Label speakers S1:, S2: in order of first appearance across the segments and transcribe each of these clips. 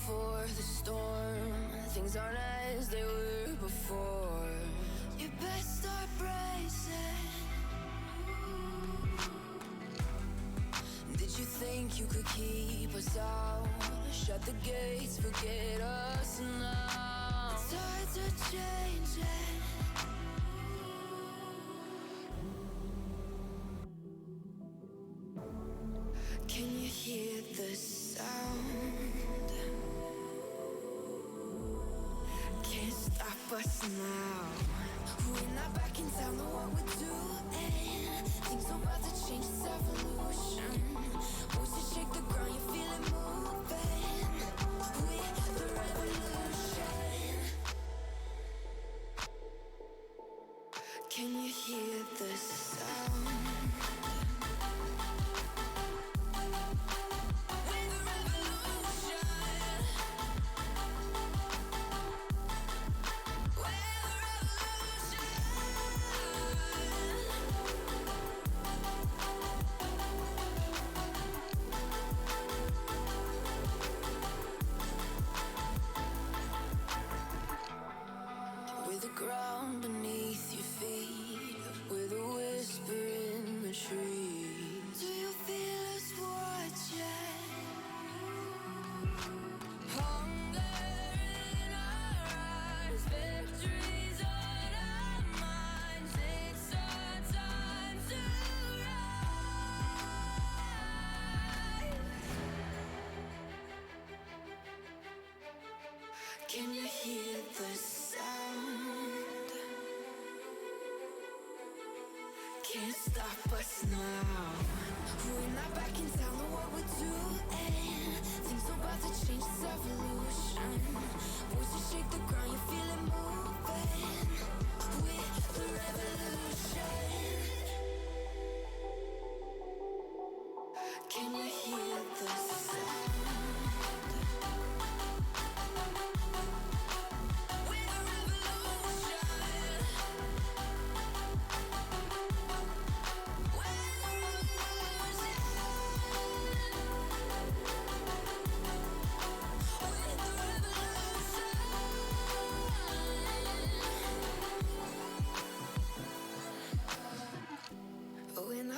S1: before the storm. Things aren't as they were before. You best start bracing. Did you think you could keep us out? Shut the gates, forget us now. Tides are changing. Can you hear the sound? Can't stop us now. We're not back in town, know what we're doing. Things are about to change, it's evolution. Voices shake the ground, you feel it moving. We're the revolution. Can you hear the sound? Ground beneath your feet, with a whisper in the trees. Do you feel us watching? Hunger in our eyes, victories on our minds. It's our time to rise. Can you hear the sound? Can't stop us now. We're not back in town, know what we're doing. Things are about to change, it's evolution. Voices shake the ground, you feel it moving. We're the revolution. Can you hear the sound?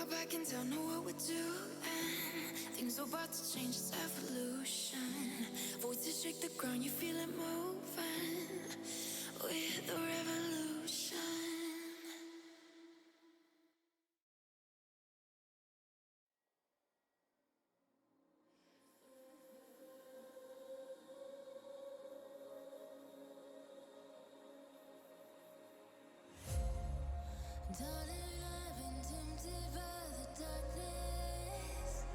S1: Back in town, know what we're doing. Things are about to change, it's evolution. Voices shake the ground, you feel it moving. We're the revolution.
S2: Darling, I've been tempted by the darkness,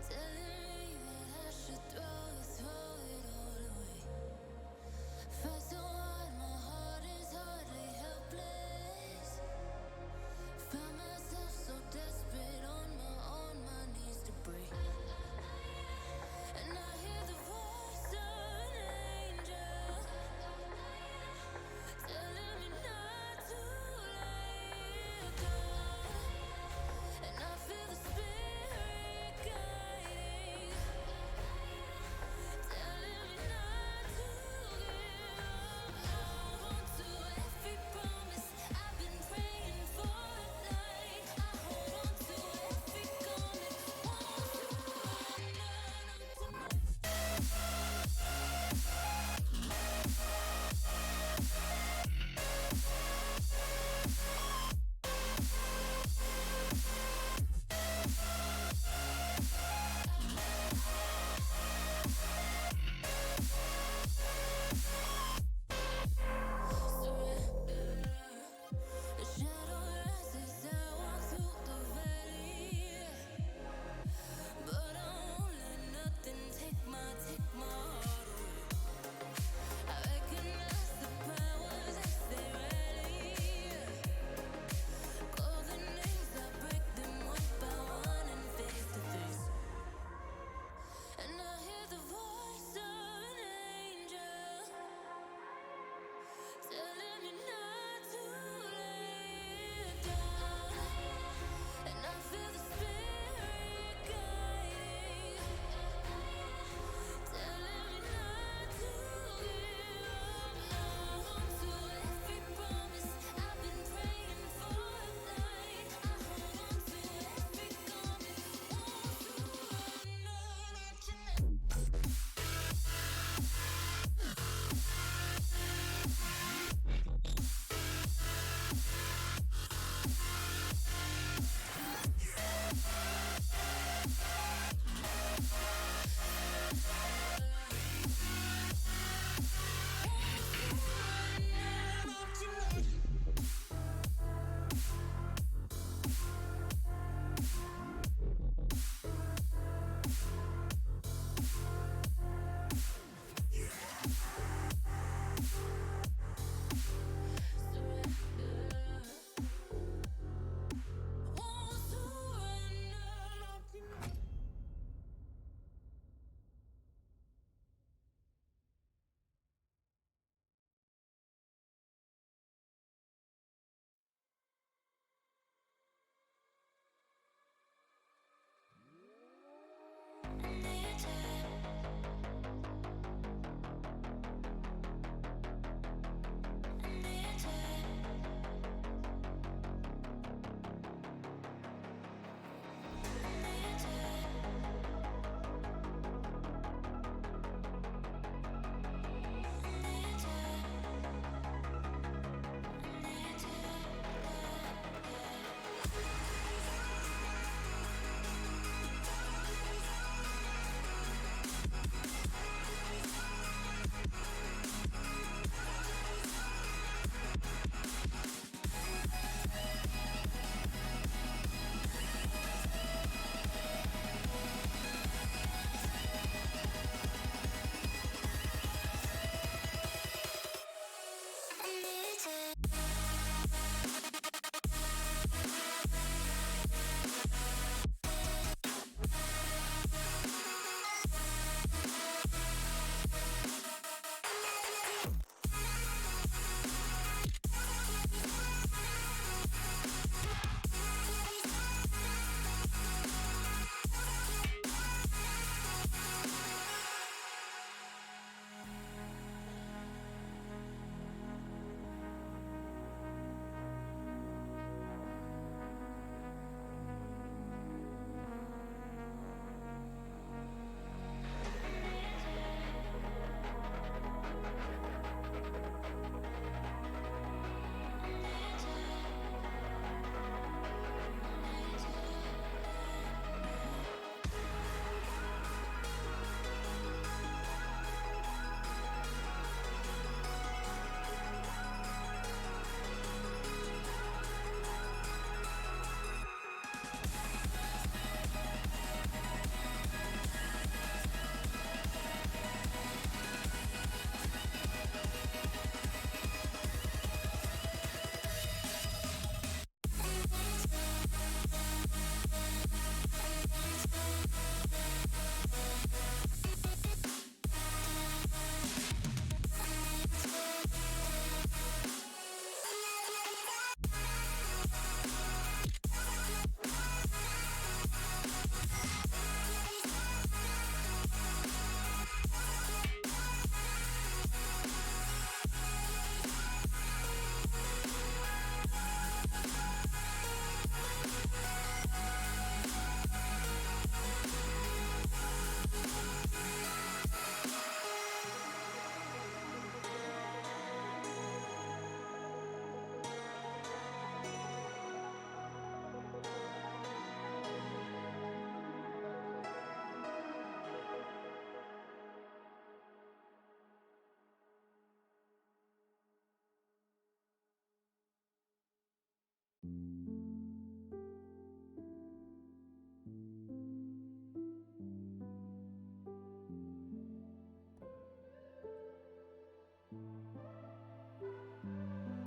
S2: telling me that I should throw it all away. Fight so hard, my heart is hardly helpless. Found myself so desperate on my knees to break. And I hear the voice of an angel telling me not to leave.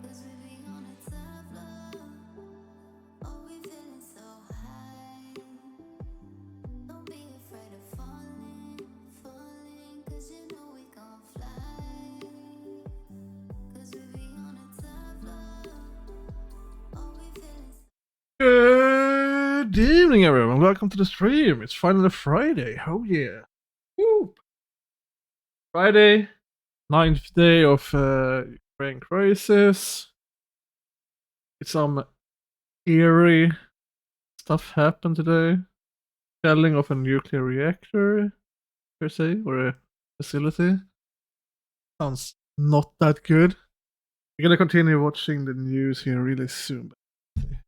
S2: 'Cause we be on a tough love. Oh, we feeling so high. Don't be afraid of falling, falling. 'Cause you know we gon' fly. 'Cause we be on a tough love. Oh, we feeling so.
S3: Good evening, everyone. Welcome to the stream. It's finally Friday. Oh yeah! Woo! Friday, 9th day of Ukraine crisis. It's some eerie stuff happened today. Shelling of a nuclear reactor, per se, or a facility. Sounds not that good. We're gonna continue watching the news here really soon. To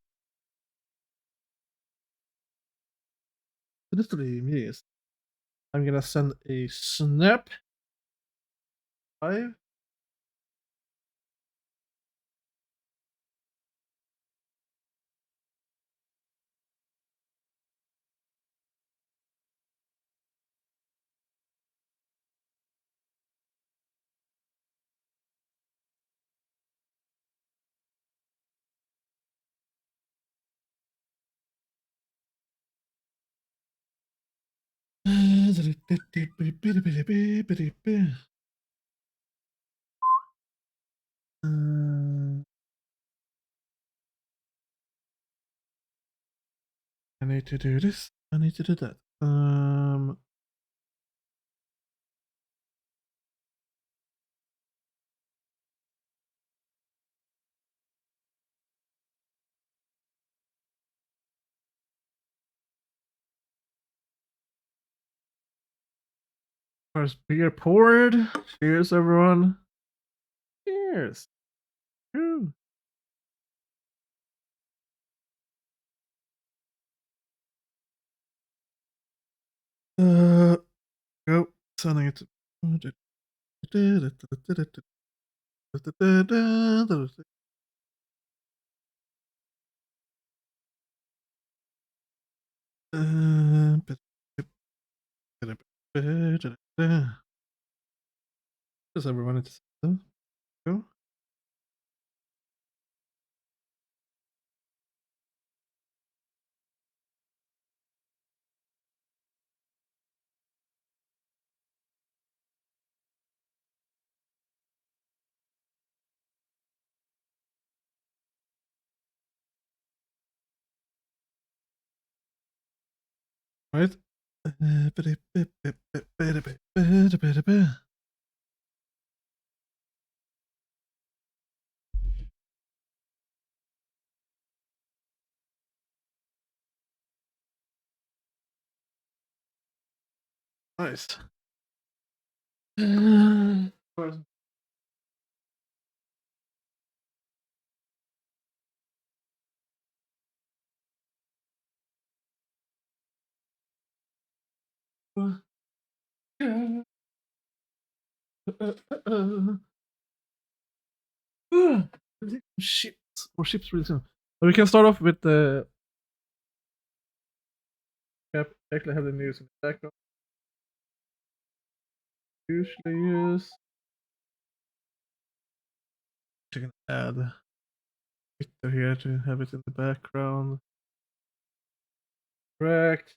S3: the stream, yes. I'm gonna send a snap live. I need to do this. I need to do that. First beer poured. Cheers, everyone. Cheers. Woo. Go. Sending it. Does everyone need to go? Right. Nice. Ships. More ships really soon. But we can start off with the. Actually have the news in the background. Usually use. I can add Twitter here to have it in the background. Correct.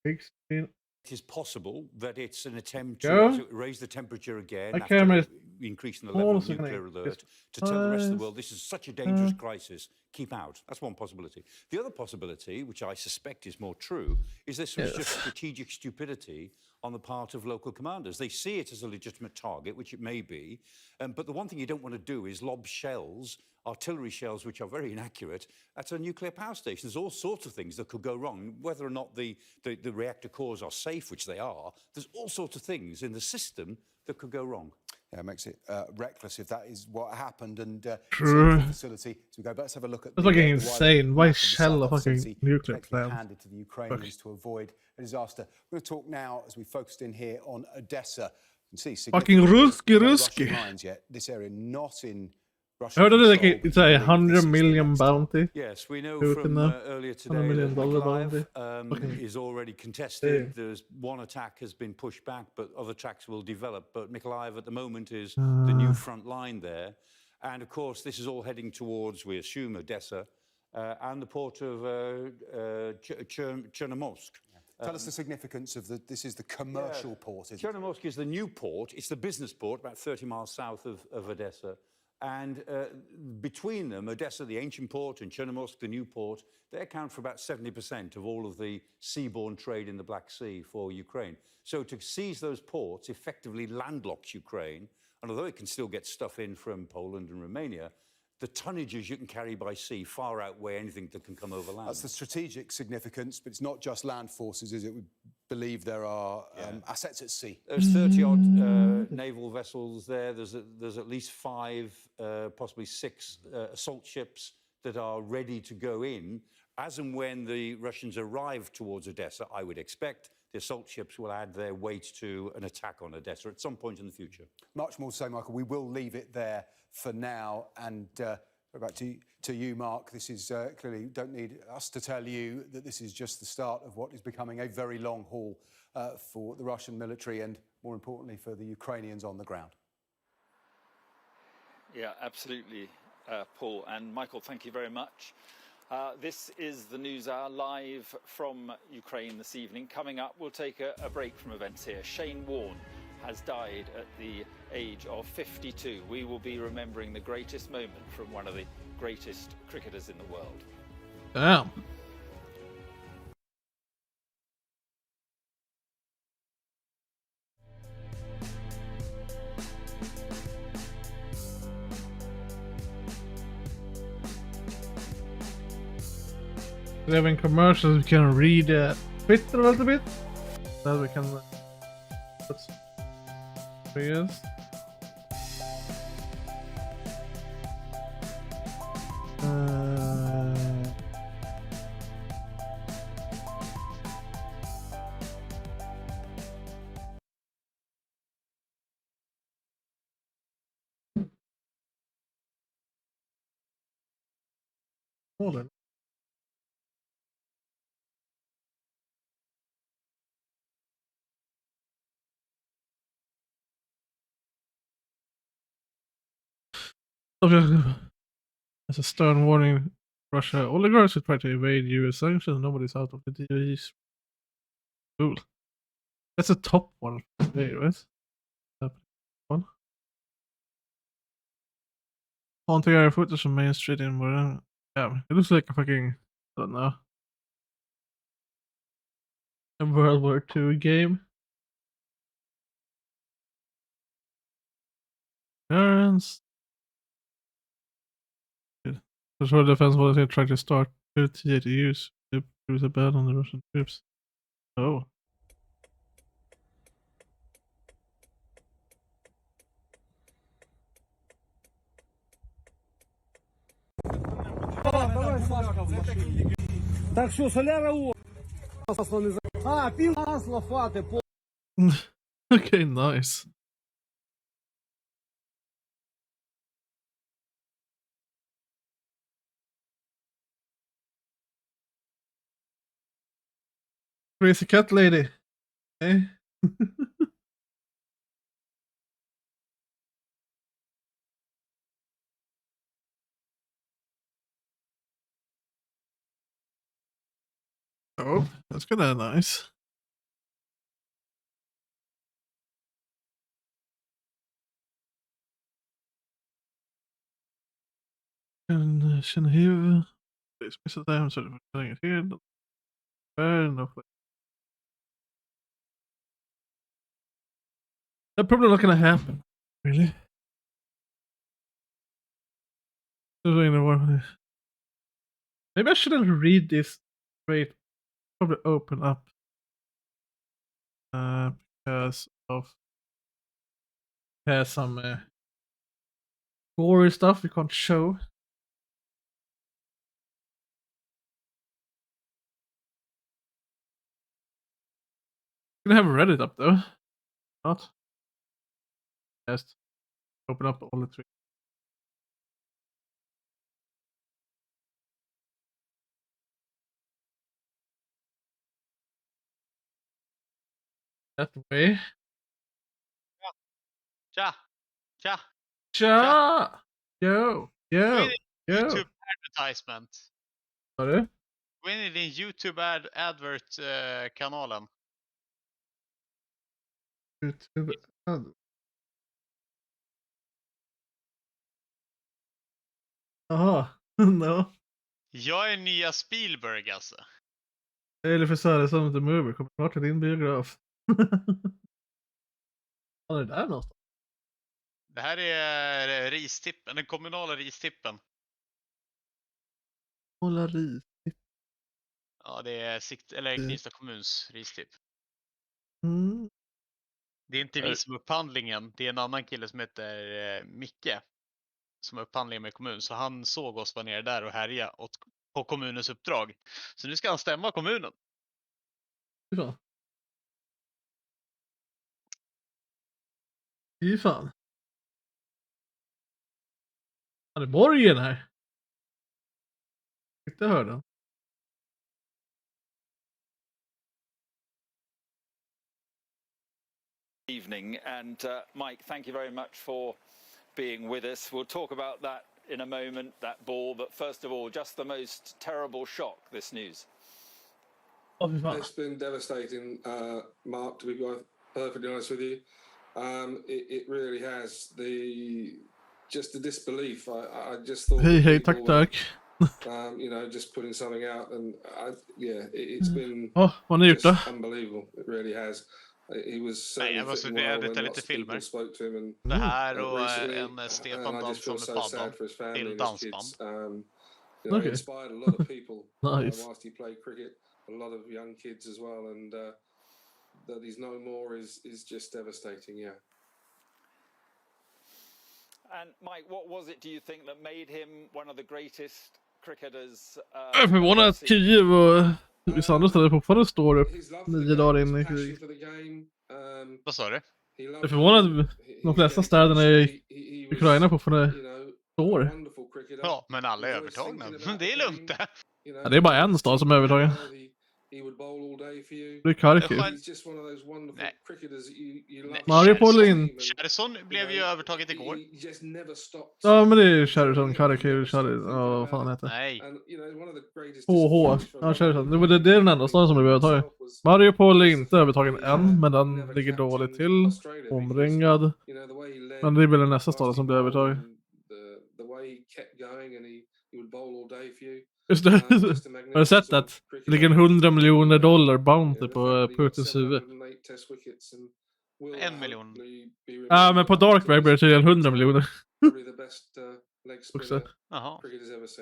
S3: Big screen.
S4: It is possible that it's an attempt
S3: Go.
S4: to raise the temperature again
S3: My
S4: after
S3: camera is
S4: increasing the level of
S3: also gonna
S4: nuclear alert,
S3: increase
S4: to tell the rest of the
S3: size.
S4: world this is such a dangerous crisis, keep out. That's one possibility. The other possibility, which I suspect is more true, is this was just strategic stupidity on the part of local commanders. They see it as a legitimate target, which it may be, but the one thing you don't want to do is lob shells, artillery shells, which are very inaccurate, at a nuclear power station. There's all sorts of things that could go wrong. Whether or not the reactor cores are safe, which they are, there's all sorts of things in the system that could go wrong.
S5: Yeah, it makes it reckless if that is what happened. And
S3: True.
S5: the facility, so we go, let's have a look at
S3: That's fucking insane. Why shell a fucking nuclear plant?
S5: handed to the Ukrainians to avoid a disaster. We're going to talk now, as we focused in here, on Odessa. You can see
S3: Fucking Ruski.
S5: lines yet. This area not in
S3: I
S5: Russian
S3: heard that
S5: control,
S3: it's a
S5: but we believe this
S3: 100
S5: is the
S3: million
S5: next
S3: bounty.
S4: Yes, we know
S3: Putin,
S4: from earlier today
S3: $100 million
S4: that
S3: bounty.
S4: Mykolaiv is already contested. There's one attack has been pushed back, but other attacks will develop. But Mykolaiv at the moment is the new front line there. And of course, this is all heading towards, we assume, Odessa and the port of Chernomorsk.
S5: Tell us the significance of this is the commercial port, isn't it?
S4: Chernomorsk is the new port. It's the business port, about 30 miles south of Odessa. And between them, Odessa, the ancient port, and Chernomorsk, the new port, they account for about 70% of all of the seaborne trade in the Black Sea for Ukraine. So to seize those ports effectively landlocks Ukraine. And although it can still get stuff in from Poland and Romania, the tonnages you can carry by sea far outweigh anything that can come over land.
S5: That's the strategic significance, but it's not just land forces, is it? We believe there are assets at sea.
S4: There's 30-odd naval vessels there. There's at least 5, possibly 6 assault ships that are ready to go in. As and when the Russians arrive towards Odessa, I would expect the assault ships will add their weight to an attack on Odessa at some point in the future.
S5: Much more to say, Michael. We will leave it there for now. And back to you, Mark. This is clearly, don't need us to tell you that this is just the start of what is becoming a very long haul for the Russian military and, more importantly, for the Ukrainians on the ground.
S6: Yeah, absolutely, Paul. And Michael, thank you very much. This is the News Hour live from Ukraine this evening. Coming up, we'll take a break from events here. Shane Warne has died at the age of 52. We will be remembering the greatest moment from one of the greatest cricketers in the world.
S3: Damn. We have in commercials, we can read Twitter a little bit. Then we can put some videos. Hold on. As a stern warning, Russia oligarchs who try to evade US sanctions. Nobody's out of the DOE's rule. That's a top one today, right? One. Haunting area footage from Main Street in Warren. Yeah, it looks like a fucking, I don't know, a World War II game. Parents. The short defense volunteer tried to start 30 to use to use a ban on the Russian troops. Oh.
S7: Так що соляра у
S3: Okay, nice. Crazy cat lady. Okay. Oh, that's kind of nice. And Shenhiv. Please miss the time, sort of putting it here. No. That's probably not gonna happen. Really? Maybe I shouldn't read this straight. Probably open up. Because of has some gory stuff we can't show. Gonna have Reddit up though. Not. Just open up all the three. That way.
S7: Tja! Tja!
S3: Tja! Yo!
S7: Gå
S3: Yo!
S7: in i
S3: Yo!
S7: YouTube advertisement.
S3: Sa du?
S7: Gå in i din YouTube advert-kanalen.
S3: YouTube. Jaha. No.
S7: Jag är nya Spielberg alltså.
S3: Eller för Söder som The Movie. Kommer snart till din biograf. Vad är det där någonstans?
S7: Det här är ristippen, den kommunala ristippen.
S3: Måleri.
S7: Ja, det är Knivsta kommuns ristipp.
S3: Mm.
S7: Det är inte vi som upphandlingen, det är en annan kille som heter Micke som har upphandlingen med kommun. Så han såg oss vara nere där och härja på kommunens uppdrag. Så nu ska han stämma kommunen.
S3: Fy fan. Fy fan. Han är borgen här. Inte hörde han.
S6: Evening, and Mike, thank you very much for being with us. We'll talk about that in a moment, that ball, but first of all, just the most terrible shock, this news.
S3: Åh, fy fan.
S8: It's been devastating, Mark, to be perfectly honest with you. It really has. Just the disbelief. I just thought.
S3: Hej, tack, tack.
S8: Just putting something out, and it's been
S3: vad har ni gjort då?
S8: unbelievable. It really has. He was
S7: Nej, jag måste bearbeta lite filmer. Det här och en Stefan dansande paddan till dansband.
S3: Okay.
S8: Inspired a lot of people
S3: Nice.
S8: whilst he played cricket. A lot of young kids as well, and that he's no more is just devastating. Yeah.
S6: And Mike, what was it, do you think, that made him one of the greatest cricketers?
S3: Jag är förvånad att Kiev och vissa andra ställen fortfarande står upp 9 dagar in i krig.
S7: Vad sa du?
S3: Jag är förvånad att de flesta städerna i Ukraina fortfarande står.
S7: Ja, men alla är övertagna. Det är lugnt det.
S3: Ja, det är bara en stad som är övertagen. Det är Kharkiv.
S7: Nej.
S3: Mariupol
S7: Cherson blev ju övertaget igår.
S3: Ja, men det är Cherson, Kharkiv, vad fan heter det?
S7: Nej.
S3: HH. Ja, Cherson. Det är den enda staden som är övertagen. Mariupol är inte övertagen än, men den ligger dåligt till. Omringad. Men det är väl den nästa stad som blir övertagen. Just det. Har du sett att det ligger $100 miljoner bounty på Putins huvud?
S7: 1 miljon.
S3: Ja, men på Dark Web blir det tydligen 100 miljoner. Också.
S7: Jaha.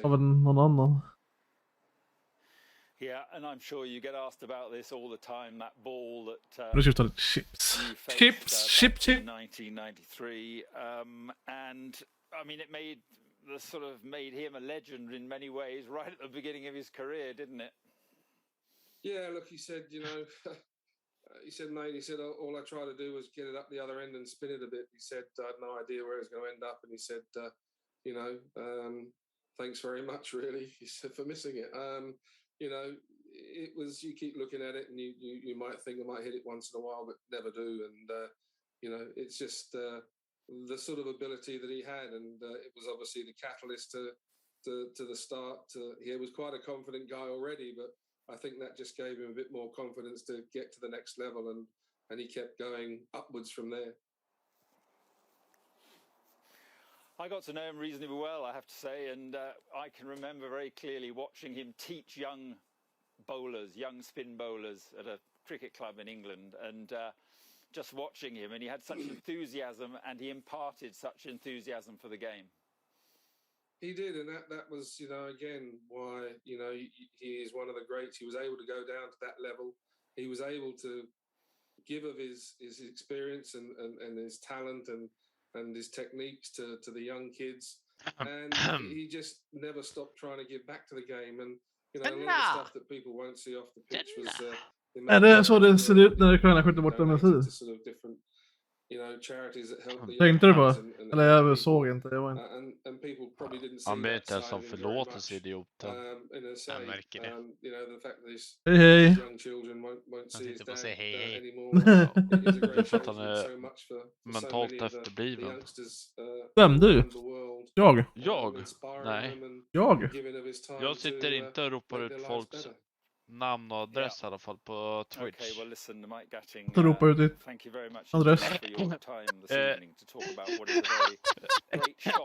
S3: Av någon annan.
S6: Yeah, and I'm sure you get asked about this all the time, that ball that
S3: Nu ska vi ta lite chips. Chip.
S6: 1993, and I mean, it made him a legend in many ways right at the beginning of his career, didn't it?
S8: Yeah, look, he said, he said, mate, he said, all I tried to do was get it up the other end and spin it a bit. He said, I had no idea where it was going to end up. And he said, thanks very much, really, he said, for missing it. It was, you keep looking at it and you might think I might hit it once in a while, but never do. And, it's just the sort of ability that he had. And it was obviously the catalyst to the start. He was quite a confident guy already, but I think that just gave him a bit more confidence to get to the next level, and he kept going upwards from there.
S6: I got to know him reasonably well, I have to say, and I can remember very clearly watching him teach young bowlers, young spin bowlers at a cricket club in England, and just watching him, and he had such enthusiasm, and he imparted such enthusiasm for the game.
S8: He did, and that was, again, why, he is one of the greats. He was able to go down to that level. He was able to give of his experience and his talent and his techniques to the young kids. And he just never stopped trying to give back to the game. And, a lot of the stuff that people won't see off the pitch was...
S3: Är det så det ser ut när Ukraina skjuter bort MSI? Tänkte du på? Eller jag såg inte. Jag var inte.
S9: Han ber inte ens om förlåtelse, idioten.
S7: Jag märker det.
S3: Hej hej.
S7: Han sitter bara och säger hej hej.
S9: Det är för att han är mentalt efterbliven.
S3: Vem du? Jag?
S9: Jag? Nej. Jag sitter inte och ropar ut folks namn och adress i alla fall på Twitch.
S6: Okay, well, listen, Mike Gatting,
S3: Jag ropar ut ditt adress.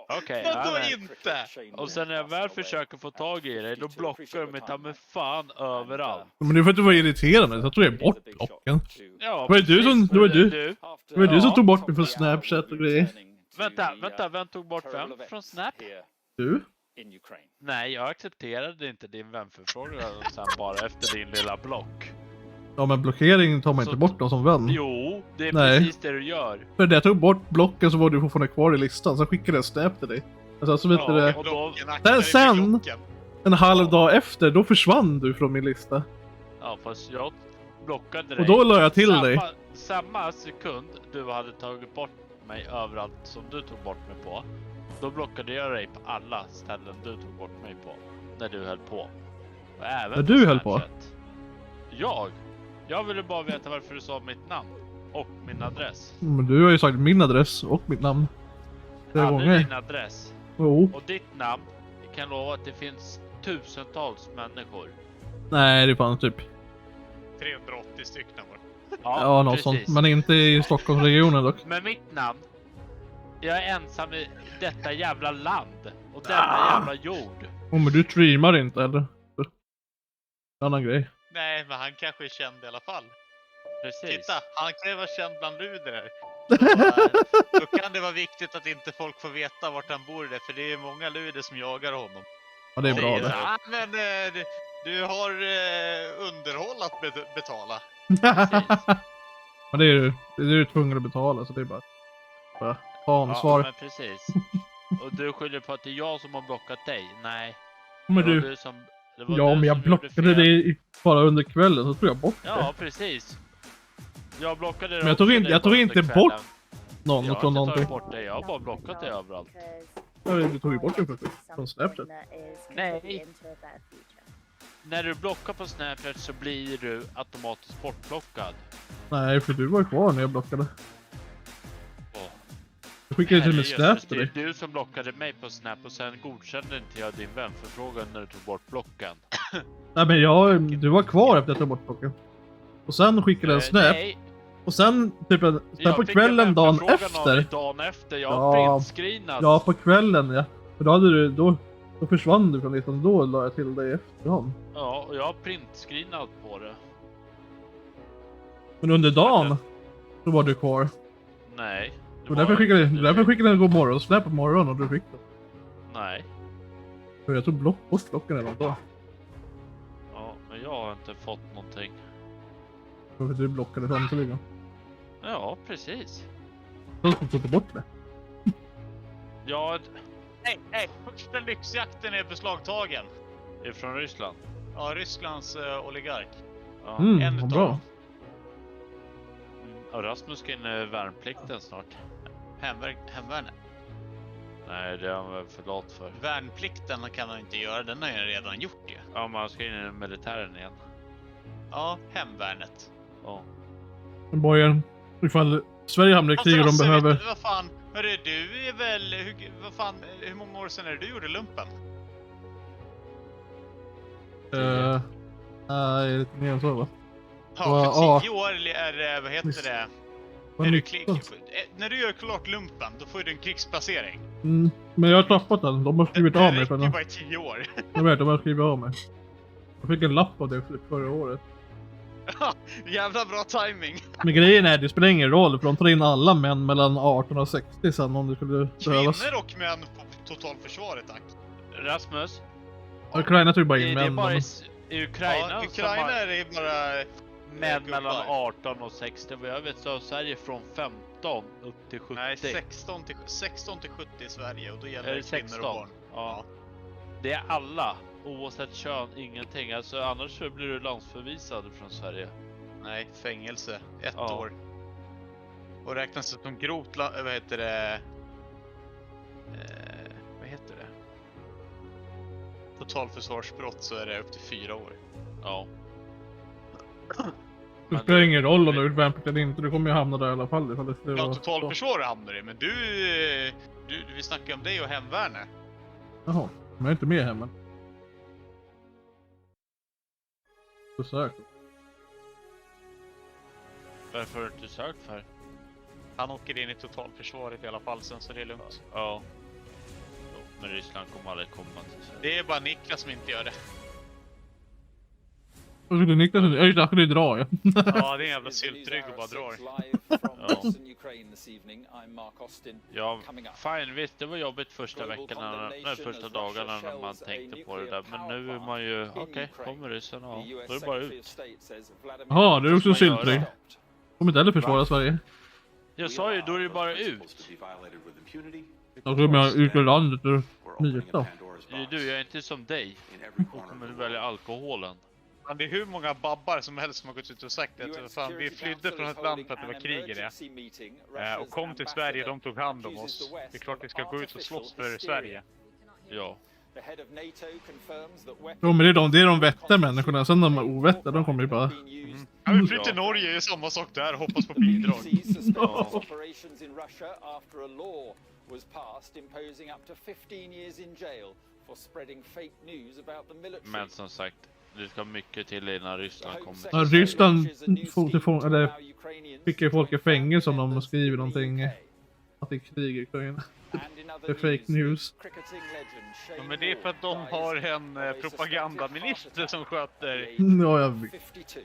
S9: Okej, inte. Och sen när jag väl försöker få tag i dig, då blockar du mig ta med fan överallt.
S3: Men det är för att du var irriterande, så jag tog jag bort blocken.
S9: Ja,
S3: det var du som tog bort mig från Snapchat och grejer.
S9: Vänta, vem tog bort vem från Snap?
S3: Du?
S9: Nej, jag accepterade inte din vänförfrågan sen bara efter din lilla block.
S3: Ja, men blockering tar man inte bort dem som vän.
S9: Jo, det är precis det du gör.
S3: För när jag tog bort blocken så var du fortfarande kvar i listan, så skickade jag Snap till dig. Alltså, så vet du, sen en halv dag efter, då försvann du från min lista.
S9: Ja, fast jag blockade dig.
S3: Och då la jag till dig.
S9: Samma sekund du hade tagit bort mig överallt som du tog bort mig på. Då blockade jag dig på alla ställen du tog bort mig på. När du höll på. Och även
S3: när du höll på?
S9: Jag ville bara veta varför du sa mitt namn. Och min adress.
S3: Men du har ju sagt min adress och mitt namn. Flera gånger.
S9: Din adress.
S3: Jo.
S9: Och ditt namn. Jag kan lova att det finns tusentals människor.
S3: Nej, det är fan typ
S7: 380 stycken var.
S3: Ja, något sånt. Men inte i Stockholmsregionen dock.
S9: Men mitt namn. Jag är ensam i detta jävla land. Och denna jävla jord.
S3: Men du streamar inte, eller? Annan grej.
S7: Nej, men han kanske är känd i alla fall.
S9: Precis.
S7: Titta, han kan ju vara känd bland luder. Då kan det vara viktigt att inte folk får veta vart han bor där. För det är många luder som jagar honom.
S3: Ja, det är bra det.
S7: Ja, men du har underhåll att betala.
S3: Men det är du tvungen att betala, så det är bara ta ansvar.
S9: Ja, men precis. Och du skyller på att det är jag som har blockat dig. Nej.
S3: Men du men jag blockade dig bara under kvällen, så tog jag bort det.
S9: Ja, precis. Jag blockade dig.
S3: Men jag tog inte bort någon från någonting.
S9: Jag bort dig. Jag har bara blockat dig överallt.
S3: Ja, du tog ju bort det från Snapchat.
S9: Nej. När du blockar på Snapchat så blir du automatiskt bortblockad.
S3: Nej, för du var kvar när jag blockade. Jag skickade till med Snap till dig.
S9: Det är du som blockade mig på Snap och sen godkände inte jag din vänförfrågan när du tog bort blocken.
S3: Nej, men du var kvar efter att jag tog bort blocken. Och sen skickade jag en Snap.
S9: Nej.
S3: Och sen typ på kvällen dagen efter.
S9: Dagen efter, jag har printscreenat.
S3: Ja, på kvällen, ja. För då försvann du från listan, då la jag till dig efterhand.
S9: Ja, och jag har printscreenat på det.
S3: Men under dagen så var du kvar.
S9: Nej.
S3: Och därför skickade jag god morgon, Snap på morgonen och du fick det.
S9: Nej.
S3: För jag tog bort blocken eller något då.
S9: Ja, men jag har inte fått någonting.
S3: För du blockade samtidigt.
S9: Ja, precis.
S3: Så ska du ta bort det.
S9: Ja, nej, första lyxjakten är beslagtagen. Är från Ryssland?
S7: Ja, Rysslands oligark.
S9: Ja,
S3: Mm,
S9: en
S3: vad
S9: utav
S3: bra.
S9: dem. Och Rasmus ska in i värnplikten snart.
S7: Hemvärnet.
S9: Nej, det är han väl för lat för.
S7: Värnplikten kan han inte göra, den har jag redan gjort ju.
S9: Ja, men han ska in i militären igen.
S7: Ja, hemvärnet.
S9: Ja.
S3: Bojen, ifall Sverige hamnar i krig och de behöver...
S7: Vad fan, hörru, du är väl, hur många år sedan är det du gjorde lumpen?
S3: Nej, lite mer än så va?
S7: Ja,
S3: Ja,
S7: för 10 år är det, vad heter det?
S3: Vad
S7: Är du
S3: nytt.
S7: när du gör klart lumpen, då får du en krigsplacering.
S3: Mm, men jag har tappat den. De har skrivit av mig
S7: Det
S3: för
S7: räcker ju
S3: den.
S7: bara i 10 år.
S3: Jag vet, de har skrivit av mig. Jag fick en lapp av det förra året.
S7: Jävla bra timing.
S3: Men grejen är, det spelar ingen roll för de tar in alla män mellan 18 och 60 sen om det skulle behövas.
S7: Kvinnor och män på totalförsvaret, tack.
S9: Rasmus,
S3: Ukraina tog bara in
S9: det är
S3: män.
S9: bara
S3: men-
S9: i Ukraina,
S7: Ja,
S9: som
S7: Ukraina
S9: har
S7: är det bara
S9: män
S7: gubbar.
S9: mellan 18 och 60. Vad jag vet så har Sverige från 15 upp till 70.
S7: Nej, 16 till 70 i Sverige och då gäller
S9: Är
S7: det
S9: det
S7: kvinnor
S9: 16?
S7: och barn.
S9: Ja. Det är alla, oavsett kön, ingenting. Alltså annars så blir du landsförvisad från Sverige.
S7: Nej, fängelse. 1
S9: Ja.
S7: år. Och räknas det som grovt, vad heter det? Vad heter det? Totalförsvarsbrott så är det upp till 4 år.
S9: Ja.
S3: Det spelar ingen roll om du är värnplikt eller inte. Du kommer ju hamna där i alla fall. Ifall det skulle
S7: Ja,
S3: vara-
S7: totalförsvar hamnar det, men du vi snackar om dig och hemvärnet.
S3: Jaha, men jag är inte med hemma. Så säkert.
S9: Varför har du inte sökt för?
S7: Han åker in i totalförsvaret i alla fall sen, så det är lugnt.
S9: Ja. Jo, men Ryssland kommer aldrig komma till Sverige.
S7: Det är bara Niklas som inte gör det.
S3: Och skulle Niklas... Ja, just det, han skulle ju dra ja.
S7: Ja, det är en jävla syltrygg och bara drar.
S9: Ja, fine, visst det var jobbigt första veckan, första dagarna när man tänkte på det där. Men nu är man ju, okej, kommer ryssen, ja, då är det bara ut.
S3: Jaha, det är också
S9: Vad ska man
S3: syltryck.
S9: göra?
S3: Kommer inte heller försvara Sverige.
S9: Jag sa ju, då är det bara ut.
S3: Då kommer jag ut ur landet ur myta.
S9: Du, jag är inte som dig. Då kommer du välja alkoholen.
S7: Men det är hur många babbar som helst som har gått ut och sagt att fan, vi flydde från ett land för att det var krig i det. Och kom till Sverige, de tog hand om oss. Det är klart vi ska gå ut och slåss för Sverige.
S9: Ja.
S3: Jo men det är de vettiga människorna. Sen de ovettiga, de kommer ju bara...
S7: Ja, vi flyttar till Norge, är samma sak där, hoppas på bidrag.
S9: Men som sagt, det ska mycket till innan Ryssland kommer.
S3: Ja, Ryssland skickar ju folk i fängelse om de skriver någonting. Att det är krig i Ukraina. Det är fake news.
S7: Ja, men det är för att de har en propagandaminister som sköter
S3: Ja, jag vet.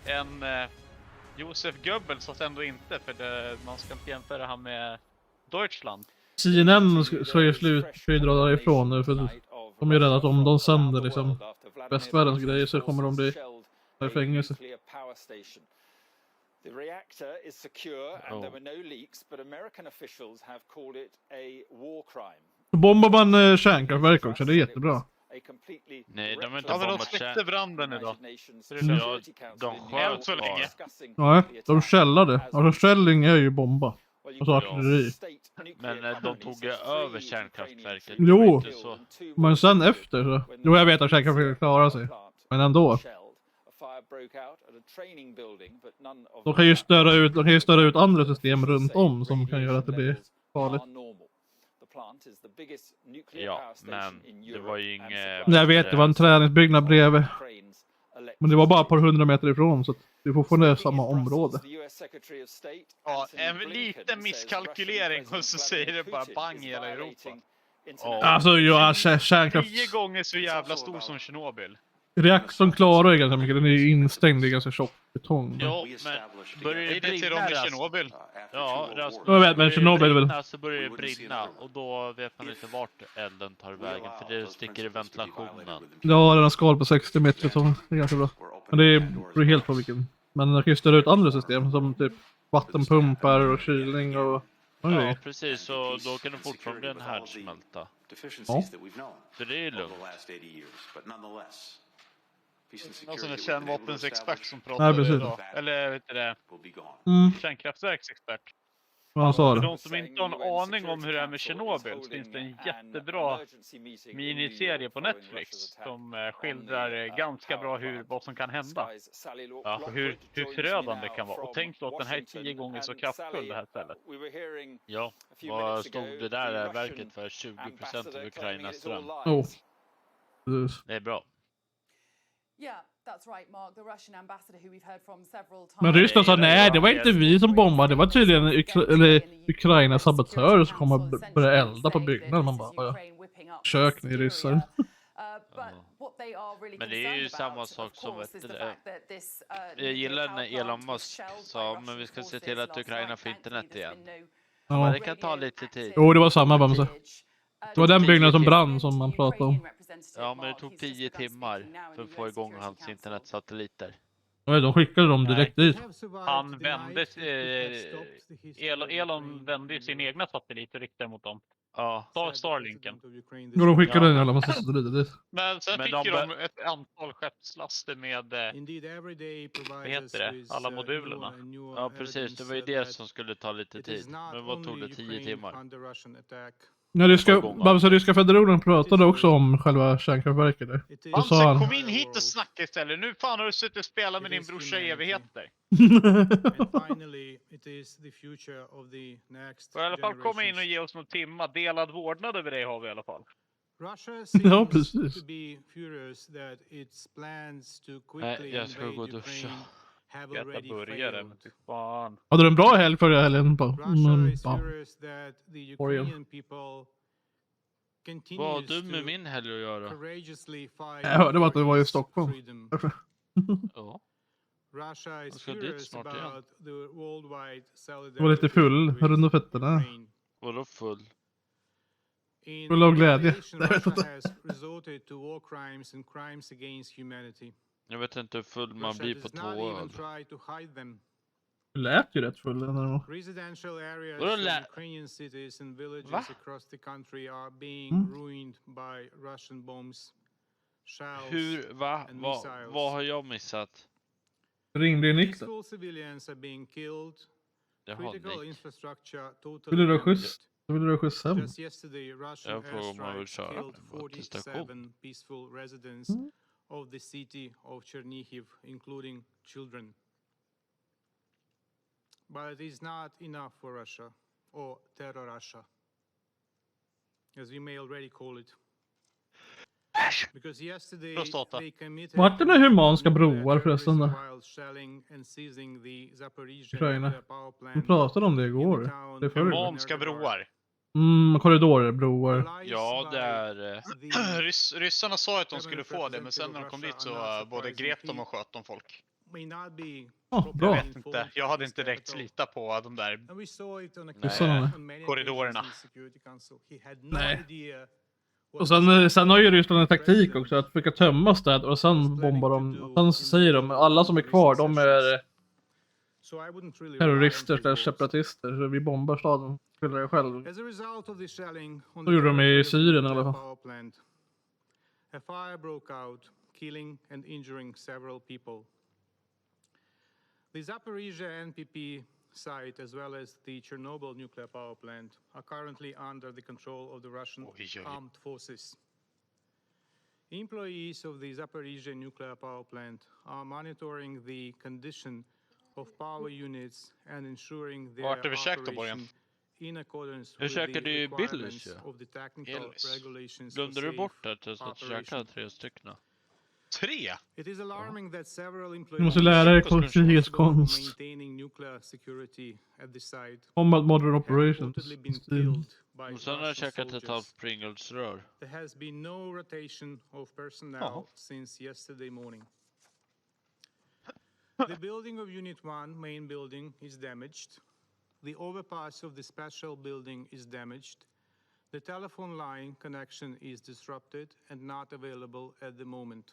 S7: en Josef Goebbels, fast ändå inte, för man ska inte jämföra han med Deutschland.
S3: CNN ska ju dra därifrån nu för de är rädda att om de sänder liksom västvärldens grejer så kommer de bli i fängelse.
S6: The reactor is secure and there were no leaks, but American officials have called it a war crime.
S3: Bombar man kärnkraftverk också, det är jättebra.
S9: Nej, de är inte
S7: Ja, men de
S9: bombat
S7: släckte branden idag.
S9: Ja, de sköt
S7: så länge.
S3: Nej, de källade. Alltså källing är ju bomba. Och så artilleri.
S9: Men de tog ju över kärnkraftverket.
S3: Jo.
S9: Det var inte så.
S3: Men sen efter så... Jo, jag vet att kärnkraftverket klarar sig. Men ändå. De kan ju störa ut andra system runt om som kan göra att det blir farligt.
S9: Ja, men det var ju inget...
S3: Jag vet, det var en träningsbyggnad bredvid. Men det var bara ett par 100 meter ifrån så att det är fortfarande samma område.
S7: Ja, en liten misskalkylering och så säger det bara bang i hela Europa.
S3: Alltså, ja, kärnkraft...
S7: 10 gånger så jävla stor som Tjernobyl.
S3: Reaktorn klarar ju ganska mycket, den är ju instängd i ganska tjock betong.
S9: Jo, men börjar det
S7: Det ser de
S9: brinna
S7: i Tjernobyl.
S9: Ja, Rasmus,
S3: Jag vet, men Tjernobyl är väl...
S9: brinna, så börjar det brinna och då vet man inte vart elden tar vägen för det sticker i ventilationen.
S3: Ja, den har skal på 60 meter så det är ganska bra. Men det beror helt på vilken. Men den kan ju störa ut andra system som typ vattenpumpar och kylning och...
S9: Ja, precis, så då kan det fortfarande bli en härdsmälta.
S3: Ja.
S9: Så det är lugnt. Någon sån där kärnvapensexpert som
S3: Nej,
S9: pratade
S3: precis.
S9: idag. Eller vet du det?
S3: Mm.
S9: Kärnkraftverksexpert.
S3: Vad han sa
S9: För
S3: det.
S9: de som inte har en aning om hur det är med Tjernobyl så finns det en jättebra miniserie på Netflix som skildrar ganska bra vad som kan hända. Ja, och hur förödande det kan vara. Och tänk då att den här är 10 gånger så kraftfull, det här stället. Ja, vad stod det där verket för? 20% av Ukrainas ström.
S3: Oh.
S9: Det är bra.
S3: Men Ryssland sa nej, det var inte vi som bombade. Det var tydligen Ukrainas sabotörer som kom och började elda på byggnaden. Man bara, ja. Kök ni ryssar.
S9: Men det är ju samma sak som jag gillar när Elon Musk sa men vi ska se till att Ukraina får internet igen.
S3: Ja.
S9: Men det kan ta lite tid.
S3: Jo, det var samma Bamse. Det var den byggnaden som brann som man pratade om.
S9: Ja, men det tog 10 timmar för att få igång hans internetsatelliter.
S3: Ja, de skickade dem direkt dit.
S9: Han vände Elon vände sin egna satellit och riktade mot dem. Ja, Starlinken.
S3: Jo, de skickade en jävla massa satelliter dit.
S9: Men sen fick de ett antal skeppslaster med vad heter det? Alla modulerna.
S7: Ja, precis. Det var ju det som skulle ta lite tid. Men vad tog det? 10 timmar?
S3: Ja, ryska federationen pratade också om själva kärnkraftverket där. Då sa han...
S9: Kom in hit och snacka istället. Nu fan har du suttit och spelat med din brorsa i evigheter. Och i alla fall komma in och ge oss någon timma. Delad vårdnad över det har vi i alla fall.
S3: Ja, precis.
S7: Nej, jag ska gå och duscha.
S9: Gätta burgare, men typ fan.
S3: Hade du en bra helg förra helgen på?
S7: Vad har du med min helg att göra?
S3: Jag hörde bara att du var i Stockholm.
S7: Ja. Jag ska dit snart igen.
S3: Du var lite full, runt om fötterna.
S7: Vadå full?
S3: Full av glädje. Jag vet inte.
S7: Jag vet inte hur full man blir på 2 öl.
S3: Du lät ju rätt full.
S7: Vadå lät? Va? Hur? Va? Vad har jag missat?
S3: Ringde Nick då?
S7: Jaha, Nick.
S3: Vill du ha skjuts? Vill du ha skjuts hem?
S7: Jag frågar om man vill köra mig till station.
S10: Of the city of Chernihiv, including children. But it is not enough for Russia, or terror Russia, as we may already call it. Because yesterday they committed
S3: Vart det med humanska broar förresten då? Ukraina. Vi pratade om det igår. Det är
S9: Humanska broar.
S3: Korridorer, broar.
S9: Ja, där. Ryssarna sa att de skulle få det, men sen när de kom dit så både grep de och sköt de folk.
S3: Bra.
S9: Jag vet inte. Jag hade inte direkt litat på de där korridorerna.
S3: Nej. Och sen har ju Ryssland en taktik också att försöka tömma städer och sen bombar de. Sen säger de alla som är kvar, de är terrorister eller separatister. Så vi bombar staden. Skyller det själv. Så gjorde de i Syrien i alla fall.
S10: A fire broke out, killing and injuring several people. The Zaporizhia NPP site, as well as the Chernobyl nuclear power plant, are currently under the control of the Russian armed forces. Employees of the Zaporizhia nuclear power plant are monitoring the condition of power units and ensuring their operation in accordance with the requirements of the technical regulations for
S7: Glömde du bort att jag
S10: safe
S7: käkade
S10: operation.
S7: 3 stycken?
S9: 3?
S10: It is alarming that several
S3: Du
S10: employees
S3: måste lära dig krigets konst.
S10: maintaining nuclear security at the site
S3: Combat Modern Operations.
S10: reportedly been killed by
S7: Och sen har jag
S10: Russian
S7: käkat ett
S10: soldiers.
S7: halvt Pringles-rör.
S10: There has been no rotation of personnel since yesterday morning. The building of Unit 1, main building, is damaged. The overpass of the special building is damaged. The telephone line connection is disrupted and not available at the moment.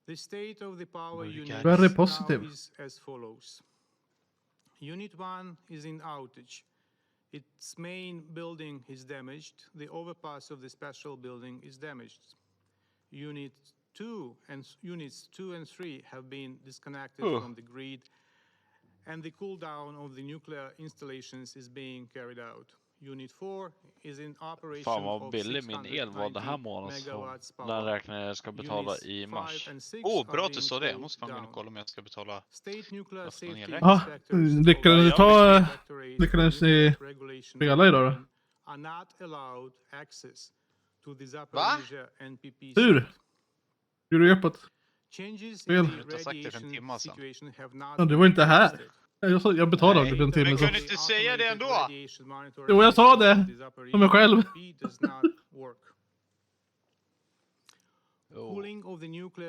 S10: The state of the power unit
S3: Very
S10: now
S3: positive.
S10: is as follows. Unit 1 is in outage. Its main building is damaged. The overpass of the special building is damaged. Unit Units 2 and 3 have been disconnected from the grid, and the cool down of the nuclear installations is being carried out. Unit 4 is in operation.
S9: Fan vad billig min el var det här månaden. Den räknar jag ska betala i mars. Bra att du sa det. Jag måste fan gå och kolla om jag ska betala.
S3: Ja, lyckades ni spela idag då?
S7: Va?
S3: Hur? Gjorde du uppåt?
S10: Spel.
S7: Jag har sagt det för en timme sedan.
S3: Ja, du var inte här. Jag betalade för en timme
S7: Men
S3: sedan.
S7: kunde inte säga det ändå?
S3: Jo, jag sa det. För mig själv.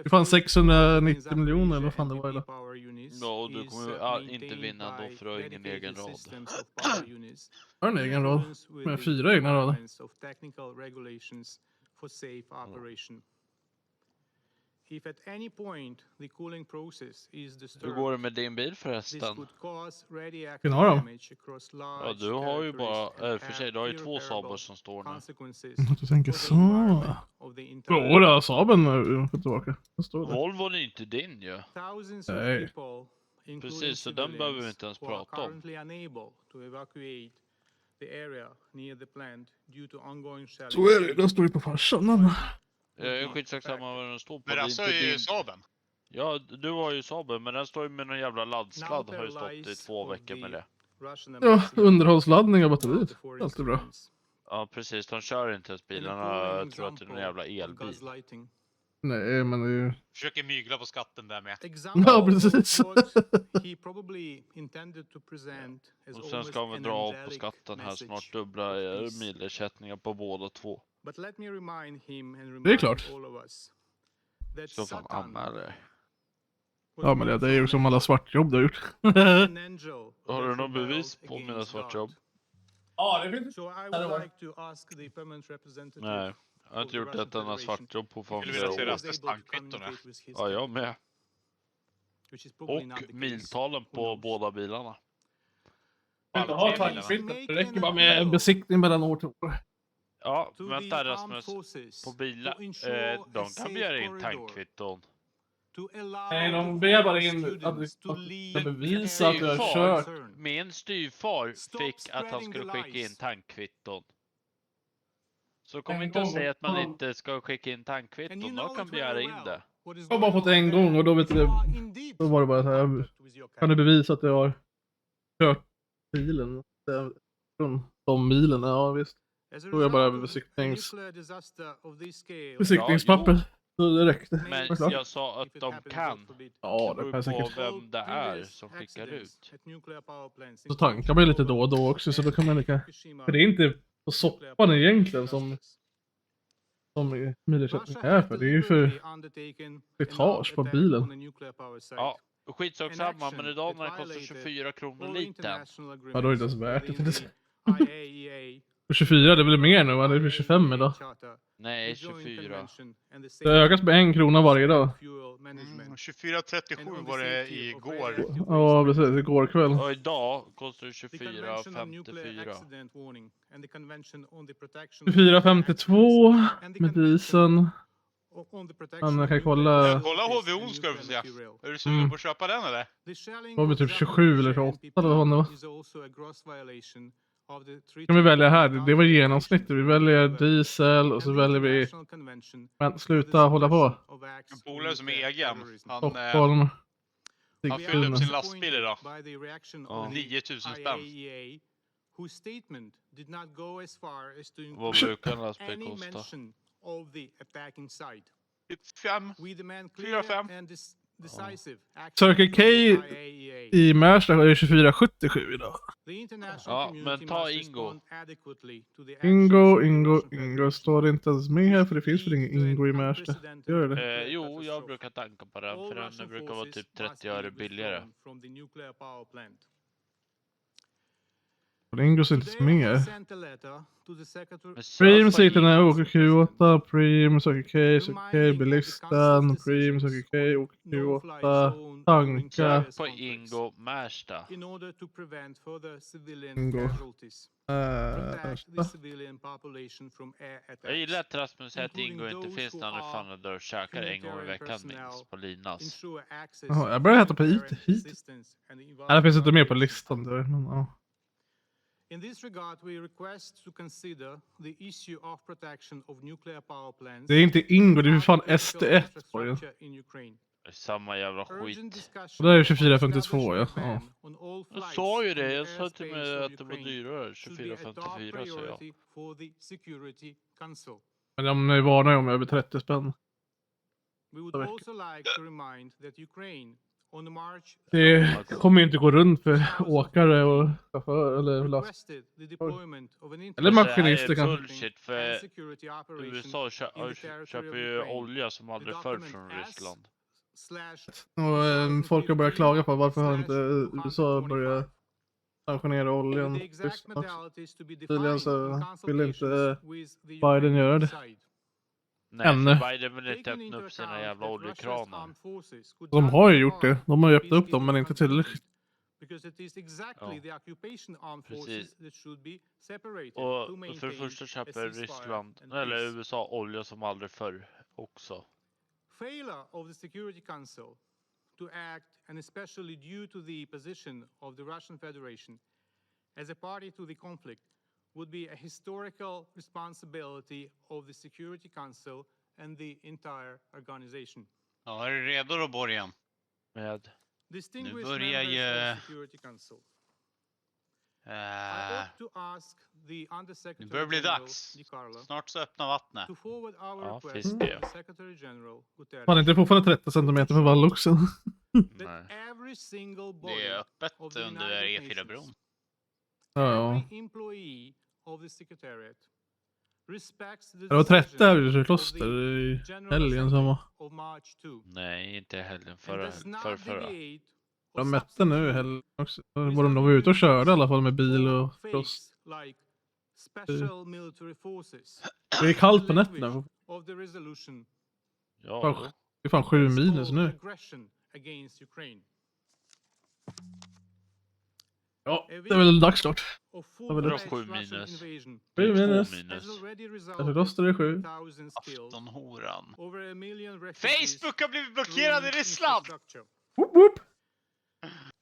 S3: Det fanns 690 miljoner eller vad fan det var idag.
S9: Ja, du kommer inte vinna då för att ha ingen egen rad.
S3: Har du en egen rad? Med 4 egna rader.
S10: If at any point the cooling process is disturbed,
S9: Hur går det med din bil förresten?
S3: Vilken har de?
S9: Ja, du har ju bara, för sig, du har ju 2 Saber som står nu.
S3: Du tänker så. Jo då, Saben är tillbaka.
S9: Volvon är inte din ju.
S3: Nej.
S9: Precis, så den behöver vi inte ens prata om.
S3: Så är det, den står ju på farsan.
S9: Jag är skitsamma vad den står på.
S7: Men alltså är ju Saben.
S9: Ja, du har ju Saben, men den står ju med någon jävla laddsladd. Har ju stått i 2 veckor med det.
S3: Ja, underhållsladdning av batteriet. Alltid bra.
S9: Ja, precis. De kör inte ens bilarna. Jag tror att det är någon jävla elbil.
S3: Nej, men det är ju...
S7: Försöker mygla på skatten där med.
S3: Ja, precis.
S9: Och sen ska vi dra av på skatten här snart. Dubbla milersättningar på båda två.
S3: Det är klart.
S9: Så fan anmäler.
S3: Ja, men det är ju som alla svartjobb du har gjort.
S9: Har du någon bevis på mina svartjobb?
S3: Ja, det finns.
S9: Nej, jag har inte gjort ett enda svartjobb på fan
S7: Skulle vilja se Rastas tankkvittorna.
S9: Ja, jag med. Och miltalen på båda bilarna.
S3: Jag inte ha tankfilter. Det räcker bara med besiktning mellan år till år.
S9: Ja, vänta Rasmus. På bilar, de kan begära in tankkvitton.
S3: Nej, de begär bara in att du ska bevisa att du har kört.
S9: Min styvfar fick att han skulle skicka in tankkvitton. Så kom inte och säga att man inte ska skicka in tankkvitton. De kan begära in det.
S3: Jag har bara fått en gång och då vet du, då var det bara så här. Kan du bevisa att du har kört bilen från de milen? Ja, visst. Då är jag bara besiktningspapper. Så det räckte.
S9: Men jag sa att de kan.
S3: Ja,
S9: det beror på vem det är som skickar ut.
S3: Så tankar man lite då och då också, så då kan man lika... För det är inte på soppan egentligen som milersättning är för. Det är ju för slitage på bilen.
S9: Ja, skitsak samma, men idag när det kostar 24 kronor liten.
S3: Ja, då är det inte så värt det. För 24, det är väl mer nu, va? Det är för 25 idag.
S9: Nej, 24.
S3: Det har ökat med 1 krona varje dag.
S7: 24,37 var det igår.
S3: Ja, precis. Igår kväll.
S9: Och idag kostar det 24,54.
S3: 24,52 med dieseln. Men jag kan kolla...
S7: Kolla HVO ska du få se. Är du sugen på att köpa den eller?
S3: Det var väl typ 27 eller 28 eller vad det var. Kan vi välja här? Det var genomsnittet. Vi väljer diesel och så väljer vi... Men sluta hålla på.
S7: En polare som är egen.
S3: Stockholm.
S7: Han fyllde upp sin lastbil idag. 9000 spänn.
S9: Vad brukar en lastbil kosta?
S7: 4-5.
S3: Circle K i Märsta är 24,77 idag.
S9: Ja, men ta Ingo.
S3: Ingo står inte ens med här för det finns väl ingen Ingo i Märsta. Gör det?
S9: Jo, jag brukar tanka på den för den brukar vara typ 30 öre billigare.
S3: Ingo ser inte
S10: Today I
S3: mer.
S10: sent a letter to the secretary
S3: Prim sitter när åker Q8, Prim söker K, söker K, bilistan, Prim söker K, åker Q8, tanka,
S9: På Ingo Märsta.
S10: in order to prevent further civilian
S3: Ingo.
S10: casualties. Protect the civilian population from air
S9: Jag gillar
S10: attacks.
S9: att Rasmus säger att
S10: including
S9: Ingo inte
S10: those
S9: finns
S10: who
S9: när han är
S10: are
S9: fan och dör och käkar en gång i
S10: humanitarian
S9: veckan
S10: personnel,
S9: minst på Linas.
S10: ensure access
S3: Jaha, jag
S10: to
S3: börjar heta på
S10: humanitarian
S3: hit.
S10: assistance and
S3: Nej, det finns
S10: involved
S3: inte mer på
S10: operations.
S3: listan tyvärr, men ja.
S10: In this regard, we request to consider the issue of protection of nuclear power plants.
S3: Det är inte Ingo, det är ju fan
S10: critical
S3: SD1 på det.
S10: infrastructure in Ukraine.
S9: Det är samma jävla
S10: Urgent
S9: skit.
S10: discussion
S3: Det är
S10: on
S3: 24,52, ja.
S10: establishing a
S3: Ja.
S10: ban on all
S9: Jag
S10: flights
S9: sa ju
S10: in
S9: det,
S10: the
S9: jag sa till
S10: airspace
S9: mig
S10: of
S9: att det var
S10: Ukraine
S9: dyrare.
S10: should be a top
S9: 24,54 sa jag.
S10: priority for the Security Council.
S3: Men de varnar ju om över 30 spänn.
S10: We would
S3: Tack.
S10: also like to remind that Ukraine on the March
S3: Det kommer ju inte gå runt för åkare och chaufförer eller last.
S10: requested the deployment of an
S3: Eller maskinister
S9: Det är
S3: kanske.
S9: bullshit
S10: and
S9: för
S10: security operation
S9: USA
S10: in the territory
S9: köper
S10: of
S9: ju
S10: Ukraine.
S9: olja som aldrig
S10: The
S9: förr
S10: document
S9: från
S10: as
S9: Ryssland.
S3: Och folk har börjat klaga på varför har inte USA börjat sanktionera oljan.
S10: With the exact
S3: Ryssland också.
S10: modalities to be
S3: Tydligen
S10: defined
S3: så
S10: in
S3: vill
S10: consultations
S3: inte
S10: with the
S3: Biden göra det.
S10: Ukrainian side.
S9: Nej,
S3: Ännu.
S9: för Biden vill inte
S10: Taking
S9: öppna
S10: into
S9: upp sina
S10: account
S9: jävla
S10: that
S9: oljekranar.
S10: Russia's armed forces could
S3: De
S10: not
S3: har ju
S10: be
S3: gjort det.
S10: part
S3: De har ju
S10: of
S3: öppnat upp dem, men
S10: peacekeeping
S3: inte tillräckligt.
S10: because it is exactly
S9: Ja.
S10: the occupation armed
S9: Precis.
S10: forces that should be separated to
S9: Och för det
S10: maintain
S9: första
S10: a
S9: köper
S10: ceasefire
S9: Ryssland,
S10: and
S9: eller
S10: peace.
S9: USA, olja som aldrig förr också.
S10: Failure of the Security Council to act, and especially due to the position of the Russian Federation as a party to the conflict, would be a historical responsibility of the Security Council and the entire organization.
S7: Ja, är du redo då, Borgen?
S9: Med
S10: Distinguished
S7: börjar
S10: members
S7: ju,
S10: of the Security Council, I ought to ask the
S7: det
S10: Undersecretary
S7: börjar bli
S10: General
S7: dags.
S10: Di Carlo
S7: Snart så öppnar vattnet.
S10: to forward our
S9: Ja,
S10: request
S9: fisk
S10: to
S9: det.
S10: the Secretary General Guterres.
S3: Man är inte fortfarande 30 centimeter för valloxen.
S10: That
S9: Nej.
S10: every single body
S7: Det är öppet
S10: of the
S7: under
S10: United
S7: E4-bron.
S10: Nations,
S3: Ja.
S10: every employee of the Secretariat respects the
S3: Det var 30
S10: decision
S3: här i
S10: of
S3: kloster
S10: the
S3: i
S10: General
S3: helgen som var.
S10: Assembly of March 2
S9: Nej, inte helgen.
S10: and
S9: Förra.
S10: does not deviate or
S3: De mätte nu i
S10: substitute
S3: helgen också. De var ute och körde i alla fall med bil och cross.
S10: like special military forces.
S3: Det är kallt på
S10: Language
S3: nätterna.
S10: of the resolution
S9: Ja,
S3: Det är fan 7 minus
S10: called
S3: nu.
S10: aggression against Ukraine.
S3: Ja, det är väl dags snart.
S10: Of
S3: Ja, men det är
S10: full-fledged
S9: 7
S10: Russian
S9: minus.
S10: invasion
S3: 7
S9: 2
S3: minus.
S10: has
S9: minus.
S10: already
S3: Efter
S10: resulted
S3: kloster är det 7.
S10: in thousands killed,
S7: Aftonhoran.
S10: over a million refugees,
S7: Facebook har blivit blockerad i
S10: ruined
S7: Ryssland!
S10: infrastructure.
S3: Woop, woop.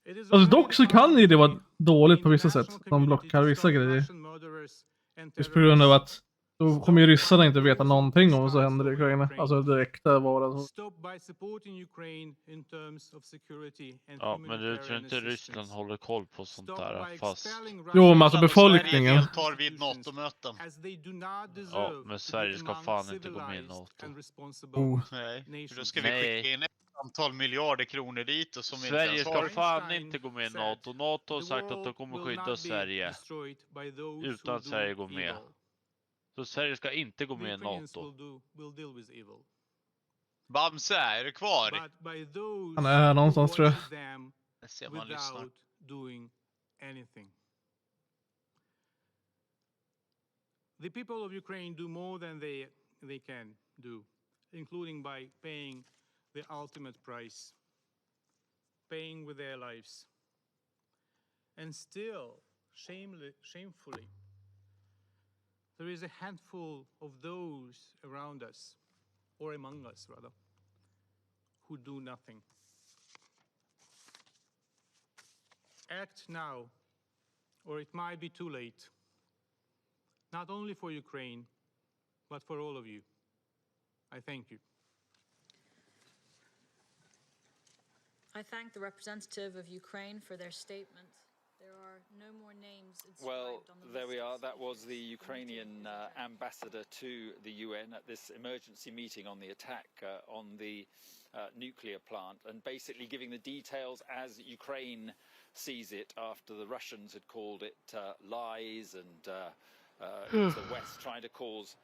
S10: It is
S3: Alltså
S10: already
S3: dock så kan ju det vara dåligt på vissa
S10: international
S3: sätt. De
S10: community
S3: blockar
S10: to
S3: vissa
S10: stop
S3: grejer.
S10: Russian murderers and
S3: Just på grund av
S10: terrorists.
S3: att då kommer ju ryssarna inte veta någonting om vad som händer i Ukraina. Alltså det äkta varan.
S10: Stop by supporting Ukraine in terms of security and
S9: ja, men du tror
S10: humanitarian
S9: inte Ryssland
S10: assistance.
S9: håller koll på sånt
S10: Stop
S9: där
S10: by
S9: fast...
S10: expelling
S3: Jo,
S10: Russian
S3: men alltså
S7: Sverige
S3: befolkningen.
S7: deltar vid NATO-möten.
S10: as they do not deserve
S9: Ja,
S10: to be
S9: men Sverige ska
S10: among
S9: fan inte gå med i
S10: civilized
S9: NATO.
S10: and responsible
S3: Oh.
S7: Nej, för då
S10: nations.
S7: ska vi
S9: Nej.
S7: skicka in ett antal miljarder kronor dit och som vi inte
S9: Sverige
S7: ens
S9: ska
S7: har.
S9: fan inte gå med i NATO. NATO har
S10: The
S9: sagt att de
S10: world
S9: kommer
S10: will
S9: skydda
S10: not be
S9: Sverige.
S10: destroyed by those who
S9: Utan att
S10: do
S9: Sverige går med.
S10: evil.
S9: Så Sverige ska inte gå
S10: The
S9: med i
S10: Ukrainians
S9: NATO.
S10: will deal with evil.
S7: Bamse, är du kvar?
S10: But by those
S3: Han är här någonstans,
S10: who
S3: tror jag.
S10: watch them
S7: Det ser man lyssnar.
S10: without doing anything. The people of Ukraine do more than they can do, including by paying the ultimate price, paying with their lives. And still, shamefully, there is a handful of those around us, or among us rather, who do nothing. Act now, or it might be too late. Not only for Ukraine, but for all of you. I thank you.
S11: I thank the representative of Ukraine for their statement. There are no more names inscribed
S6: Well,
S11: on the
S6: there
S11: list
S6: we
S11: of
S6: are. That was
S11: speakers.
S6: the Ukrainian ambassador to the UN at this emergency meeting on the attack on the nuclear plant, and basically giving the details as Ukraine sees it after the Russians had called it lies and it was the West trying to cause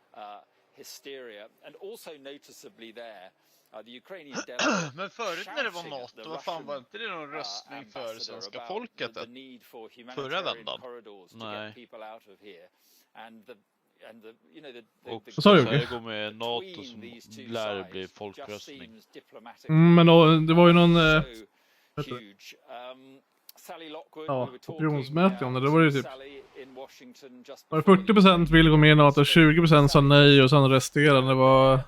S6: hysteria. And also noticeably there,
S9: Men förut när det var NATO, vad fan var inte det någon röstning för svenska folket förra vändan?
S7: Nej. Och
S3: Vad sa du,
S7: Sverige
S3: Jocke?
S7: går med NATO som lär bli folkröstning.
S3: Men då, det var ju någon opinionsmätning om det. Då var det typ var det 40% vill gå med i NATO, 20% sa nej och sen resterande var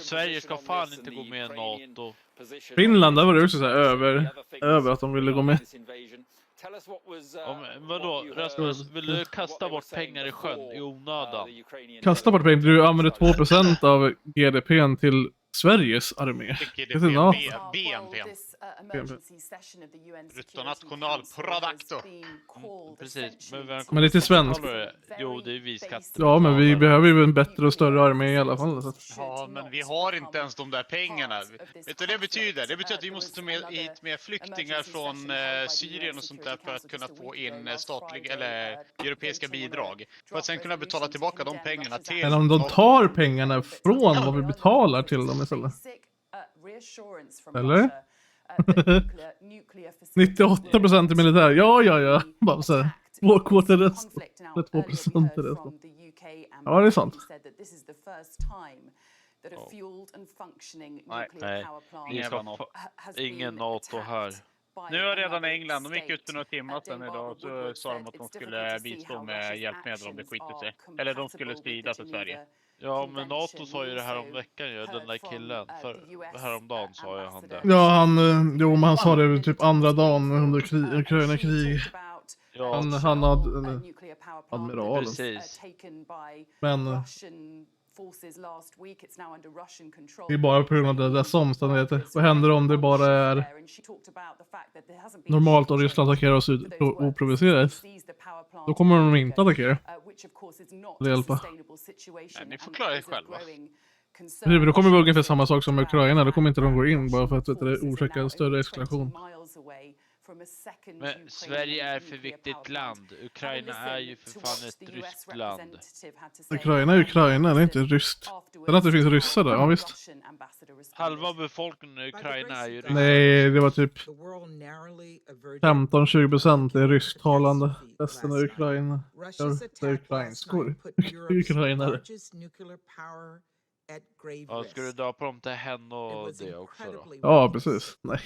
S7: Sverige ska fan inte gå med i NATO.
S3: Finland, där var det också så här över att de ville gå med.
S7: Vadå? Rasmus, vill du kasta bort pengar i sjön i onödan?
S3: Kasta bort pengar, du använder 2% av GDP:n till Sveriges armé.
S7: BNP. Bruttonationalprodukto. Precis.
S3: Men det är till svensk.
S7: Jo, det är vi skattebetalare.
S3: Ja, men vi behöver ju en bättre och större armé i alla fall. Så.
S7: Ja, men vi har inte ens de där pengarna. Vet du vad det betyder? Det betyder att vi måste ta med hit med flyktingar från Syrien och sånt där för att kunna få in statliga eller europeiska bidrag. För att sen kunna betala tillbaka de pengarna till...
S3: Men om de tar pengarna från vad vi betalar till dem istället. Eller? 98% i militär. Ja. Bara så här. 2 till resten. 2% till resten. Ja, det är sant.
S7: Nej. Ingen NATO här.
S9: Nu har redan England, de gick ut för några timmar sedan idag, så sa de att de skulle bistå med hjälpmedel om det skiter sig. Eller de skulle sprida till Sverige.
S7: Ja, men NATO sa ju det här om veckan ju, den där killen. För häromdagen sa ju han det.
S3: Ja, men han sa det typ andra dagen under Ukraina-krig.
S7: Ja,
S3: han hade admiralen.
S7: Precis.
S3: Men det är bara på grund av dessa omständigheter. Vad händer om det bara är normalt och Ryssland attackerar oss oprovocerat? Då kommer de inte attackera. Det hjälper.
S7: Nej, ni får klara er själva.
S3: Då kommer det vara ungefär samma sak som med Ukraina. Då kommer inte de gå in bara för att det orsakar en större eskalation.
S7: Men Sverige är för viktigt land. Ukraina är ju för fan ett ryskt land.
S3: Ukraina är Ukraina, det är inte ryskt. Det är att det finns ryssar där, ja visst.
S7: Halva befolkningen i Ukraina är ju ryssar.
S3: Nej, det var typ 15-20% är rysktalande. Resten är Ukraina. Det är ukrainskor. Ukrainare.
S7: Ja, ska du dra på dem till henne och det också då?
S3: Ja, precis. Nej.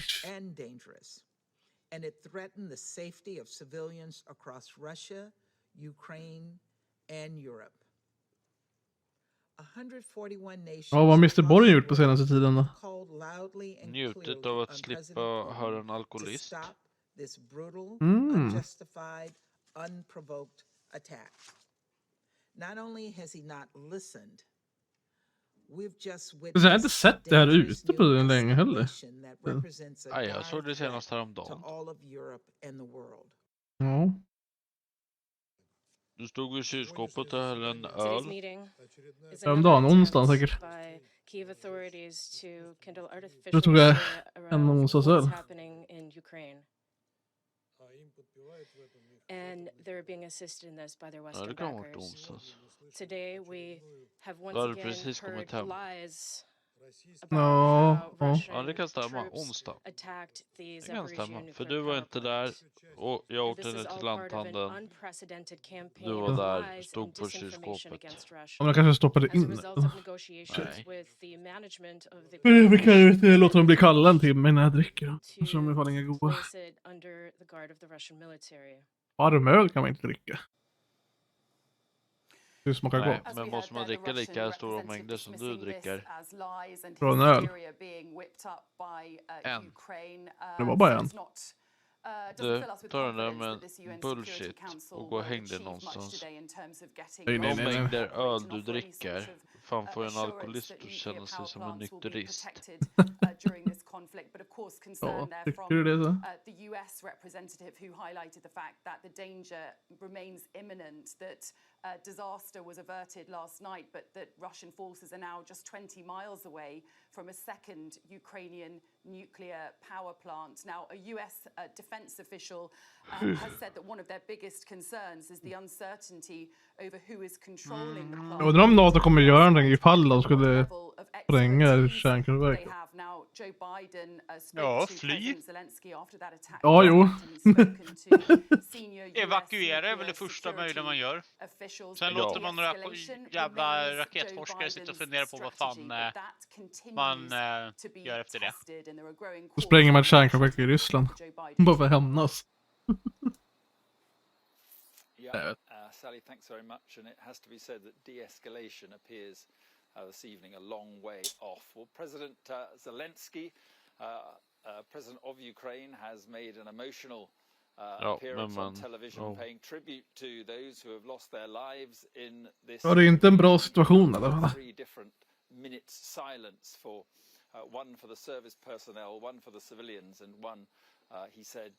S12: And it threatened the safety of civilians across Russia, Ukraine, and Europe. 141 nations.
S3: Ja, vad har Mr. Borg gjort på senaste tiden då?
S7: Njutit av att slippa höra en alkoholist.
S12: This brutal, unjustified, unprovoked attack. Not only has he not listened,
S3: jag har inte sett det här ute på den länge heller.
S7: Nej, jag såg det senast häromdagen.
S3: Ja.
S7: Du stod vid kylskåpet och höll en öl.
S3: Häromdagen, onsdagen säkert. Då tog jag en onsdagsöl.
S13: And they're being assisted in this by their Western backers. Today we have once again heard lies about how
S7: Ja, det kan stämma. Onsdag. Det kan stämma. För du var inte där och jag åkte ner till lanthandeln. Du var där, stod på kylskåpet.
S3: Om jag kanske stoppade in.
S7: Nej.
S3: Vi kan ju inte låta dem bli kalla en timme när jag dricker. Så de är fan inga goda. Varmöl kan man inte dricka. Det smakar gott.
S7: Men måste man dricka lika stora mängder som du dricker?
S3: Från öl.
S7: En.
S3: Det var bara en.
S7: Du tar den där med bullshit och gå och häng dig någonstans. De mängder öl du dricker, fan får en alkoholist att känna sig som en nykterist.
S3: Ja, tycker du det så?
S14: The US representative who highlighted the fact that the danger remains imminent, that disaster was averted last night, but that Russian forces are now just 20 miles away from a second Ukrainian nuclear power plant. Now, a US defense official has said that one of their biggest concerns is the uncertainty over who is controlling the plant.
S3: Jag undrar om NATO kommer göra någonting ifall de skulle spränga kärnkraftverk.
S14: They have now. Joe Biden
S9: Ja,
S14: spoke to
S9: fly.
S14: President Zelensky after that attack.
S3: Ja, jo.
S14: And he's spoken to senior US
S9: Evakuera är väl
S14: nuclear
S9: det första
S14: security
S9: möjliga man gör.
S14: officials.
S9: Sen
S14: But
S9: låter man några
S14: de-escalation
S9: jävla
S14: remains
S9: raketforskare
S14: Joe
S9: sitta och
S14: Biden's
S9: fundera på vad fan
S14: strategy, but that continues
S9: man
S14: to be
S9: gör efter det.
S14: tested, and there are growing
S3: Då spränger man ett kärnkraftverk i Ryssland.
S14: Joe Biden.
S3: Bara för att hämnas.
S6: Yeah, Sally, thanks very much. And it has to be said that de-escalation appears this evening a long way off. Well, President Zelensky, President of Ukraine, has made an emotional appearance on television, paying tribute to those who have lost their lives in this.
S3: Ja, det är inte en bra situation eller?
S6: 3 different minutes silence for one for the service personnel, one for the civilians, and one, he said,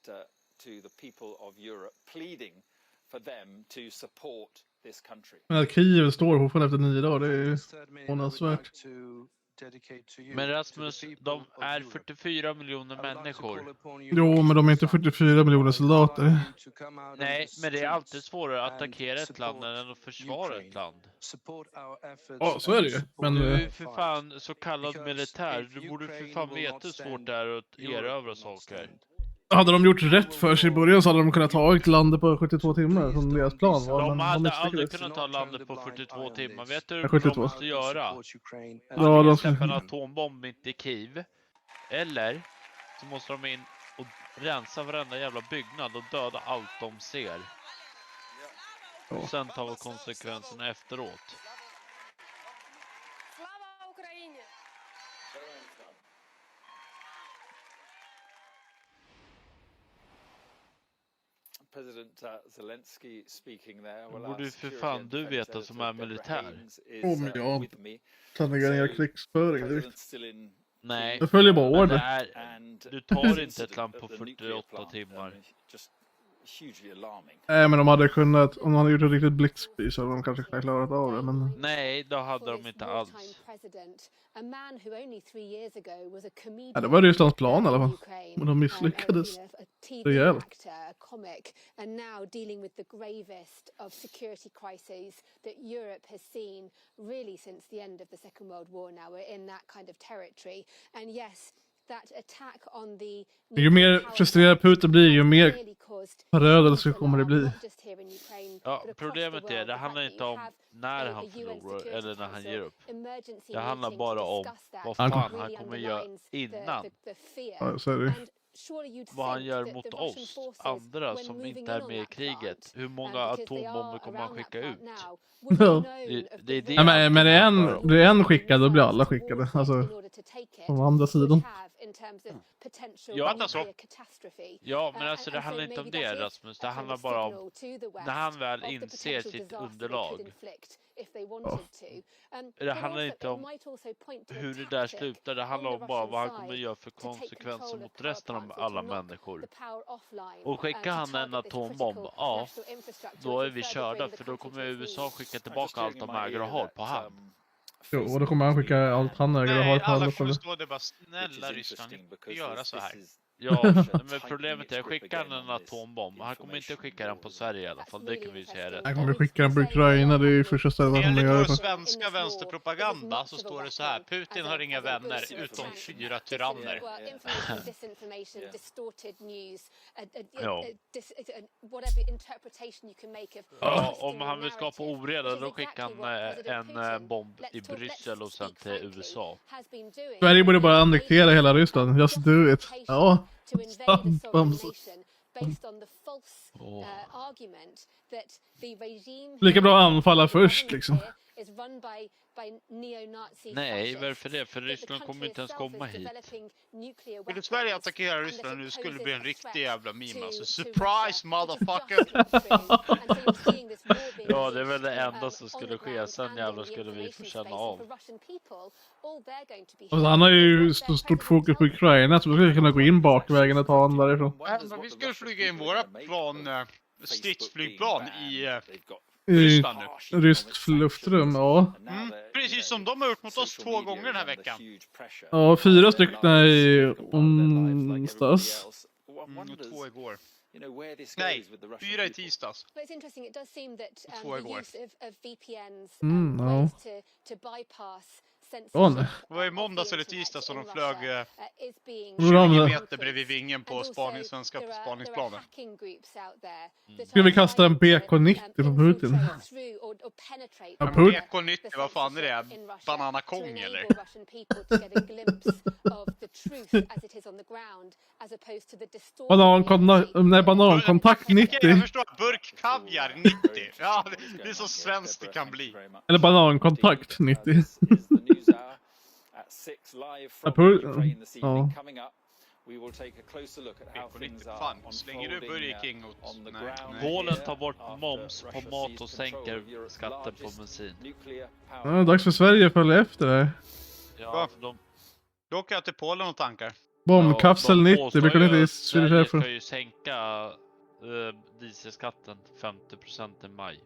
S6: to the people of Europe, pleading for them to support this country.
S3: Men Kiev står fortfarande efter 9 dagar, det är förvånansvärt.
S9: Men Rasmus, de är 44 miljoner människor.
S3: Jo, men de är inte 44 miljoner soldater.
S9: Nej, men det är alltid svårare att attackera ett land än att försvara ett land.
S3: Ja, så är det ju. Men
S9: du är för fan så kallad militär. Du borde för fan veta hur svårt det är att erövra saker.
S3: hade de gjort rätt för sig i början så hade de kunnat ta ett landet på 72 timmar som deras plan var.
S9: De
S3: men
S9: hade aldrig kunnat ta landet på 42 timmar. Vet du hur
S3: 72.
S9: de måste göra?
S3: Ja, de
S9: släppa en atombomb mitt i Kiev. Eller så måste de in och rensa varenda jävla byggnad och döda allt de ser. Och sen tar vi konsekvenserna efteråt.
S6: President Zelensky speaking there. Well,
S9: borde för fan du veta som är militär.
S3: Men ja, planera krigsföring direkt.
S9: Nej,
S3: det följer bara order.
S9: Du tar inte ett land på 48 timmar.
S3: Nej, men de hade kunnat, om de hade gjort ett riktigt blitzkrig så hade de kanske kunnat klarat av det, men...
S9: Nej, då hade de inte alls.
S3: Ja, det var Rysslands plan i alla fall. Men de misslyckades rejält.
S15: And now dealing with the gravest of security crises that Europe has seen really since the end of the Second World War. Now we're in that kind of territory. And yes, that attack on the...
S3: Ju mer frustrerad Putin blir, ju mer förödelse kommer det bli.
S9: Ja, problemet är, det handlar inte om när han förlorar eller när han ger upp. Det handlar bara om vad fan han kommer göra innan.
S3: Ja, så är det.
S9: Vad han gör mot oss, andra som inte är med i kriget. Hur många atombomber kommer han skicka ut?
S3: Ja.
S9: Det
S3: Ja, men det är en skickad, då blir alla skickade. Alltså, på andra sidan.
S9: Ja, men alltså det handlar inte om det, Rasmus. Det handlar bara om när han väl inser sitt underlag. Ja. Det handlar inte om hur det där slutar. Det handlar om bara vad han kommer göra för konsekvenser mot resten av alla människor. Och skickar han en atombomb, ja, då är vi körda. För då kommer USA skicka tillbaka allt de äger och har på hand.
S3: Jo, och då kommer han skicka allt han äger och har på hand.
S9: Alla kommer stå där bara, snälla Ryssland, ni göra så här. Ja, men problemet är att skicka en atombomb. Han kommer inte skicka den på Sverige i alla fall, det kan vi säga rätt.
S3: Han kommer skicka den på Ukraina, det är ju första stället han kommer göra
S9: Enligt
S3: det.
S9: vår svenska vänsterpropaganda så står det så här: Putin har inga vänner utom 4 tyranner. Ja, om han vill skapa oreda då skickar han en bomb i Bryssel och sen till USA.
S3: Sverige borde bara annektera hela Ryssland, just do it. Ja. Lika bra anfalla först liksom.
S9: Nej, varför det? För Ryssland kommer inte ens komma hit. Skulle Sverige attackera Ryssland nu skulle det bli en riktig jävla meme. Alltså, surprise motherfucker! Ja, det är väl det enda som skulle ske. Sen jävla skulle vi få känna av.
S3: Alltså, han har ju så stort fokus på Ukraina så vi skulle kunna gå in bakvägen och ta honom därifrån.
S9: Vi skulle flyga in våra plan, stridsflygplan i
S3: Ryssland nu. Ryskt luftrum, ja.
S9: Precis som de har gjort mot oss 2 gånger den här veckan.
S3: Ja, 4 stycken i onsdags.
S9: 2 igår. Nej, 4 i tisdags. 2 igår.
S3: Ja.
S15: censorship
S7: Det var i måndags eller tisdag som de flög
S15: is being
S7: 20 meter bredvid vingen på svenska spaningsplanen.
S3: Ska vi kasta en BK-90 på Putin?
S7: En BK-90, vad fan är det? Bananakong eller?
S3: Banankontakt 90.
S7: Jag förstår, burk kaviar 90. Ja, det är så svenskt det kan bli.
S3: Eller banankontakt 90. Ja.
S7: Fan, slänger du Burger King åt?
S9: Polen tar bort moms på mat och sänker skatten på bensin.
S3: Ja, dags för Sverige att följa efter det.
S9: Ja,
S7: Då åker jag till Polen och tankar.
S3: Bombkapsel 90, vi kan inte
S9: Sverige ska ju sänka dieselskatten 50% i maj.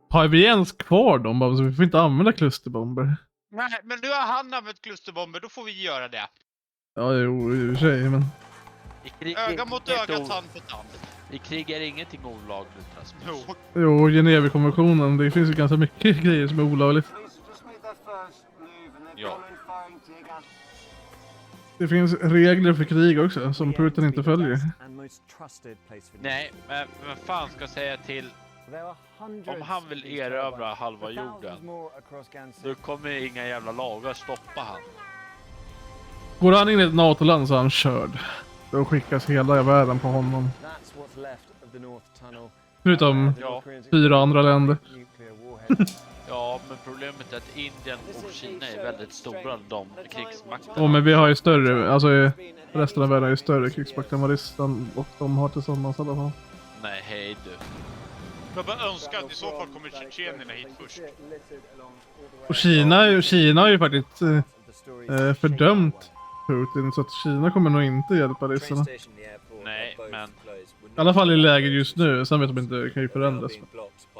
S3: Har vi ens kvar dem? Så vi får inte använda klusterbomber.
S7: Nej, men nu har han använt klusterbomber, då får vi göra det.
S3: Ja, jo, i och för sig, men...
S7: Öga mot öga, tand på tand.
S9: I krig är ingenting olagligt, Rasmus.
S3: Jo, Genèvekonventionen, det finns ju ganska mycket grejer som är olagligt.
S9: Ja.
S3: Det finns regler för krig också, som Putin inte följer.
S9: Nej, men vad fan ska jag säga till... Om han vill erövra halva jorden, då kommer inga jävla lagar stoppa han.
S3: Går han in i ett NATO-land så är han körd. Då skickas hela världen på honom. Förutom 4 andra länder.
S9: Ja, men problemet är att Indien och Kina är väldigt stora, de krigsmakterna.
S3: Ja, men vi har ju större, alltså resten av världen är ju större krigsmakt än vad Ryssland och de har tillsammans i alla fall.
S9: Nej, hej du.
S7: Jag bara önskar att i så fall kommer tjetjenerna hit först.
S3: Och Kina har ju faktiskt fördömt Putin, så att Kina kommer nog inte hjälpa ryssarna.
S9: Nej, men...
S3: I alla fall i läget just nu, sen vet de inte, kan ju förändras.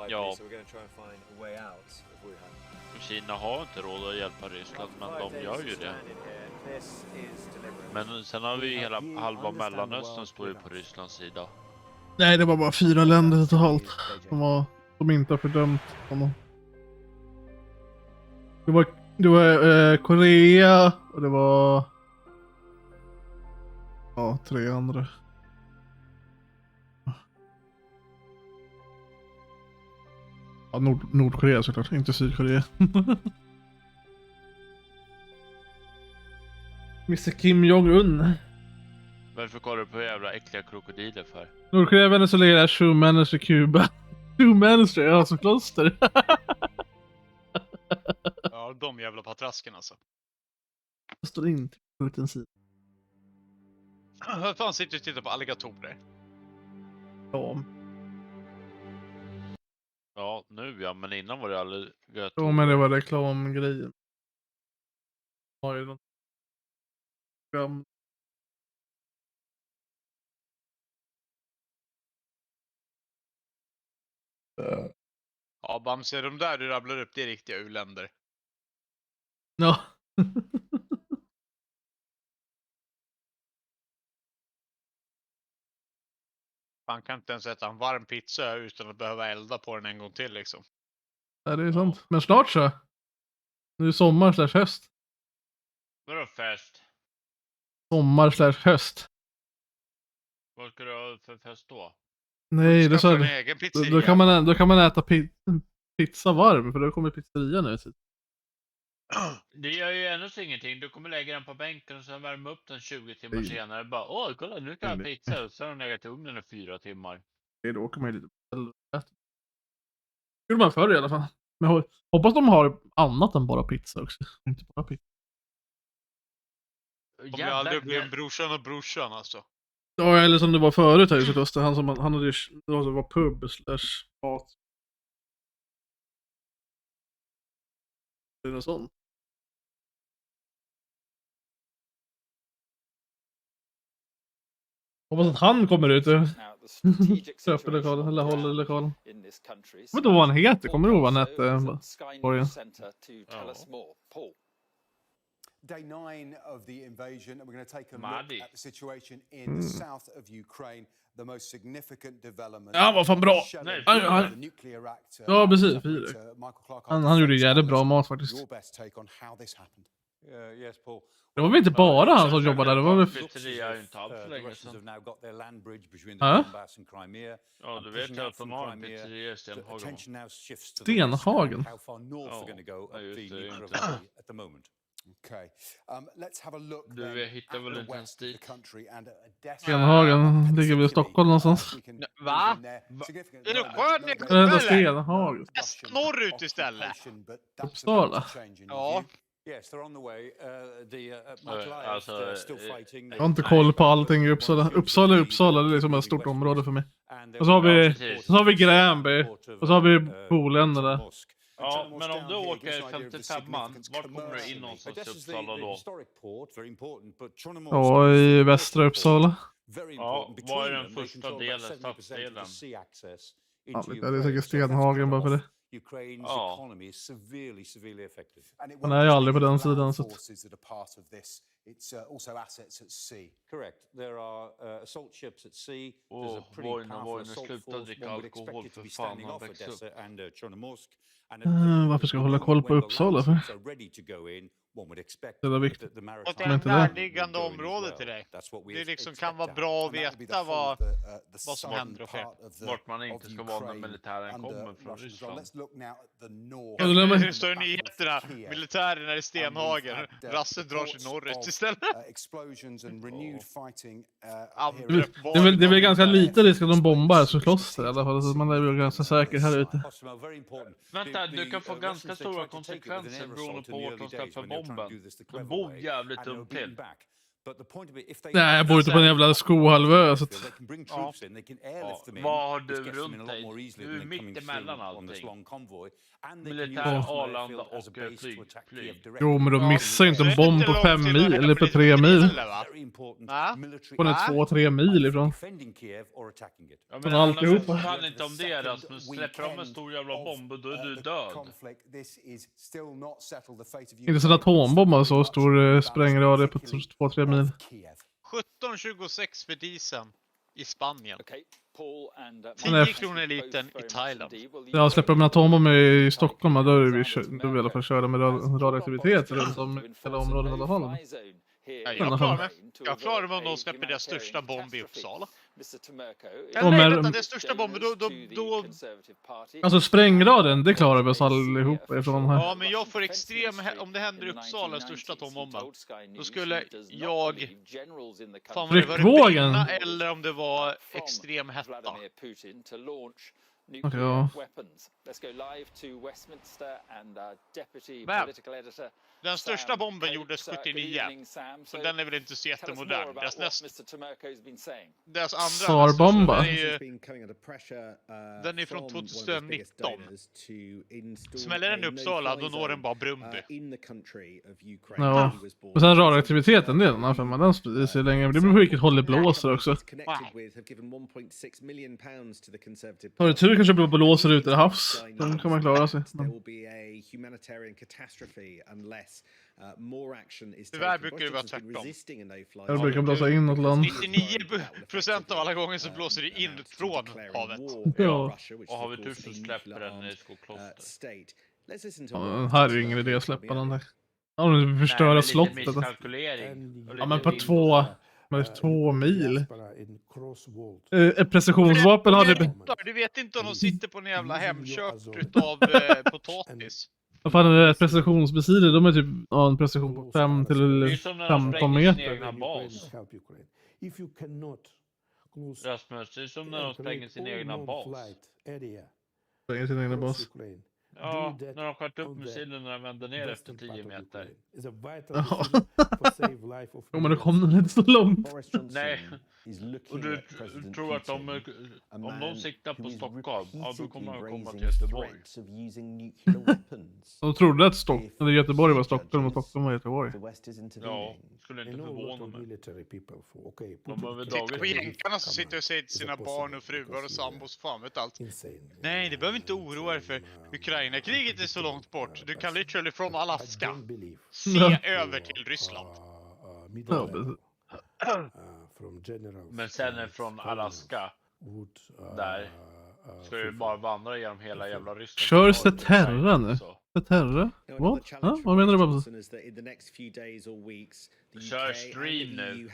S9: Ja. Kina har inte råd att hjälpa Ryssland, men de gör ju det. Men sen har vi hela halva Mellanöstern står ju på Rysslands sida.
S3: Nej, det var bara 4 länder totalt som inte har fördömt honom. Det var Korea och det var 3 andra. Ja, Nordkorea såklart, inte Sydkorea. Mr. Kim Jong-Un.
S9: Varför kollar du på jävla äckliga krokodiler för?
S3: Nordkorea, Venezuela, Schumannister, Kuba. Schumannister, ja, som kloster.
S7: Ja, de jävla patrasken alltså.
S3: Jag står inte på Putins sida.
S7: Vad fan sitter du och tittar på alligatorer?
S3: Ja.
S9: Ja, nu ja, men innan var det aldrig gött.
S3: Jo, men det var reklamgrejen. Har ju något program.
S7: Ja, Bamse, de där du rabblar upp, det är riktiga u-länder.
S3: Ja.
S7: Man kan inte ens äta en varm pizza utan att behöva elda på den en gång till liksom.
S3: Ja, det är sant. Men snart så. Nu är det sommar/höst.
S9: Vadå fest?
S3: Sommar/höst.
S9: Vad ska du ha för fest då?
S3: Nej, det så då kan man äta pizza varm, för då kommer pizzerian ut.
S9: Det gör ju ännu så ingenting. Du kommer lägga den på bänken och sen värma upp den 20 timmar senare. Bara, kolla, nu kan jag ha pizza. Och sen har den legat i ugnen i 4 timmar.
S3: Då åker man ju lite på. Det gjorde man förr i alla fall. Men hoppas de har annat än bara pizza också. Inte bara pizza.
S7: Om jag aldrig blir en brorsan alltså.
S3: Ja, eller som det var förut här i Sydöster. Han hade ju, det var pub/mat. Det är något sånt. Hoppas att han kommer ut och köper lokalen, eller håller lokalen. Jag vet inte vad han heter, kommer du ihåg vad han hette?
S5: day 9 of the invasion, and we're going to take a look at the situation in the south of Ukraine. The most significant development.
S3: Ja, vad fan bra. Ja, precis. Han gjorde jävligt bra mat faktiskt.
S4: Yes, Paul.
S3: Det var väl inte bara han som jobbade där, det var väl...
S9: Ja, du vet att de har en pizzeria i Stenhagen.
S3: Stenhagen?
S5: Okay. Let's have a look
S9: Du hittar väl inte ens dit?
S3: Stenhagen ligger väl i Stockholm någonstans.
S9: Va? Är du skön?
S3: Det är Stenhagen.
S9: Norrut istället.
S3: Uppsala.
S9: Ja.
S4: Yes, they're on the way.
S3: Jag har inte koll på allting i Uppsala. Uppsala är liksom ett stort område för mig. Och så har vi Gränby. Och så har vi Boländerna där.
S9: Ja, men om du åker 55-man, vart kommer du in någonstans i Uppsala då?
S3: Ja, i västra Uppsala.
S9: Ja, vad är den första delen, stadsdelen?
S3: Ja, det är säkert Stenhagen bara för det.
S4: Ukraine's economy is severely affected.
S3: Man är ju aldrig på den sidan. Så.
S5: It's also assets at sea.
S4: Correct. There are assault ships at sea. There's a pretty powerful assault force. One would expect to be standing off Odessa and Chornomorsk.
S3: Varför ska jag hålla koll på Uppsala för? Det är viktigt.
S9: Och det är ett närliggande område till dig. Det liksom kan vara bra att veta vad som händer och sker. Vart man inte ska vara när militären kommer från Ryssland. Det står i nyheterna. Militären är i Stenhagen. Rassen drar sig norrut istället.
S3: Det är väl ganska lite risk att de bombar så slåss det i alla fall. Så man är väl ganska säker här ute.
S9: Vänta, du kan få ganska stora konsekvenser beroende på vart de släpper bomben. De bor jävligt dumt till.
S3: Nej, jag bor ute på en jävla skohalvö. Så att...
S9: Ja. Vad har du runt dig? Du är mitt emellan allting. Militär, Arlanda och flyg.
S3: Jo, men de missar ju inte en bomb på 5 mil eller på 3 mil. På en 2-3 mil ifrån.
S9: Ja, men alltihopa. Kan inte om det, Rasmus. Släpper de en stor jävla bomb och då är du död.
S3: Inte så atombombar så stor sprängradie på 2-3 mil.
S9: 17,26 för dieseln i Spanien.
S3: 10
S9: kronor liten i Thailand.
S3: Ja, släpper de en atombomb i Stockholm, då är vi i alla fall körda med radioaktivitet runt om hela området i alla fall.
S9: Jag klarar mig om de släpper deras största bomb i Uppsala. Den största bomben, då...
S3: Alltså sprängraden, det klarar vi oss allihopa ifrån här.
S9: Ja, men jag får om det händer i Uppsala, största atombomben, då skulle jag... Fan, var det brinna eller om det var extrem hetta.
S3: Ja.
S9: Den största bomben gjordes 79, så den är väl inte så jättemodern. Deras andra
S3: SAR-bomba.
S9: Den är från 2019. Smäller den i Uppsala, då når den bara Brumby.
S3: Ja, och sen radioaktiviteten, den sprider sig länge. Men det beror på vilket håll det blåser också. Har du tur kanske det blåser ut i havs. Då kan man klara sig.
S9: Tyvärr brukar det vara tvärtom.
S3: Jag brukar blåsa in något land.
S9: 99% av alla gånger så blåser det in från havet.
S3: Ja.
S9: Och har vi tur så släpper den i skogkloster.
S3: Ja, här är ju ingen idé att släppa den där. Ja, de förstöra slottet. Ja, men på 2 mil. Ett precisionsvapen har det...
S9: Du vet inte om de sitter på en jävla hemköp utav potatis.
S3: Vad fan är det? Precisionsmissiler, de är typ en precision på 5 till 15 meter.
S9: Rasmus, det är som när de spränger sin egna bas.
S3: Spränger sin egna bas.
S9: Ja, när de sköt upp missilen när de vände ner efter 10 meter.
S3: Ja. Jo, men då kom den inte så långt.
S9: Nej. Och du tror att om de siktar på Stockholm, ja, då kommer de komma till Göteborg.
S3: De trodde att Göteborg var Stockholm och Stockholm var Göteborg.
S9: Ja, skulle inte förvåna mig. Titta på jänkarna som sitter och säger till sina barn och fruar och sambos, fan vet allt. Nej, det behöver inte oroa er för Ukraina
S7: Ukraina. Kriget är så långt bort. Du kan literally från Alaska
S3: Ja.
S7: se över till Ryssland.
S3: Ja, precis.
S9: Men sen från Alaska där ska du bara vandra genom hela jävla Ryssland.
S3: Kör Seterra nu. Seterra? What? Ja, vad menar du bara?
S9: Kör stream nu.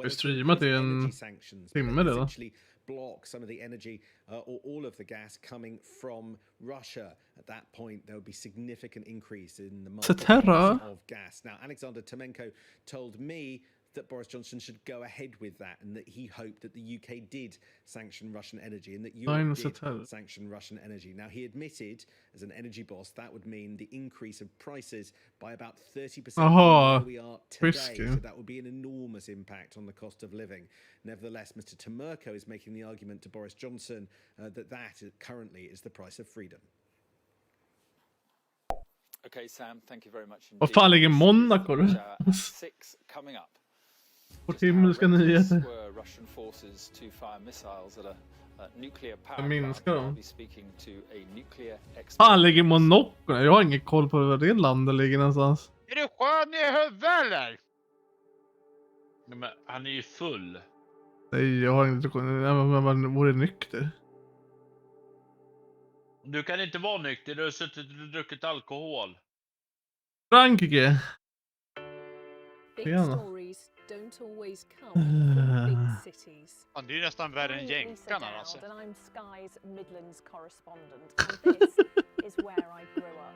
S3: Vi streamat i en timme redan.
S16: Block some of the energy or all of the gas coming from Russia. At that point, there would be significant increase in the market of gas. Now, Alexander Tomenko told me that Boris Johnson should go ahead with that, and that he hoped that the UK did sanction Russian energy, and that Europe did sanction Russian energy. Now, he admitted, as an energy boss, that would mean the increase of prices by about 30% from where we are today. So that would be an enormous impact on the cost of living. Nevertheless, Mr. Tomerko is making the argument to Boris Johnson that currently is the price of freedom.
S6: Okay, Sam, thank you very much.
S3: Vad fan ligger Monaco då? På himmelska nyheter. Jag minskar dem. Fan ligger Monaco? Jag har ingen koll på var det landet ligger någonstans.
S9: Är du skön i huvudet eller? Nej, men han är ju full.
S3: Nej, jag har inte koll. Men vore nykter?
S9: Du kan inte vara nykter, du har suttit och druckit alkohol.
S3: Frankrike.
S17: Big stories don't always come from big cities.
S7: Det är ju nästan värre än jänkarna alltså.
S17: And I'm Sky's Midlands correspondent, and this is where I grew up.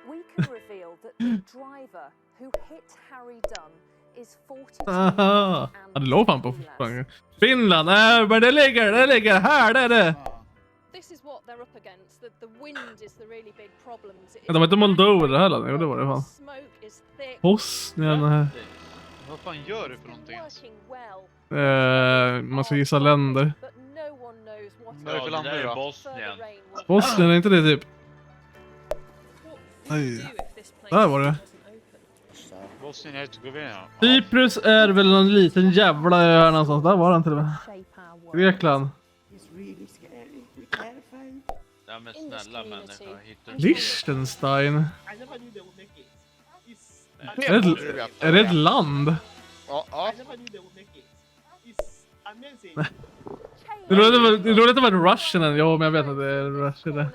S17: We can reveal that the driver who hit Harry Dunn is 42
S3: Aha. Ja, det låg fan på Frankrike. Finland, men det ligger här, det är det.
S17: This is what they're up against. The wind is the really big problem.
S3: Det var inte Moldova det här landet, jo det var det fan. Bosnien.
S7: Vad fan gör du för någonting?
S3: Man ska gissa länder.
S7: Vad är det för land nu då?
S9: Bosnien.
S3: Bosnien, är inte det typ? Nej. Där var det.
S7: Bosnien är Herzegovina.
S3: Cyprus är väl någon liten jävla ö här någonstans. Där var den till och med. Grekland.
S9: Ja men snälla människor, hittar
S3: Liechtenstein. Är det ett land?
S7: Ja.
S3: Det låter inte vara Russian. Ja, men jag vet att det är Russian.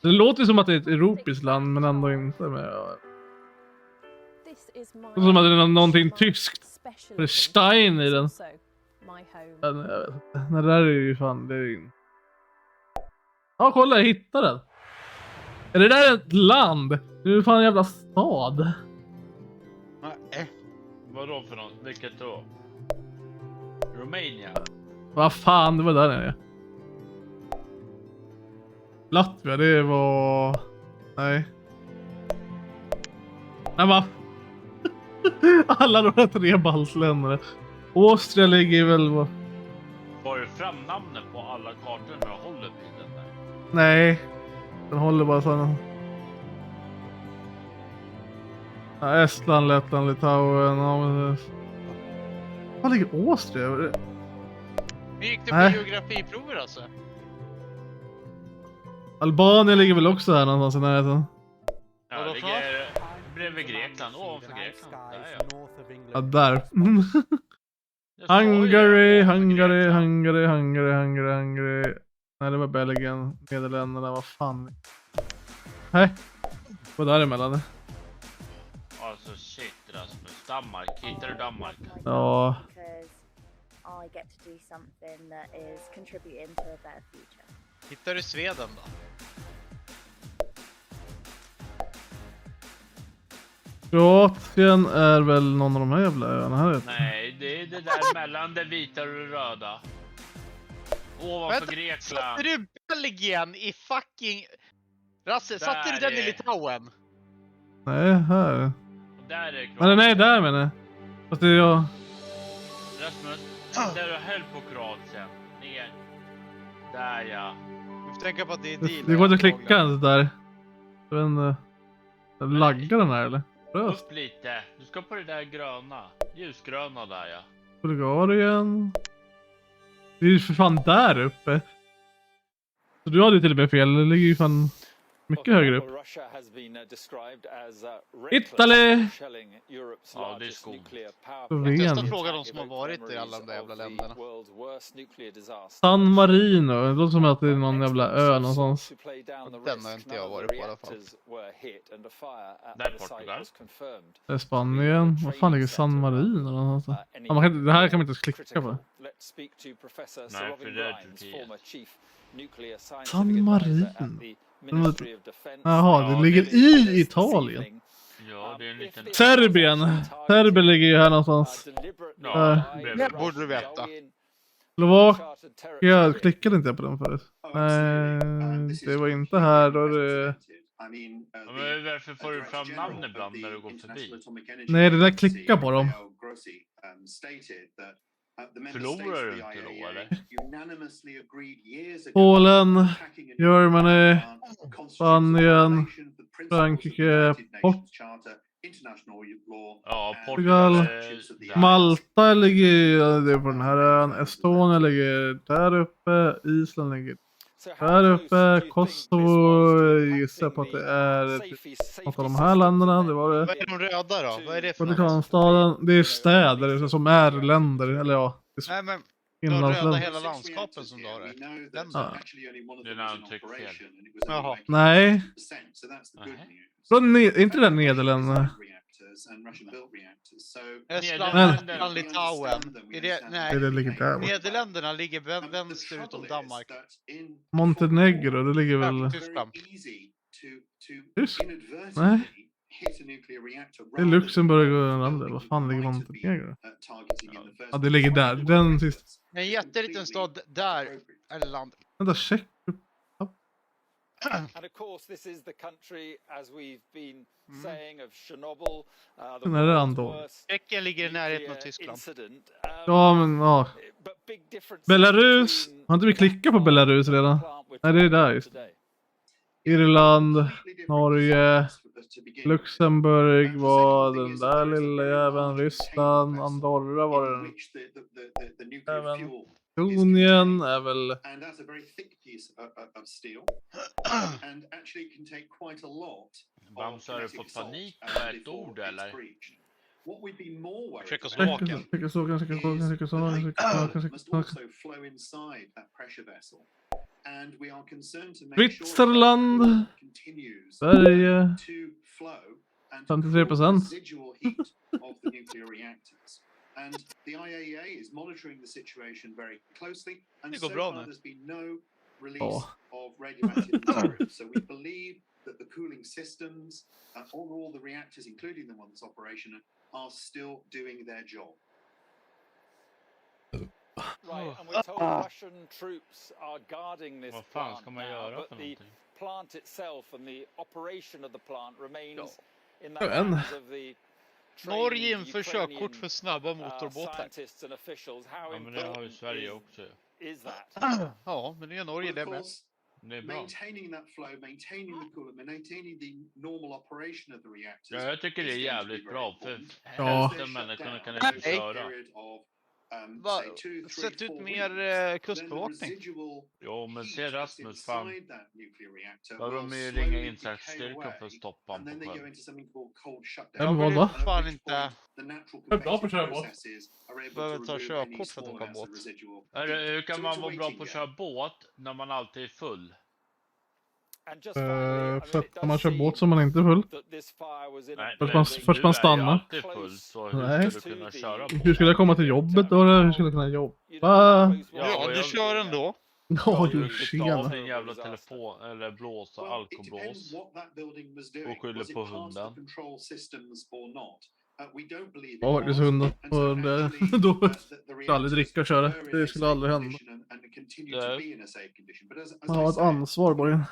S3: Det låter som att det är ett europeiskt land, men ändå inte. Men det är som att det är någonting tyskt. Det är Stein i den. Jag vet inte. Det där är ju fan... Det är... Ja, kolla, jag hittade den. Är det där ett land? Det är ju fan en jävla stad.
S9: Vadå för något? Vilket då? Rumänien?
S3: Vad fan, det var där nere. Latvia, det var... Nej. Nej, va? Alla de här 3 balsländer. Austria ligger väl...
S9: Var du fram namnen på alla kartor när du håller vid den där?
S3: Nej. Den håller bara sådana. Ja, Estland, Lettland, Litauen. Ja, vad ligger Austria?
S7: Hur gick det på geografiprover alltså?
S3: Albanien ligger väl också här någonstans i närheten.
S9: Ja, det ligger bredvid Grekland. Ovanför Grekland.
S3: Ja, där. Hungary. Nej, det var Belgien. Nederländerna, vad fan. Nej. Vad där emellan?
S9: Alltså shit Rasmus. Danmark. Hittar du Danmark?
S3: Ja.
S18: I get to do something that is contributing to a better future.
S7: Hittar du Sweden då?
S3: Kroatien är väl någon av de här jävla öarna här.
S9: Nej, det är det där mellan det vita och det röda. Ovanför Grekland.
S7: Satte du Belgien i fucking... Rasse, satte du den i Litauen?
S3: Nej, här.
S9: Där är Kroatien.
S3: Men nej, där menar jag. Fast det är jag...
S9: Rasmus, där du höll på Kroatien. Ner. Där ja.
S7: Du får tänka på att det är deal.
S3: Det går inte att klicka ens där. Jag vet inte. Laggar den här eller?
S9: Upp lite. Du ska på det där gröna. Ljusgröna där ja.
S3: Bulgarien. Det är ju för fan där uppe. Så du hade ju till och med fel, det ligger ju fan mycket högre upp. Italy!
S9: Ja, det är skog.
S7: Jag testar fråga de som har varit i alla de där jävla länderna.
S3: San Marino, det låter som att det är någon jävla ö någonstans.
S7: Den har inte jag varit på i alla fall.
S9: Det är Portugal.
S3: Det är Spanien. Vad fan ligger San Marino någonstans? Ja, man kan inte, det här kan man inte klicka på.
S9: Nej, för det är Turkiet.
S3: San Marino. Jaha, det ligger i Italien.
S9: Ja, det är en liten...
S3: Serbien ligger ju här någonstans.
S9: Ja,
S7: det borde du veta.
S3: Slovakia, klickade inte jag på den förut? Nej, det var inte här. Då är det...
S9: Ja, men varför får du fram namn ibland när du går förbi?
S3: Nej, det där klickar på dem.
S9: Förlorar du inte då, eller?
S3: Polen, Germany, Spanien, Frankrike, Portugal, Malta ligger det på den här ön, Estonia ligger där uppe, Island ligger där uppe, Kosovo gissar på att det är något av de här länderna, det var det.
S7: Vad är de röda då? Vad är det för
S3: Vatikanstaden, det är städer som är länder, eller ja.
S7: Nej, men de röda hela landskapen som du har det.
S3: Ja.
S9: Det är när han trycker fel.
S7: Jaha.
S3: Nej. Är inte det Nederländerna?
S7: Estland, Litauen. Nej,
S3: Det ligger där.
S7: Nederländerna ligger vänster utom Danmark.
S3: Montenegro, det ligger väl...
S7: Tyskland.
S3: Tysk? Nej. Det är Luxemburg och andra. Vad fan ligger Montenegro? Ja, det ligger där. Den sista.
S7: En jätteliten stad där är det land.
S3: Vänta, check.
S6: And of course, this is the country, as we've been saying, of Chernobyl.
S3: Den är Andorra.
S7: Tjeckien ligger i närheten av Tyskland.
S3: Ja, men ja. Belarus. Har inte vi klickat på Belarus redan? Nej, det är där just. Irland, Norge, Luxemburg var den där lilla jäveln, Ryssland, Andorra var den. Även Tonien är väl...
S9: Bamsar du fått panik med ett ord eller?
S7: Tjeckoslovakien.
S3: Switzerland, Sverige, 53%.
S16: And the IAEA is monitoring the situation very closely, and
S7: Det
S16: so
S7: går bra
S16: far
S7: nu.
S16: there's been no release of radioactive material. So we believe that the cooling systems on all the reactors, including the one that's operational, are still doing their job.
S6: Right, and we're told Russian troops are guarding this
S9: Vad fan
S6: plant
S9: ska man
S6: now,
S9: göra
S6: but
S9: för
S6: the
S9: någonting?
S6: plant itself and the operation of the plant remains in the
S3: Jag vet inte.
S6: hands of the
S7: Norge inför körkort för snabba motorbåtar.
S6: scientists and officials. How
S9: Ja, men det har ju
S6: important
S9: Sverige också.
S6: is that?
S7: Ja, men det är Norge det med.
S9: Det är bra.
S16: Maintaining that flow, maintaining the coolant, maintaining the normal operation of the reactors.
S9: Ja, jag tycker det är jävligt bra för
S3: Ja.
S9: hälften människorna kan inte köra.
S7: Sätt ut mer kustbevakning.
S9: Jo, men se Rasmus, fan. Då har de ju ringa insatsstyrkan för att stoppa honom på sjön.
S3: Vem var det?
S7: Fan inte.
S3: Jag är bra på att köra båt.
S7: Behöver ta körkort för att åka båt.
S9: Hur kan man vara bra på att köra båt när man alltid är full?
S3: För att när man kör båt så är man inte full. Först man stannar.
S9: Alltid full, så hur ska du kunna köra båt?
S3: Hur skulle jag komma till jobbet då? Hur skulle jag kunna jobba?
S7: Ja, du kör ändå.
S3: Ja,
S9: du
S3: ju
S9: klickar av
S3: tjena.
S9: din jävla telefon eller blåsa alkoblås och skyller på hunden.
S3: Ja, faktiskt hunden. Och det, då skulle jag aldrig dricka och köra. Det skulle aldrig hända. Man har ett ansvar, Borgen.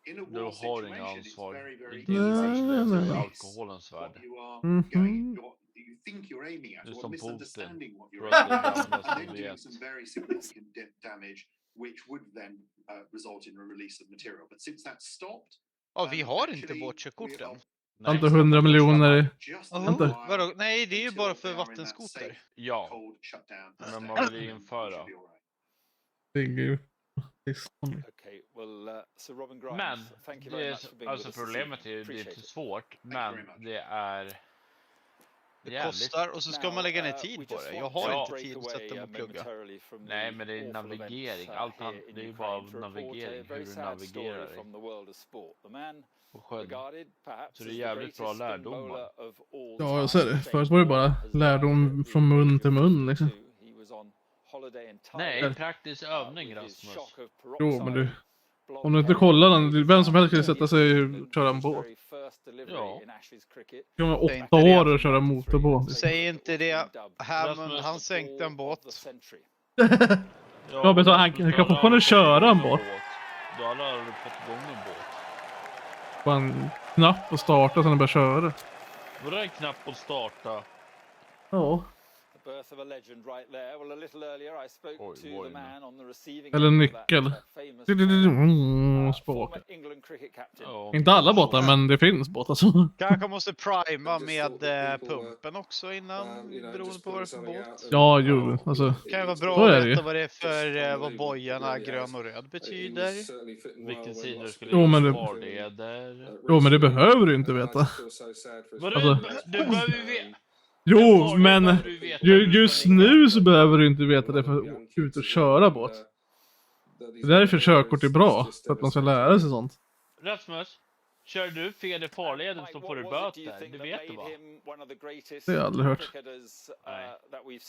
S9: Du har inga ansvar.
S3: Nej.
S9: I alkoholens värld.
S3: Mhm.
S9: Du är som Putin. Tror att det är det enda som vet.
S7: Ja, vi har inte båtkörkort än.
S3: Inte 100 miljoner. Vänta.
S7: Vadå? Nej, det är ju bara för vattenskoter.
S9: Ja, men man vill införa.
S3: Det är gud.
S6: Okay, well, so Robin Grimes,
S9: Men
S6: thank you
S9: det
S6: very
S9: är,
S6: much for being
S9: alltså
S6: with us this
S9: problemet är
S6: evening.
S9: ju det är
S6: Appreciate
S9: inte
S6: it.
S9: svårt, men det är
S7: Det
S9: jävligt.
S7: kostar och så ska man lägga ner
S6: we
S7: tid på
S6: just
S7: det. Jag
S6: want
S7: har
S6: to
S7: inte
S6: break
S7: tid att
S6: away,
S7: sätta mig och plugga.
S6: momentarily from
S9: Nej,
S6: the
S9: men det är
S6: awful
S9: navigering.
S6: events,
S9: Allt
S6: here
S9: annat,
S6: in
S9: det är ju
S6: Ukraine
S9: bara
S6: to report a
S9: navigering.
S6: very
S9: Hur du
S6: sad story
S9: navigerar dig
S6: from the world of sport. The man
S9: på sjön.
S6: regarded perhaps
S9: Så
S6: as
S9: det är
S6: the
S9: jävligt bra
S6: greatest spin
S9: lärdomar.
S6: bowler of all
S3: Ja, jag
S6: time.
S3: ser det.
S6: Shane
S3: Förut var det bara
S6: Warne has
S3: lärdom
S6: died at the
S3: från mun
S6: age
S3: till
S6: of
S3: mun liksom.
S6: 52. He was on holiday in
S9: Nej,
S6: Thailand,
S9: praktisk övning
S6: with his
S9: Rasmus.
S6: shock of
S3: Jo, men du...
S6: peroxide
S3: Om du inte kollar den, vem som helst kan sätta sig och köra en båt.
S9: Ja.
S3: Det kan 8 år och köra motorbåt.
S7: Säg inte det. Hammond, han sänkte en båt.
S3: Ja, men så han kan fortfarande köra en båt.
S9: Du har aldrig fått igång en båt.
S3: Bara en knapp och starta så den börjar köra.
S9: Vadå en knapp att starta?
S3: Ja.
S6: Birth of a legend right there. Well, a little earlier I spoke to the man on the receiving
S3: Eller
S6: end of that
S3: nyckel.
S6: former
S3: Spåk.
S6: England cricket captain.
S3: Inte alla båtar, men det finns båtar så.
S7: Kanske måste prima med pumpen också innan, beroende på vad det är för båt.
S3: Ja, jo, alltså.
S7: Kan ju vara
S3: så
S7: bra
S3: är
S7: att
S3: det
S7: veta
S3: ju.
S7: vad det är för, vad bojarna grön och röd betyder.
S9: Vilken sida du skulle
S3: Jo, men
S9: göra
S3: det...
S9: farleder.
S3: Jo, men det behöver du inte veta.
S9: Vadå?
S3: Alltså...
S9: Du behöver ju veta.
S3: Jo, men just nu så behöver du inte veta det för att ut och köra båt. Det är därför körkort är bra, för att man ska lära sig sånt.
S9: Rasmus, kör du fel i farleden så får du böter. Du vet det va?
S3: Det har jag aldrig hört.
S9: Nej.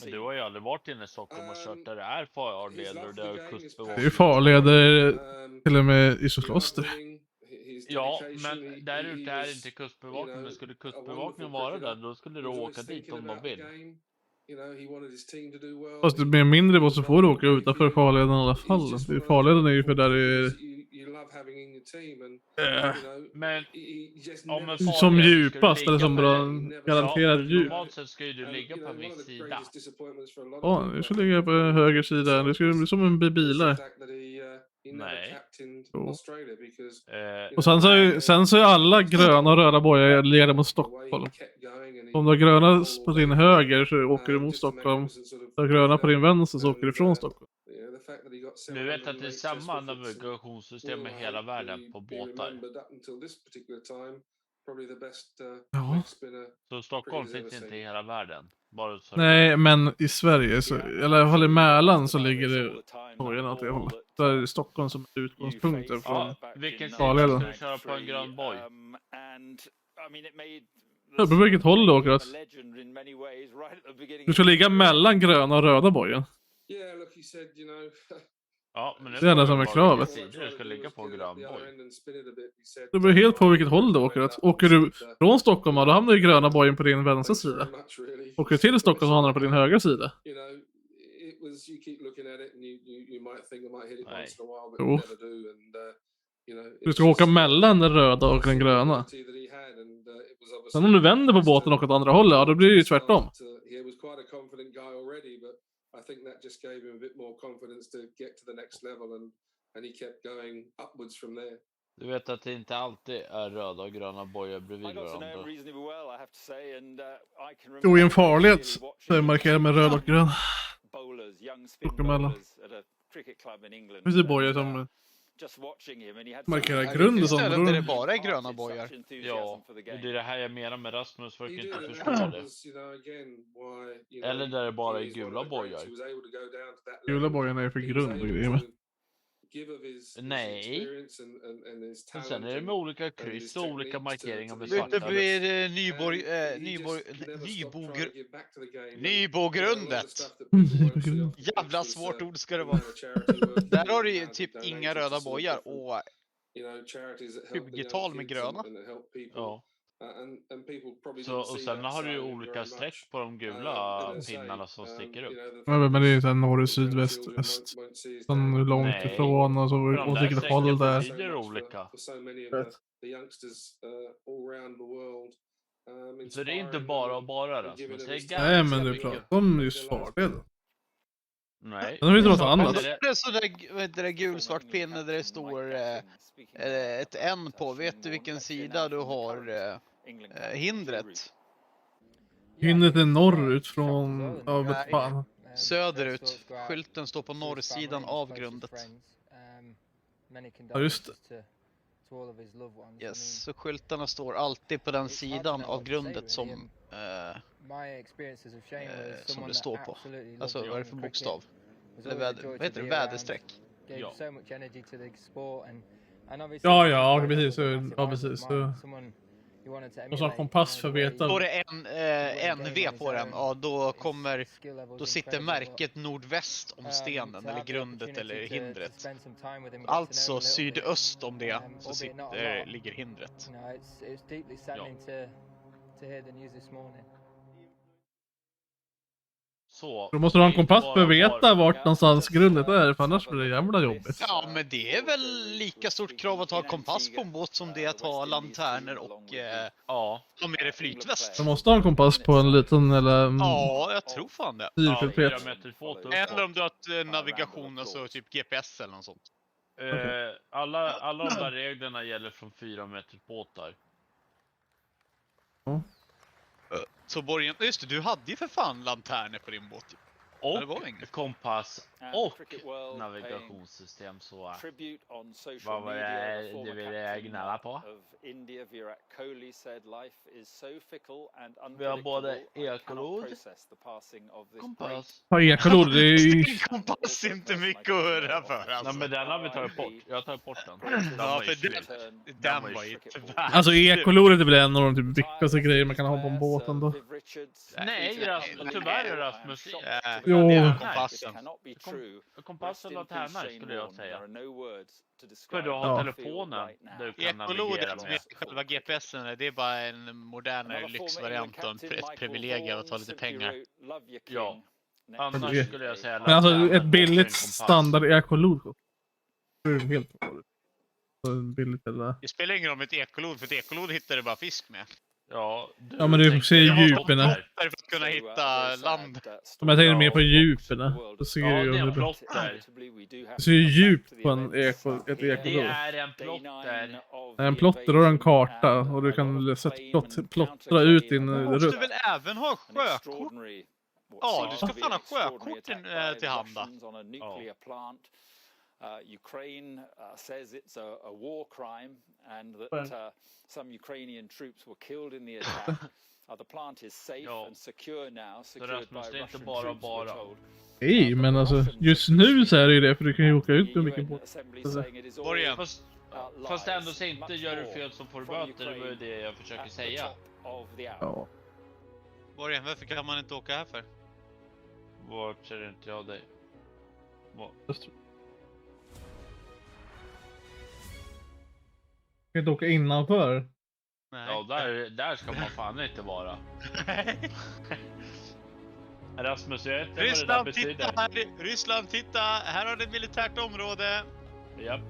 S9: Men du har ju aldrig varit inne i Stockholm och kört där det är farleder och det är kustbevakning.
S3: Det är ju farleder till och med i Isoskloster.
S9: Ja, men där ute är inte kustbevakningen. Men skulle kustbevakningen vara där, då skulle du åka dit om de vill.
S3: Fast det blir mindre båt så får du åka utanför farleden i alla fall. Farleden är ju för där det är...
S9: Men om en
S3: som djupast eller som bra garanterad djup.
S9: Normalt sett ska ju du ligga på en viss sida.
S3: Ja, du ska ligga på höger sida. Det ska bli som en bilar.
S9: Nej.
S3: Jo. Och sen så är alla gröna och röda bojar leder mot Stockholm. Om du har gröna på din höger så åker du mot Stockholm. Om du har gröna på din vänster så åker du ifrån Stockholm.
S9: Du vet att det är samma navigationssystem i hela världen på båtar.
S3: Ja.
S9: Så Stockholm finns inte i hela världen. Bara så.
S3: Nej, men i Sverige, så, eller i alla fall i Mälaren så ligger det bojarna åt det hållet. Där är Stockholm som är utgångspunkten från
S9: vilken sida
S3: farleden.
S9: ska du köra på en grön boj?
S3: Det beror på vilket håll du åker åt. Du ska ligga mellan gröna och röda bojen.
S9: Ja, men
S3: det är det som är kravet.
S9: Du ska ligga på grön boj.
S3: Det beror helt på vilket håll du åker åt. Åker du från Stockholm, då hamnar ju gröna bojen på din vänstra sida. Åker du till Stockholm så hamnar den på din högra sida.
S9: Nej.
S3: Jo. Du ska åka mellan den röda och den gröna. Sen om du vänder på båten och åt andra hållet, ja då blir det ju tvärtom.
S8: I think that just gave him a bit more confidence to get to the next level and he kept going upwards from there.
S9: Du vet att det inte alltid är röda och gröna bojar bredvid varandra.
S3: Jo, i en farled så är det markerat med röd och grön. Och emellan. Det finns ju bojar som markerar grund och sånt.
S7: Ställen där det bara är gröna bojar.
S9: Ja, det är det här jag menar med Rasmus, för att inte förstå det. Eller där det bara är gula bojar.
S3: Gula bojarna är för grund och grejer med.
S9: Nej. Och sen är det med olika kryss och olika markeringar med
S7: Det
S9: svarta.
S7: blir Nybogrundet. Jävla svårt ord ska det vara. Där har du ju typ inga röda bojar och 20-tal med gröna.
S9: Ja. Så, och sen har du ju olika streck på de gula pinnarna som sticker upp.
S3: Ja, men det är ju såhär norr, syd, väst, öst. Sen långt ifrån och så åt vilket håll där.
S9: Det är olika. Så det är inte bara Rasmus.
S3: Nej, men du pratar om just farleden.
S9: Nej.
S3: Men det finns något annat.
S7: Det är sådär gulsvart pinne där det står ett N på. Vet du vilken sida du har hindret?
S3: Hindret är norrut från... Ja, vet fan.
S7: Söderut. Skylten står på norrsidan av grundet.
S3: Ja, just det.
S7: Yes, så skyltarna står alltid på den sidan av grundet som det står på. Alltså vad är det för bokstav? Eller vad heter det? Väderstreck.
S3: Ja, precis. Ja, precis. Så. Och så har kompass för att veta.
S7: Står det en V på den, ja då sitter märket nordväst om stenen eller grundet eller hindret. Alltså sydöst om det så ligger hindret.
S9: Så,
S3: då måste du ha en kompass för att veta vart någonstans grundet är, för annars blir det jävla jobbigt.
S7: Ja, men det är väl lika stort krav att ha kompass på en båt som det att ha lanterner och ha med det flytväst.
S3: Du måste ha en kompass på en liten eller...
S7: Ja, jag tror fan det.
S9: Eller
S7: om du har ett navigation, alltså typ GPS eller något sånt.
S9: Alla de där reglerna gäller från 4 meters båtar.
S7: Så Borgen, just det, du hade ju för fan lanterner på din båt.
S9: Och kompass och navigationssystem, så vad var det du ville gnälla på? Vi har både ekolod, kompass.
S3: Ja, ekolod, det är ju...
S7: Kompass är inte mycket att höra för alltså.
S9: Nej, men den har vi tagit bort. Jag har tagit bort den.
S7: Ja, för den var ju tyvärr.
S3: Alltså ekolodet är väl en av de typ viktigaste grejer man kan ha på en båt ändå.
S9: Nej, tyvärr Rasmus.
S3: Jo.
S9: Kompassen och tärnar skulle jag säga. För du har telefonen.
S7: Ekolodet med själva GPSen, det är bara en modernare lyxvariant och ett privilegium att ta lite pengar.
S9: Ja. Annars skulle jag säga...
S3: Men alltså ett billigt standard ekolod. Det är helt billigt eller...
S7: Det spelar ingen roll med ett ekolod, för ett ekolod hittar du bara fisk med.
S9: Ja,
S3: men du ser djupen.
S7: För att kunna hitta land.
S3: Om jag tänker mer på djupen. Så ser
S9: ja,
S3: ju
S9: det är en plotter.
S3: Det ser ju djup på ett ekolod.
S9: Det är en plotter.
S3: En plotter och en karta. Och du kan plottra ut din rutt.
S7: Du måste väl även ha sjökort? Ja, du ska fan ha sjökorten till handa.
S6: Ukraine says it's a war crime and that some Ukrainian troops were killed in the attack. The plant is safe and secure now, secured by Russian troops, we're told.
S3: Nej, men alltså just nu så är det ju det, för du kan ju åka ut med mycket båt.
S9: Fast ändå så inte gör du fel som får böter, det var ju det jag försöker säga.
S3: Ja.
S7: Borgen, varför kan man inte åka här för?
S9: Vart ser inte jag dig?
S3: Kan inte åka innanför.
S7: Nej.
S9: Ja, där ska man fan inte vara. Rasmus, jag vet inte vad det där betyder.
S7: Ryssland, titta! Här har du ett militärt område.
S9: Japp.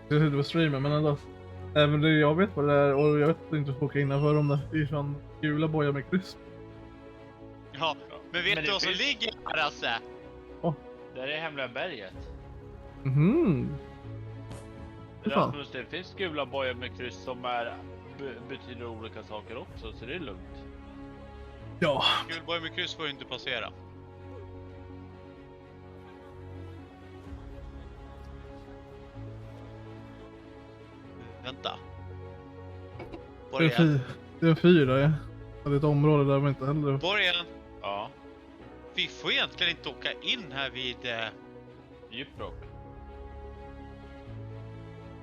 S3: Jag sitter på streamen, men ändå. Även det, jag vet vad det är, och jag vet inte hur åka innanför om det. Det är fan gula bojar med kryss.
S7: Ja, men vet du vad som ligger här alltså?
S9: Där är hemliga berget. Rasmus, det finns gula bojar med kryss som betyder olika saker också, så det är lugnt.
S3: Ja.
S7: Gul boj med kryss får ju inte passera. Vänta.
S3: Det är en fyra, ja. Det är ett område där man inte heller...
S7: Borgen!
S9: Ja.
S7: Vi får egentligen inte åka in här vid...
S9: Djuprock.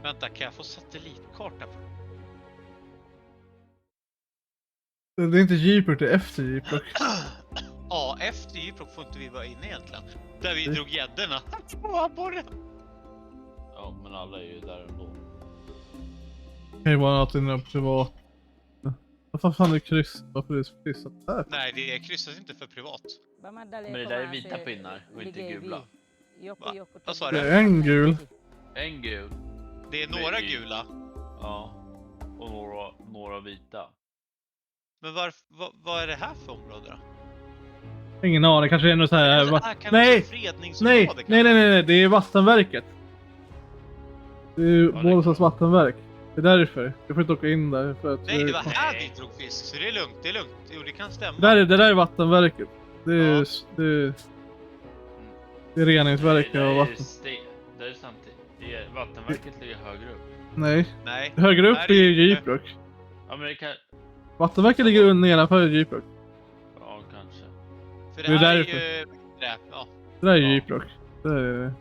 S7: Vänta, kan jag få satellitkarta på?
S3: Det är inte Djuprock, det är efter Djuprock.
S7: Ja, efter Djuprock får inte vi vara inne egentligen. Där vi drog gäddorna.
S9: Ja, men alla är ju där ändå.
S3: Det kan ju vara att det är privat. Vad fan är kryss? Varför är det kryssat där?
S7: Nej, det kryssas inte för privat.
S9: Men det där är vita pinnar och inte gula.
S7: Va? Vad sa du?
S3: Det är en gul.
S9: En gul.
S7: Det är några gula.
S9: Ja. Och några vita.
S7: Men vad är det här för område då?
S3: Ingen aning, kanske är något så här... Nej, det är vattenverket. Det är Bålstads vattenverk. Det är därför. Jag får inte åka in där för att...
S7: Nej, det var här vi drog fisk, så det är lugnt, Jo, det kan stämma.
S3: Det där är vattenverket. Det är reningsverket och vatten.
S9: Det är sant. Det Vattenverket ligger högre upp.
S3: Nej.
S7: Nej.
S3: Högre upp är Djuprock.
S9: Ja, men det kan...
S3: Vattenverket ligger nedanför Djuprock.
S9: Ja, kanske.
S7: För
S3: Det är
S7: det här är
S3: därför.
S7: ju... Ja.
S3: Det där är Djuprock.
S7: Där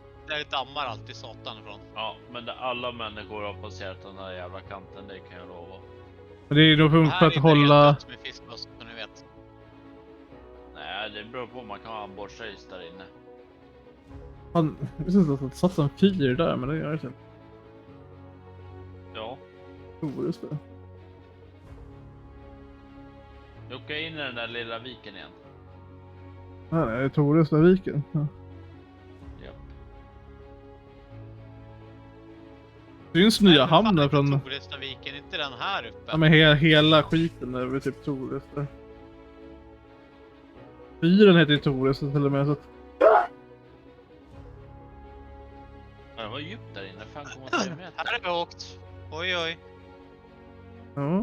S7: dammar alltid satan ifrån.
S9: Ja, men alla människor har passerat den där jävla kanten, det kan jag lova.
S3: Men det är nog för att hålla...
S7: Med fiskböss, som ni vet.
S9: Nej, det beror på om man kan ha en bordsrace där inne.
S3: Han... Jag visste inte att det satt en fyr där, men det gör det inte.
S9: Ja.
S3: Just det.
S9: Du åker in i den där lilla viken igen.
S3: Nej, det är Toresta viken. Ja.
S9: Japp.
S3: Syns nya hamnen från...
S7: Toresta viken, inte den här uppe.
S3: Ja, men hela skiten över typ Toresta. Fyren heter ju Toresta till och med, så att...
S9: Ja, det var djupt där inne, 5,3 meter.
S7: Här har vi åkt. Oj, oj.
S3: Ja.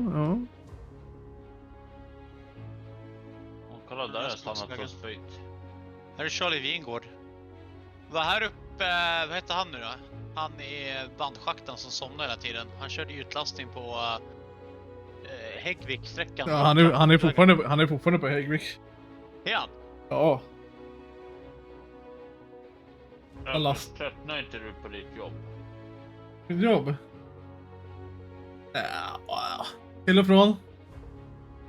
S9: Och kolla, där är stannat på spöjt.
S7: Här är Charlie Wingård. Var här uppe, vad heter han nu då? Han är bandschakten som somnar hela tiden. Han körde utlastning på Häggvik-sträckan.
S3: Ja, han är fortfarande på Häggvik.
S7: Är han?
S3: Ja.
S9: Tröttnar inte du på ditt jobb?
S3: Mitt jobb? Ja, till och från.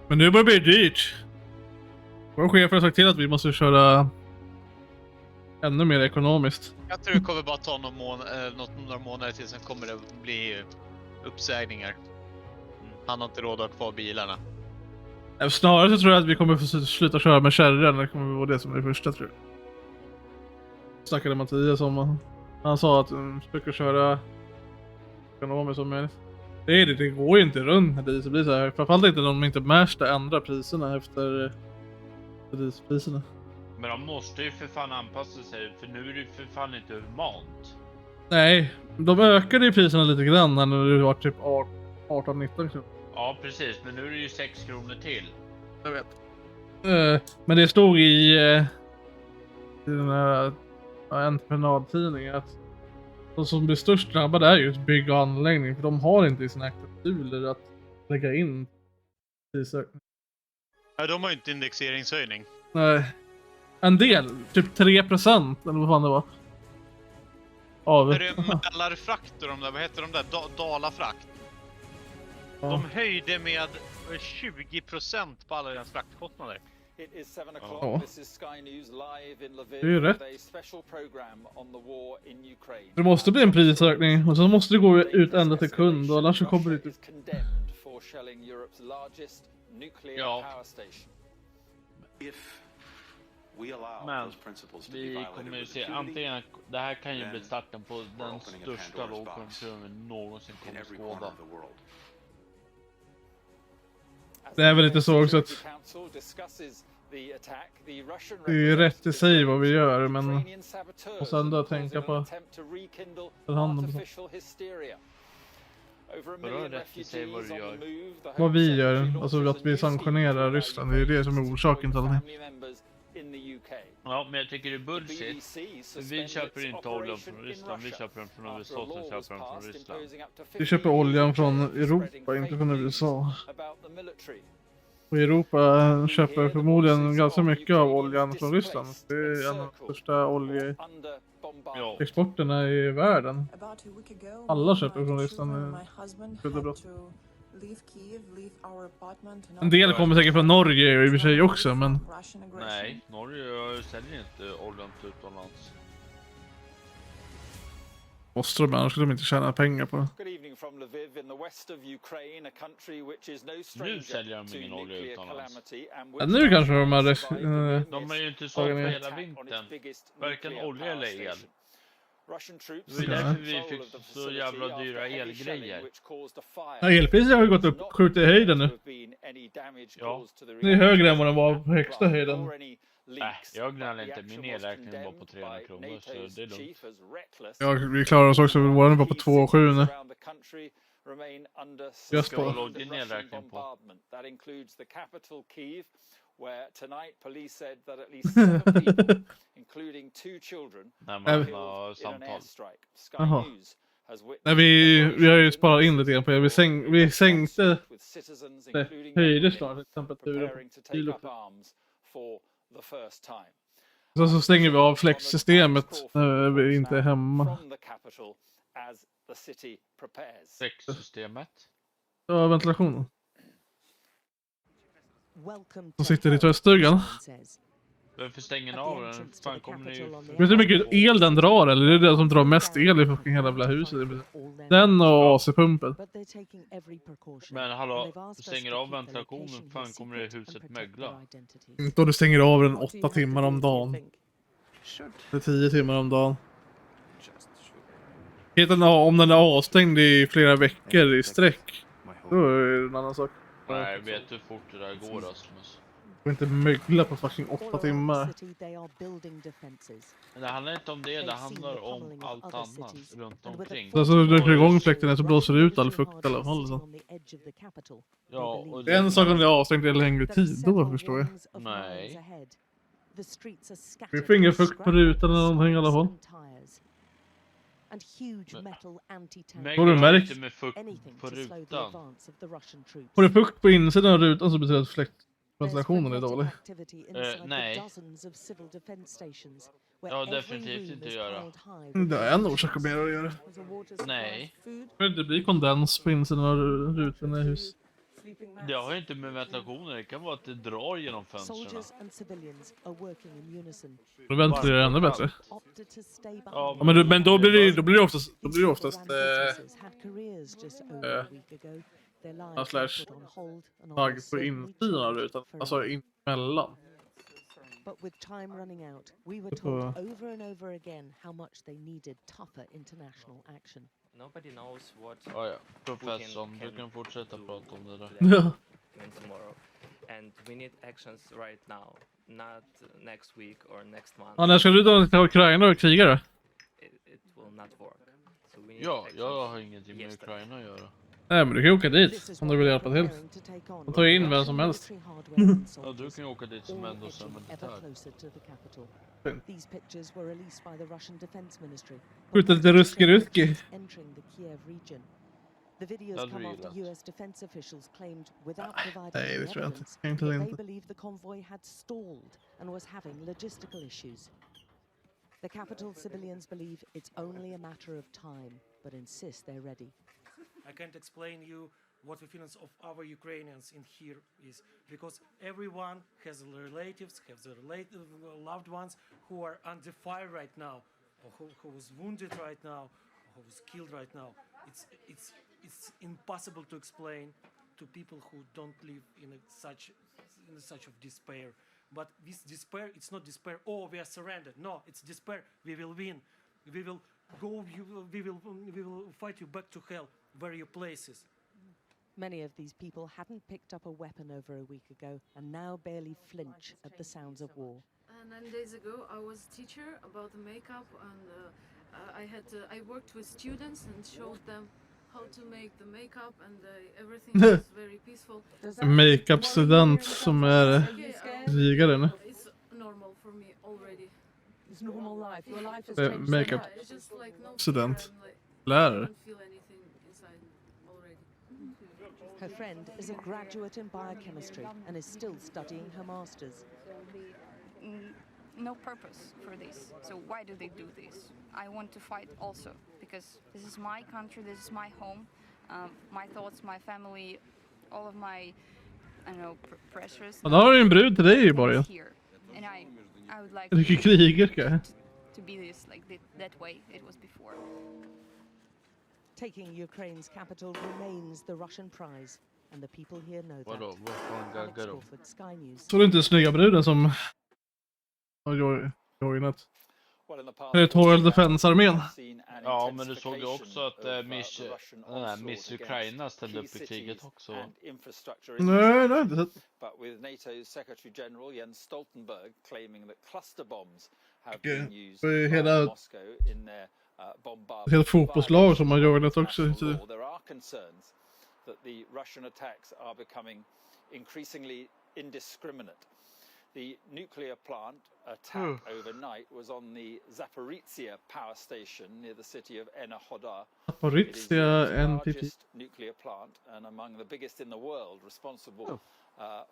S3: Men nu börjar det bli dyrt. Vår chef har sagt till att vi måste köra ännu mer ekonomiskt.
S7: Jag tror det kommer bara ta några månader till, sen kommer det bli uppsägningar. Han har inte råd att ha kvar bilarna.
S3: Snarare så tror jag att vi kommer få sluta köra med kärran. Det kommer vara det som är det första, tror jag. Snackade Mattias om. Han sa att de försöker köra ekonomiskt som möjligt. Det går ju inte runt när det blir så här. Framförallt inte om de inte Märsta ändrar priserna efter dieselpriserna.
S9: Men de måste ju för fan anpassa sig, för nu är det ju för fan inte humant.
S3: Nej, de ökade ju priserna lite grann när det var typ 18-19 kronor.
S9: Ja, precis, men nu är det ju 6 kronor till.
S3: Jag vet. Men det stod i den här entreprenadtidningen att de som blir störst drabbade är just bygg och anläggning, för de har inte i sina kalkyler att lägga in prisökning.
S7: Ja, de har ju inte indexeringshöjning.
S3: Nej. En del, typ 3% eller vad fan det var.
S7: Är det Mälarfrakt och de där, vad heter de där? Dalafrakt.
S3: Ja.
S7: De höjde med 20% på alla deras fraktkostnader.
S6: It is 7 o'clock.
S3: Ja.
S6: This is Sky News live in Lviv
S3: Det är ju rätt.
S6: with a special program on the war in Ukraine.
S3: Det måste bli en prisökning och så måste det gå ut ända till kund och annars så kommer det
S6: Russia
S3: typ...
S6: is condemned for shelling Europe's largest nuclear power station.
S9: Men vi kommer ju se antingen, det här kan ju bli starten på den största lågkonjunkturen vi någonsin kommer skåda.
S3: Det är väl lite så också att det är ju rätt i sig vad vi gör, men och sen då tänka på ta hand om det.
S9: Vadå rätt i sig vad du gör?
S3: Vad vi gör, alltså att vi sanktionerar Ryssland, det är det som är orsaken till allting.
S9: Ja, men jag tycker det är bullshit. Vi köper inte oljan från Ryssland, vi köper den från USA som köper den från Ryssland.
S3: Vi köper oljan från Europa, inte från USA. Och Europa köper förmodligen ganska mycket av oljan från Ryssland. Det är en av de största oljeexporterna i världen. Alla köper från Ryssland. En del kommer säkert från Norge i och för sig också, men...
S9: Nej, Norge säljer inte oljan utomlands.
S3: Måste de, annars skulle de inte tjäna pengar på det.
S9: Nu säljer de ingen olja utomlands.
S3: Ja, nu kanske de har...
S9: De är ju inte så för hela vintern. Varken olja eller el. Det är därför vi fick så jävla dyra elgrejer.
S3: Ja, elpriset har ju gått upp, skjutit i höjden nu.
S9: Ja.
S3: Det är högre än vad den var på högsta höjden.
S9: Nej, jag gnäller inte. Min elräkning var på 300 kronor, så det är lugnt.
S3: Ja, vi klarar oss också. Våran var på 2,7 nu. Just på.
S9: Vad låg din elräkning på?
S6: Where tonight police said that at least 7 people, including 2 children,
S9: in an airstrike. Sky
S3: Aha.
S6: News
S3: Nej, vi har ju sparat in lite grann på det. Vi sänkte höjde snart temperaturen på kylet. Så stänger vi av flexsystemet när vi inte är hemma.
S9: Flexsystemet?
S3: Ja, ventilationen. Som sitter i tvättstugan.
S9: Varför stänger ni av den? Fan, kommer ni...
S3: Vet du hur mycket el den drar, eller? Det är det som drar mest el i fucking hela jävla huset. Den och AC-pumpen.
S9: Men hallå, du stänger av ventilationen, fan kommer det huset mögla?
S3: Inte om du stänger av den 8 timmar om dagen. Det är 10 timmar om dagen. Om den är avstängd i flera veckor i sträck, då är det en annan sak.
S9: Nej, jag vet hur fort det där går, Rasmus.
S3: Du får inte mögla på fucking 8 timmar.
S9: Men det handlar inte om det handlar om allt annat runt omkring.
S3: Alltså när du kör igång fläkten så blåser det ut all fukt i alla fall. Så.
S9: Ja, och
S3: det är en sak om det är avstängt i längre tid, då förstår jag.
S9: Nej.
S3: Vi får ingen fukt på rutan eller någonting i alla fall. Har du märkt?
S9: Med fukt på rutan.
S3: Får du fukt på insidan av rutan så betyder det att fläktventilationen är dålig.
S9: Nej. Ja, definitivt inte att göra.
S3: Det är en orsak att mer att göra.
S9: Nej.
S3: Det blir kondens på insidan av rutan i hus.
S9: Det har ju inte med ventilationen, det kan vara att det drar genom fönstren.
S3: Då ventilerar det ännu bättre.
S9: Ja,
S3: men då blir det oftast slash tag på insidan av rutan, alltså emellan.
S17: But with time running out, we were told over and over again how much they needed tougher international action.
S19: Nobody knows what
S9: ja, professorn, du kan fortsätta prata om det där.
S3: Ja.
S19: Tomorrow. And we need actions right now, not next week or next month.
S3: Ja, när ska du då till Ukraina och kriga då?
S19: It will not work. So we need
S9: jag har ingenting med Ukraina att göra.
S3: Nej, men du kan ju åka dit om du vill hjälpa till. Och ta in vem som helst.
S9: Ja, du kan ju åka dit som ändå som militär.
S3: Skjuta lite ruski.
S17: The videos come after US defense officials claimed without providing evidence
S3: they
S17: believe the convoy had stalled and was having logistical issues. The capital civilians believe it's only a matter of time, but insist they're ready.
S20: I can't explain you what the feelings of our Ukrainians in here is, because everyone has relatives, has their loved ones who are under fire right now, or who was wounded right now, or who was killed right now. It's impossible to explain to people who don't live in such of despair. But this despair, it's not despair. Oh, we are surrendered. No, it's despair. We will win. We will go. We will fight you back to hell. Where are your places?
S17: Many of these people hadn't picked up a weapon over a week ago and now barely flinch at the sounds of war.
S21: 9 days ago, I was a teacher about the makeup, and I worked with students and showed them how to make the makeup, and everything was very peaceful.
S3: Makeup-student som är krigare nu.
S21: It's normal for me already.
S17: It's normal life. Your life has changed.
S3: Makeup-student. Lärare.
S17: Her friend is a graduate in biochemistry and is still studying her master's.
S22: No purpose for this. So why do they do this? I want to fight also because this is my country, this is my home, my thoughts, my family, all of my, pressures.
S3: Ja, då har du en brud till dig i borgen.
S22: And I would like
S3: du är krigerska.
S22: To be this like that way it was before.
S17: Taking Ukraine's capital remains the Russian prize, and the people here know that.
S3: Så det är inte den snygga bruden som har joinat. Det är Total Defense-armén.
S9: Ja, men du såg ju också att Miss Ukraina ställde upp i kriget också.
S3: Nej, det har jag inte sett.
S6: But with NATO's Secretary General Jens Stoltenberg claiming that cluster bombs have been used by Moscow in their bombardment.
S3: Helt fotbollslag som har joinat också.
S6: There are concerns that the Russian attacks are becoming increasingly indiscriminate. The nuclear plant attack overnight was on the Zaporizhia power station near the city of Enerhodar. It is Europe's largest nuclear plant and among the biggest in the world, responsible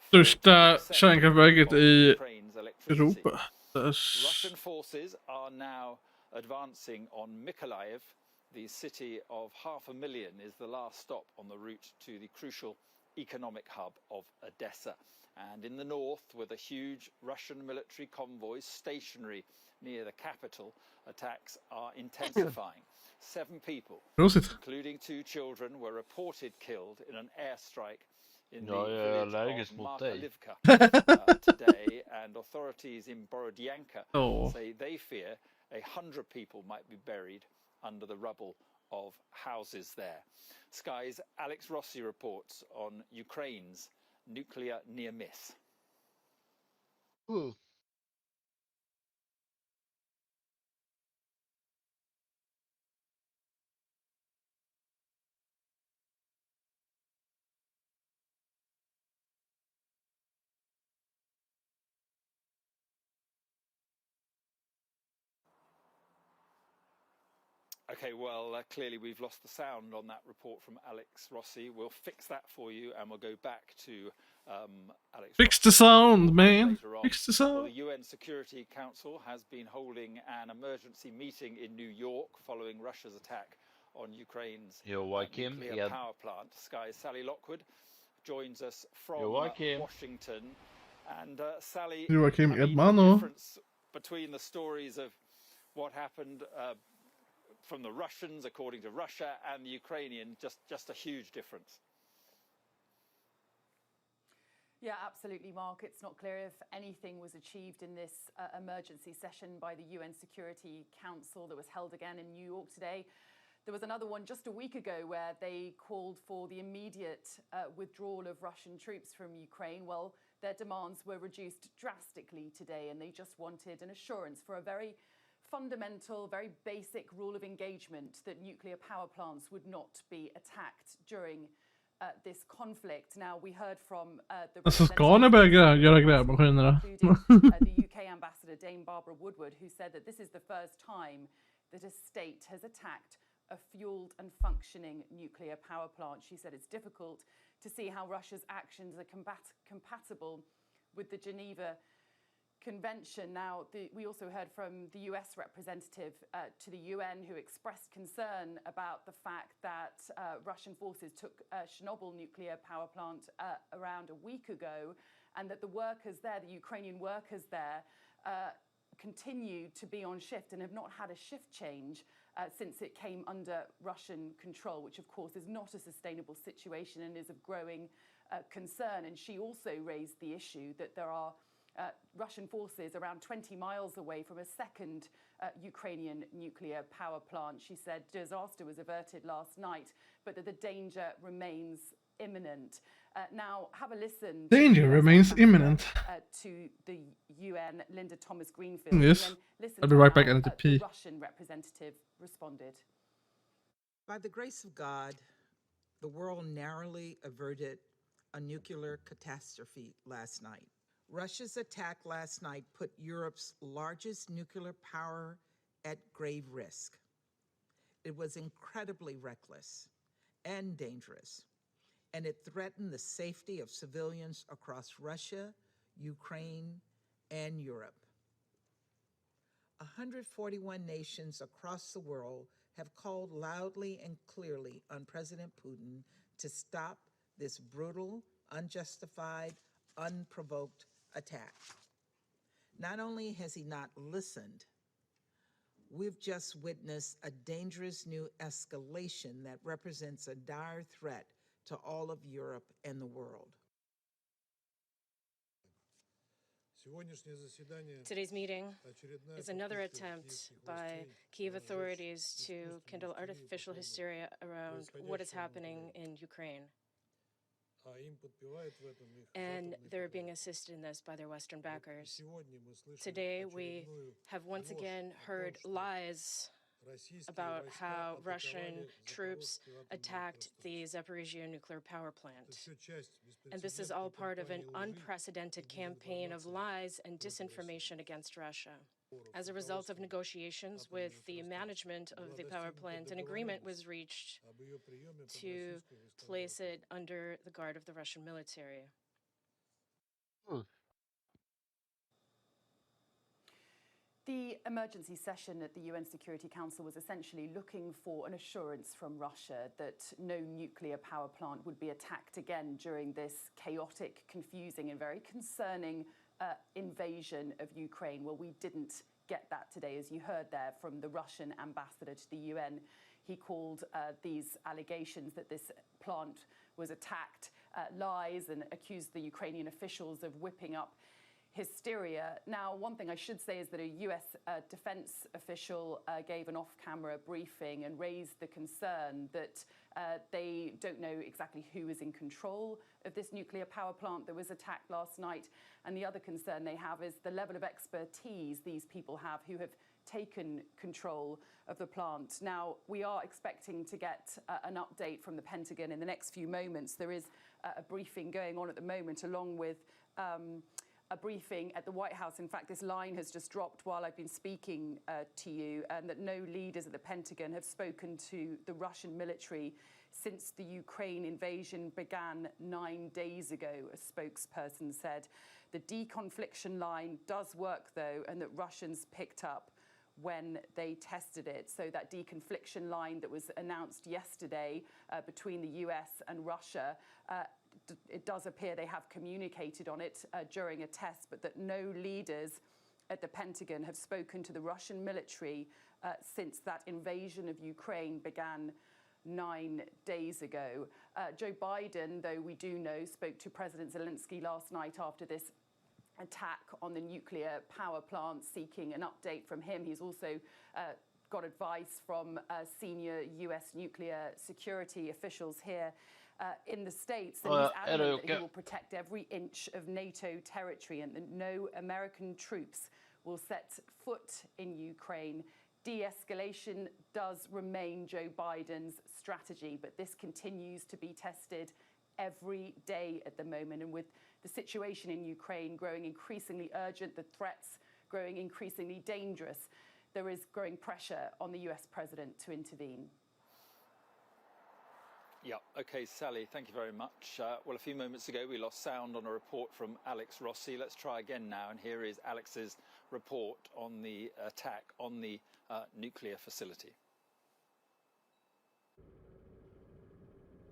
S3: största kärnkraftverket i Europa.
S6: Russian forces are now advancing on Mykolaiv. The city of 500,000 is the last stop on the route to the crucial economic hub of Odessa. And in the north, with a huge Russian military convoy stationary near the capital, attacks are intensifying. 7 people, including 2 children, were reported killed in an airstrike in the village of Markalivka today, and authorities in Borodyanka say they fear 100 people might be buried under the rubble of houses there. Sky's Alex Rossi reports on Ukraine's nuclear near miss. Okay, well, clearly we've lost the sound on that report from Alex Rossi. We'll fix that for you, and we'll go back to Alex.
S3: Fix the sound, man. Fix the sound.
S6: Well, the UN Security Council has been holding an emergency meeting in New York following Russia's attack on Ukraine's nuclear power plant. Sky's Sally Lockwood joins us from Washington. And Sally, the difference between the stories of what happened from the Russians, according to Russia, and the Ukrainian, just a huge difference.
S14: Yeah, absolutely, Mark. It's not clear if anything was achieved in this emergency session by the UN Security Council that was held again in New York today. There was another one just a week ago where they called for the immediate withdrawal of Russian troops from Ukraine. Well, their demands were reduced drastically today, and they just wanted an assurance for a very fundamental, very basic rule of engagement that nuclear power plants would not be attacked during this conflict. Now, we heard from the UK ambassador Dame Barbara Woodward, who said that this is the first time that a state has attacked a fueled and functioning nuclear power plant. She said it's difficult to see how Russia's actions are compatible with the Geneva Convention. Now, we also heard from the US representative to the UN, who expressed concern about the fact that Russian forces took Chernobyl nuclear power plant around a week ago, and that the workers there, the Ukrainian workers there, continue to be on shift and have not had a shift change since it came under Russian control, which of course is not a sustainable situation and is of growing concern. And she also raised the issue that there are Russian forces around 20 miles away from a second Ukrainian nuclear power plant. She said disaster was averted last night, but that the danger remains imminent. Now, have a listen.
S3: Danger remains imminent.
S14: To the UN, Linda Thomas Greenfield.
S3: Yes. I'll be right back. I need to pee.
S14: The Russian representative responded.
S12: By the grace of God, the world narrowly averted a nuclear catastrophe last night. Russia's attack last night put Europe's largest nuclear power at grave risk. It was incredibly reckless and dangerous, and it threatened the safety of civilians across Russia, Ukraine, and Europe. 141 nations across the world have called loudly and clearly on President Putin to stop this brutal, unjustified, unprovoked attack. Not only has he not listened, we've just witnessed a dangerous new escalation that represents a dire threat to all of Europe and the world.
S13: Today's meeting is another attempt by Kyiv authorities to kindle artificial hysteria around what is happening in Ukraine. And they're being assisted in this by their Western backers. Today, we have once again heard lies about how Russian troops attacked the Zaporizhia nuclear power plant. And this is all part of an unprecedented campaign of lies and disinformation against Russia. As a result of negotiations with the management of the power plant, an agreement was reached to place it under the guard of the Russian military.
S14: The emergency session at the UN Security Council was essentially looking for an assurance from Russia that no nuclear power plant would be attacked again during this chaotic, confusing and very concerning invasion of Ukraine. Well, we didn't get that today, as you heard there from the Russian ambassador to the UN. He called these allegations that this plant was attacked lies and accused the Ukrainian officials of whipping up hysteria. Now, one thing I should say is that a US defense official gave an off-camera briefing and raised the concern that they don't know exactly who is in control of this nuclear power plant that was attacked last night. And the other concern they have is the level of expertise these people have who have taken control of the plant. Now, we are expecting to get an update from the Pentagon in the next few moments. There is a briefing going on at the moment, along with a briefing at the White House. In fact, this line has just dropped while I've been speaking to you, and that no leaders at the Pentagon have spoken to the Russian military since the Ukraine invasion began 9 days ago, a spokesperson said. The deconfliction line does work, though, and that Russians picked up when they tested it. So that deconfliction line that was announced yesterday between the US and Russia, it does appear they have communicated on it during a test, but that no leaders at the Pentagon have spoken to the Russian military since that invasion of Ukraine began 9 days ago. Joe Biden, though we do know, spoke to President Zelensky last night after this attack on the nuclear power plant, seeking an update from him. He's also got advice from senior US nuclear security officials here in the States, and he's adamant that he will protect every inch of NATO territory and that no American troops will set foot in Ukraine. De-escalation does remain Joe Biden's strategy, but this continues to be tested every day at the moment. And with the situation in Ukraine growing increasingly urgent, the threats growing increasingly dangerous, there is growing pressure on the US president to intervene.
S6: Yeah, OK, Sally, thank you very much. Well, a few moments ago, we lost sound on a report from Alex Rossi. Let's try again now. And here is Alex's report on the attack on the nuclear facility.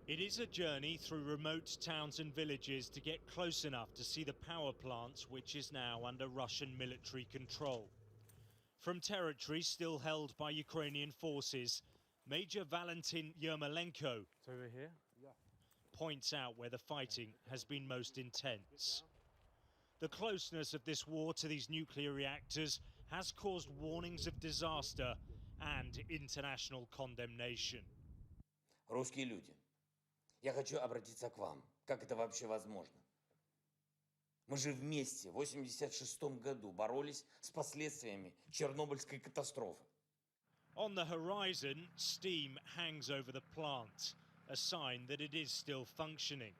S1: It is a journey through remote towns and villages to get close enough to see the power plant, which is now under Russian military control. From territory still held by Ukrainian forces, Major Valentin Yermolenko points out where the fighting has been most intense. The closeness of this war to these nuclear reactors has caused warnings of disaster and international condemnation.
S2: Русские люди, я хочу обратиться к вам. Как это вообще возможно? Мы же вместе в 1986 году боролись с последствиями Чернобыльской катастрофы.
S1: On the horizon, steam hangs over the plant, a sign that it is still functioning.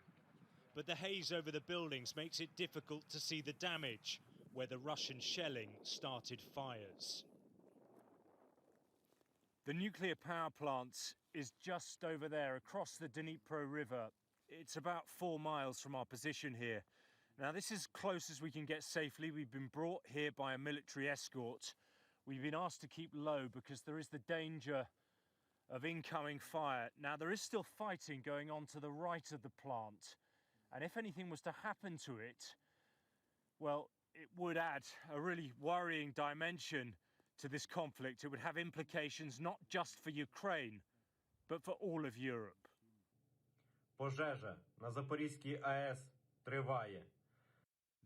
S1: But the haze over the buildings makes it difficult to see the damage where the Russian shelling started fires.
S23: The nuclear power plant is just over there across the Dnipro River. It's about 4 miles from our position here. Now, this is close as we can get safely. We've been brought here by a military escort. We've been asked to keep low because there is the danger of incoming fire. Now, there is still fighting going on to the right of the plant. And if anything was to happen to it, well, it would add a really worrying dimension to this conflict. It would have implications not just for Ukraine, but for all of Europe.
S24: Пожежа на Запорізькій АЕС триває.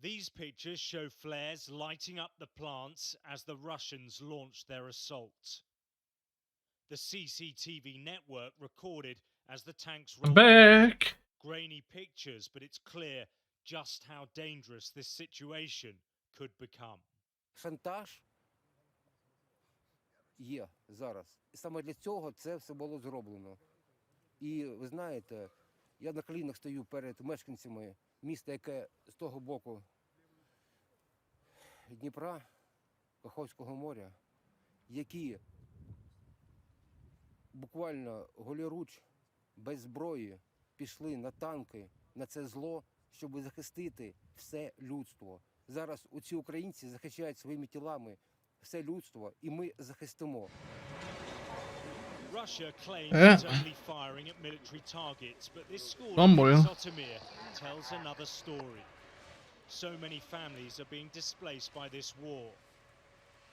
S1: These pictures show flares lighting up the plants as the Russians launched their assault. The CCTV network recorded as the tanks rolled
S3: back.
S1: Grainy pictures, but it's clear just how dangerous this situation could become.
S25: Шантаж
S5: є зараз. І саме для цього це все було зроблено. І ви знаєте, я на колінах стою перед мешканцями міста, яке з того боку Дніпра, Каховського моря, які буквально голіруч, без зброї, пішли на танки, на це зло, щоб захистити все людство. Зараз оці українці захищають своїми тілами все людство, і ми захистимо.
S1: Russia claims it's only firing at military targets, but this school in Zotomir tells another story. So many families are being displaced by this war.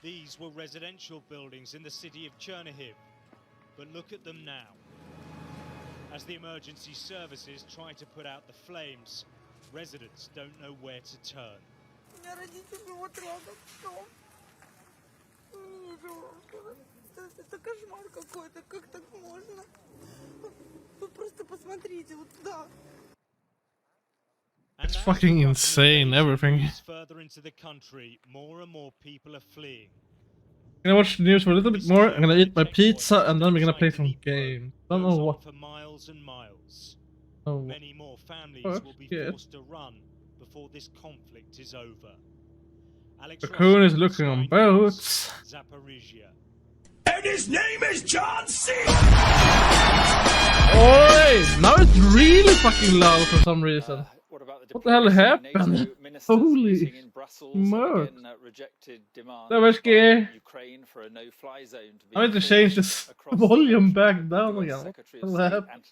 S1: These were residential buildings in the city of Chernihiv, but look at them now. As the emergency services try to put out the flames, residents don't know where to turn.
S10: Это кошмар какой-то, как так можно? Вы просто посмотрите вот туда.
S3: It's fucking insane, everything.
S1: Further into the country, more and more people are fleeing.
S3: I'm gonna watch the news for a little bit more. I'm gonna eat my pizza and then we're gonna play some games. Don't know what.
S1: For miles and miles.
S3: Oh.
S1: Many more families will be forced to run before this conflict is over.
S3: Raccoon is looking on boats.
S1: Zaporizhia.
S11: And his name is John C.
S3: Oi! Now it's really fucking loud for some reason. What the hell happened? Holy smoke. Davashki. I need to change this volume back down again. What happened?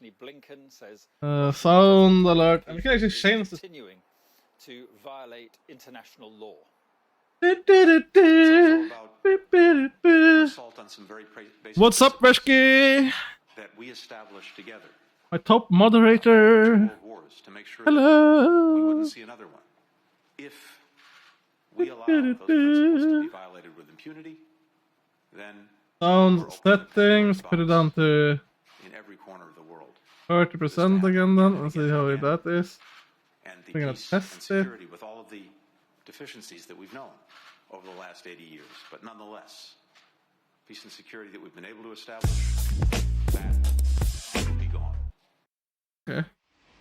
S3: Sound alert. I can actually change this.
S6: To violate international law.
S3: What's up, Veshki?
S15: That we established together.
S3: My top moderator.
S15: To make sure
S3: Hello.
S15: we wouldn't see another one. If we allow those principles to be violated with impunity, then
S3: sound settings, put it down to
S15: in every corner of the world.
S3: 30% again then, let's see how that is.
S15: And the
S3: We're gonna
S15: peace and
S3: test it.
S15: security with all of the deficiencies that we've known over the last 80 years. But nonetheless, peace and security that we've been able to establish, that will be gone.
S3: Okay,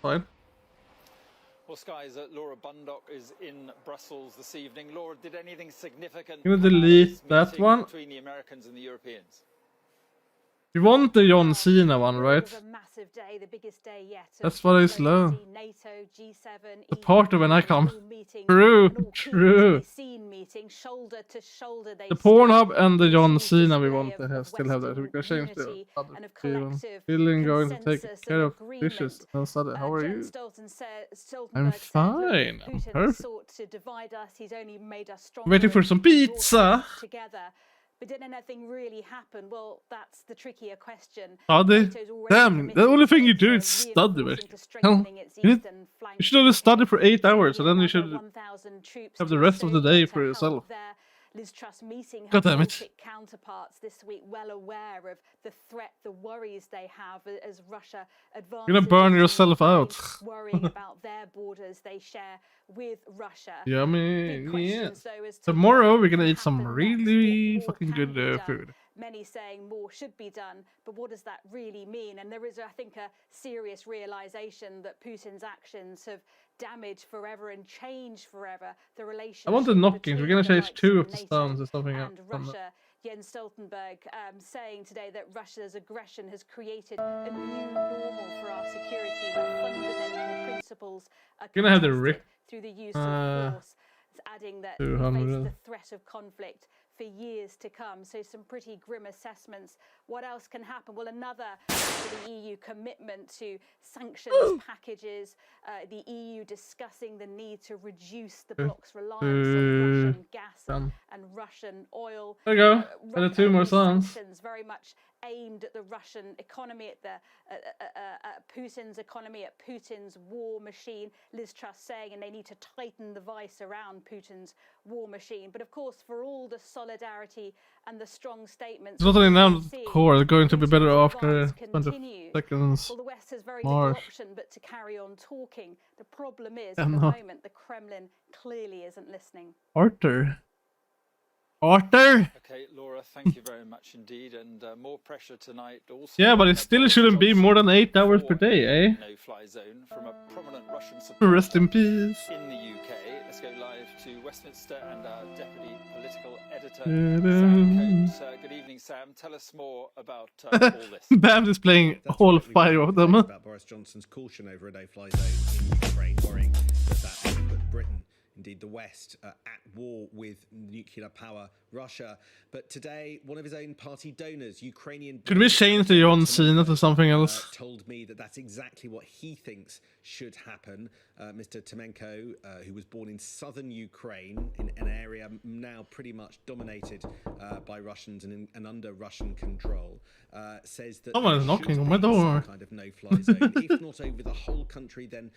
S3: fine.
S6: Well, Sky's Laura Bundock is in Brussels this evening. Laura, did anything significant
S3: I'm gonna delete that one.
S6: between the Americans and the Europeans?
S3: You want the John Cena one, right?
S17: Day, the biggest day yet.
S3: That's what I learned.
S17: NATO, G7,
S3: The part of when I come. True.
S17: Meeting, shoulder to shoulder,
S3: the Pornhub and the John Cena we want to have still have that. We can change the other feeling going to take care of dishes. How are you? I'm fine. I'm perfect. Waiting for some pizza.
S17: But did anything really happen? Well, that's the trickier question.
S3: Study? Damn, the only thing you do is study. You should only study for 8 hours and then you should have the rest of the day for yourself.
S17: Liz Truss meeting
S3: God damn it.
S17: counterparts this week, well aware of the threat, the worries they have as Russia advances.
S3: You're gonna burn yourself out.
S17: Worrying about their borders they share with Russia.
S3: Yeah, I mean, yeah. Tomorrow we're gonna eat some really fucking good food.
S17: Many saying more should be done, but what does that really mean? And there is, I think, a serious realization that Putin's actions have damaged forever and changed forever the relationship.
S3: I want the knockings. We're gonna change 2 of the stones or something else.
S17: Russia. Jens Stoltenberg saying today that Russia's aggression has created a new normal for our security, where fundamental principles are
S3: Gonna have the rip
S17: through the use of force. Adding that we face the threat of conflict for years to come. So some pretty grim assessments. What else can happen? Well, another for the EU commitment to sanctions packages, the EU discussing the need to reduce the bloc's reliance on Russian gas and Russian oil.
S3: There you go. 2 more songs.
S17: Sanctions very much aimed at the Russian economy, at Putin's economy, at Putin's war machine. Liz Truss saying, and they need to tighten the vice around Putin's war machine. But of course, for all the solidarity and the strong statements,
S3: it's not only now the core, they're going to be better after 20 seconds.
S17: Well, the West has very little option but to carry on talking. The problem is, at the moment, the Kremlin clearly isn't listening.
S3: Arthur. Arthur?
S6: Okay, Laura, thank you very much indeed, and more pressure tonight. Also,
S3: Yeah, but it still shouldn't be more than 8 hours per day, eh?
S6: no-fly zone from a prominent Russian
S3: Rest in
S6: supporter
S3: peace.
S6: in the UK. Let's go live to Westminster and our deputy political editor,
S3: Da-dum.
S6: Sam Coates. Good evening, Sam. Tell us more about all this.
S3: Bam is playing all 5 of them.
S4: About Boris Johnson's caution over a no-fly zone in Ukraine, worrying that would put Britain, indeed the West, at war with nuclear power Russia. But today, one of his own party donors, Ukrainian...
S3: Could we change the John Cena to something else?
S4: ...told me that that's exactly what he thinks should happen. Mr. Timenko, who was born in southern Ukraine, in an area now pretty much dominated by Russians and under Russian control, says that
S3: someone is knocking on my door.
S4: Some kind of no-fly zone, if not over the whole country, then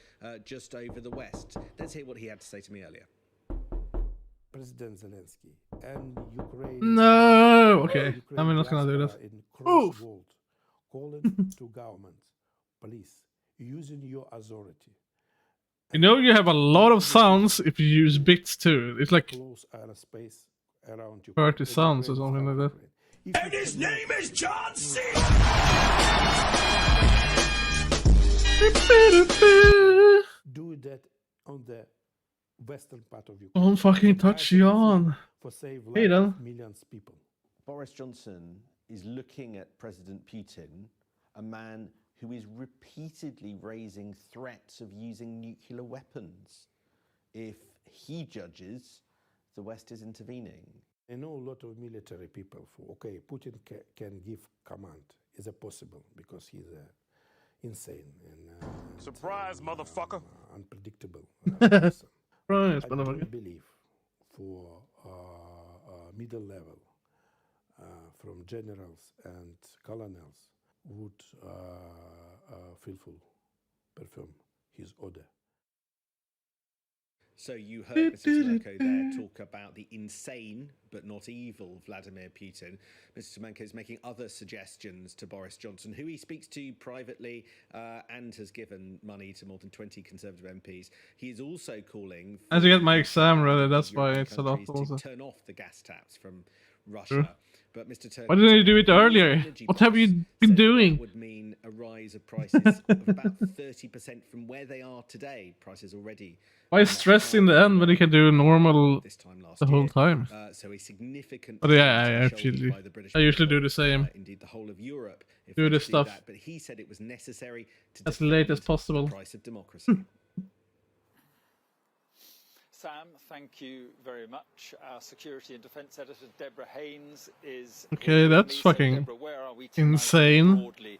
S4: just over the West. Let's hear what he had to say to me earlier.
S8: President Zelensky and Ukraine.
S3: No, okay. I'm not gonna do this.
S8: Oof. Calling to government, police, using your authority.
S3: You know you have a lot of sounds if you use bits too. It's like
S8: close aerospace around
S3: 30 sounds or something like that.
S11: And his name is John C.
S8: Do that on the western part of Ukraine.
S3: Don't fucking touch Jan.
S8: For save
S3: Hey, then.
S8: millions people.
S16: Boris Johnson is looking at President Putin, a man who is repeatedly raising threats of using nuclear weapons. If he judges, the West is intervening.
S8: I know a lot of military people. Putin can give command. Is it possible? Because he's insane and
S11: surprise, motherfucker.
S8: Unpredictable. Person.
S3: Surprise,
S8: I
S3: motherfucker.
S8: don't believe for middle level, from generals and colonels, would fulfill, perform his order.
S4: So you heard Mr. Timenko there talk about the insane but not evil Vladimir Putin. Mr. Timenko is making other suggestions to Boris Johnson, who he speaks to privately and has given money to more than 20 Conservative MPs. He is also calling
S3: I had to get my exam ready, that's why it's a lot also.
S4: to turn off the gas taps from Russia. But Mr.
S3: Why didn't you do it earlier? What have you been doing?
S4: That would mean a rise of prices of about 30% from where they are today. Prices already.
S3: Why stress in the end when you can do normal the whole time?
S4: So a significant.
S3: But yeah, I usually do the same.
S4: Indeed, the whole of Europe.
S3: Do this stuff
S4: but he said it was necessary to
S3: as late as possible.
S4: The price of democracy.
S6: Sam, thank you very much. Our security and defence editor, Deborah Haynes, is
S3: okay. That's fucking
S6: Deborah, where are we
S3: insane.
S6: Broadly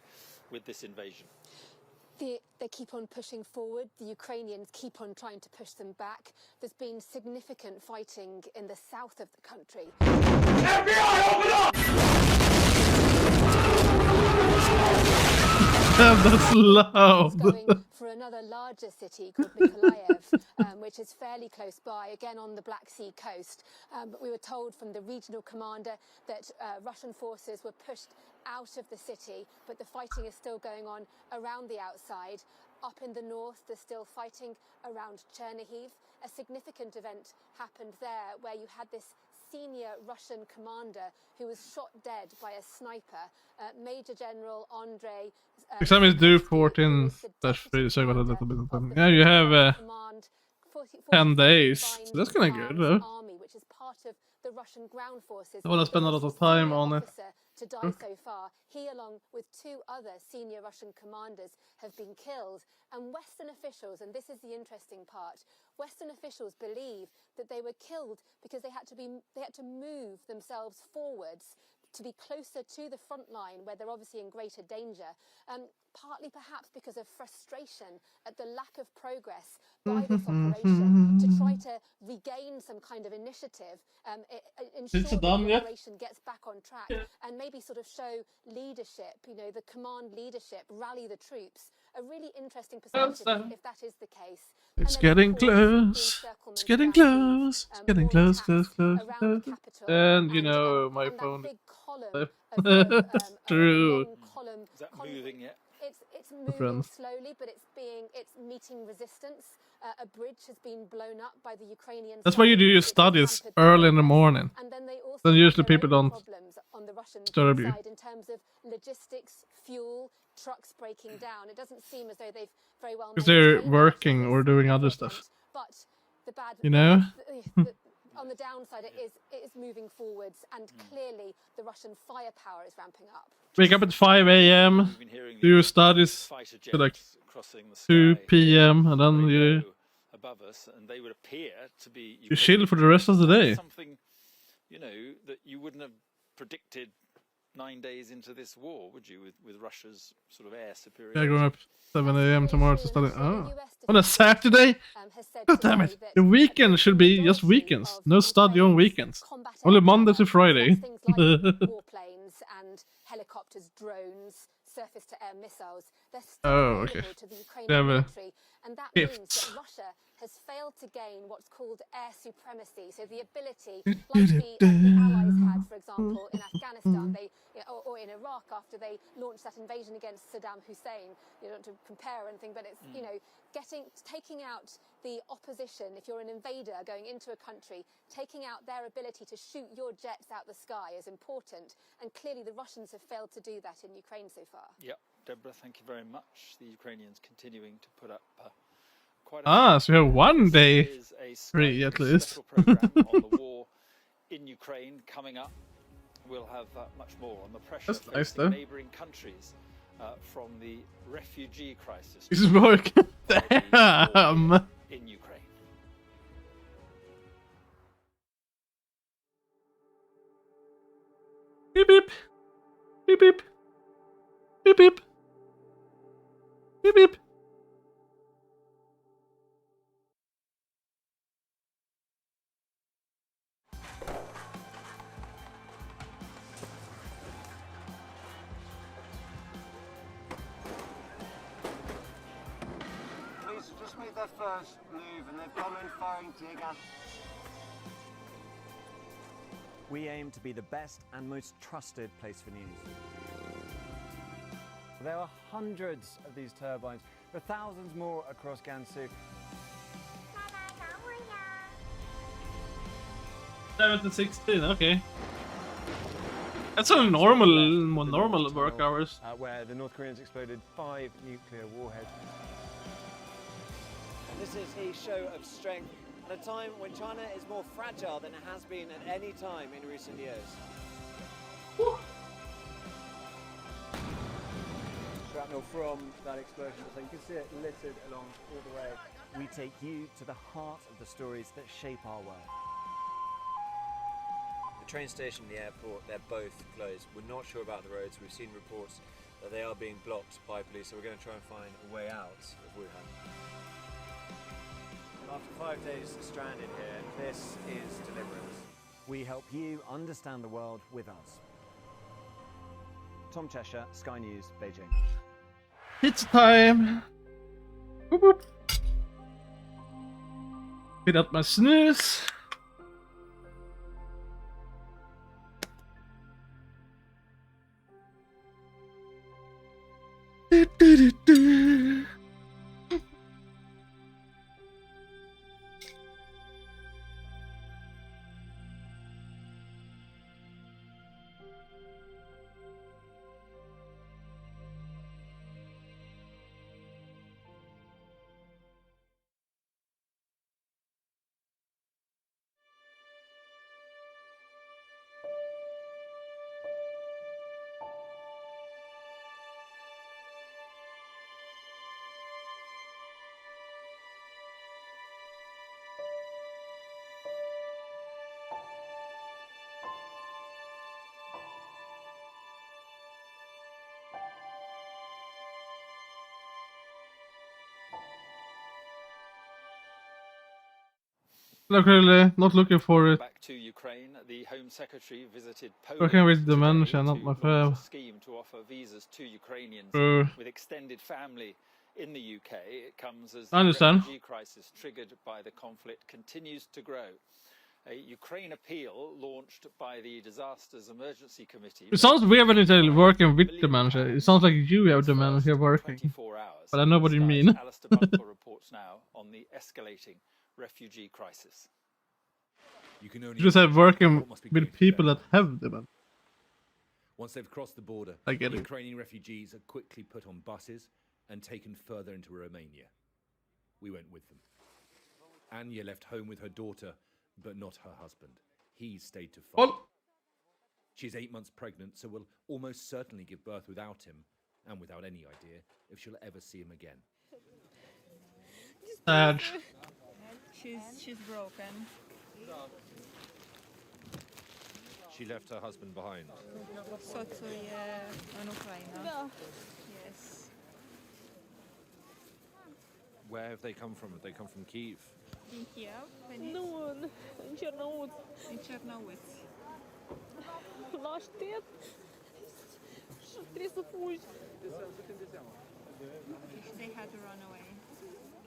S6: with this invasion?
S18: They keep on pushing forward. The Ukrainians keep on trying to push them back. There's been significant fighting in the south of the country.
S11: FBI, open up!
S3: Damn, that's loud.
S18: Going for another larger city called Mykolaiv, which is fairly close by, again on the Black Sea coast. But we were told from the regional commander that Russian forces were pushed out of the city, but the fighting is still going on around the outside. Up in the north, there's still fighting around Chernihiv. A significant event happened there where you had this senior Russian commander who was shot dead by a sniper, Major General Andrei.
S3: Exam is due 14/3, so I got a little bit of time. Yeah, you have 10 days. So that's kind of good, though.
S18: Army, which is part of the Russian ground forces.
S3: I want to spend a lot of time on it.
S18: To die so far. He, along with 2 other senior Russian commanders, have been killed. And Western officials, and this is the interesting part, Western officials believe that they were killed because they had to move themselves forwards to be closer to the front line where they're obviously in greater danger, partly perhaps because of frustration at the lack of progress by this operation to try to regain some kind of initiative, ensure that the operation gets back on track and maybe sort of show leadership, the command leadership, rally the troops. A really interesting perspective if that is the case.
S3: It's getting close. It's getting close. It's getting close, close. And you know, my phone. True.
S6: Is that moving yet?
S18: It's It's moving slowly, but it's meeting resistance. A bridge has been blown up by the Ukrainians.
S3: That's why you do your studies early in the morning.
S18: And then they also
S3: then usually people don't
S18: problems on the Russian
S3: disturb you.
S18: side in terms of logistics, fuel, trucks breaking down. It doesn't seem as though they've very well
S3: Because they're working or doing other stuff.
S18: But the bad,
S3: you know?
S18: On the downside, it is moving forwards, and clearly the Russian firepower is ramping up.
S3: Wake up at 5 a.m. Do your studies to like 2 p.m. and then you
S6: above us, and they would appear to be
S3: you chill for the rest of the day.
S6: Something, that you wouldn't have predicted 9 days into this war, would you? With Russia's sort of air superiority.
S3: Yeah, going up 7 a.m. tomorrow to study. Oh, on a Saturday? God damn it! The weekend should be just weekends. No study on weekends. Only Monday to Friday.
S18: Warplanes and helicopters, drones, surface-to-air missiles. They're still available to the Ukrainian military, and that means that Russia has failed to gain what's called air supremacy. So the ability, like the Allies had, for example, in Afghanistan, or in Iraq after they launched that invasion against Saddam Hussein. You don't want to compare anything, but it's taking out the opposition. If you're an invader going into a country, taking out their ability to shoot your jets out the sky is important, and clearly the Russians have failed to do that in Ukraine so far.
S6: Yeah, Deborah, thank you very much. The Ukrainians continuing to put up quite
S3: so you have 1 day free at least.
S6: program on the war in Ukraine coming up. We'll have much more on the pressure facing neighbouring countries from the refugee crisis.
S3: This is working. Damn.
S6: In Ukraine.
S3: Beep beep. Beep beep. Beep beep. Beep beep.
S7: Police have just made their first move and they've gone in firing tear gas.
S19: We aim to be the best and most trusted place for news. There are hundreds of these turbines. There are thousands more across Gansu.
S3: 7 to 16, okay. That's a normal work hours.
S19: Where the North Koreans exploded 5 nuclear warheads.
S20: And this is a show of strength at a time when China is more fragile than it has been at any time in recent years. Shrapnel from that explosion, so you can see it littered along all the way.
S19: We take you to the heart of the stories that shape our world.
S20: The train station and the airport, they're both closed. We're not sure about the roads. We've seen reports that they are being blocked by police, so we're going to try and find a way out of Wuhan. After 5 days stranded here, this is deliverance.
S19: We help you understand the world with us. Tom Cheshire, Sky News, Beijing.
S3: It's time. Boop, boop. Hit up my snooze. Do, do, do, do. Look, really, not looking for it.
S6: Back to Ukraine, the Home Secretary visited Poland.
S3: Working with dementia, not my fav.
S6: Scheme to offer visas to Ukrainians with extended family in the UK. It comes as the refugee crisis triggered by the conflict continues to grow. A Ukraine appeal launched by the Disasters Emergency Committee.
S3: It sounds weird when it's working with dementia. It sounds like you have dementia working.
S6: 24 hours.
S3: But I know what you mean.
S6: Alistair Bunkle reports now on the escalating refugee crisis.
S3: You just have working with people that have dementia.
S9: Once they've crossed the border,
S3: I get it.
S9: Ukrainian refugees are quickly put on buses and taken further into Romania. We went with them. Anya left home with her daughter, but not her husband. He stayed to fight.
S3: Well,
S9: she's 8 months pregnant, so will almost certainly give birth without him, and without any idea if she'll ever see him again.
S3: Sad.
S10: She's broken.
S9: She left her husband behind.
S10: Yes.
S9: Where have they come from? Have they come from Kyiv?
S10: In Kiev? No, in Chernobyl. In Chernobyl. Наш дед. They had to run away.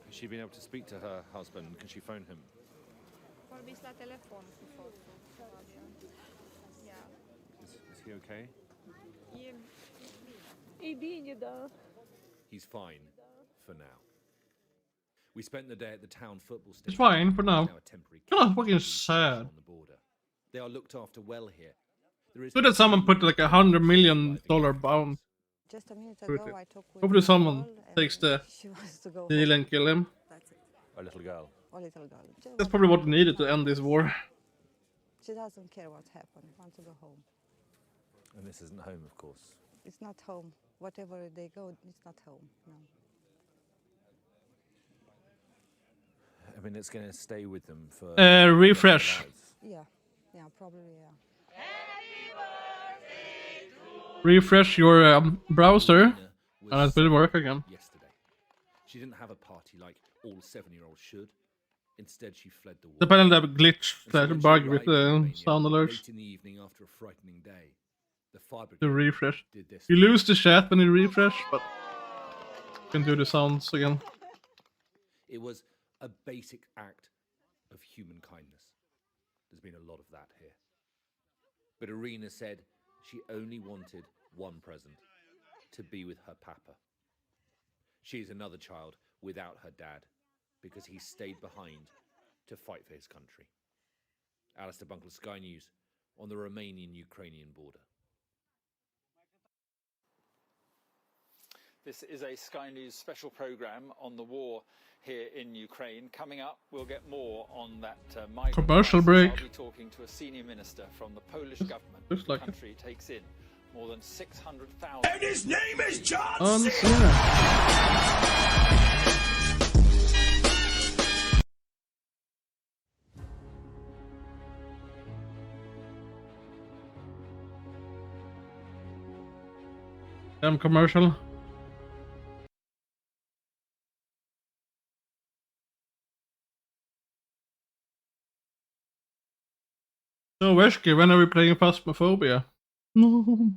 S9: Has she been able to speak to her husband? Can she phone him? Is he okay? He's fine for now. We spent the day at the town football stadium.
S3: It's fine for now.
S9: Now a temporary
S3: Kind of
S9: camp
S3: fucking
S9: on
S3: sad.
S9: the border. They are looked after well here. There is
S3: Good that someone put like $100 million bound.
S12: Just a minute
S3: with
S12: ago,
S3: it.
S12: I talked with
S3: Hopefully
S12: a
S3: someone
S12: girl and
S3: takes the
S12: she wants to go
S3: deal
S12: home.
S3: and kill him.
S12: That's it.
S9: a little girl.
S12: Or little girl.
S3: That's probably what needed to end this war.
S12: She doesn't care what happened. Wants to go home.
S9: And this isn't home, of course.
S12: It's not home. Whatever they go, it's not home. No.
S9: I mean, it's going to stay with them for...
S3: Refresh.
S12: Yeah. Yeah, probably, yeah.
S3: Refresh your browser, and it will work again.
S9: Yesterday. She didn't have a party like all 7-year-olds should. Instead, she fled the war.
S3: Depending on the glitch,
S9: And so
S3: that
S9: when she
S3: bug with
S9: arrived in
S3: the
S9: Romania,
S3: sound alerts.
S9: late in the evening after a frightening day, the fire
S3: To
S9: brigade
S3: refresh.
S9: did this.
S3: You lose the chat when you refresh, but you can do the sounds again.
S9: It was a basic act of human kindness. There's been a lot of that here. But Irina said she only wanted one present, to be with her papa. She is another child without her dad, because he stayed behind to fight for his country. Alistair Bunkle, Sky News, on the Romanian-Ukrainian border.
S6: This is a Sky News special programme on the war here in Ukraine. Coming up, we'll get more on that migrant
S3: Commercial
S6: crisis.
S3: break.
S6: I'll be talking to a senior minister from the Polish government.
S3: Looks like
S6: the country takes in more than 600,000.
S11: And his name is John
S3: On
S11: C.
S3: Damn commercial. So Veshki, when are we playing Phasmophobia? No.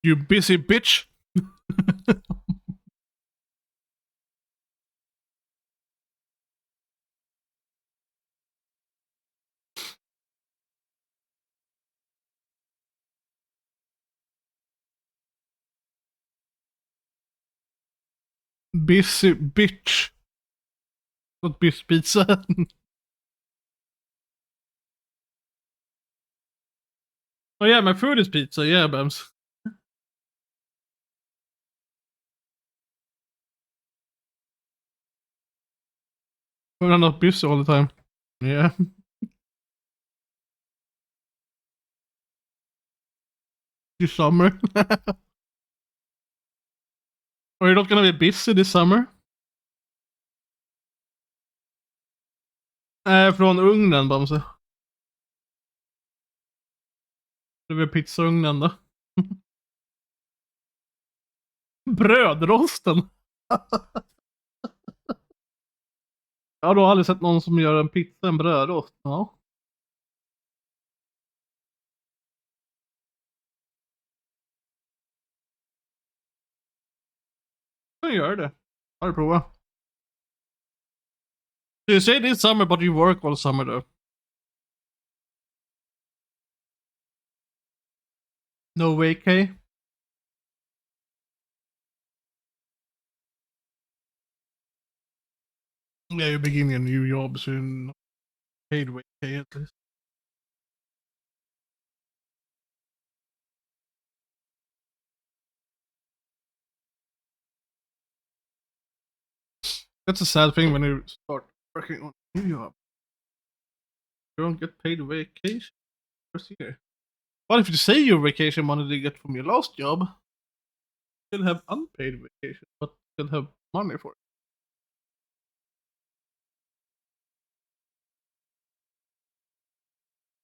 S3: You busy bitch. Busy bitch. Not busy pizza. Oh yeah, my food is pizza, yeah, Bams. But I'm not busy all the time. Yeah. This summer. Are you not gonna be busy this summer? Från ugnen, Bamse. Det var pizzaugnen då. Brödrosten! Jag har då aldrig sett någon som gör en pizza en brödrost. Ja. kan göra det. Har du provat? You say this summer but you work all summer though. No vacay? Yeah, you're beginning a new job soon. Paid vacay at least. That's a sad thing when you start working on a new job. You don't get paid vacation first year. What if you say your vacation money you get from your last job? You still have unpaid vacation, but still have money for it.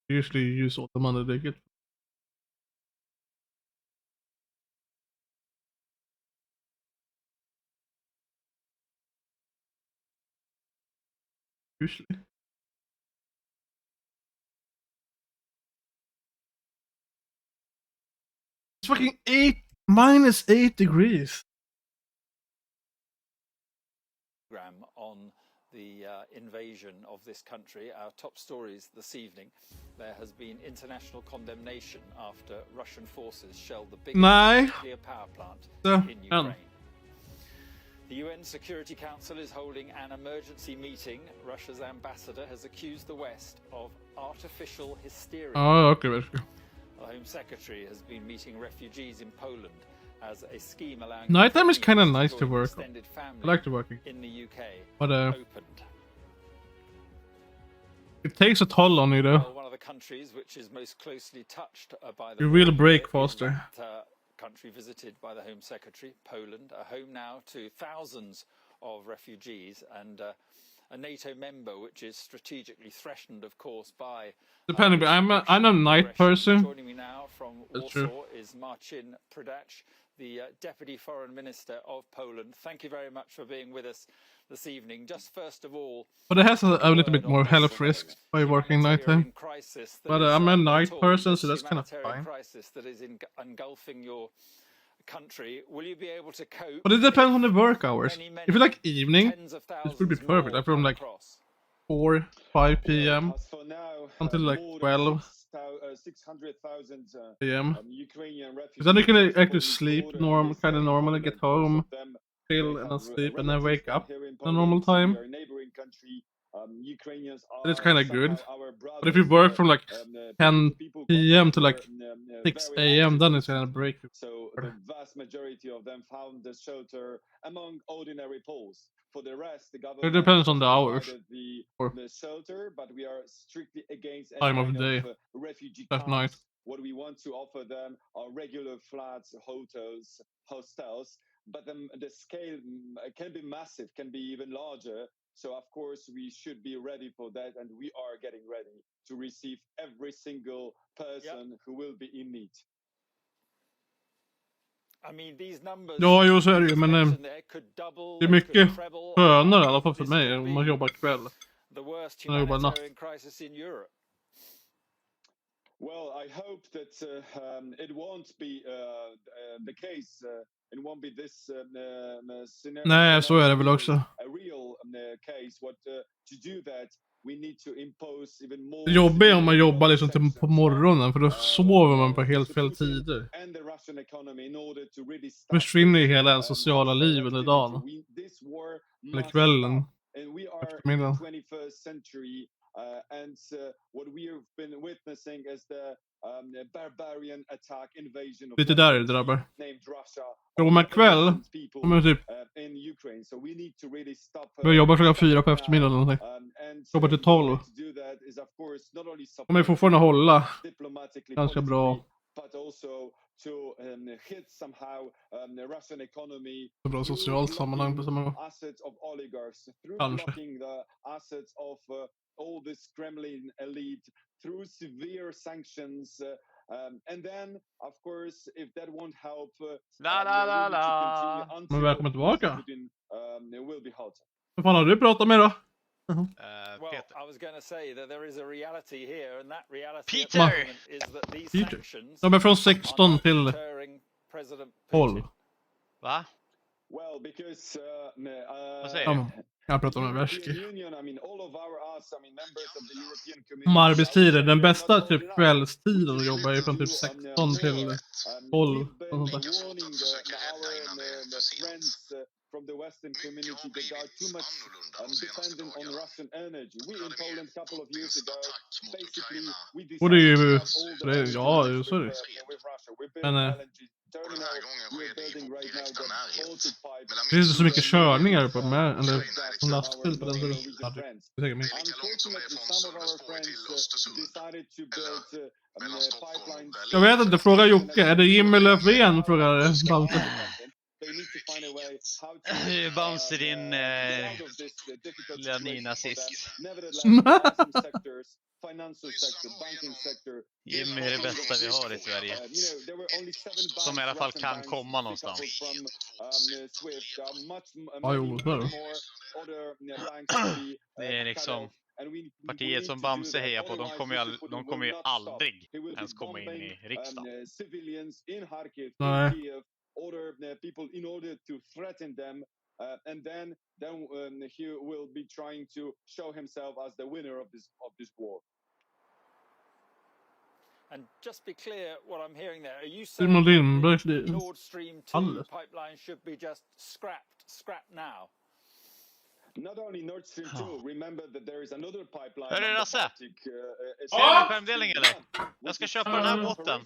S3: Usually you use all the money they get. Usually. It's fucking -8 degrees.
S6: On the invasion of this country. Our top stories this evening. There has been international condemnation after Russian forces shelled the biggest nuclear power plant in Ukraine. The UN Security Council is holding an emergency meeting. Russia's ambassador has accused the West of artificial hysteria.
S3: Okay,
S6: The Home Secretary has been meeting refugees in Poland as a scheme allowing
S3: nighttime is kind of nice to work. I like to work
S6: in the UK.
S3: But
S6: opened.
S3: It takes a toll on you though.
S6: Well, one of the countries which is most closely touched by the
S3: You will break faster.
S6: Country visited by the Home Secretary, Poland, a home now to thousands of refugees and a NATO member which is strategically threatened, of course, by.
S3: Depending, but I'm a night person.
S6: Joining me now from Warsaw is Marcin Prudacz, the Deputy Foreign Minister of Poland. Thank you very much for being with us this evening. Just first of all,
S3: but it has a little bit more health risks by working nighttime. But I'm a night person, so that's kind of fine.
S6: Crisis that is engulfing your country. Will you be able to cope?
S3: But it depends on the work hours. If you like evening, it would be perfect. I'm from like 4-5 p.m. until like 12 p.m. Because then you can actually sleep kind of normally, get home, chill, and then sleep, and then wake up at a normal time. And it's kind of good. But if you work from like 10 p.m. to like 6 a.m., then it's gonna break.
S13: So the vast majority of them found the shelter among ordinary Poles. For the rest, the government
S3: it depends on the hours.
S13: The shelter, but we are strictly against
S3: time of day.
S13: Refugee
S3: camps. Night.
S13: What we want to offer them are regular flats, hostels, but the scale can be massive, can be even larger. So of course we should be ready for that, and we are getting ready to receive every single person who will be in need.
S6: I mean, these numbers
S3: ja, jo så är det ju, men det är mycket skönare i alla fall för mig om man jobbar kväll. Man jobbar natt.
S13: Well, I hope that it won't be the case. It won't be this scenario.
S3: Nej, så är det väl också.
S13: A real case. What to do that? We need to impose even more.
S3: Det är jobbigt om man jobbar liksom till på morgonen, för då sover man på helt fel tider. Försvinner ju hela ens sociala liv under dagen. Eller kvällen. Eftermiddagen.
S13: And what we have been witnessing is the barbarian attack invasion of
S3: lite där det drabbar. Jo, men kväll kommer typ vi jobbar klockan 4 på eftermiddagen eller någonting. Jobbar till 12. Men fortfarande hålla ganska bra.
S13: To hit somehow the Russian economy.
S3: Bra socialt sammanhang på samma gång.
S13: Assets of oligarchs through blocking the assets of all this Kremlin elite through severe sanctions. And then, of course, if that won't help,
S3: Men välkommen tillbaka.
S13: Putin will be halted.
S3: Vad fan har du pratat med då?
S6: Well, I was going to say that there is a reality here, and that reality is that these sanctions
S3: de är från 16 till 12.
S14: Va?
S13: Well, because
S3: Jag pratar om en
S13: European
S3: värski.
S13: Union, I mean, all of members of the European
S3: Om
S13: Community.
S3: arbetstider, den bästa typ kvällstiden att jobba är från typ 16 till 12.
S13: We've been warning our friends from the Western community that they are too much dependent on Russian energy. We in Poland a couple of years ago, basically, we
S3: Och det är
S13: decided
S3: ju...
S13: to cut all the
S3: Det,
S13: energy
S3: ja,
S13: lines
S3: så är det.
S13: with Russia. We built
S3: Men
S13: LNG terminal. We're building right now the Baltic pipe.
S3: det är inte så mycket körningar på med, eller som lastbil på den tiden. Ja, det är säkert mycket.
S13: Unfortunately, some of our friends decided to build pipelines.
S3: Jag vet inte, fråga Jocke. Är det Jimmy Löfven? Frågar Bamse.
S2: Bouncer din lilla nynazist. Jimmy är det bästa vi har i Sverige. Som i alla fall kan komma någonstans.
S3: Ja, jo, så är det.
S2: Det är liksom partiet som Bamse hejar på, de kommer ju aldrig ens komma in i riksdagen.
S3: Nej.
S13: Order people in order to threaten them, and then he will be trying to show himself as the winner of this war.
S6: And just be clear what I'm hearing there. Are you
S3: Simon
S6: saying
S3: Lindberg,
S6: the Nord Stream 2 pipeline should be just scrapped now?
S13: Not only Nord Stream 2, remember that there is another pipeline.
S2: Hör du Lasse? Ser du min skärmdelning eller? Jag ska köpa den här båten.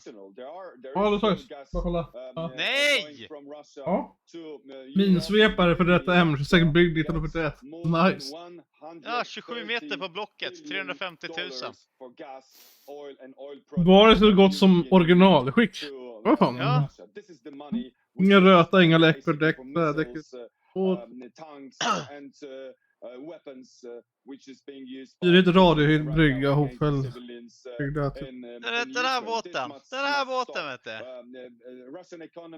S3: Ja, det sagts. Får kolla.
S2: Nej!
S3: Ja. Minsvepare för detta M26 byggd 1941. Nice.
S2: Ja, 27 meter på blocket. 350 000.
S3: Var det så gott som originalskick? Vad fan?
S2: Ja.
S3: Inga röta, inga läckor, däck. Det är lite radiohydbrygga hopfäll.
S2: Den här båten. Den här båten vet du.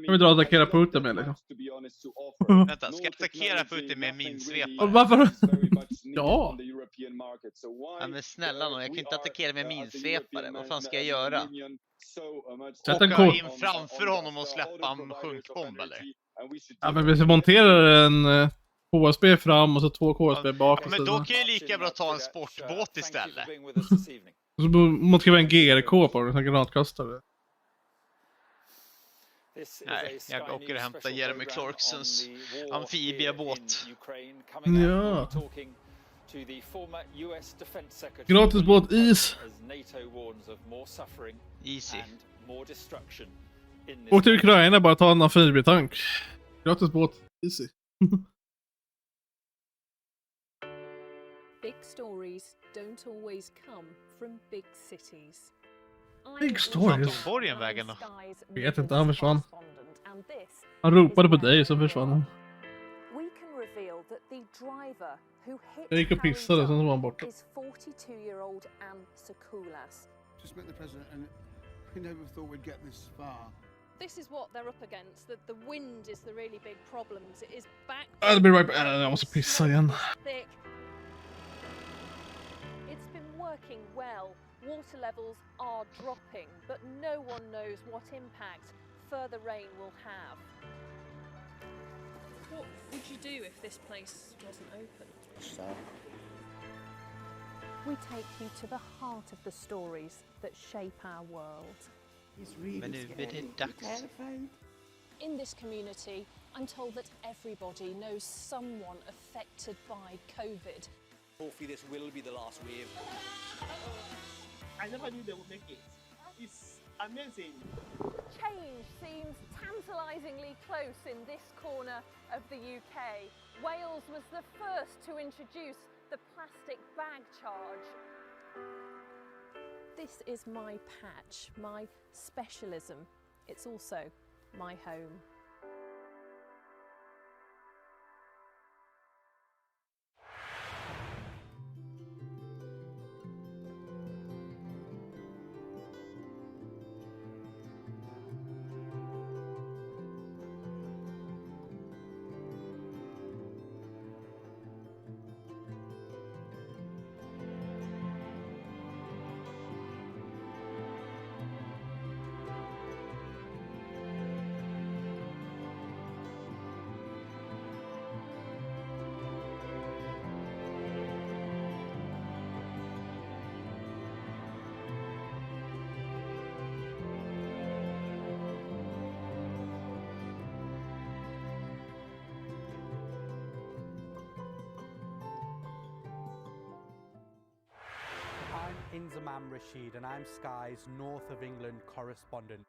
S3: Ska vi dra och attackera Putin med liksom?
S2: Vänta, ska jag attackera Putin med minsvepare?
S3: Varför? Ja.
S2: Ja men snälla någon, jag kan inte attackera med minsvepare. Vad fan ska jag göra? Åka in framför honom och släppa en sjunkbomb eller?
S3: Ja men vi monterar en KSB fram och så 2 KSB bak.
S2: Ja, men då kan jag lika bra ta en sportbåt istället.
S3: Och så monterar vi en GRK på den, en granatkastare.
S2: Nej, jag åker och hämtar Jeremy Clarksons amfibiebåt.
S3: Ja. Gratis båt is.
S2: Easy.
S3: Åk till Ukraina, bara ta en amfibietank. Gratis båt, easy.
S14: Big stories don't always come from big cities.
S3: Big stories?
S2: Var tog vägen då?
S3: Jag vet inte, han försvann. Han ropade på dig så försvann han. Jag gick och pissade, sen var han borta.
S14: Just met the president and we never thought we'd get this far. This is what they're up against. The wind is the really big problem. It is back.
S3: I'll be right back. Jag måste pissa igen.
S14: It's been working well. Water levels are dropping, but no one knows what impact further rain will have. What would you do if this place wasn't open? We take you to the heart of the stories that shape our world.
S2: Men nu är det dags.
S14: In this community, I'm told that everybody knows someone affected by COVID.
S21: Hopefully this will be the last wave.
S22: I never knew they would make it. It's amazing.
S14: Change seems tantalisingly close in this corner of the UK. Wales was the first to introduce the plastic bag charge. This is my patch, my specialism. It's also my home.
S1: Zaman Rashid, and I'm Sky's North of England correspondent.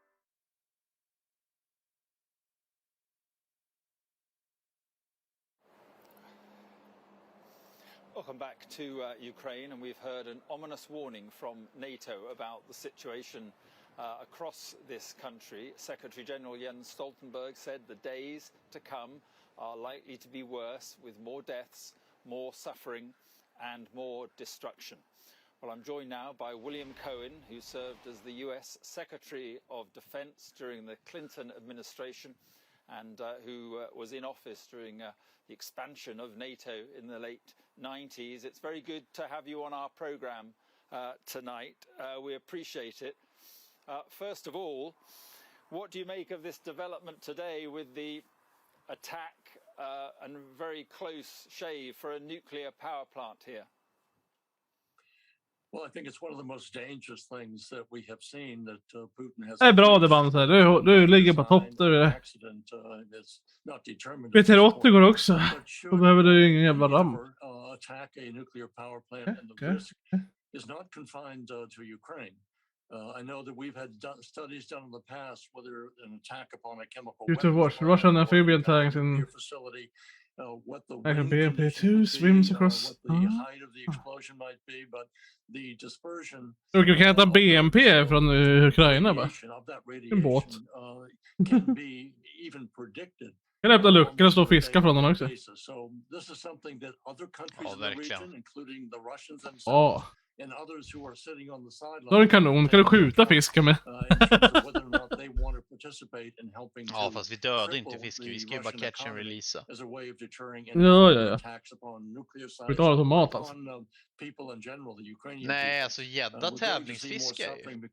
S6: Welcome back to Ukraine, and we've heard an ominous warning from NATO about the situation across this country. Secretary General Jens Stoltenberg said the days to come are likely to be worse, with more deaths, more suffering and more destruction. Well, I'm joined now by William Cohen, who served as the US Secretary of Defense during the Clinton administration and who was in office during the expansion of NATO in the late 90s. It's very good to have you on our program tonight. We appreciate it. First of all, what do you make of this development today with the attack and very close shave for a nuclear power plant here?
S5: Well, I think it's one of the most dangerous things that we have seen that Putin has.
S3: Det är bra det bandet här. Du ligger på topp där. PT80 går också. Då behöver du ingen jävla ram.
S5: Attack a nuclear power plant and the risk is not confined to Ukraine. I know that we've had studies done in the past whether an attack upon a chemical weapons
S3: Russian amphibian tanks in
S5: facility, what the
S3: BMP2 swims across.
S5: what the height of the explosion might be, but the dispersion.
S3: Du kan hämta BMP från Ukraina va? En båt.
S5: Can be even predicted.
S3: Kan öppna luckor och stå och fiska från den också.
S5: So this is something that other countries in the region, including the Russians themselves,
S3: Ja.
S5: and others who are sitting on the sidelines.
S3: Då är det en kanon. Kan du skjuta fisken med?
S2: Ja, fast vi dödar inte fisk. Vi ska ju bara catch and releasa.
S3: Ja. Vi tar det som mat alltså.
S2: Nej, alltså gädda tävlingsfiskar ju.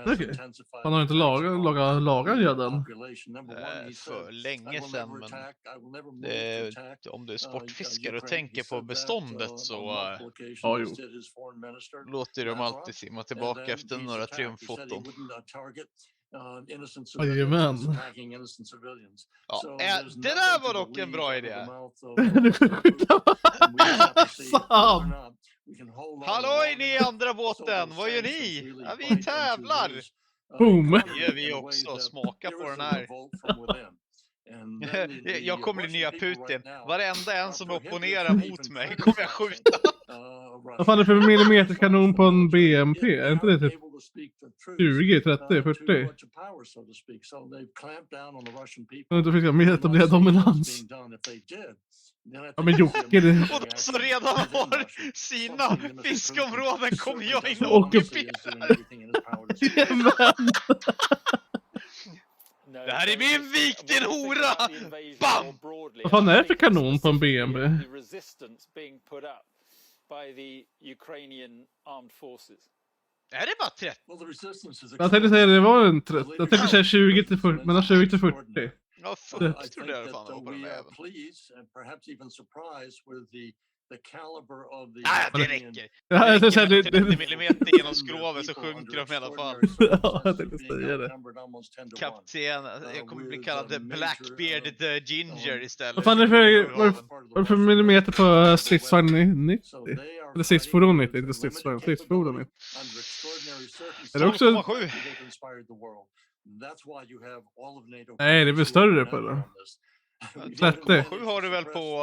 S3: Okej. Han har inte lagat gäddan.
S2: För länge sedan, men om du är sportfiskare och tänker på beståndet så låter de alltid simma tillbaka efter några triumffoton.
S3: Jajamän.
S2: Ja, det där var dock en bra idé. Halloj ni i andra båten, vad gör ni? Ja, vi tävlar.
S3: Boom.
S2: Det gör vi också, smaka på den här. Jag kommer bli nya Putin. Varenda en som opponerar mot mig kommer jag skjuta.
S3: Vad fan är det för millimeterkanon på en BMP? Är inte det typ 20, 30, 40? Jag inte fiska mer etablerad dominans. Ja men Jocke det...
S2: Och de som redan har sina fiskområden kommer jag in och ockuperar. Det här är min vik, din hora! Bam!
S3: Vad fan är det för kanon på en BMP?
S2: Är det bara 30?
S3: Jag tänkte säga det var en 30. Jag tänkte säga 20 till 40, mellan 20 till 40.
S2: Ja, 40 tror jag fan var på den här. Det räcker.
S3: Ja, jag tänkte säga det.
S2: 30 millimeter genom skroven så sjunker de i alla fall.
S3: Ja, jag tänkte säga det.
S2: Kapten, jag kommer bli kallad Blackbeard the Ginger istället.
S3: Vad fan är det för millimeter på stridsvagn 90? Eller stridsfordon 90, inte stridsvagn, stridsfordon 90. Är det också...
S2: 12,7.
S3: Nej, det är väl större på det. 30.
S2: 12,7 har du väl på,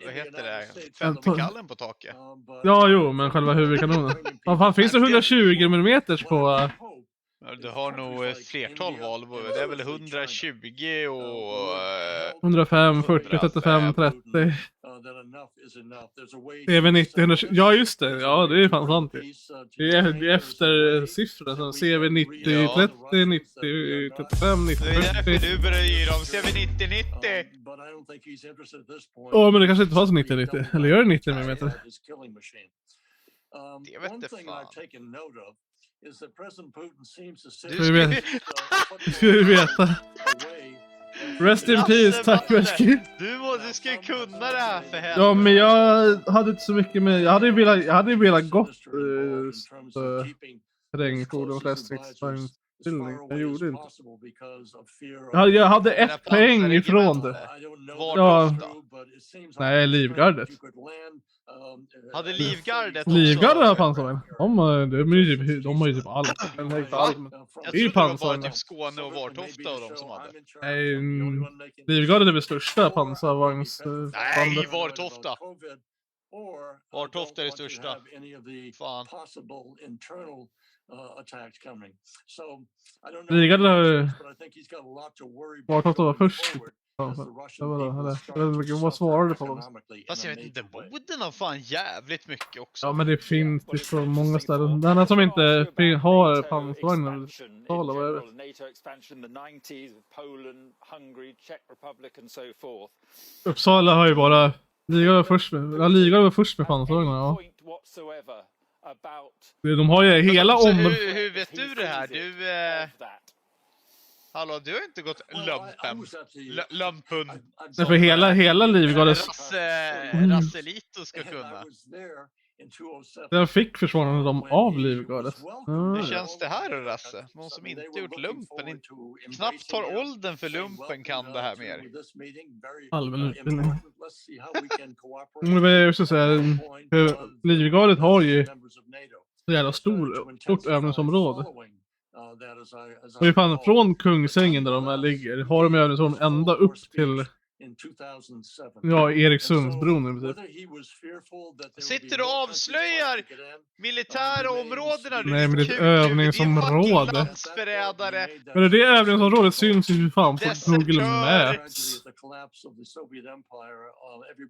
S2: vad heter det, 50-kallen på taket?
S3: Ja, jo, men själva huvudkanonen. Vad fan, finns det 120 mm på...
S2: Du har nog ett flertal val. Det är väl 120 och...
S3: 105, 40, 35, 30. CV90, 120. Ja, just det. Ja, det är fan sant. Det är efter siffrorna. CV90, 30, 90, 35, 90, 40.
S2: Det är därför du börjar dem. CV90, 90.
S3: Åh, men det kanske inte var så 90, 90. Eller gör det 90 mm?
S2: Det vet inte fan.
S3: Ska vi veta. Rest in peace, tack Verski.
S2: Du ska ju kunna det här för helvete.
S3: Ja, men jag hade inte så mycket med... Jag hade ju velat gått terrängfordon, flest stridsvagn. Jag gjorde inte. Jag hade ett poäng ifrån det. Ja. Nej, Livgardet.
S2: Hade Livgardet
S3: Livgardet har pansarvagn. De har ju typ allt.
S2: Jag trodde det var bara typ Skåne och Vartofta och de som hade.
S3: Nej, Livgardet är väl största pansarvagns...
S2: Nej, Vartofta! Vartofta är det största. Fan.
S3: Livgardet Vartofta var först. Vad svarade på dem?
S2: Fast jag vet inte, Boden har fan jävligt mycket också.
S3: Ja, men det finns ju så många ställen. Den här som inte har pansarvagnar betalar, vad är det? Uppsala har ju bara... Liga var först med pansarvagnar, ja. De har ju hela
S2: Hur vet du det här? Hallå, du har inte gått lumpen.
S3: Nej, för hela Livgardet...
S2: Rasselito ska kunna.
S3: Jag fick försvarande dem av Livgardet.
S2: Hur känns det här då, Rasse? Någon som inte gjort lumpen, knappt tar åldern för lumpen kan det här mer.
S3: Allmän utbildning. Jag ska säga, Livgardet har ju så jävla stort övningsområde. Och ifall från Kungsängen där de här ligger har de övningsområden ända upp till Erikssundsbron i princip.
S2: Sitter du och avslöjar militära områdena?
S3: Nej, men det är ett övningsområde. Men det övningsområdet syns ju för fan på Google Maps.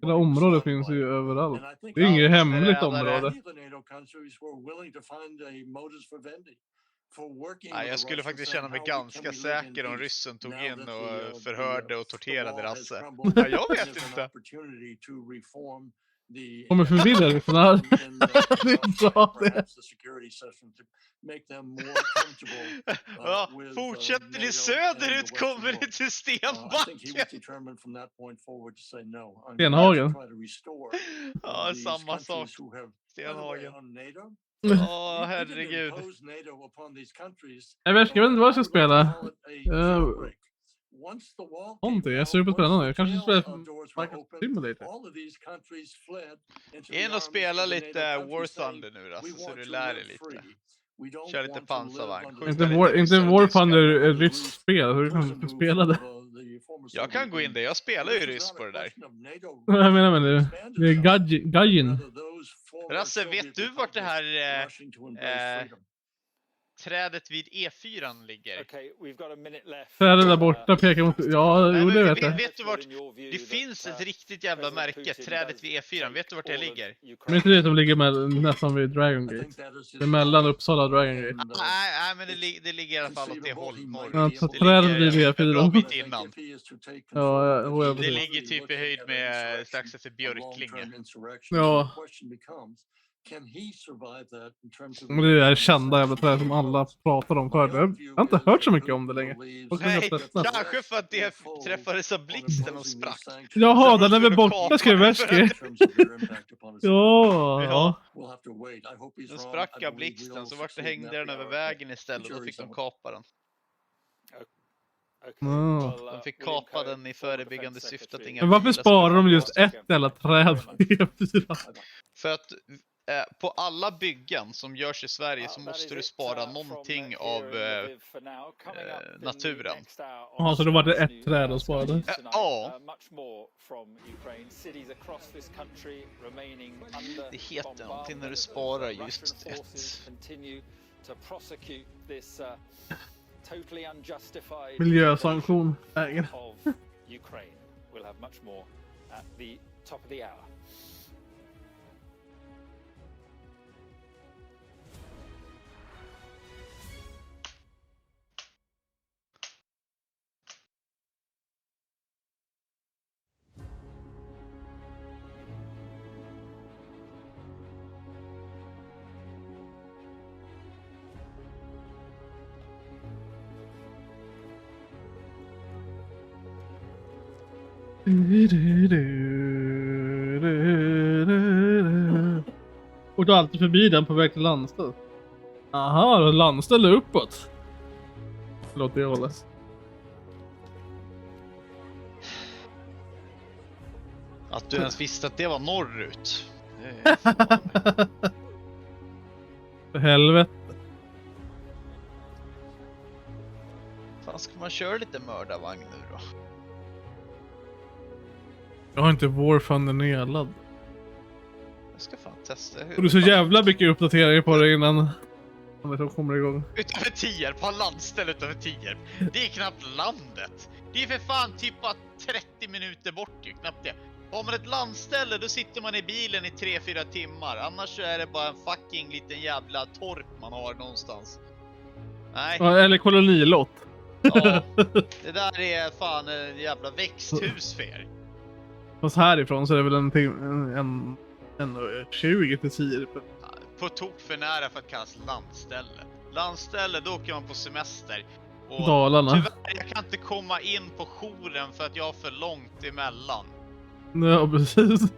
S3: Det där området finns ju överallt. Det är inget hemligt område.
S2: Nej, jag skulle faktiskt känna mig ganska säker om ryssen tog in och förhörde och torterade Rasse. Ja, jag vet inte.
S3: Kommer förvirrad för det här.
S2: Ja, fortsätter ni söderut kommer ni till Stenbacken.
S3: Stenhagen.
S2: Ja, samma sak. Stenhagen. Herregud.
S3: Jag vet inte vad jag ska spela. Någonting, jag ser på spännande. Jag kanske spelar Microsoft Simulator.
S2: In och spela lite War Thunder nu då, så du lär dig lite. Kör lite pansarvagn.
S3: Inte War Thunder är ryskt spel, så du kan spela det.
S2: Jag kan gå in där, jag spelar ju ryss på det där.
S3: Jag menar det är Gajin.
S2: Rasse, vet du vart det här trädet vid E4 ligger?
S3: Trädet där borta pekar mot... Ja, jo, det vet jag.
S2: Vet du vart... Det finns ett riktigt jävla märke, trädet vid E4. Vet du vart det ligger?
S3: Men inte det som ligger nästan vid Dragon Gate. Det är mellan Uppsala och Dragon Gate.
S2: Nej, men det ligger i alla fall åt det håll.
S3: Ja, så trädet vid E4.
S2: Innan.
S3: Ja,
S2: det ligger typ i höjd med strax efter Björklinge.
S3: Ja. Men det är kända jävla träd som alla pratar om förr. Jag har inte hört så mycket om det längre.
S2: Nej, kanske för att det träffades av blixten och sprack.
S3: Jaha, den är väl borta, skrev Väski. Ja.
S2: Den sprack av blixten, så vart det hängde den över vägen istället och då fick de kapa den. De fick kapa den i förebyggande syfte att inga...
S3: Men varför sparar de just ett eller träd?
S2: För att på alla byggen som görs i Sverige så måste du spara någonting av naturen.
S3: Ja, så då var det ett träd att spara det?
S2: Ja. Det heter någonting när du sparar just ett.
S3: Miljösanktion. Äger. Och du är alltid förbi den på väg till landställ. Aha, landställ är uppåt. Låt det hållas.
S2: Att du ens visste att det var norrut.
S3: För helvete.
S2: Fan, ska man köra lite mördarvagn nu då?
S3: Jag har inte War Thunder nedladd.
S2: Jag ska fan testa.
S3: Och du är så jävla mycket uppdateringar på det innan det kommer igång.
S2: Utanför Tierp, på landställe utanför Tierp. Det är knappt landet. Det är för fan typ bara 30 minuter bort ju, knappt det. Har man ett landställe då sitter man i bilen i 3-4 timmar. Annars så är det bara en fucking liten jävla torp man har någonstans. Nej.
S3: Ja, eller kolonilott.
S2: Ja, det där är fan en jävla växthus för er.
S3: Fast härifrån så är det väl en 20 till 10.
S2: På tok för nära för att kallas landställe. Landställe, då åker man på semester. Och
S3: Dalarna.
S2: Tyvärr, jag kan inte komma in på jouren för att jag har för långt emellan.
S3: Ja, precis.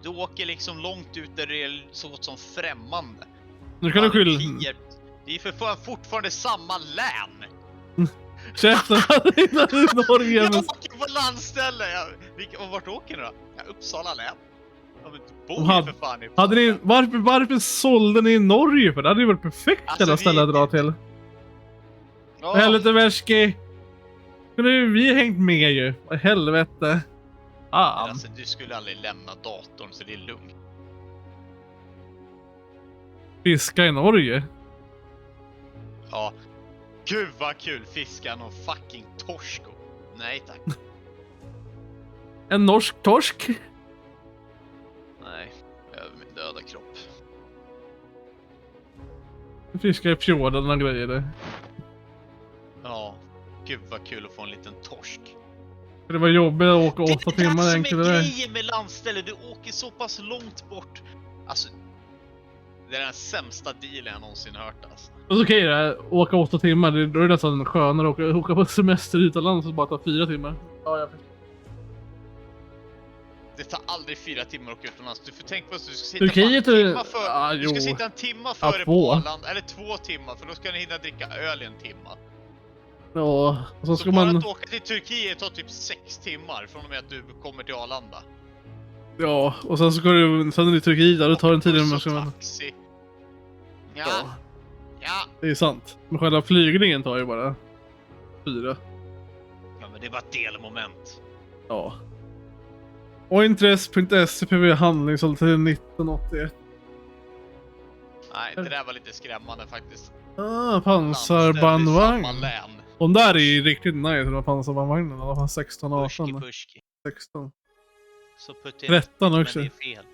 S2: Du åker liksom långt ut där det är så som främmande.
S3: Nu kan du skylla.
S2: Det är för fan fortfarande samma län.
S3: Käften, i Norge.
S2: Jag åker på landställe. Och vart åker ni då? Ja, Uppsala län. Ja, men du bor ju för fan i Uppsala.
S3: Hade ni, varför sålde ni i Norge? För det hade ju varit perfekt alltså, ställe att dra till.
S2: Ja.
S3: Helvete Värski. Kunde ju vi hängt med ju. Helvete.
S2: Alltså du skulle aldrig lämna datorn så det är lugnt.
S3: Fiska i Norge?
S2: Ja. Gud vad kul, fiska någon fucking torsko. Nej tack.
S3: En norsk torsk?
S2: Nej, över min döda kropp.
S3: Fiska i fjorden och grejer det.
S2: Ja, gud vad kul att få en liten torsk.
S3: Det var jobbigt att åka 8 timmar enkelt.
S2: Det är grejen med landställe, du åker så pass långt bort. Alltså, det är den sämsta dealen jag någonsin hört alltså.
S3: Okej, åka 8 timmar, då är det nästan skönare att åka på semester utomlands och bara ta 4 timmar. Ja, jag förstår.
S2: Det tar aldrig 4 timmar att åka utomlands. Du får tänka på att du ska sitta Turkiet en timma för, du ska sitta en timma före på Åland, eller 2 timmar, för då ska ni hinna dricka öl i en timma.
S3: Ja, och så ska
S2: bara
S3: man...
S2: att åka till Turkiet tar typ 6 timmar från och med att du kommer till Arlanda.
S3: Ja, och sen så går du sen i Turkiet där, då tar det en tid innan man ska...
S2: Taxi. Ja. Ja.
S3: Det är sant. Men själva flygningen tar ju bara 4.
S2: Ja, men det är bara ett delmoment.
S3: Ja. Ointress.se PV handlingshåll till 1981.
S2: Nej, det där var lite skrämmande faktiskt.
S3: Pansarbandvagn. De där är ju riktigt nice, de pansarbandvagnen. De har 16 och 18.
S2: Pushki.
S3: 16.
S2: Så
S3: 13 också.
S2: Men det är fel.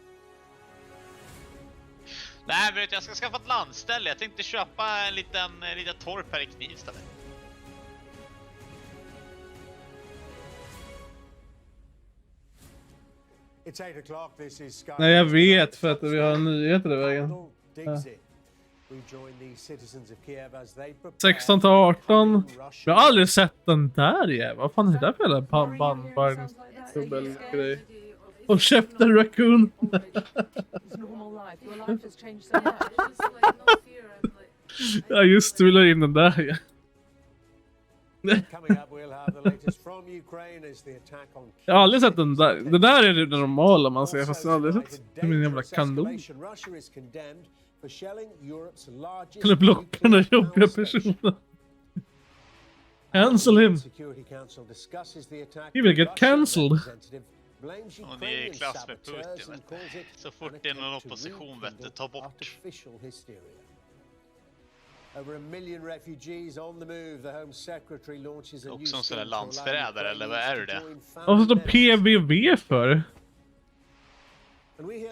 S2: Nej, men jag ska skaffa ett landställe. Jag tänkte köpa en liten torp här i Knivsta.
S3: Nej, jag vet för att vi har nyheter i vägen. 16 till 18. Jag har aldrig sett den där igen. Vad fan är det för jävla bandvagn? Dubbelgrej. Och käften raccoon. Ja just det, vi la in den där ja. Jag har aldrig sett den där. Det där är det normala man ser, fast jag har aldrig sett min jävla kanon. Eller blocka den där jobbiga personen. Cancel him. He will get cancelled.
S2: Och det är i klass med Putin, vet du. Så fort det är någon opposition, vet du, ta bort. Också en sån där landsförrädare, eller vad är det?
S3: Vad står PVV för?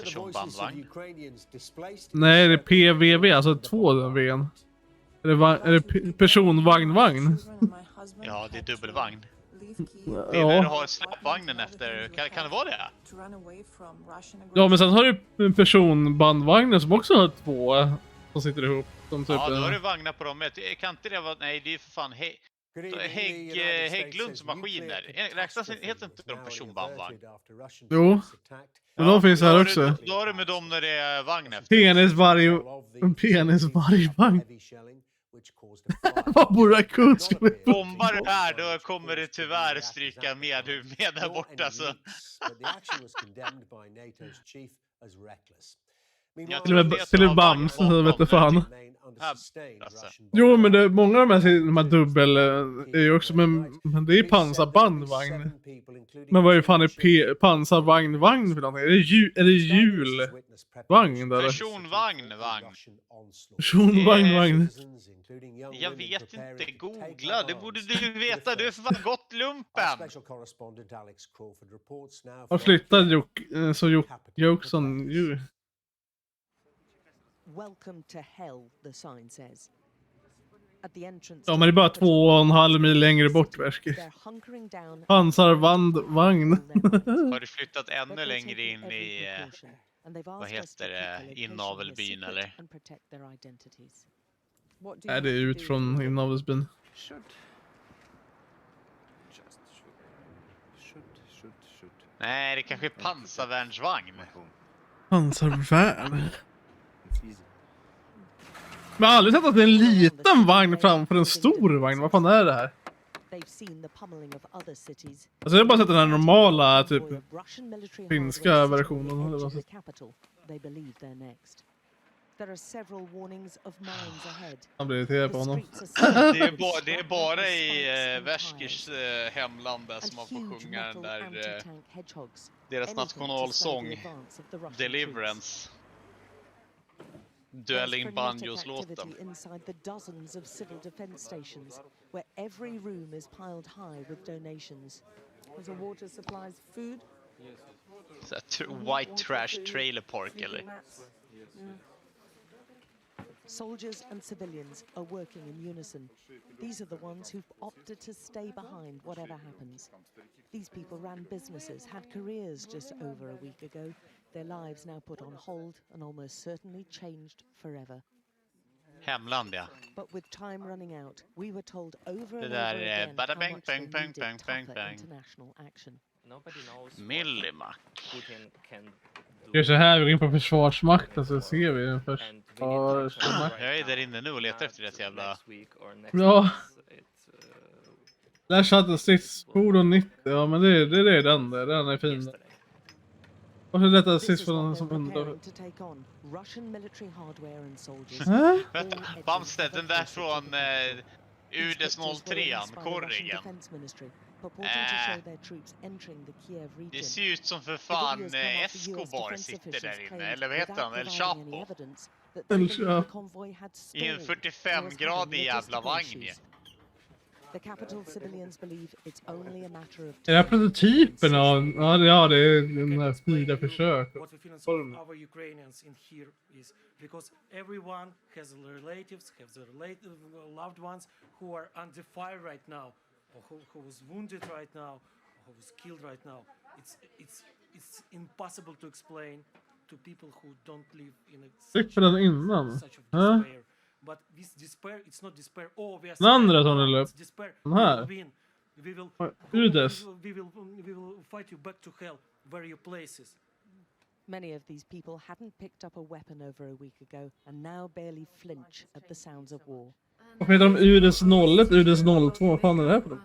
S2: Personbandvagn.
S3: Nej, det är PVV, alltså 2 VN. Är det personvagnvagn?
S2: Ja, det är dubbelvagn. Det är när du har släpvagnen efter, kan det vara det?
S3: Ja, men sen har du personbandvagnen som också har 2 som sitter ihop. Typ
S2: ja, då har du vagnar på dem. Kan inte det vara... Nej, det är för fan Hägglunds maskiner. Räknas helt inte de personbandvagn?
S3: Jo. Men de finns här också.
S2: Då har du med dem när det är vagn efter.
S3: Penisvargvagn. Vad Borakut skulle
S2: Bombar du här, då kommer du tyvärr stryka med där borta. Så.
S3: Till och Bams, vet du fan. Jo, men det, många av de här dubbel är ju också, men det är pansarbandvagn. Men vad är fan är pansarvagn för någonting? Är det hjulvagn där?
S2: Personvagn.
S3: Personvagn.
S2: Jag vet inte, googla, det borde du veta, du är för fan gott lumpen.
S3: Har flyttat Jokson ju.
S15: Welcome to hell, the sign says. At the entrance.
S3: Ja, men det är bara 2,5 mil längre bort, Värski. Pansarvagn.
S2: Har du flyttat ännu längre in i vad heter det, inavelbyn eller?
S3: Nej, det är ut från inavelsbyn.
S2: Nej, det kanske är pansarvärnsvagn.
S3: Pansarvärn? Men jag har aldrig sett att det är en liten vagn framför en stor vagn. Vad fan är det här? Alltså jag har bara sett den här normala typ finska versionen. Han blir irriterad på honom.
S2: Det är bara i Värskers hemland där som man får sjunga den där deras nationalsång Deliverance. Dueling Banjos-låten.
S15: Inside the dozens of civil defense stations where every room is piled high with donations. Also water supplies, food.
S2: White trash trailer park eller?
S15: Soldiers and civilians are working in unison. These are the ones who've opted to stay behind whatever happens. These people ran businesses, had careers just over a week ago. Their lives now put on hold and almost certainly changed forever.
S2: Hemland, ja.
S15: But with time running out, we were told over
S2: det
S15: and
S2: där
S15: over
S2: är
S15: again
S2: bada
S15: how
S2: bang
S15: much
S2: bang
S15: they
S2: bang
S15: needed
S2: bang bang
S15: tougher
S2: bang.
S15: international action.
S2: Millimack.
S3: Gör så här, vi går in på försvarsmakten så ser vi den först.
S2: Jag är där inne nu och letar efter det jävla...
S3: Ja. Lash hade stridsfordon 90. Ja, men det är den där. Den är fin. Och så detta stridsfordon som undrar.
S2: Bamstedt, den där från UDS 03, Korrigen. Det ser ut som för fan Escobar sitter där inne. Eller vad heter han? El Chapo. I en 45-gradig jävla vagn.
S3: Är det här prototypen av... Ja, det är den här fina försök.
S17: What we feel in our Ukrainians in here is because everyone has relatives, have their loved ones who are under fire right now, or who was wounded right now, or who was killed right now. It's impossible to explain to people who don't live in such of despair. But this despair, it's not despair. Oh, we are
S3: den andra som du upp.
S17: Despair.
S3: Den här.
S17: We will fight you back to hell where your place is.
S15: Many of these people hadn't picked up a weapon over a week ago and now barely flinch at the sounds of war.
S3: Varför heter de UDS 01, UDS 02? Vad fan är det här för dem?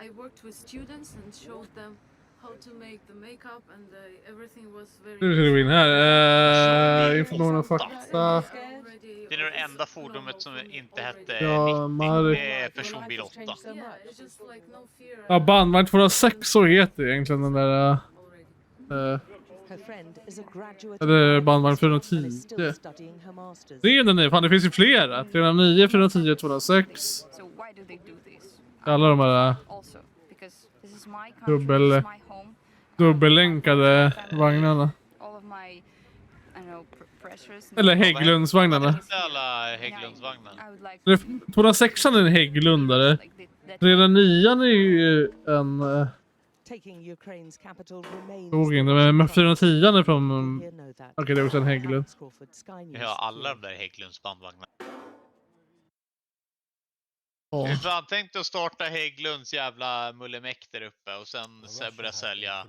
S23: I worked with students and showed them how to make the makeup and everything was very...
S3: Nu ska vi in här. Information och fakta.
S2: Det är det enda fordonet som inte hette
S3: ja,
S2: 90 personbil 8.
S3: Ja, bandvagn 206 så heter egentligen den där... eller bandvagn 410. Det är den är, fan det finns ju flera. 309, 410, 206. Alla de här dubbellänkade vagnarna. Eller Hägglundsvagnarna.
S2: Alla Hägglundsvagnar.
S3: 206 är en Hägglundare. 309 är ju en... Men 410 är från... Okej, det är också en Hägglund.
S2: Ja, alla de där Hägglunds bandvagnar. Hur fan tänkte att starta Hägglunds jävla mullemäck där uppe och sen börja sälja...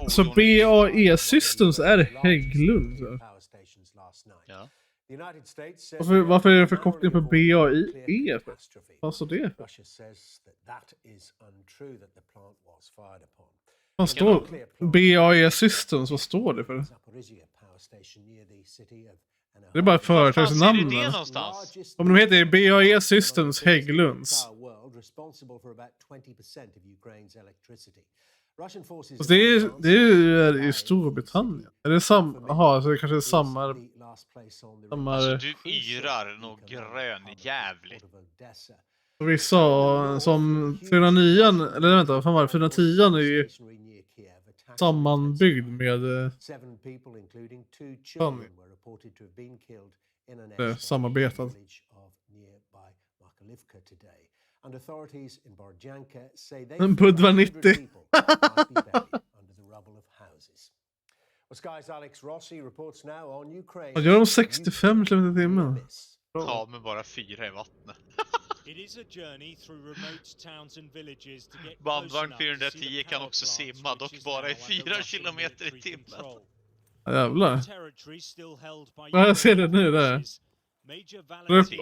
S3: Så BAE Systems är Hägglund.
S2: Ja.
S4: United States
S3: Varför är det förkortning på BAE? Vad står det för?
S4: Russia says that is untrue, that the plant was fired upon.
S3: Vad står BAE Systems? Vad står det för? Det är bara företagsnamn. Om de heter BAE Systems Hägglunds. Fast det är i Storbritannien. Är det samma? Jaha, så det kanske är samma.
S2: Alltså du yrar nog grön jävligt.
S3: Vi sa som 409, eller vänta, vad fan var det? 410 är ju sammanbyggd med samarbetad. En Budva 90. Vad gör de 65 km i timmen?
S2: Ja, men bara 4 i vattnet. Bandvagn 410 kan också simma, dock bara i 4 km i timmen.
S3: Ja, jävlar. Ja, jag ser det nu där.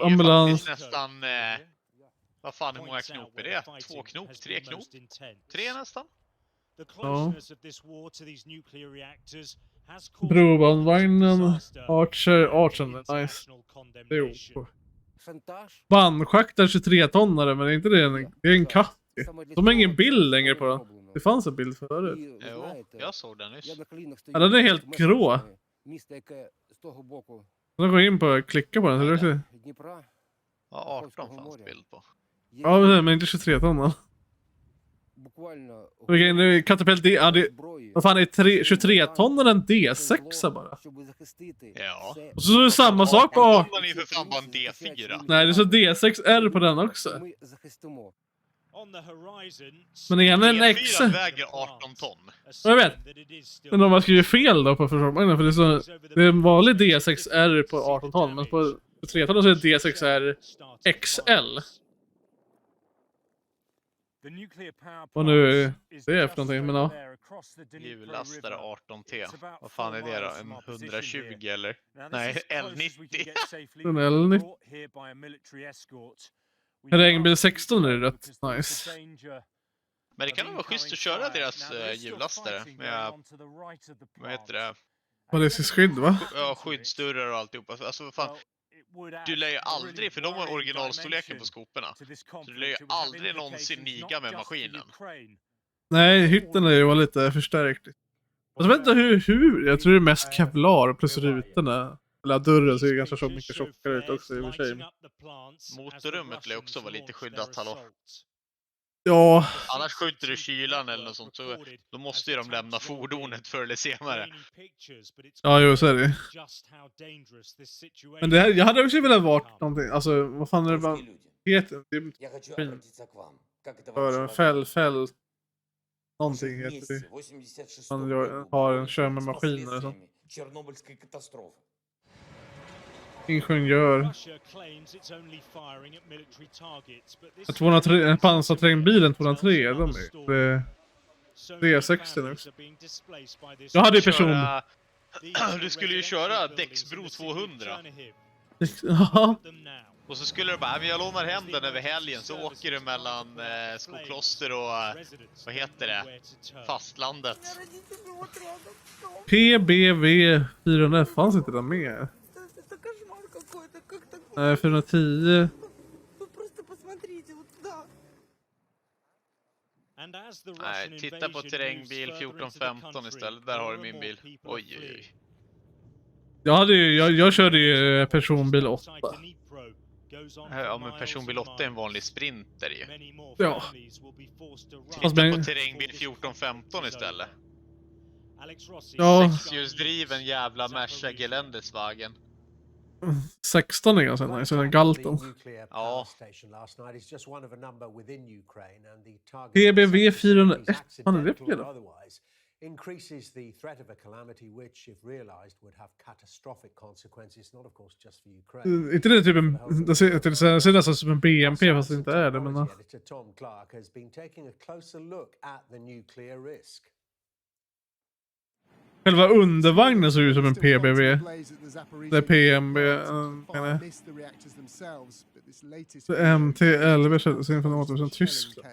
S3: Ambulans.
S2: Det är nästan... vad fan, hur många knop är det? 2 knop? 3 knop? 3 nästan?
S3: Ja. Brobandvagnen, Archen är nice. Jo. Bandschaktar 23-tonnare, men är inte det det är en katt. De har ingen bild längre på den. Det fanns en bild förut.
S2: Jo, jag såg den nyss.
S3: Ja, den är helt grå. Jag går in på och klickar på den. Så det är...
S2: Ja, 18 fanns bild på.
S3: Ja, men inte 23-tonnare. Katapult D, ja, det, vad fan är 23-tonnare en D6 bara?
S2: Ja.
S3: Och så är det samma sak på...
S2: Man är för fan bara en D4.
S3: Nej, det är så D6R på den också. Men är en X?
S2: D4 väger 18 ton.
S3: Jag vet. Men de har skrivit fel då på försvarsvagnen, för det är en vanlig D6R på 18 ton, men på 3-ton så är det D6R XL. Och nu det är för någonting, men ja.
S2: Hjullastare 18T. Vad fan är det då? En 120 eller? Nej, L90.
S3: En L90. En regnbil 16 är rätt nice.
S2: Men det kan nog vara schysst att köra deras hjullastare med, vad heter det?
S3: Ballistisk skydd, va?
S2: Ja, skyddsdörrar och alltihopa. Alltså vad fan. Du lär ju aldrig, för de har originalstorleken på skoporna. Så du lär ju aldrig någonsin niga med maskinen.
S3: Nej, hytten är ju lite förstärkt. Jag vet inte hur. Jag tror det är mest kevlar plus rutorna. Eller dörren ser ju ganska så mycket tjockare ut också i och för sig.
S2: Motorrummet lär också vara lite skyddat, hallå.
S3: Ja.
S2: Annars skjuter du kylan eller något sånt, så då måste ju de lämna fordonet förr eller senare.
S3: Ja, jo, så är det. Men det här, jag hade också velat vara någonting, alltså, vad fan är det bara heter? Det är fäll. Någonting heter det. Man har en kör med maskiner och sånt. Ingenjör. 203, pansarträngbilen 203, de är D60 också. Jag hade ju person.
S2: Du skulle ju köra Däcksbro 200.
S3: Ja.
S2: Och så skulle du bara, men jag lånar hem den över helgen, så åker du mellan Skokloster och, vad heter det, fastlandet.
S3: PBV 400 fanns inte där med. Nej, 410.
S2: Nej, titta på terrängbil 1415 istället. Där har du min bil. Oj.
S3: Jag körde ju personbil 8.
S2: Ja, men personbil 8 är en vanlig sprinter ju.
S3: Ja.
S2: Titta på terrängbil 1415 istället.
S3: Ja.
S2: 6-hjulsdriven jävla Merca Geländeswagen.
S3: 16 är ganska nice, den galten.
S2: Ja.
S3: PBV 401. Vad är det för då?
S4: Increases the threat of a calamity which, if realized, would have catastrophic consequences, not of course just for Ukraine.
S3: Inte det typ en, det ser nästan som en BMP fast det inte är det, men...
S4: Tom Clark has been taking a closer look at the nuclear risk.
S3: Själva undervagnen ser ut som en PBV. Det är PMB. MT11 köptes in från 8000 Tyskland.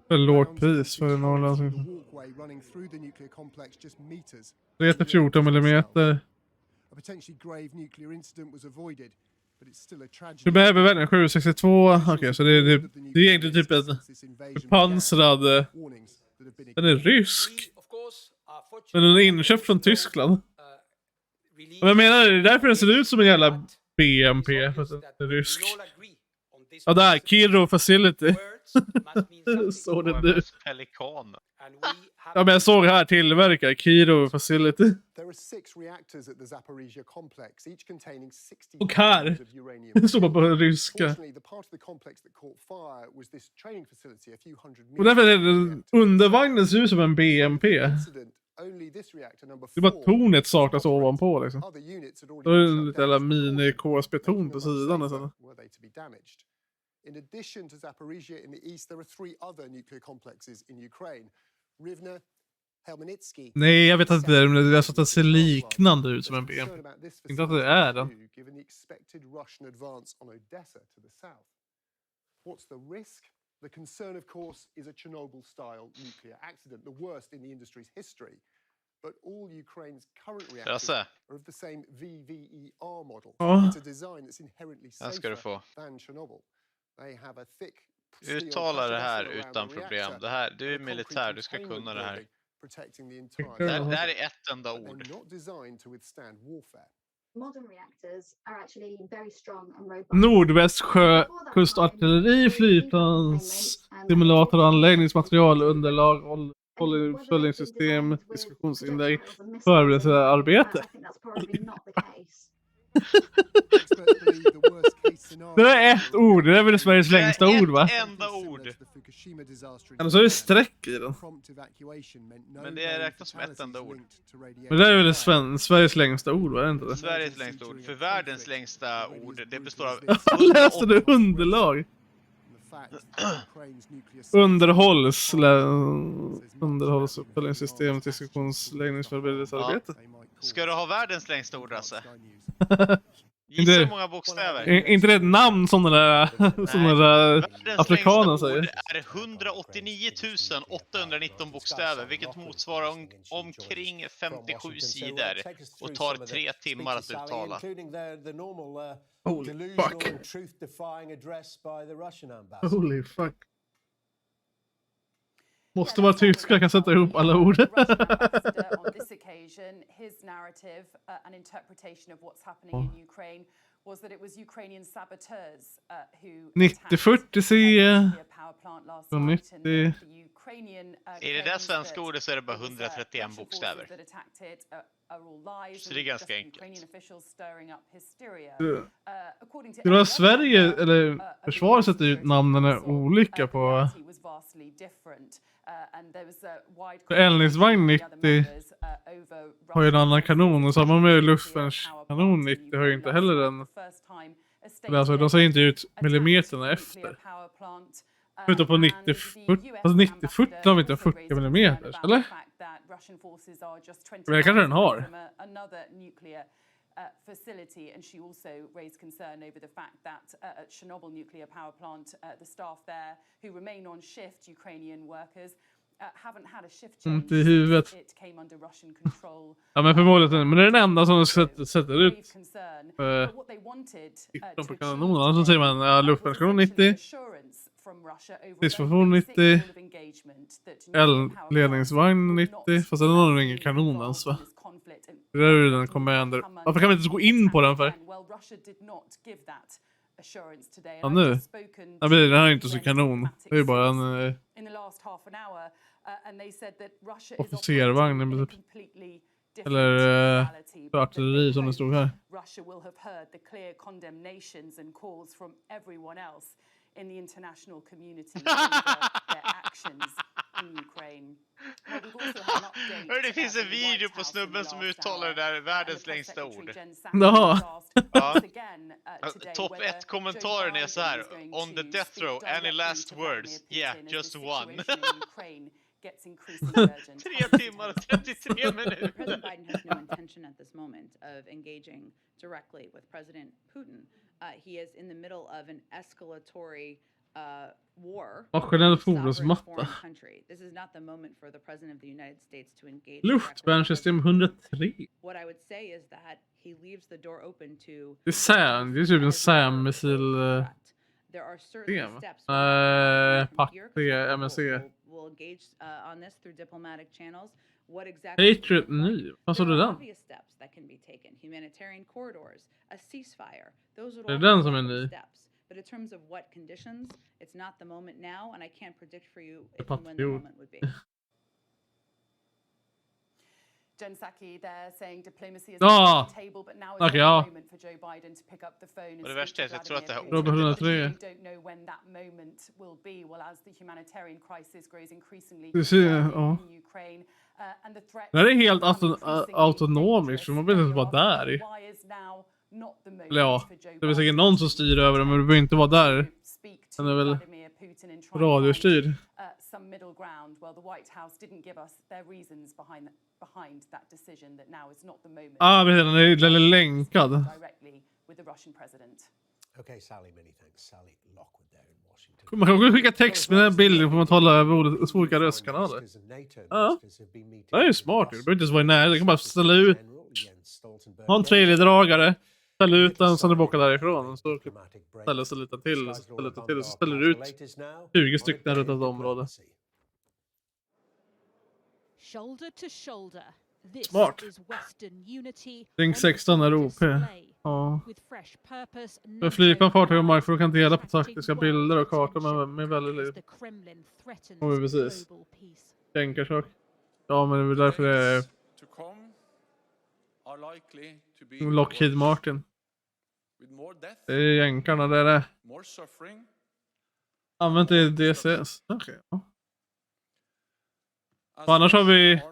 S3: För lågt pris för Norrlands. Det heter 14 millimeter. Du behöver välja 762. Okej, så det är egentligen typ en pansrad. Den är rysk. Men den är inköpt från Tyskland. Men jag menar, det är därför den ser ut som en jävla BMP. För att den är rysk. Ja, där. Kiro Facility. Så det nu.
S2: Pelikan.
S3: Ja, men jag såg här tillverkare Kiro Facility. Och här. Det står bara på ryska. Och därför är det undervagnen ser ut som en BMP. Det är bara tornet saknas ovanpå liksom. Då är det lite jävla mini-KSB-torn på sidan nästan.
S4: In addition to Zaporizhia in the east, there are 3 other nuclear complexes in Ukraine. Rivne, Helmenitsky.
S3: Nej, jag vet inte. Det är så att det ser liknande ut som en BMP. Inte att det är den.
S4: Given the expected Russian advance on Odessa to the south. What's the risk? The concern, of course, is a Chernobyl-style nuclear accident, the worst in the industry's history. But all Ukraine's current reactors are of the same VVER model. It's a design that's inherently safer than Chernobyl.
S2: Uttala det här utan problem. Det här, du är militär, du ska kunna det här. Det här är ett enda ord.
S3: Nordvästsjökustartilleri, flygplans, simulator, anläggningsmaterial, underlag, uppföljningssystem, diskussionsinlägg, förberedelsearbete. Det är ett ord, det är väl Sveriges längsta ord, va?
S2: Ett enda ord.
S3: Eller så är det streck i den.
S2: Men det räknas som ett enda ord.
S3: Men det är väl Sveriges längsta ord, va? Inte det?
S2: Sveriges längsta ord. För världens längsta ord, det består av...
S3: Jag läste det underlag. Underhållsuppföljningssystem, diskussionsläggningsförberedelsearbete.
S2: Ska du ha världens längsta ord, alltså? Gissa hur många bokstäver?
S3: Inte det ett namn som den där afrikanen säger?
S2: Det är 189 819 bokstäver, vilket motsvarar omkring 57 sidor och tar 3 timmar att uttala.
S3: Holy fuck. Holy fuck. Måste vara tyska, kan sätta ihop alla ord.
S8: on this occasion, his narrative and interpretation of what's happening in Ukraine was that it was Ukrainian saboteurs who
S3: 90-40 C. 90.
S2: I det där svenska ordet så är det bara 131 bokstäver. Så det är ganska enkelt.
S3: Det var Sverige, eller försvaret sätter ut namnen olika på... Eldningsvagn 90 har ju en annan kanon, och samma med luftvärnskanon 90 har ju inte heller den. Alltså, de säger inte ut millimeterna efter. Utan på 90-40, alltså 90-40 har vi inte 40 millimeter, eller? Det kanske den har.
S8: Facility, and she also raised concern over the fact that at Chernobyl nuclear power plant, the staff there who remain on shift, Ukrainian workers, haven't had a shift change since it came under Russian control.
S3: Ja, men förmodligen, men det är den enda som sätter ut på kanonerna. Så säger man luftvärnskanon 90, stridsfunktion 90, eldledningsvagn 90, fast den har ingen kanon ens, va? Det där är den commander. Varför kan vi inte gå in på den för? Ja, nu. Den här är inte så kanon. Det är bara en officervagn. Eller artilleri som det stod här.
S8: In the international community their actions in Ukraine.
S2: Hör, det finns en video på snubben som uttalar det där världens längsta ord.
S3: Ja.
S2: Topp 1 kommentaren är så här: on the death row, any last words? Yeah, just one.
S8: gets increasingly urgent.
S2: 3 timmar och 33 minuter.
S7: President Biden has no intention at this moment of engaging directly with President Putin. He is in the middle of an escalatory war with a sovereign foreign country. This is not the moment for the President of the United States to engage
S3: Luftvärnssystem 103.
S7: What I would say is that he leaves the door open to
S3: Det är SAM. Det är typ en SAM-missil.
S7: there are certain steps
S3: MSC.
S7: we'll engage on this through diplomatic channels. What exactly
S3: Patriot 9. Vad sa du den?
S7: obvious steps that can be taken. Humanitarian corridors, a ceasefire. Those would
S3: Det är
S7: all
S3: den som är
S7: be
S3: ny.
S7: steps. But in terms of what conditions, it's not the moment now, and I can't predict for you if and when the moment would be.
S8: Jen Psaki there saying diplomacy is on the table, but now is the moment for Joe Biden to pick up the phone and speak to Vladimir Putin. We don't know when that moment will be. Well, as the humanitarian crisis grows increasingly in Ukraine, and the threat.
S3: Det är helt autonomiskt, för man behöver inte vara där. Eller ja, det är säkert någon som styr över det, men du behöver inte vara där. Den är väl radiostyrd.
S8: Some middle ground. Well, the White House didn't give us their reasons behind that decision that now is not the moment.
S3: Den är länkad.
S8: Directly with the Russian president.
S16: Okay, Sally, many thanks. Sally Lockwood there in Washington.
S3: Man kan skicka text med den bilden för man talar över olika röstkanaler. Ja, det är ju smart. Du behöver inte ens vara i närheten. Du kan bara ställa ut. Ha en tredje dragare. Ställa ut den som du bockar därifrån. Så ställer lite till. Så ställer du ut 20 stycken runt ett område. Smart. Ring 16 är OP. Ja. För flyga fartyg och mark för att kan dela på taktiska bilder och kartor med väldigt liv. Och precis. Jänkarsak. Ja, men det är därför det är Lockheed Martin. Det är jänkarna, det är det. Använt det i DCS. Okej. Ja. Annars har vi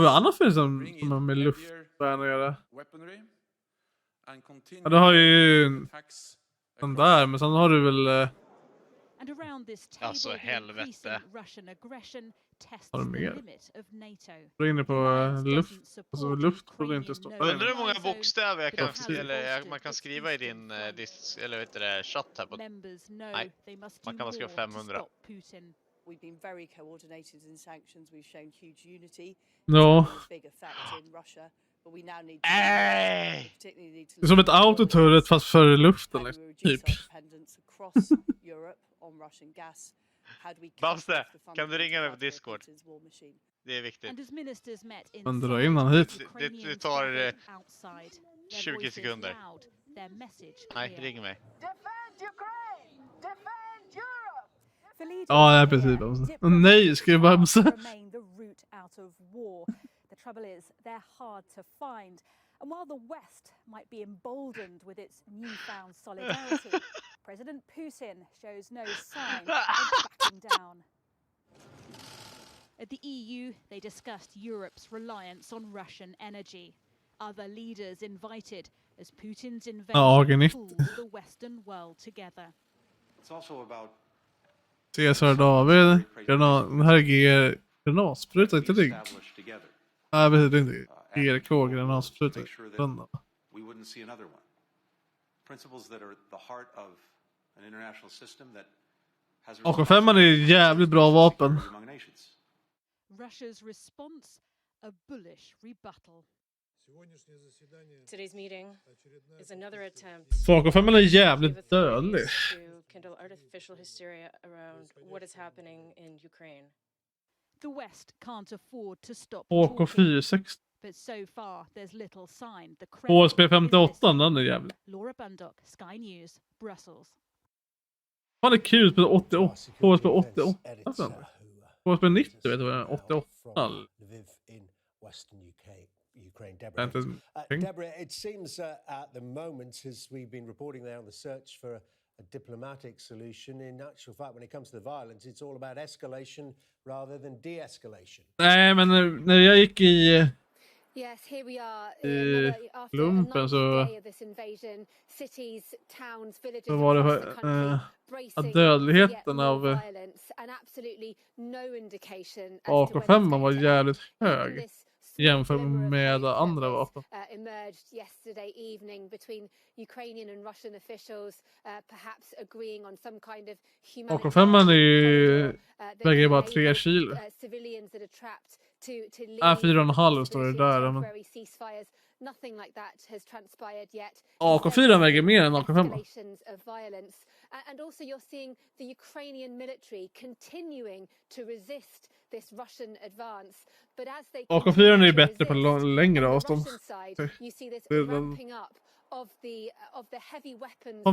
S3: annat för som har med luftvärn att göra. Ja, det har ju den där, men sen har du väl
S2: alltså helvete.
S3: Har du mer? Du är inne på luft. Alltså luft får du inte stå.
S2: Undrar hur många bokstäver man kan skriva i din eller vet det, chatt här på. Nej, man kan bara skriva 500.
S18: We've been very coordinated in sanctions. We've shown huge unity.
S3: No.
S18: Big effect in Russia, but we now need
S3: det är som ett autoturret fast för luften liksom, typ.
S18: Across Europe on Russian gas.
S2: Babste, kan du ringa mig på Discord? Det är viktigt.
S3: Men dra in han hit.
S2: Det tar 20 sekunder. Nej, ring mig.
S3: Ja, det är precis. Nej, ska jag bara
S24: The trouble is, they're hard to find. And while the West might be emboldened with its newfound solidarity, President Putin shows no sign of backing down. At the EU, they discussed Europe's reliance on Russian energy. Other leaders invited as Putin's invasion pulled the Western world together.
S25: It's also about
S3: Cesar David, det här är granatspruta, inte det? Nej, det är inte. GRK, granatspruta.
S25: we wouldn't see another one. Principles that are at the heart of an international system that has
S3: AK5 är jävligt bra vapen.
S24: Russia's response, a bullish rebuttal.
S26: Today's meeting is another attempt
S3: AK5 är jävligt dödlig.
S26: to kindle artificial hysteria around what is happening in Ukraine.
S24: The West can't afford to stop
S3: AK460.
S24: but so far there's little sign the
S3: HSP 58, den är jävligt.
S24: Laura Bundock, Sky News, Brussels.
S3: Fan, det är kul med 88. HSP 88. HSP 90 vet du vad det är? 88.
S16: Deborah, it seems at the moment, as we've been reporting there on the search for a diplomatic solution, in actual fact, when it comes to the violence, it's all about escalation rather than de-escalation.
S3: Nej, men när jag gick i
S27: Yes, here we are.
S3: lumpen så var det att dödligheten av
S27: and absolutely no indication
S3: AK5 var jävligt hög jämfört med andra vapen.
S27: Emerged yesterday evening between Ukrainian and Russian officials, perhaps agreeing on some kind of
S3: AK5 är ju väger bara 3 kilo.
S27: Civilians that are trapped to leave
S3: 4,5 står det där.
S27: temporary ceasefires. Nothing like that has transpired yet.
S3: AK4 väger mer än AK5.
S27: Escalations of violence. And also you're seeing the Ukrainian military continuing to resist this Russian advance. But as they
S3: AK4 är ju bättre på längre avstånd.
S27: You see this ramping up of the heavy weapons.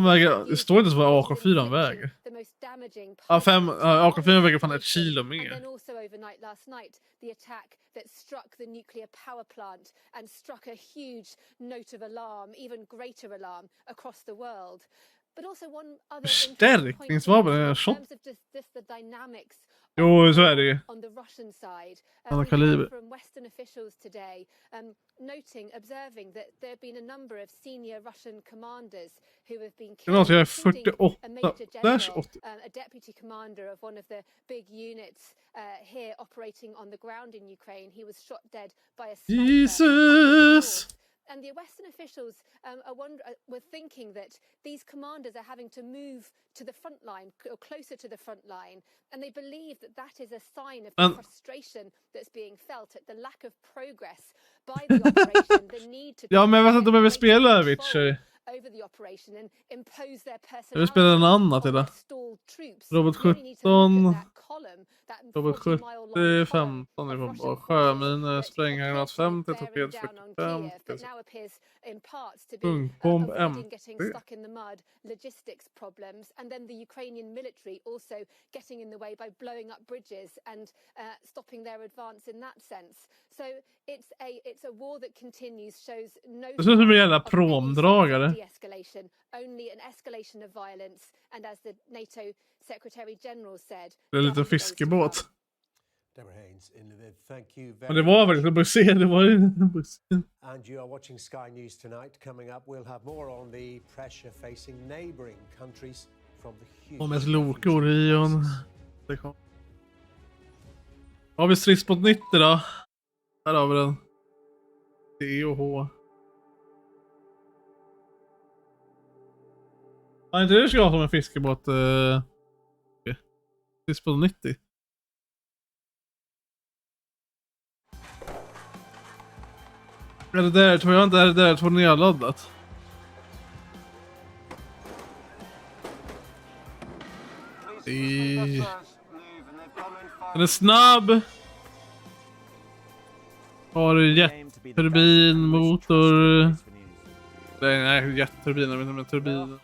S3: Det står inte så vad AK4 väger. AK4 väger fan 1 kilo mer.
S27: And then also overnight last night, the attack that struck the nuclear power plant and struck a huge note of alarm, even greater alarm across the world. But also one other
S3: Förstärkningsvapen är shot.
S27: The dynamics
S3: Jo, så är det ju.
S27: on the Russian side.
S3: Andra kaliber.
S27: From Western officials today, observing that there have been a number of senior Russian commanders who have been killed,
S3: Jag är
S27: including
S3: 48.
S27: a major
S3: Det är
S27: general,
S3: 80.
S27: a deputy commander of one of the big units here operating on the ground in Ukraine. He was shot dead by a sniper.
S3: Jesus!
S27: And the Western officials were thinking that these commanders are having to move to the front line or closer to the front line, and they believe that that is a sign of the frustration that's being felt at the lack of progress by the operation, the need to
S3: Ja, men jag vet inte om jag vill spela Witcher.
S27: over the operation and impose their
S3: Jag vill spela en annan till det. Robot 17. Robot 70, 15 ifrån bara sjöminer, spränggranat 50, torped 45. Bunkbomb
S27: getting stuck in the mud, logistics problems, and then the Ukrainian military also getting in the way by blowing up bridges and stopping their advance in that sense. So it's a war that continues, shows no
S3: Det ser ut som en jävla promdragare.
S27: de-escalation, only an escalation of violence, and as the NATO Secretary General said,
S3: Det är lite fiskebåt.
S16: Deborah Haynes in Lviv, thank you very
S3: Men det var väl en buss, det var ju en buss.
S16: And you are watching Sky News tonight. Coming up, we'll have more on the pressure facing neighbouring countries from the huge...
S3: Och med Loke och Orion. Har vi stridsbåt 90 då? Här har vi den. D och H. Ja, inte det ska ha som en fiskebåt. Stridsbåt 90. Är det där? Tror jag inte är det där tornedladdat. Den är snabb. Har jetturbin, motor. Nej, jetturbiner, men turbin.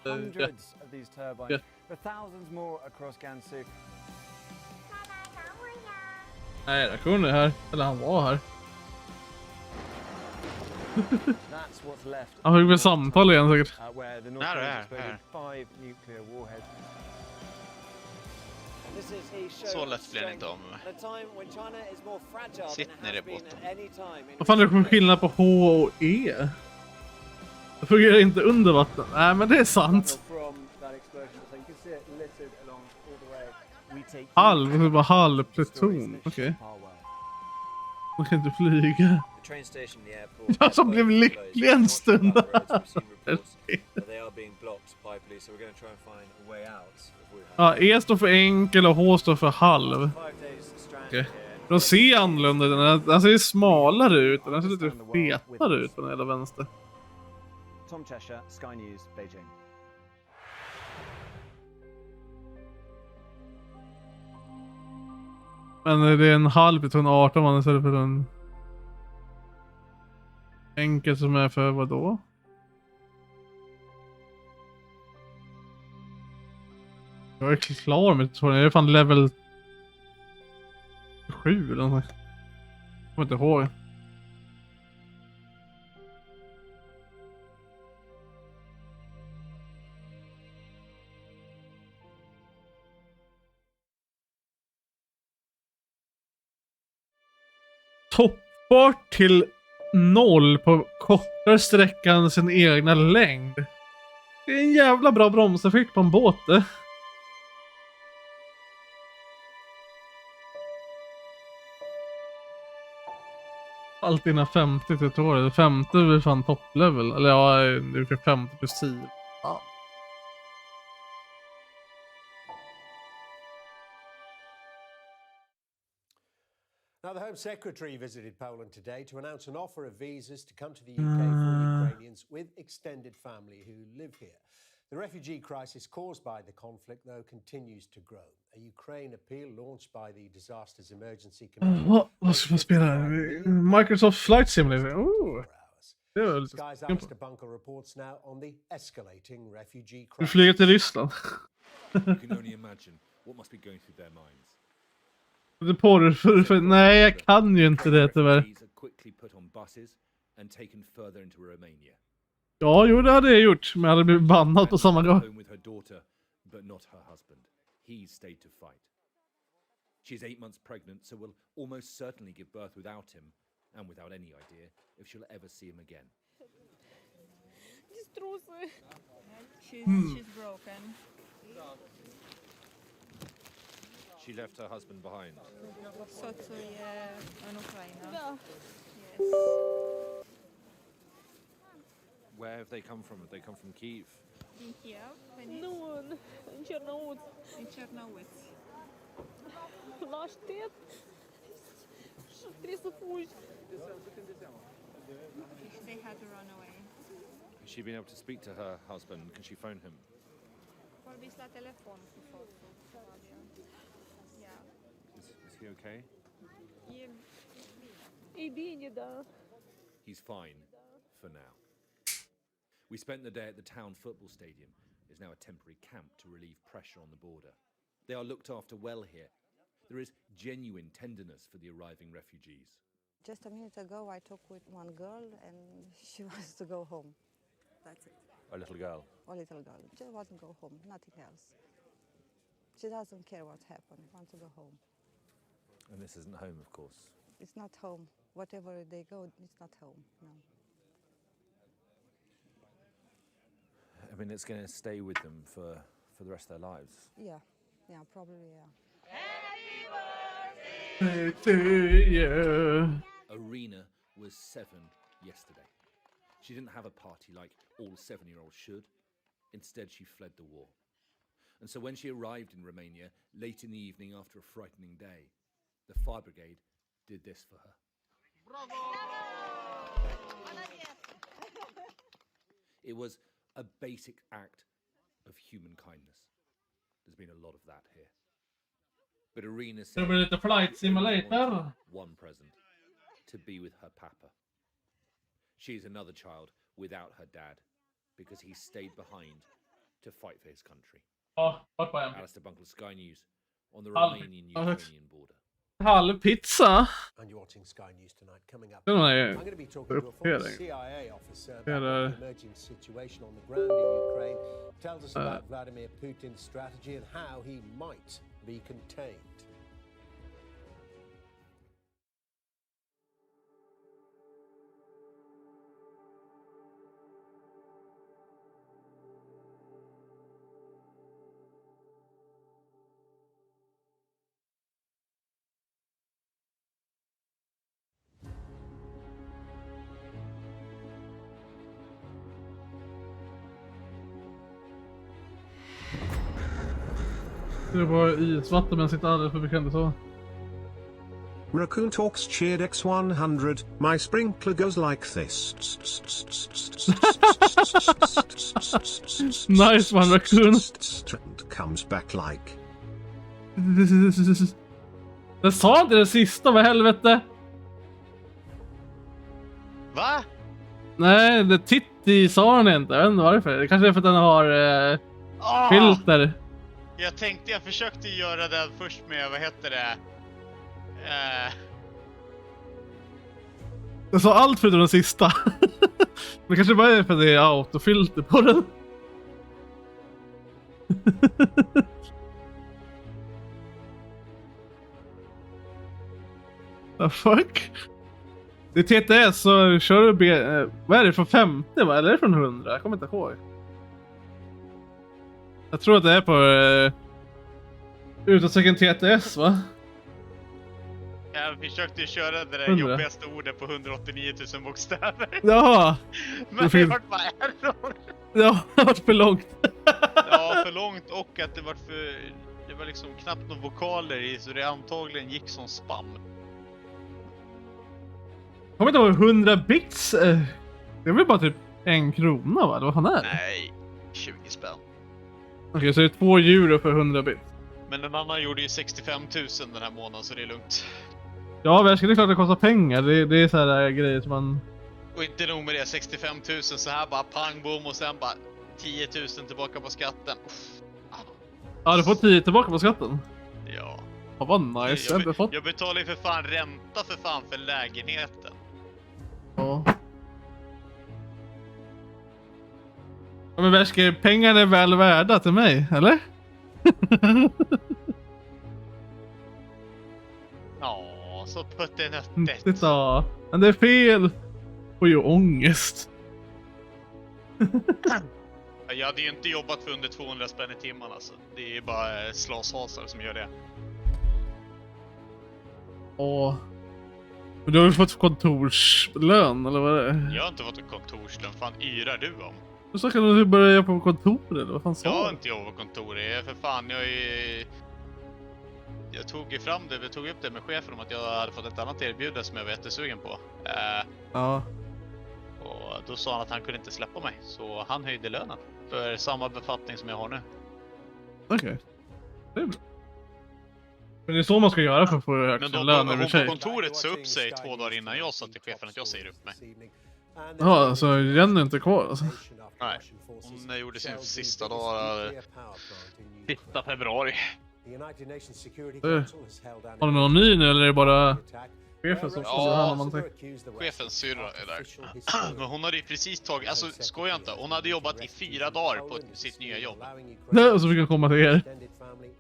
S3: Nej, reaktionen är här. Eller han var här. Han fick väl samtal igen säkert.
S2: Här. Så lätt blir det inte om mig. Sitt ner i båten.
S3: Vad fan är det för skillnad på H och E? Det fungerar inte under vatten. Nej, men det är sant. Halv pluton. Okej. Man kan inte flyga. Jag som blev lycklig en stund. Ja, E står för enkel och H står för halv. Okay. De ser annorlunda ut. Den ser smalare ut. Den ser lite fetare ut på den hela vänster.
S9: Tom Cheshire, Sky News, Beijing.
S3: Men det är en halv pluton 18 man istället för en enkel som är för vad då? Jag är klar med det. Jag är fan level 7 eller något. Jag kommer inte ihåg. Toppfart till 0 på kortare sträcka än sin egna längd. Det är en jävla bra bromseffekt på en båt. Allt innan 50 till ett år. 50 är fan topplevel. Eller ja, det är 50 plus 10. Ja.
S16: Now, the Home Secretary visited Poland today to announce an offer of visas to come to the UK for Ukrainians with extended family who live here. The refugee crisis caused by the conflict, though, continues to grow. A Ukraine appeal launched by the Disasters Emergency Committee.
S3: Vad ska man spela? Microsoft Flight Simulator. Oh.
S16: Sky's Alistair Bunker reports now on the escalating refugee
S3: Du
S16: crisis.
S3: flyger till Ryssland.
S10: You can only imagine what must be going through their minds.
S3: Det porr, nej, jag kan ju inte det tyvärr.
S10: Quickly put on buses and taken further into Romania.
S3: Ja, jo, det hade jag gjort, men jag hade blivit bannad på samma gång.
S10: Home with her daughter, but not her husband. He stayed to fight. She's 8 months pregnant, so will almost certainly give birth without him, and without any idea if she'll ever see him again.
S11: She's broken.
S10: She left her husband behind.
S11: So to an Ukraine. Yes.
S10: Where have they come from? Have they come from Kiev?
S11: In Kiev? No, in Chernobyl. In Chernobyl.
S23: Lars, det är så fort.
S11: They had to run away.
S10: Has she been able to speak to her husband? Can she phone him?
S11: Får vissla telefon för folk.
S10: Is he okay? He's fine for now. We spent the day at the town football stadium. It's now a temporary camp to relieve pressure on the border. They are looked after well here. There is genuine tenderness for the arriving refugees.
S12: Just a minute ago I talked with one girl and she wants to go home. That's it.
S10: A little girl.
S12: A little girl. Just wants to go home, nothing else. She doesn't care what happened, wants to go home.
S10: And this isn't home, of course.
S12: It's not home. Whatever they go, it's not home, no.
S10: I mean, it's going to stay with them for the rest of their lives.
S12: Yeah, probably, yeah.
S10: Irina was 7 yesterday. She didn't have a party like all 7-year-olds should. Instead, she fled the war. And so when she arrived in Romania, late in the evening after a frightening day, the fire brigade did this for her. It was a basic act of human kindness. There's been a lot of that here. But Irina said
S3: Flight Simulator.
S10: one present, to be with her papa. She's another child without her dad, because he stayed behind to fight for his country. Alistair Bunker, Sky News, on the Romanian-Ukrainian border.
S3: Halv pizza.
S16: And you're watching Sky News tonight. Coming up,
S3: I'm
S16: going to be talking to a former CIA officer about the emerging situation on the ground in Ukraine. Tells us about Vladimir Putin's strategy and how he might be contained.
S3: Det var isvatten men sitter alldeles för bekant så.
S13: Raccoon Talks cheered X100. My sprinkler goes like this.
S3: Nice one, Raccoon.
S13: And comes back like.
S3: Den sa inte det sista, vad helvete?
S2: Va?
S3: Nej, det Titti sa den inte. Jag vet inte varför. Det kanske är för att den har filter.
S2: Jag försökte göra det först med, vad heter det?
S3: Jag sa allt förutom den sista. Det kanske bara är för att det är autofilter på den. The fuck? Det är TTS så kör du vad är det från 50 va? Eller är det från 100? Jag kommer inte ihåg. Jag tror att det är på utåtsäcken TTS va?
S2: Ja, Jag försökte köra det där
S3: 100.
S2: jobbigaste ordet på 189 000 bokstäver.
S3: Ja!
S2: Men det vart bara error.
S3: Ja, det vart för långt.
S2: Ja, för långt och att det var det var liksom knappt några vokaler i, så det antagligen gick som spam.
S3: Kommer inte ihåg 100 bits. Det är väl bara typ 1 krona, va? Vad fan är det?
S2: Nej, 20 spänn.
S3: Okej, så det är 2 euro för 100 bits.
S2: Men en annan gjorde ju 65 000 den här månaden, så det är lugnt.
S3: Ja, men det är klart det kostar pengar. Det är så här grejer som man...
S2: Och inte nog med det, 65 000 så här bara pang bom och sen bara 10 000 tillbaka på skatten.
S3: Ja, du får 10 tillbaka på skatten.
S2: Ja.
S3: Ja, vad nice.
S2: Jag betalar ju för fan ränta för lägenheten.
S3: Ja. Ja, men Värske, pengarna är väl värda till mig, eller?
S2: Ja, så puttinöttet.
S3: Titta, men det är fel. Och ju ångest.
S2: Jag hade ju inte jobbat för under 200 spänn i timmen alltså. Det är ju bara slashasar som gör det.
S3: Åh. Men du har ju fått kontorslön, eller vad är det?
S2: Jag har inte fått en kontorslön. Fan yrar du om?
S3: Du sa att du började jobba på kontor, eller vad fan sa
S2: Jag
S3: du?
S2: har inte jobbat på kontor. Det är för fan, jag tog ju fram det, vi tog upp det med chefen om att jag hade fått ett annat erbjudande som jag var jättesugen på.
S3: Ja.
S2: Och då sa han att han kunde inte släppa mig. Så han höjde lönen för samma befattning som jag har nu.
S3: Okej. Det är bra. Men det är så man ska göra för att få högsta lön över sig.
S2: Men hon på kontoret sa upp sig 2 dagar innan jag sa till chefen att jag säger upp mig.
S3: Ja, så Jenny är inte kvar alltså.
S2: Nej, hon gjorde sin sista dag sista februari.
S3: Har du någon ny nu eller är det bara chefen som får hand om allting?
S2: Chefens syrra är där. Men hon hade ju precis tagit, alltså skojar inte, hon hade jobbat i 4 dagar på sitt nya jobb.
S3: Nej, och så fick hon komma till er.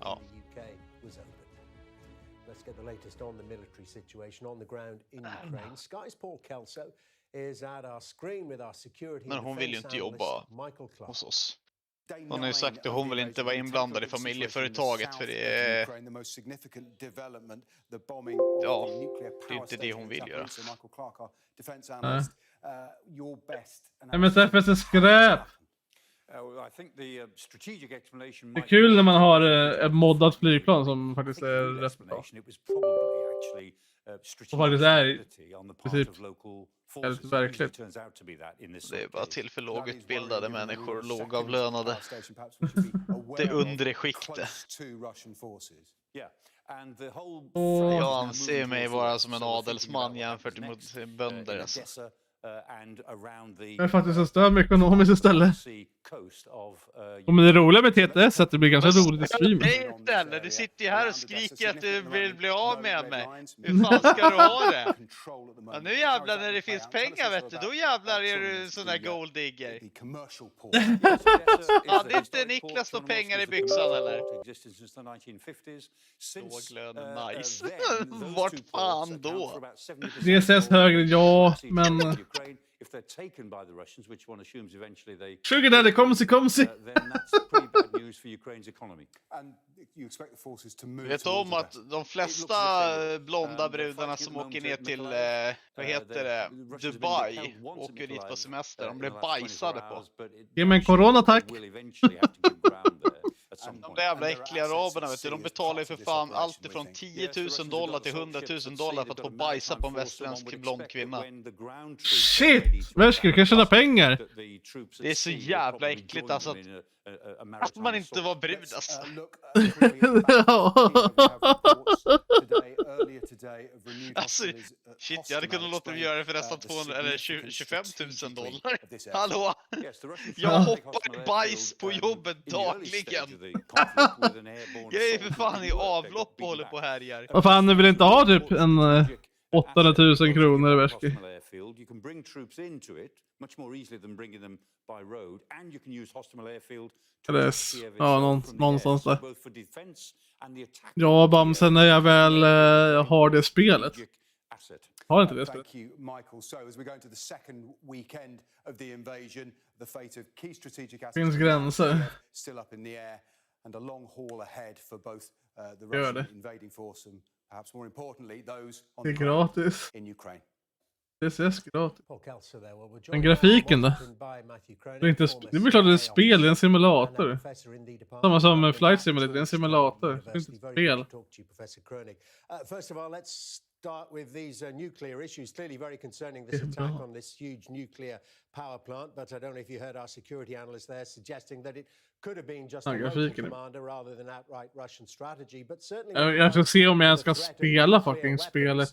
S2: Ja.
S16: Let's get the latest on the military situation on the ground in Ukraine. Sky's Paul Kelso is at our screen with our security.
S2: Men hon vill ju inte jobba hos oss. Hon har ju sagt att hon vill inte vara inblandad i familjeföretaget för det är... Ja, det är inte det hon vill göra.
S3: MSF är skräp! Det är kul när man har ett moddat flygplan som faktiskt är rätt bra. Och faktiskt är i princip helt verkligt.
S2: Det är bara till för lågutbildade människor och lågavlönade. Det undre skiktet. Jag anser mig vara som en adelsman jämfört med bönder alltså.
S3: Jag är faktiskt en större ekonomiskt istället. Och men det roliga med TTS är att det blir ganska roligt i streamen.
S2: Nej istället, du sitter ju här och skriker att du vill bli av med mig. Hur fan ska du ha det? Ja, nu jävlar när det finns pengar vet du, då jävlar är du sån där golddigger. Ja, det är inte Niklas och pengar i byxan eller? Låglönen, nice. Vart fan då?
S3: DSS högre, ja, men... Sugar daddy, komsi!
S2: Vet om att de flesta blonda brudarna som åker ner till, vad heter det, Dubai, åker dit på semester, de blir bajsade på.
S3: Ge mig en corona tack!
S2: De där jävla äckliga araberna vet du, de betalar ju för fan allt ifrån $10,000 till $100,000 för att få bajsa på en västerländsk blond kvinna.
S3: Shit! Värsker, kan jag tjäna pengar?
S2: Det är så jävla äckligt alltså att man inte var brud alltså. Alltså, shit, jag hade kunnat låta dem göra det för nästan $25,000. Hallå? Jag hoppar bajs på jobbet dagligen. Jag är för fan i avlopp och håller på och härjar.
S3: Vad fan, ni vill inte ha typ en 800 000 kronor i Värsker? Eller, ja, någonstans där. Ja, Bamsen, när jag väl har det spelet. Har inte det spelet.
S4: Thank you, Michael. So as we go into the second weekend of the invasion, the fate of key strategic assets
S3: finns gränser.
S4: still up in the air and a long haul ahead for both
S25: the
S3: Gör
S25: Russian
S3: det.
S25: invading force and perhaps more importantly those on
S3: Det är
S25: the ground
S3: gratis.
S25: in Ukraine.
S3: Det ses gratis.
S16: Paul Kelso there. Well, we're
S3: Men
S16: joined
S3: grafiken
S16: now
S3: då?
S16: from Washington by Matthew
S3: Det är
S16: Cronin,
S3: inte
S16: former
S3: det är klart det är ett
S16: CIA
S3: spel, det är en
S16: officer and
S3: simulator.
S16: professor in the Department
S3: Samma
S16: of
S3: som
S16: Government
S3: Flight
S16: at
S3: Simulator, det är en
S16: Georgetown
S3: simulator. Det är
S16: University.
S3: inte ett
S16: Very good
S3: spel.
S16: to talk to you, Professor Cronin. First of all, let's start with these nuclear issues. Clearly very concerning, this attack on this huge nuclear power plant. But I don't know if you heard our security analyst there suggesting that it could have been just a local commander rather than outright Russian strategy. But certainly
S3: Jag ska se om jag ska spela fucking spelet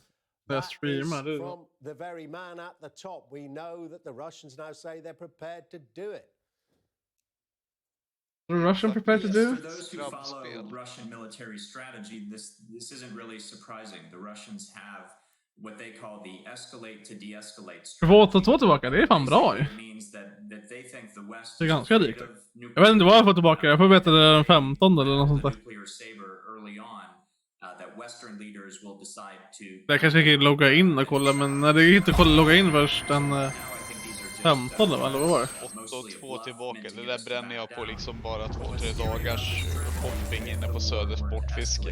S3: när jag streamar.
S16: from the very man at the top. We know that the Russians now say they're prepared to do it.
S3: Russian prepared to do?
S1: For those who follow Russian military strategy, this isn't really surprising. The Russians have what they call the escalate to de-escalate strategy.
S3: 2 tillbaka, det är fan bra ju.
S1: It means that they think the West
S3: Det är
S1: is
S3: ganska
S1: afraid
S3: likt.
S1: of
S3: Jag vet inte vad jag får tillbaka, jag får veta det den 15 eller något sånt där.
S1: nuclear saber early on. That Western leaders will decide to.
S3: Jag kanske kan logga in och kolla, men nej, det är inte kolla logga in först den 15 eller vad var det?
S2: 8-2 tillbaka, det där bränner jag på liksom bara 2-3 dagars hopping inne på Söder Sportfiske.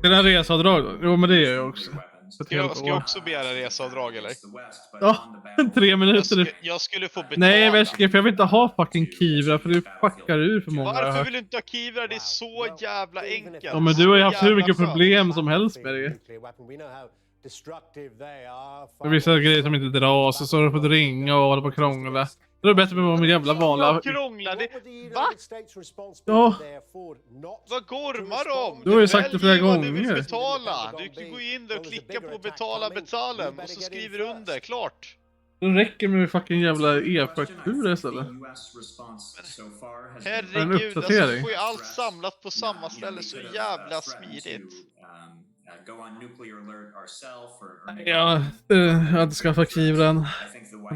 S3: Det är en reseavdrag då? Jo men det är jag också.
S2: Ska jag också begära reseavdrag eller?
S3: Ja, 3 minuter.
S2: Jag skulle få betala.
S3: Nej Väske, för jag vill inte ha fucking Kivra för det fuckar ur för många.
S2: Varför vill du inte ha Kivra? Det är så jävla enkelt.
S3: Ja men du har ju haft hur mycket problem som helst med det. Det är vissa grejer som inte dras och så har du fått ringa och hålla på och krångla. Det är bättre med de jävla vanliga...
S2: Krångla, det... Va?
S3: Ja.
S2: Vad gormar de?
S3: Du har ju sagt det flera gånger.
S2: Du vill betala. Du kan gå in där och klicka på betala betalen och så skriver du under, klart.
S3: Det räcker med fucking jävla e-faktura istället.
S2: Herregud, alltså får ju allt samlat på samma ställe, så jävla smidigt.
S3: Ja, jag har inte skaffat Kivren.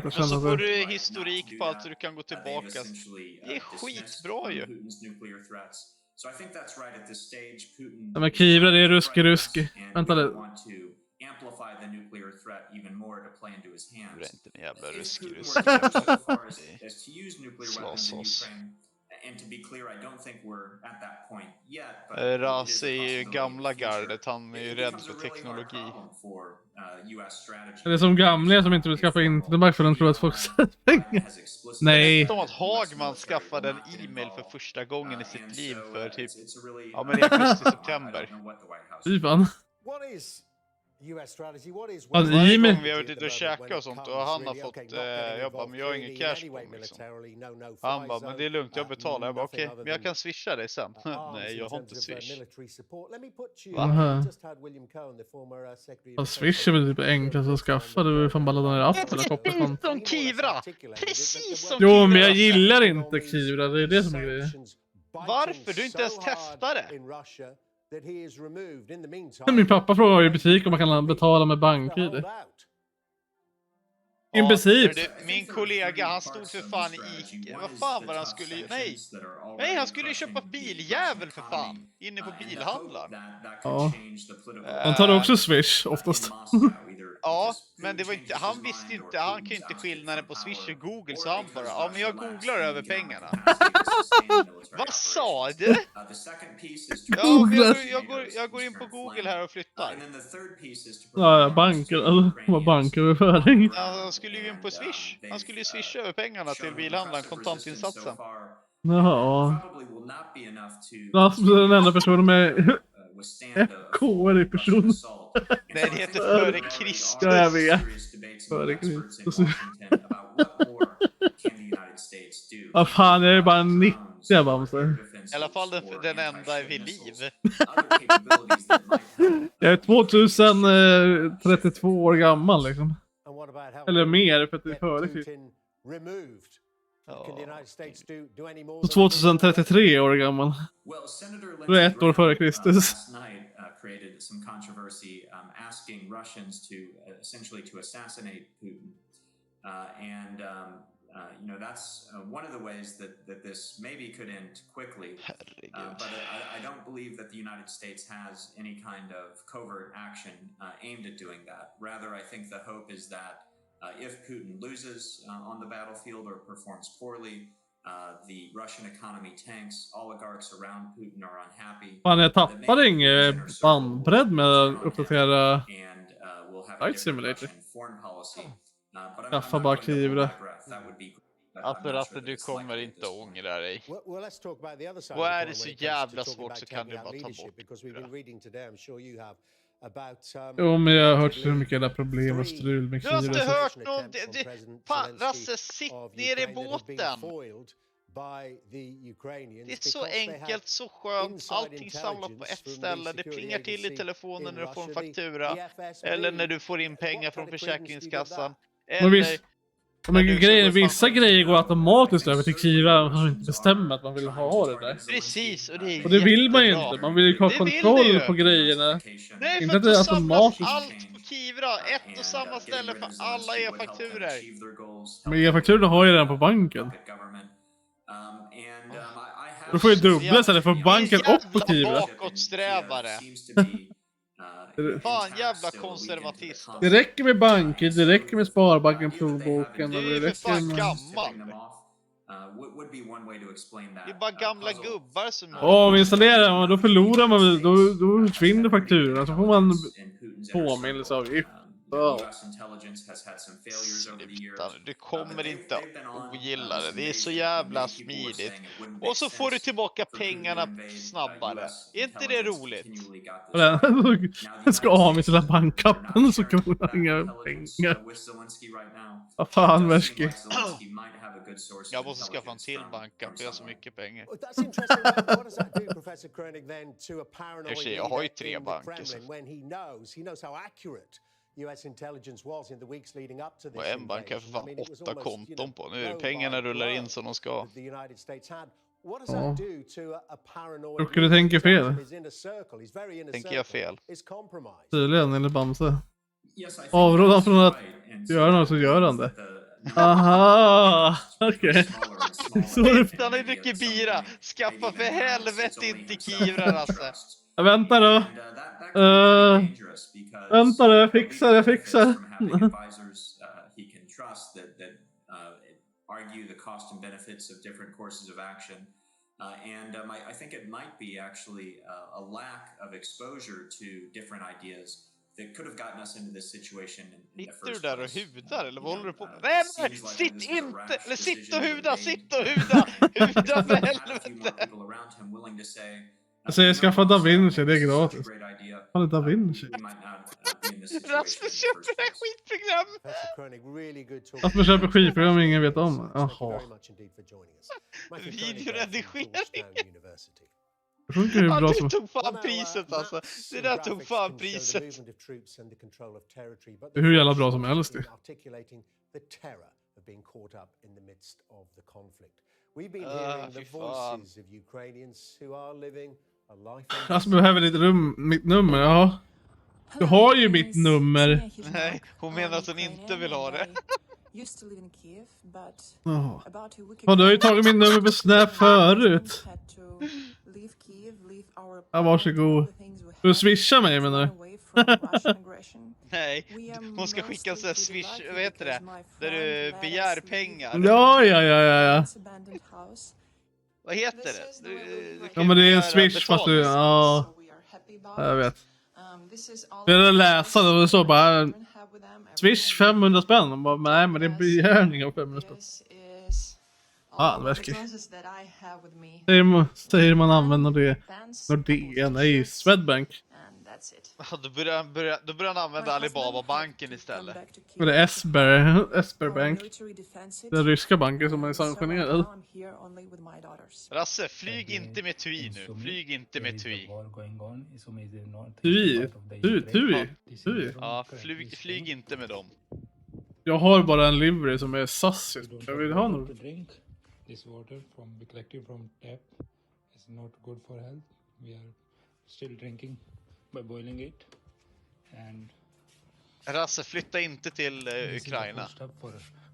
S2: Och så får du historik på allt så du kan gå tillbaka. Det är skitbra ju.
S3: Ja, men Kivra det är ruski. Vänta lite.
S2: Det är inte en jävla ruski. Slåss oss. Rasse är ju gamla gardet, han är ju rädd för teknologi.
S3: Eller som gamla som inte vill skaffa internetbank för de tror att folk sätter pengar. Nej.
S2: Som att Hagman skaffade en e-mail för första gången i sitt liv för typ, ja men i augusti-september.
S3: Fy fan.
S16: US strategy. What is
S2: varje gång vi har varit ute och käkat och sånt och han har fått, jag bara, men jag har ingen cash på mig liksom. Han bara, men det är lugnt, jag betalar. Jag bara, okej, men jag kan swisha dig sen. Nej, jag har inte swish.
S3: Va? Swish är väl typ enklast att skaffa, du är fan bara ladda ner appen och koppla
S2: från... som Kivra! Precis som
S3: Jo, men jag gillar inte Kivra, det är det som är grejen.
S2: Varför? Du inte ens testar det?
S3: Min pappa frågar i butik om man kan betala med bank-id. In princip.
S2: Min kollega, han stod för fan i Ica. Vad fan var han skulle... Nej, han skulle ju köpa biljävel för fan. Inne på bilhandlaren.
S3: Ja. Han tar också Swish oftast.
S2: Ja, men det var inte... Han visste inte... Han kan ju inte skillnaden på Swish och Google, så han bara... Ja, men jag googlar över pengarna. Vad sa du? Ja, jag går in på Google här och flyttar.
S3: Ja, banköverföring.
S2: Han skulle ju in på Swish. Han skulle ju swisha över pengarna till bilhandlaren, kontantinsatsen.
S3: Jaha. Rasmus är den enda personen med FK i person.
S2: Nej, det heter före Kristus.
S3: Ja, jag vet. Före Kristus. Vad fan, jag är bara en 90 bamse.
S2: I alla fall den enda vid liv.
S3: Jag är 2032 år gammal liksom. Eller mer, för att det är före Kristus. Så 2033 år gammal. Det är 1 år före Kristus.
S1: Created some controversy asking Russians to essentially to assassinate Putin, and you know that's one of the ways that this maybe could end quickly. But I don't believe that the United States has any kind of covert action aimed at doing that. Rather, I think the hope is that if Putin loses on the battlefield or performs poorly, The Russian economy tanks. Oligarchs around Putin are unhappy.
S3: Fan, jag tappade ingen bandbredd med att uppdatera Flight Simulator. Skaffa bara Kivra.
S2: Alltså Rasse, du kommer inte ångra dig. Och är det så jävla svårt så kan du bara ta bort det.
S3: Jo, men jag har hört så mycket jävla problem och strul med
S2: Du har inte
S3: Kivra.
S2: hört någon... Fan, Rasse, sitt ner i båten! Det är så enkelt, så skönt. Allting samlat på ett ställe. Det plingar till i telefonen när du får en faktura. Eller när du får in pengar från Försäkringskassan.
S3: Men vissa grejer går automatiskt över till Kivra. Man har inte bestämt att man vill ha det där.
S2: Precis, och
S3: det vill man ju inte. Man vill ju ha kontroll på grejerna.
S2: Nej,
S3: inte
S2: för
S3: att det är
S2: att
S3: automatiskt.
S2: Allt på Kivra, ett och samma ställe för alla e-fakturer.
S3: Men e-fakturorna har ju redan på banken. Då får ju dubbla istället för banken och på Kivra.
S2: Bakåtsträvare. Fan, jävla konservatist.
S3: Det räcker med banker, det räcker med Sparbanken, plånboken.
S2: Det är ju för fan gammal. Det är bara gamla gubbar som...
S3: Om vi installerar man, då förlorar man väl, då försvinner fakturorna. Så får man påminnelseavgift.
S2: Du kommer inte ogilla det. Det är så jävla smidigt. Och så får du tillbaka pengarna snabbare. Är inte det roligt?
S3: Jag ska ha med sina bankappen så kommer jag inga pengar. Vad fan, Värski.
S2: Jag måste skaffa en till bankapp. Jag har så mycket pengar. Jag har ju 3 banker. Och en bank har för fan 8 konton på. Nu är pengarna rullar in som de ska.
S3: Ja. Brukar du tänka fel?
S2: Tänker jag fel?
S3: Tydligen, eller Bamse. Avrådan från att göra något så gör han det. Aha, okej.
S2: Han har druckit bira. Skaffa för helvete inte Kivra, alltså.
S3: Vänta då. Vänta då, jag fixar.
S1: Argue the cost and benefits of different courses of action. I think it might be actually a lack of exposure to different ideas that could have gotten us into this situation in the first place.
S2: Sitter du där och hudar, eller vad håller du på med? Nej, sitt inte! Eller sitt och huda! Huda för helvete!
S3: Alltså jag skaffar Da Vinci, det är gratis. Vad är Da Vinci?
S2: Rasmus köper det här skitprogram!
S3: Rasmus köper skitprogram ingen vet om. Jaha.
S2: Videoredigering!
S3: Det funkar ju bra som...
S2: tog fan priset alltså. Det där tog fan priset.
S3: Det är hur jävla bra som helst det. Alltså behöver mitt nummer, ja. Du har ju mitt nummer.
S2: Nej, hon menar att hon inte vill ha det.
S3: Ja, du har ju tagit min nummer på Snap förut. Ja, varsågod. Du swishar mig, menar du?
S2: Nej, hon ska skicka en sån här swish, vad heter det? Där du begär pengar.
S3: Ja.
S2: Vad heter det?
S3: Ja, men det är en swish fast du... Ja, jag vet. Jag läsa det och det så bara... Swish 500 spänn. Och bara, nej, men det är en begärning av 500 spänn. Ja, det verkar. Säger man använder det. Nordea, nej, Swedbank.
S2: Då börjar han använda Alibaba-banken istället.
S3: Och det är Esper Bank. Den ryska banken som är sanktionerad.
S2: Rasse, flyg inte med TUI nu. Flyg inte med TUI.
S3: TUI?
S2: Ja, flyg inte med dem.
S3: Jag har bara en livery som är SAS. Jag vill ha något.
S5: This water we collected from tap is not good for health. We are still drinking by boiling it. And
S2: Rasse, flytta inte till Ukraina.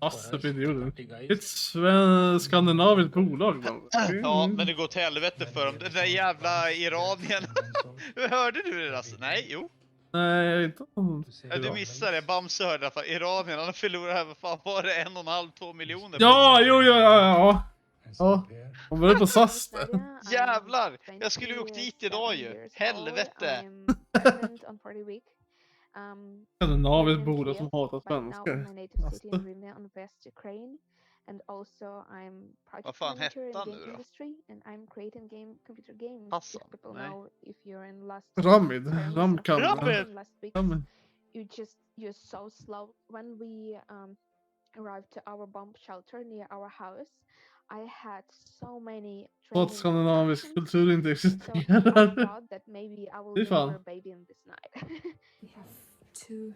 S3: Rasse, det är ett skandinaviskt bolag.
S2: Ja, men det går till helvete för dem. Den där jävla Iranien. Hörde du det, Rasse? Nej, jo.
S3: Nej, inte.
S2: Du missade det. Bamse hörde att Iranien, han förlorar här, vad fan var det? 1,5-2 miljoner.
S3: Ja. Ja, hon var på SAS.
S2: Jävlar! Jag skulle ju åkt dit idag ju. Helvete!
S3: Skandinaviskt borde som hatar svenskar.
S2: Vad fan hette han nu då? Hassan? Nej.
S3: Ramid. Ramkan. Ramid.
S27: You're so slow. When we arrived to our bomb shelter near our house, I had so many
S3: Något skandinavisk kultur inte
S27: so I
S3: existerar.
S27: thought that maybe I will
S3: Fy fan.
S27: deliver a baby in this night. We have two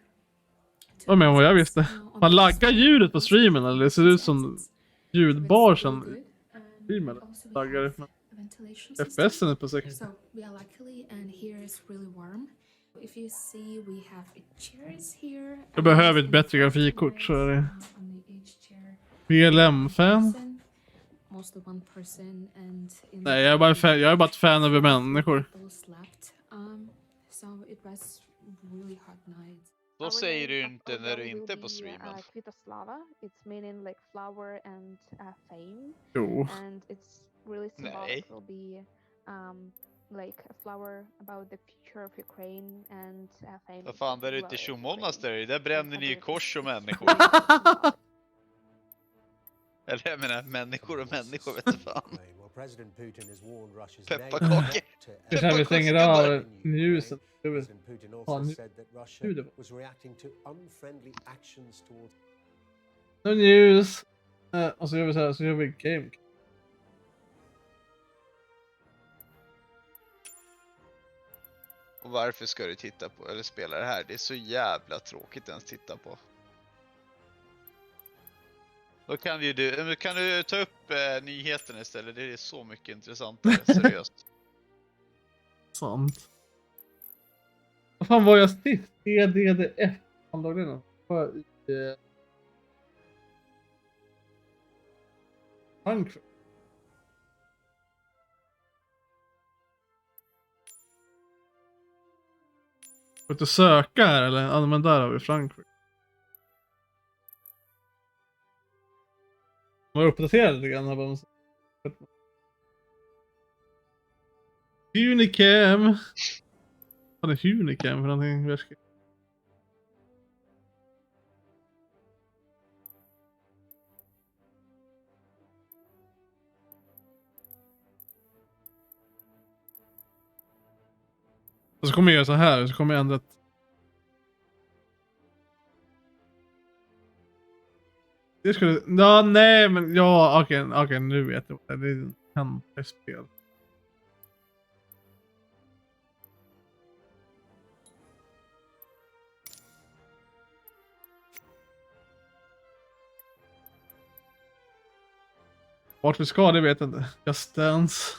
S3: Vad med vad jag visste. Man laggar ljudet på streamen eller det ser ut som ljudbar som streamen laggar. Men FPS är på 60.
S27: So we are luckily and here is really warm. If you see we have chairs here.
S3: Jag behöver ett bättre grafikkort så är det. PLM-fan?
S27: Mostly one person and
S3: Nej, jag är bara ett fan av människor.
S27: So it was really hot night.
S2: Då säger du inte när du inte är på streamen.
S27: Kvitoslava, it's meaning like flower and fame.
S3: Jo.
S27: And it's really symbolic. Will be like a flower about the future of Ukraine and fame.
S2: Vad fan, där ute i Tjomonaster, där bränner ni ju kors och människor. Eller jag menar, människor och människor, vet du fan. Pepparkakor.
S3: Det här vi stänger av ljuset. No news. Och så gör vi så här, så gör vi game.
S2: Och varför ska du titta på eller spela det här? Det är så jävla tråkigt ens titta på. Då kan du ta upp nyheterna istället. Det är så mycket intressantare, seriöst.
S3: Sant. Vad fan var jag sist? EDDF. Han låg det någon. Frankfurt. Får inte söka här eller? Ja, men där har vi Frankfurt. Man var uppdaterad lite grann här. Unicam. Vad är Unicam för någonting väskigt? Och så kommer jag göra så här, så kommer jag ändra. Det skulle... Ja, nej, men ja, okej, nu vet jag. Det är en spel. Vart vi ska, det vet jag inte. Just Dance.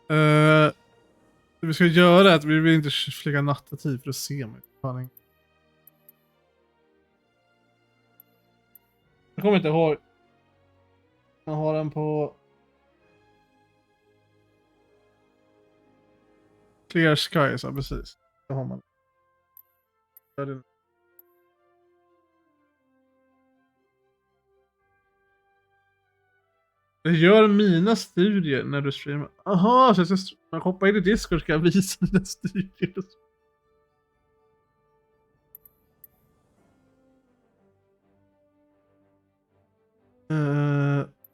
S3: Det vi ska göra är att vi vill inte flyga nattetid för att se mig. Fan. Jag kommer inte ihåg. Man har den på Clear Skies, ja precis. Det har man. Det gör mina studier när du streamar. Aha, så jag ska hoppa in i Discord ska jag visa dina studier.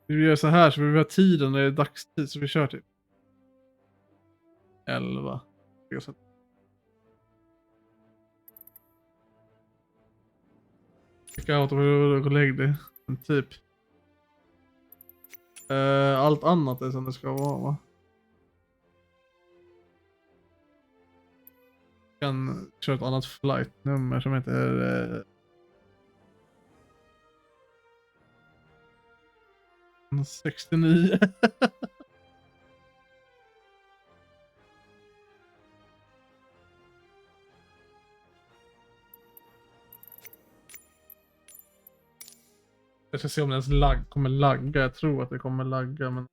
S3: Vi gör så här så vi har tiden när det är dagstid så vi kör typ 11. Skicka out och lägg det. Typ. Allt annat är som det ska vara, va? Jag kan köra ett annat flight-nummer som heter 69. Jag ska se om det ens kommer lagga. Jag tror att det kommer lagga, men...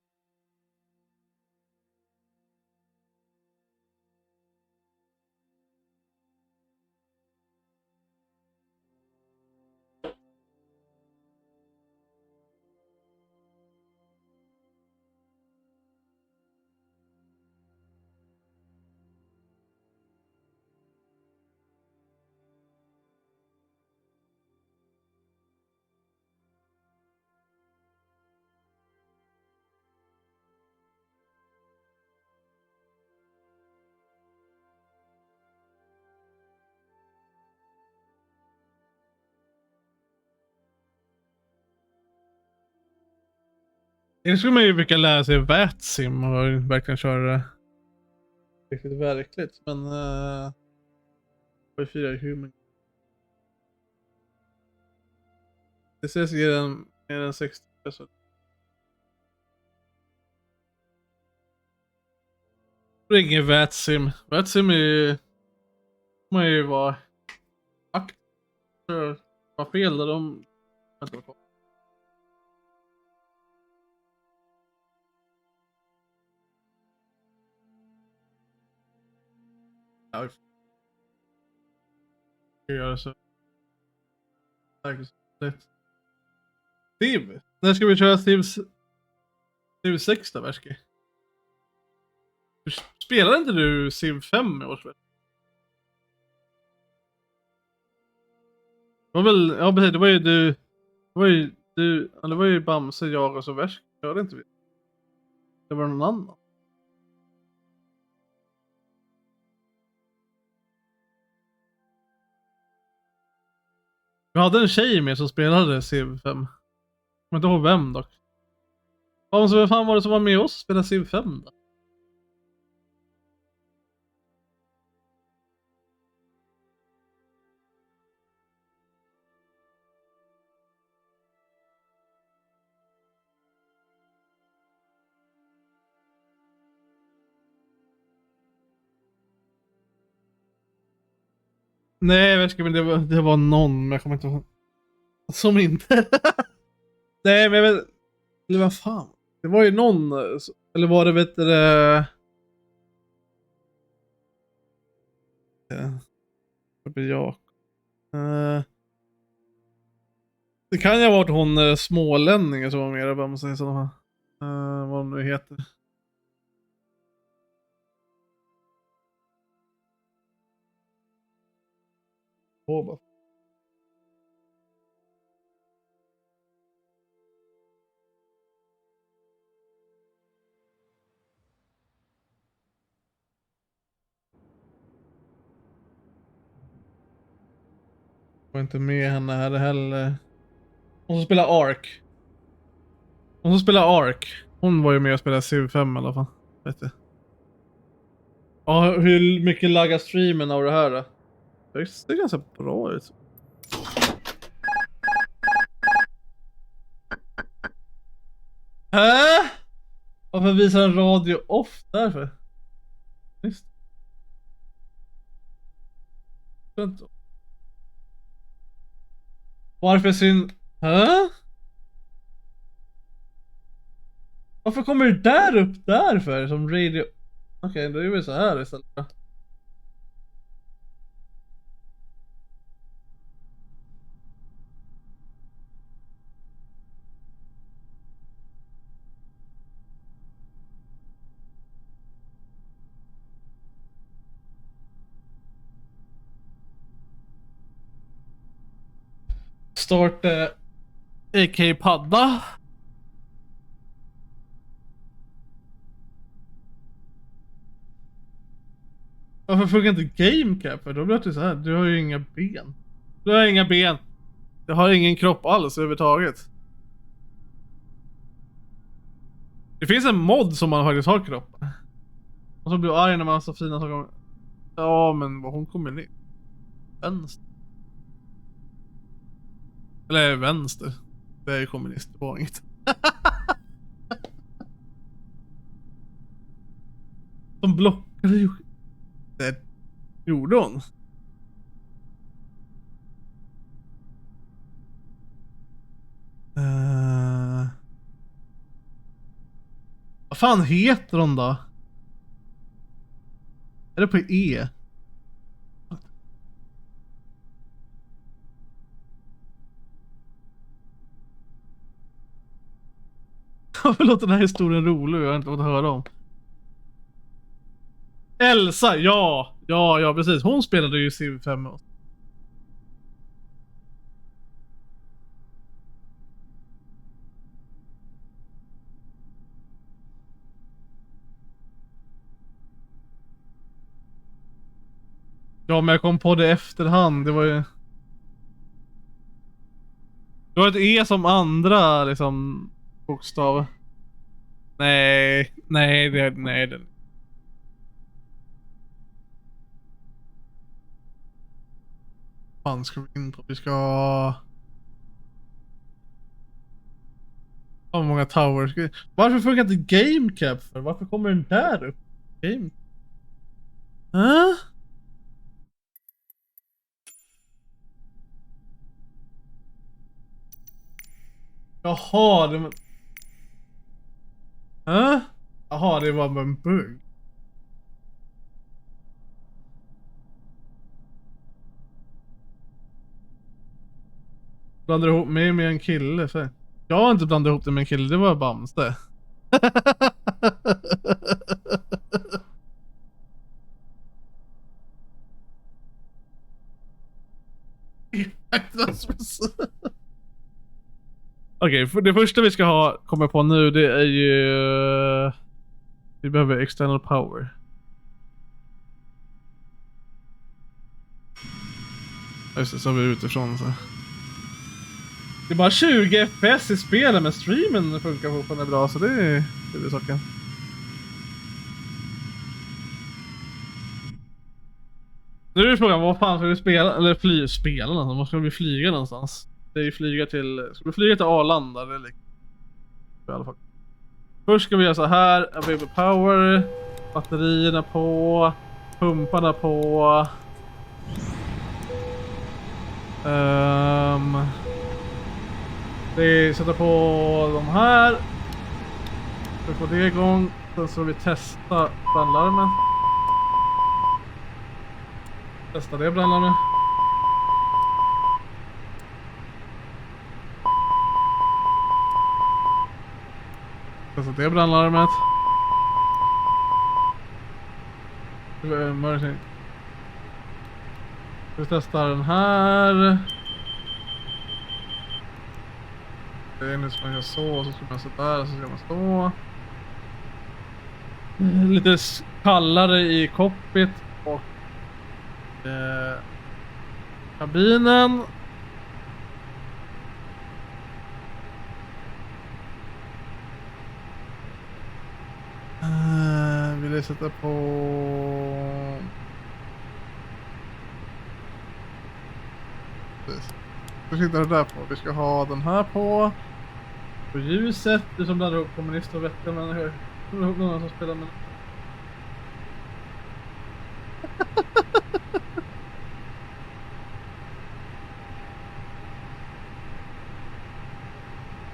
S3: Det skulle man ju brukar lära sig vätsim och verkligen köra det riktigt verkligt. Men Wi-Fi är human. Det ses ger en mer än 60 pesos. Det är ingen vätsim. Vätsim är ju... Man ju vara akt. Vad fel där de... Vänta på. Ja, vi gör så. Civ. När ska vi köra Civ 6 då, Värski? Spelar inte du Civ 5 i år? Det var väl, ja precis, det var ju du, det var ju Bamse, jag och så Värski. Körde inte vi? Det var någon annan. Vi hade en tjej med som spelade Civ 5. Jag kommer inte ihåg vem dock. Så vem fan var det som var med oss och spelade Civ 5 då? Nej, Värski, men det var någon, men jag kommer inte ihåg. Som inte. Nej, men jag vet. Eller vad fan. Det var ju någon. Eller var det, vet du det. Det blir jag. Det kan ju ha varit hon smålänningen som var med. Vad man säger så. Vad hon nu heter. Åh, var inte med henne här heller. Hon som spelar Ark. Hon var ju med och spelade Civ 5 i alla fall. Vet du. Ja, hur mycket laggar streamen av det här då? Det ser ganska bra ut. Varför visar en radio off därför? Visst. Varför syn... Varför kommer det där upp därför som radio... Okej, då är vi så här istället. Starta AK-padda. Varför funkar inte GameCap? För då blir det så här. Du har ju inga ben. Du har inga ben. Du har ingen kropp alls överhuvudtaget. Det finns en mod som man faktiskt har kropp. Och så blir arg när man har så fina saker. Ja, men vad hon kommer ner. Vänster. Eller vänster. Det är ju kommunist. Det var inget. De blockade ju. Det gjorde hon. Vad fan heter hon då? Är det på E? Förlåt, den här historien rolig. Jag har inte fått höra om. Elsa, ja, precis. Hon spelade ju Civ 5 med oss. Ja, men jag kom på det efterhand. Det var ju... Det var ett E som andra liksom bokstav. Nej, nej. Fan ska vi in på? Vi ska ha... Hur många towers? Varför funkar inte game cap för? Varför kommer den där upp? Game... Jaha, det... Jaha, det var bara en bugg. Blandar ihop mig med en kille. Så. Jag har inte blandat ihop det med en kille, det var Bamse. Okej, för det första vi ska ha, kommer på nu, det är ju... Vi behöver external power. Just det, så har vi utifrån så. Det är bara 20 FPS i spelet, men streamen funkar fortfarande bra, så det är saken. Nu är frågan, vad fan ska vi spela, eller spela någonstans? Var ska vi flyga någonstans? Det är ju flyga till, ska vi flyga till Arlanda? Det är liksom, i alla fall. Först ska vi göra så här, available power, batterierna på, pumparna på. Vi sätter på de här. Vi får det igång. Sen så vi testa brandlarmen. Testa det brandlarmen. Testa det brandlarmet. Vi testar den här. Det är nu som man gör så ska man sätta där, så ska man stå. Lite kallare i cockpit och kabinen. Vill jag sätta på... Vi ska det där på. Vi ska ha den här på. På ljuset. Du som blandar ihop kommunister och vettiga människor. Du ihop någon som spelar med.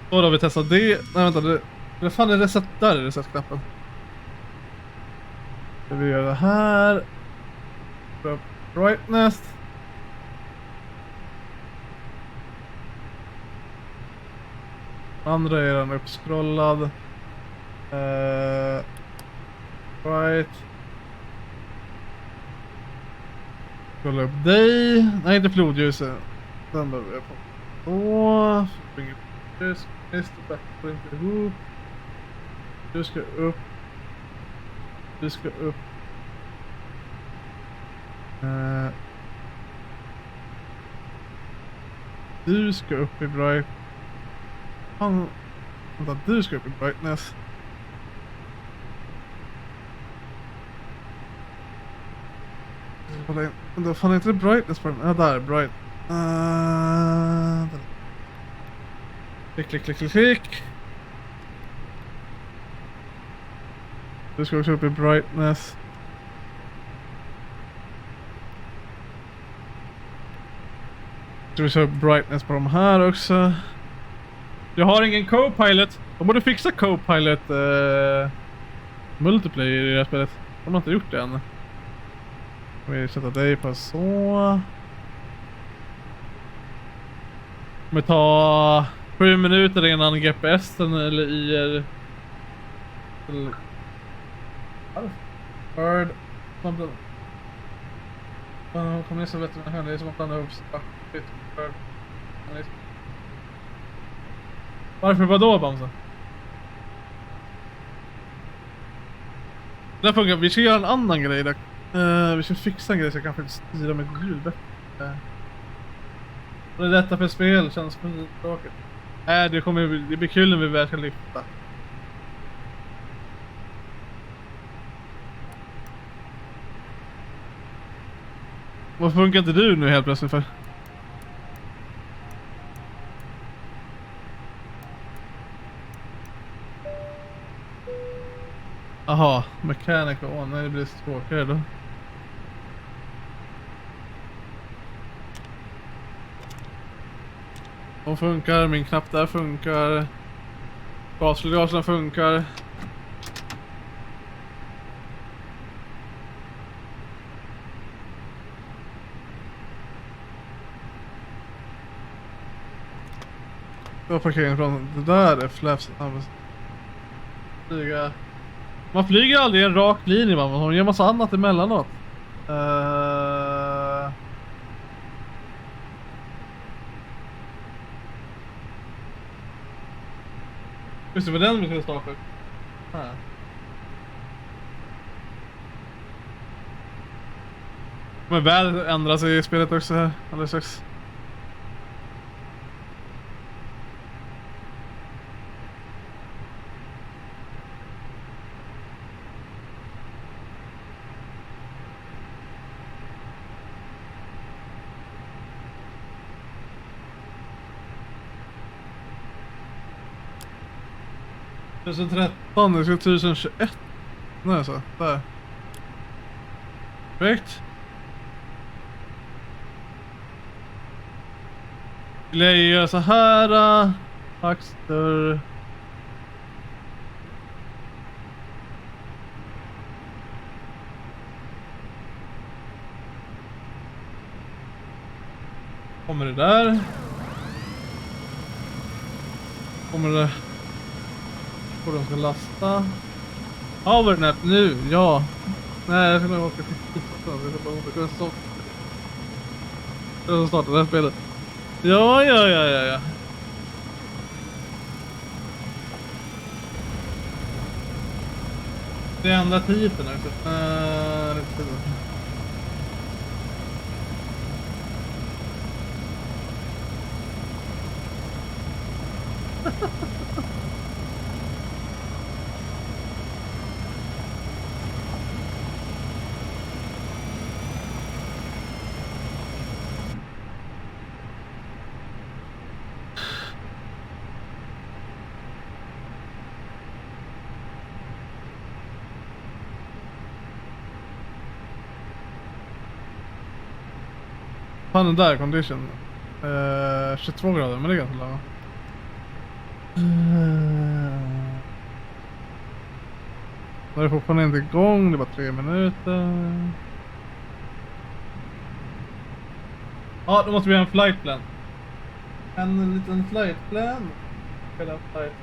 S3: Så då har vi testat det. Nej vänta, det fan är reset där, är reset-knappen. Vi gör det här. Brightness. Andra är den uppskrollad. Right. Scrolla upp dig. Nej, inte flodljuset. Den behöver jag på. Så. Fingerljus. Får inte ihop. Du ska upp. Du ska upp. Du ska upp i bright. Vänta, du ska upp i brightness. Vänta, fan är inte det brightness på den? Ja, där, bright. Klick. Du ska också upp i brightness. Så vi kör brightness på de här också. Jag har ingen co-pilot. De borde fixa co-pilot multiplayer i det här spelet. De har inte gjort det än. Vi sätter dig på så. Det ta 7 minuter innan GPSen eller IR. Bird. Kommer ni så vet du det är som att blanda ihop svartvitt och bird. Varför vadå, Bamse? Det funkar. Vi ska göra en annan grej där. Vi ska fixa en grej så jag kan faktiskt styra med hjul bättre. Det är detta för spel, känns för tråkigt. Det blir kul när vi väl ska lyfta. Varför funkar inte du nu helt plötsligt för? Aha, mechanical on. Nej, det blir tråkigare då. De funkar, min knapp där funkar. Gasflygaserna funkar. Då parkeringsplan. Det där är flaps. Flyga. Man flyger aldrig i en rak linje, man gör massa annat emellanåt. Just det, var den vi skulle starta. Men väl ändrar sig i spelet också här, alldeles strax. Det 2013, det ska 2021. Nej så, där. Perfekt. Vill jag göra så här. Axter. Kommer det där. Kommer det. Och de ska lasta. Powernap nu, ja. Nej, jag ska nog åka till jag ska starta det här spelet. Ja. Det är andra typen också. Fan, den där condition 22 grader, men det är ganska långt. Då är det fortfarande inte igång, det är bara 3 minuter. Ja, då måste vi ha en flight plan. En liten flight plan. Flight.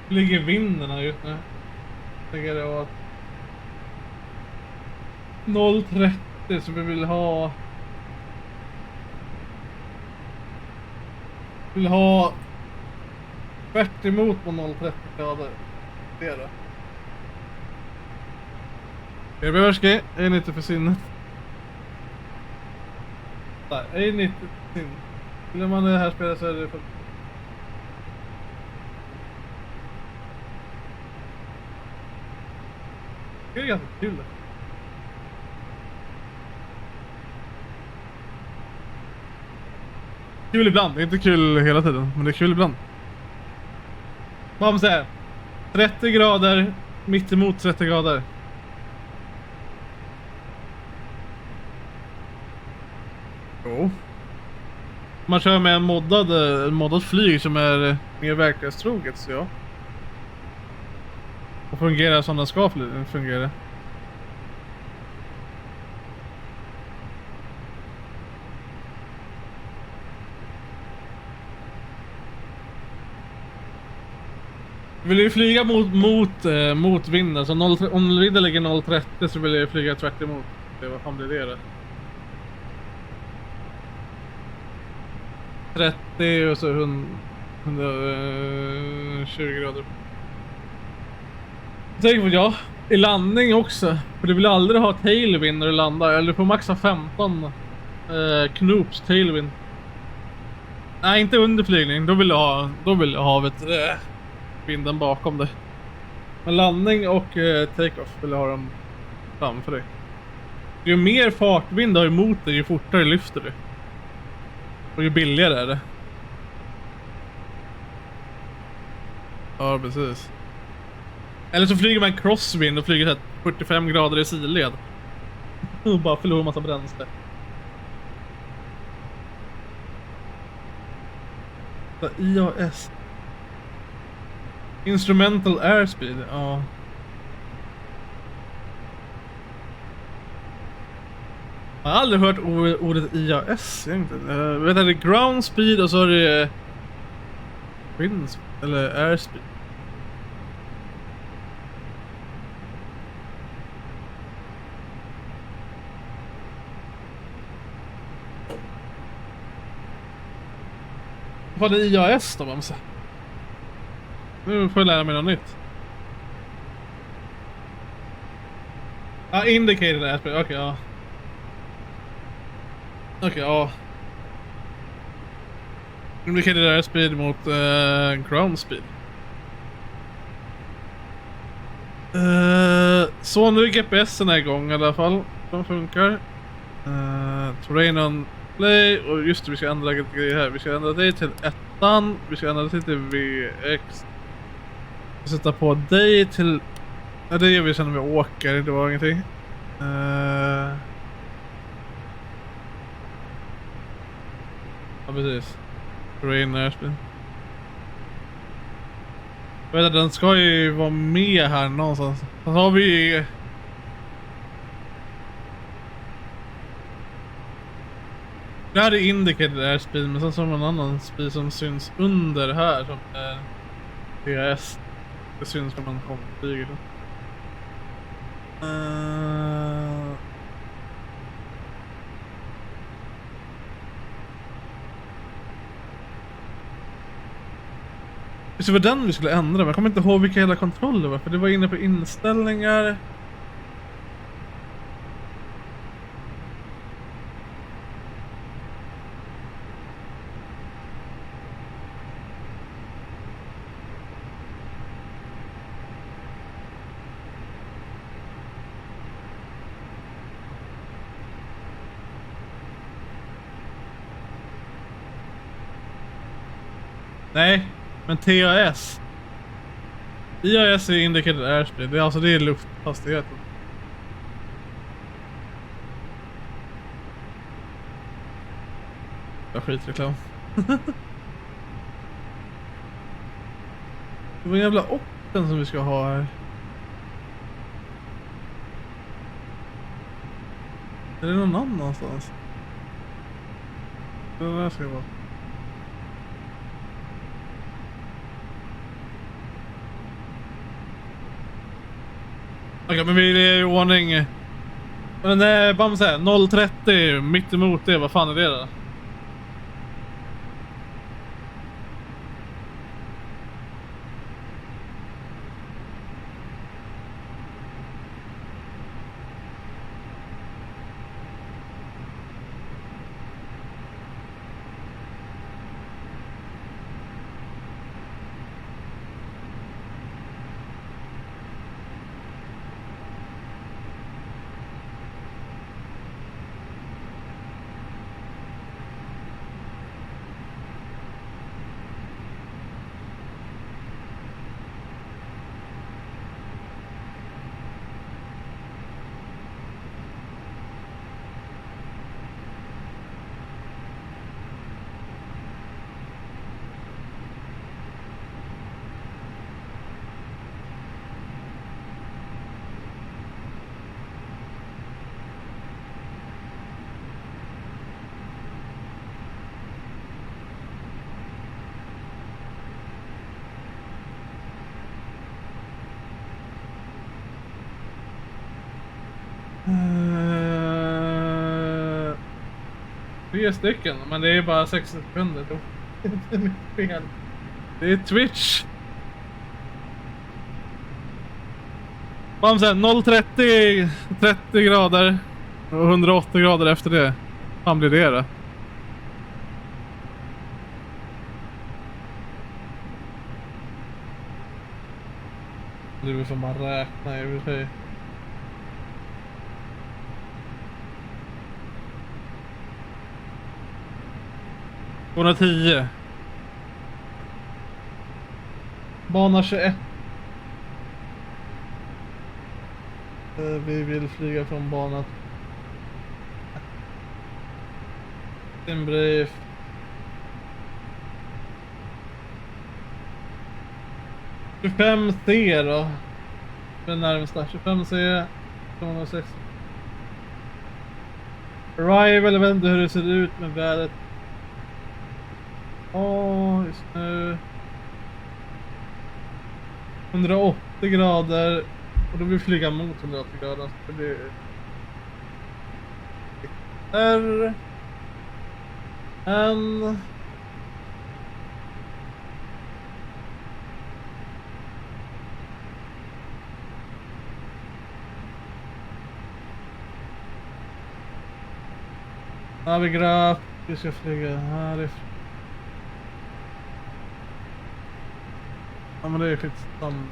S3: Ligger vinden här just nu. Jag tänker det var 0,30 så vi vill ha tvärt emot på 0,30 grader. Det är det. Jag behöver ske, är inte för sinnet. Nej, är inte för sinnet. Vill man det här spelet så är det för... Det är ganska kul. Kul ibland, det är inte kul hela tiden, men det är kul ibland. Vad man säger, 30 grader, mitt emot 30 grader. Jo. Man kör med en moddad flyg som är mer verklighetstroget, så ja. Och fungerar som den ska fungera. Vill ju flyga mot vinden, så om vinden ligger 0,30 så vill jag flyga tvärt emot. Vad fan blir det då? 30 och så 120 grader. Tänk på ja, i landning också. För du vill aldrig ha tailwind när du landar. Eller du får maxa 15 knops tailwind. Nej, inte under flygning. Då vill du ha vinden bakom dig. Men landning och take-off vill jag ha dem framför dig. Ju mer fartvind du har emot dig, ju fortare lyfter du. Och ju billigare är det. Ja, precis. Eller så flyger man crosswind och flyger 45 grader i sidled. Och bara förlorar massa bränsle. IAS. Instrumental airspeed, ja. Jag har aldrig hört ordet IAS egentligen. Vet du, det är ground speed och så är det wind eller airspeed. Vad är IAS då, Bamse? Nu får jag lära mig något nytt. Ja, indicated airspeed, okej, ja. Okej, ja. Indicated airspeed mot ground speed. Så nu är GPSen igång i alla fall. De funkar. Terrain on play. Och just det, vi ska ändra grejer här. Vi ska ändra dig till 1:an. Vi ska ändra dig till VX. Sätta på dig till... Ja, det gör vi sen när vi åker. Det var ingenting. Ja, precis. Terrain airspeed. Jag vet att den ska ju vara med här någonstans. Sen har vi... Det här är indicated airspeed, men sen så har man en annan speed som syns under här som är PAS. Det syns när man kommer flyger. Det var den vi skulle ändra, men jag kommer inte ihåg vilka hela kontroller var, för det var inne på inställningar. Nej, men TAS. IAS är indicated airspeed. Det är alltså det är lufthastigheten. Jag skitreklam. Det var en jävla opten som vi ska ha här. Är det någon annanstans? Det där ska vara. Okej, men vi är i ordning. Men Bamse, 0,30 mitt emot det, vad fan är det då? 3 stycken, men det är bara 60 sekunder då. Det är mitt fel. Det är Twitch. Bamsen, 0,30, 30 grader och 180 grader efter det. Fan blir det då? Nu får man räkna i och för sig. $210. Bana 21. Vi vill flyga från banan. En brief. C då. Den närmsta. 25C. 206. Arrival, jag vet inte hur det ser ut med vädret. Just nu. 180 grader. Och då vill vi flyga mot 180 grader. Så det blir... R. N. Navigraf. Vi ska flyga härifrån. Ja, men det är skitsamma.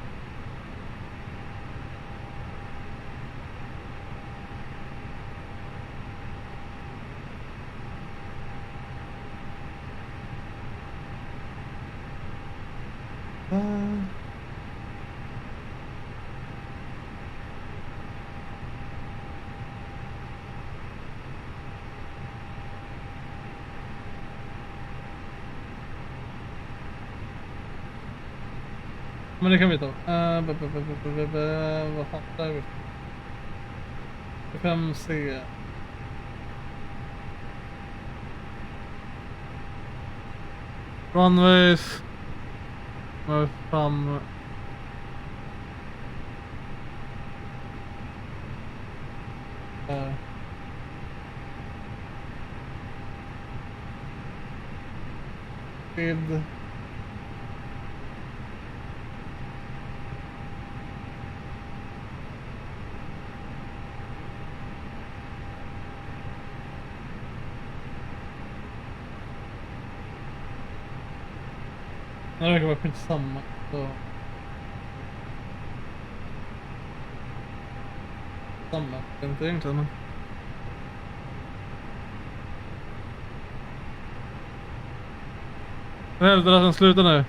S3: Men det kan vi ta. Vad fattar vi? 5C. Runways. Fram. Vid. Det verkar vara skitsamma. Så. Samma. Det är inte egentligen. Men... Jag hävdar att den slutar nu.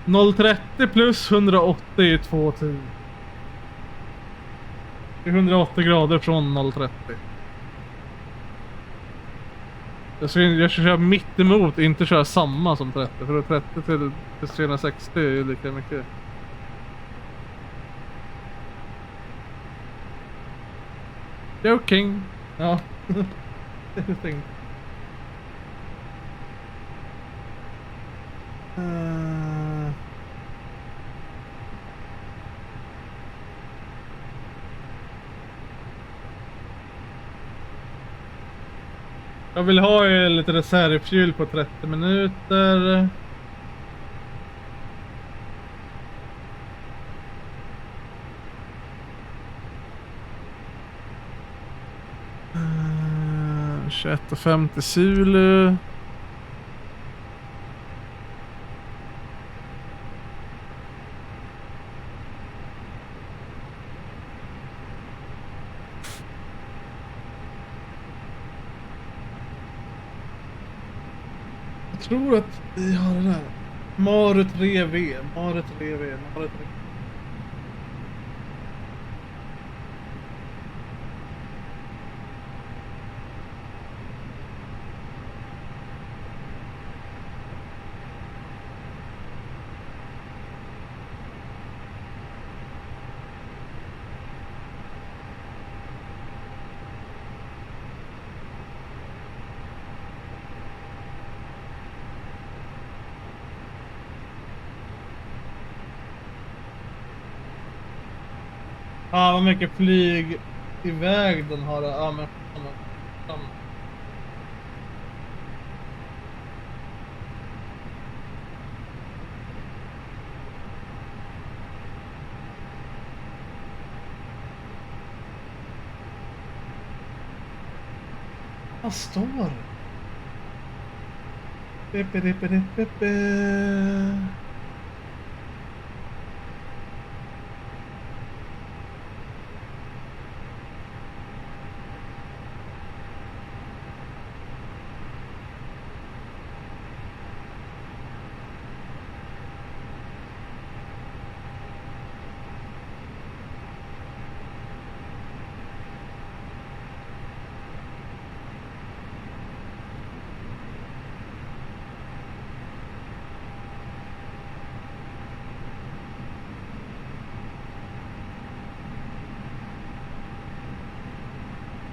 S3: 0,30 plus 180 är 2,10. Det är 180 grader från 0,30. Jag ska köra mitt emot, inte köra samma som 30. För 30 till 360 är ju lika mycket. Joking. Ja. Det är tänkt. Jag vill ha lite reservfuel på 30 minuter. Uh, 21,50 Zulu. Jag tror att vi har det där. Maru 3V. Maru 3V. Maru 3V. Ja, vad mycket flyg iväg den här... Ja, men... Vad står det? Pepe.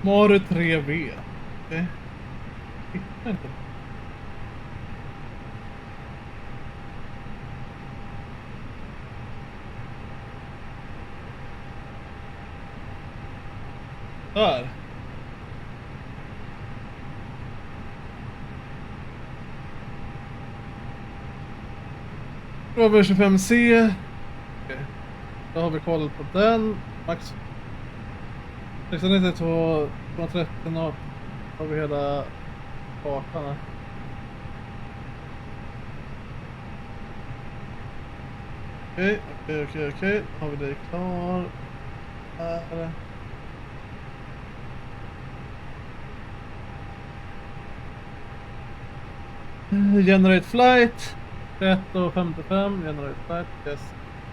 S3: Maru 3V. Okej. Hittar inte. Där. Över 25C. Okej. Då har vi koll på den. Max 692, 230 och har vi hela kartan här. Okej. Har vi det klar. Här. Generate flight. 13:55. Generate flight.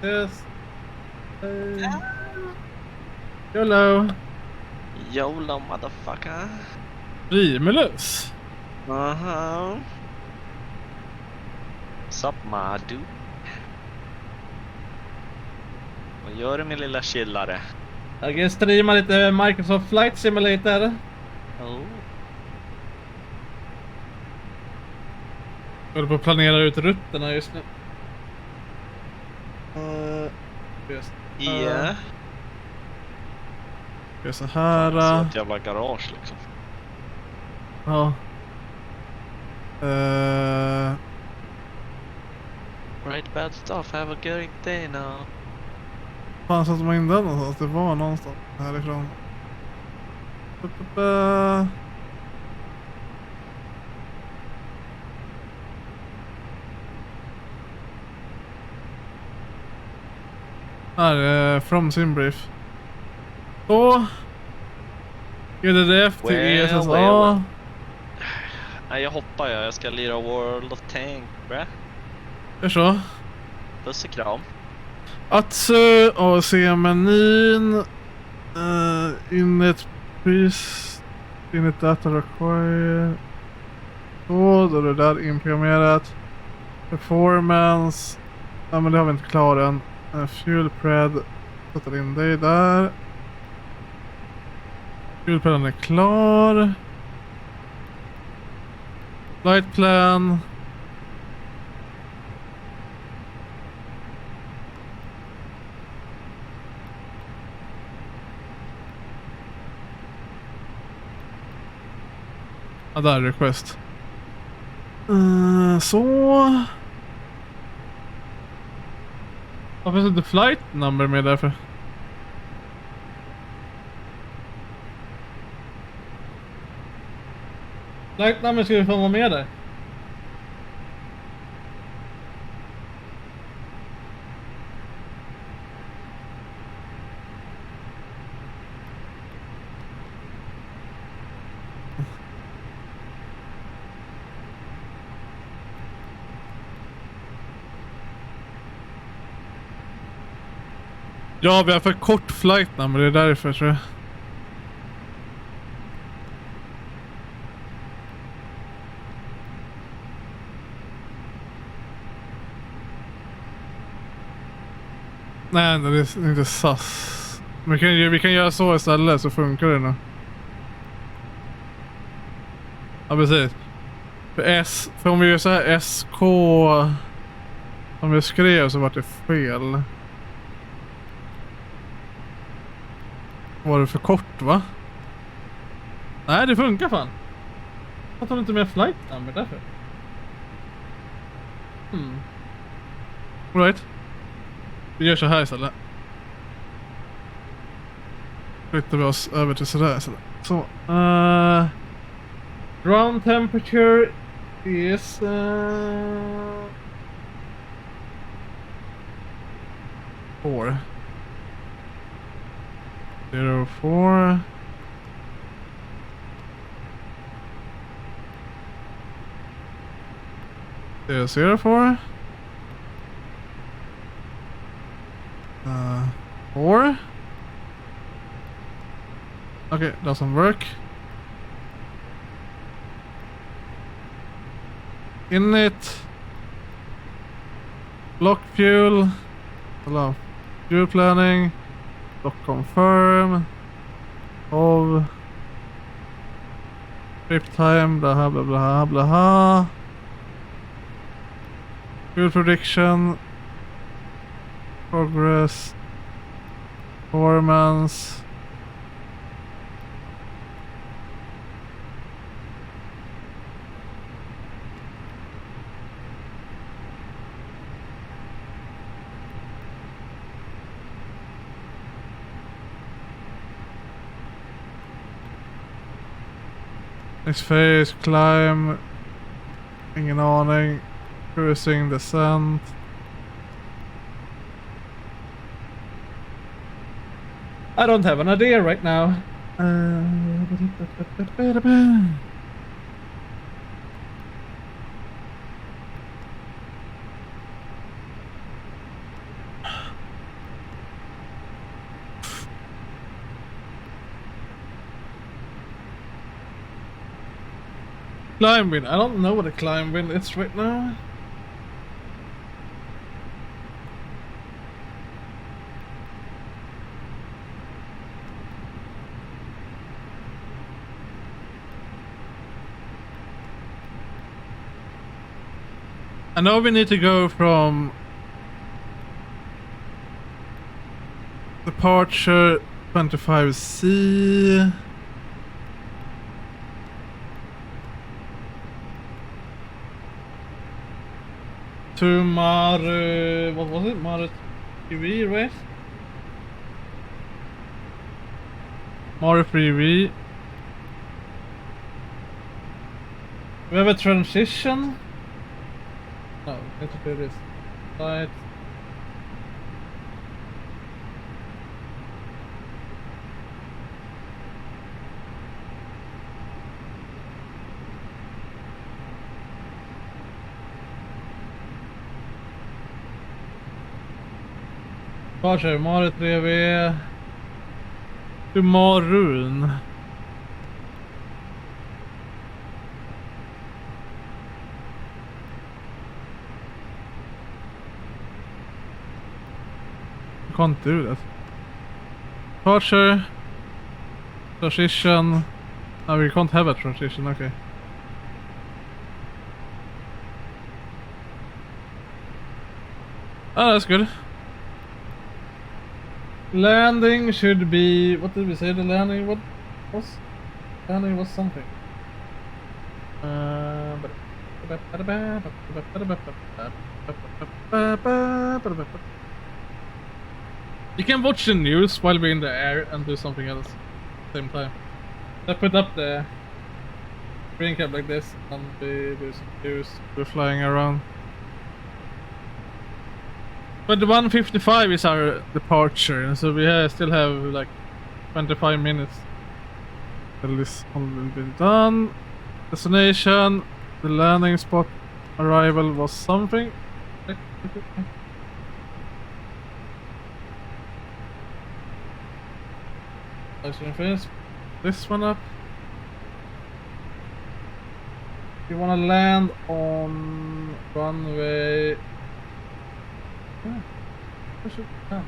S3: Yes. YOLO.
S6: YOLO motherfucker.
S3: Rimulus.
S6: Aha. What's up my dude? Vad gör du min lilla chillare?
S3: Jag kan streama lite Microsoft Flight Simulator.
S6: Oh.
S3: Jag håller på att planera ut rutterna just nu.
S6: Yeah.
S3: Det är så här.
S6: Det är ett jävla garage liksom.
S3: Ja.
S6: Right bad stuff, have a good day now.
S3: Fan satte man in den någonstans? Det var någonstans härifrån. Här, from Simbrief. Så. GDDF till ESSA.
S6: Nej, jag hoppar jag ska lira World of Tank, bra.
S3: Gör så.
S6: Puss och kram.
S3: Atsu, AC-menyn. Init pris. Init data require. Så, då är det där inprogrammerat. Performance. Ja, men det har vi inte klar än. Fuel pred. Sätter in dig där. Fuel preden är klar. Flight plan. Ja, där är request. Så. Varför finns inte flight number med därför? Flight number ska vi få vara med där. Ja, vi har för kort flight number, det är därför tror jag. Nej, det är inte SAS. Vi kan göra så istället så funkar det nu. Ja, precis. För om vi gör så här SK som vi skrev så var det fel. Var det för kort va? Nej, det funkar fan. Jag tar inte med flight number därför. Alright. Vi gör så här istället. Flyttar vi oss över till sådär istället. Så. Ground temperature is 4. 04. There's 04. 4. Okay, doesn't work. Init. Block fuel. Hello. Fuel planning. Block confirm. Of. Trip time. Blah blah blah blah. Fuel prediction. Progress. Performance. Next phase, climb. Ingen aning. Cruising, descent. I don't have an idea right now. Climb win. I don't know what a climb win is right now. I know we need to go from departure 25C to Maru, what was it? Maru TV, right? Maru 3V. We have a transition. No, let's do this. Right. Kanske Maru 3V. To Marun. Can't do that. Departure. Transition. No, we can't have a transition, okay. Oh, that's good. Landing should be... What did we say the landing was? Landing was something. You can watch the news while we're in the air and do something else at the same time. I put up the screen cap like this and we do some news. We're flying around. But the 1:55 is our departure, and so we still have like 25 minutes till this all will be done. Destination, the landing spot, arrival was something. I should finish this one up. You wanna land on runway. Yeah, I should land.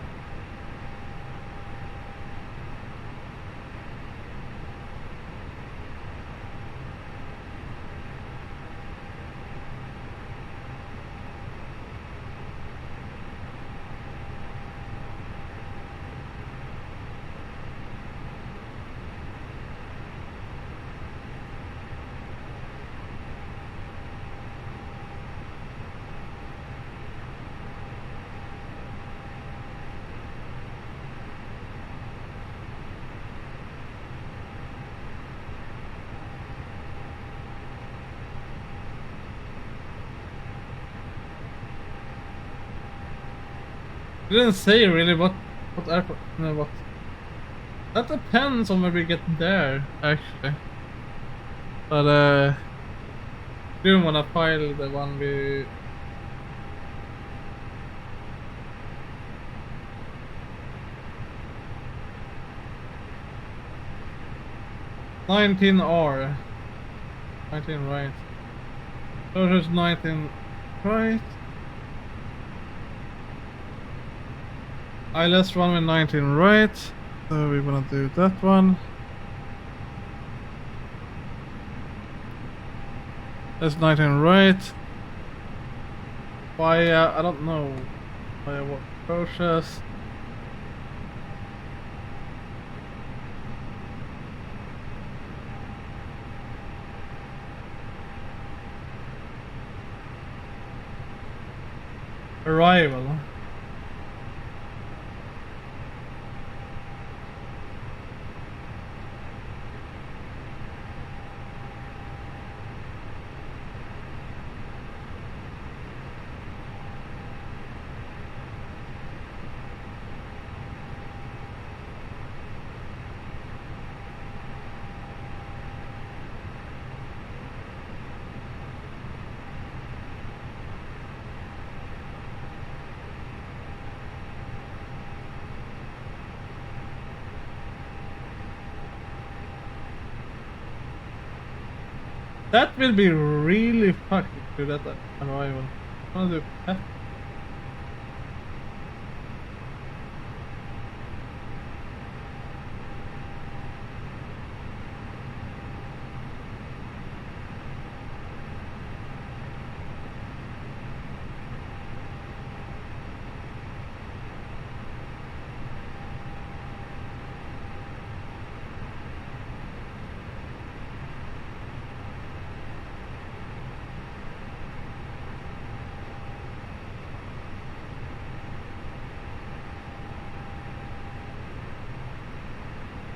S3: You didn't say really what airport, no, what. That depends on where we get there, actually. But didn't wanna file the one we. $19R. 19 right. So there's 19 right. Let's run with 19 right. So we're gonna do that one. That's 19 right. Via, I don't know. Via what process? Arrival. That will be really fucked to that arrival. I wanna do that.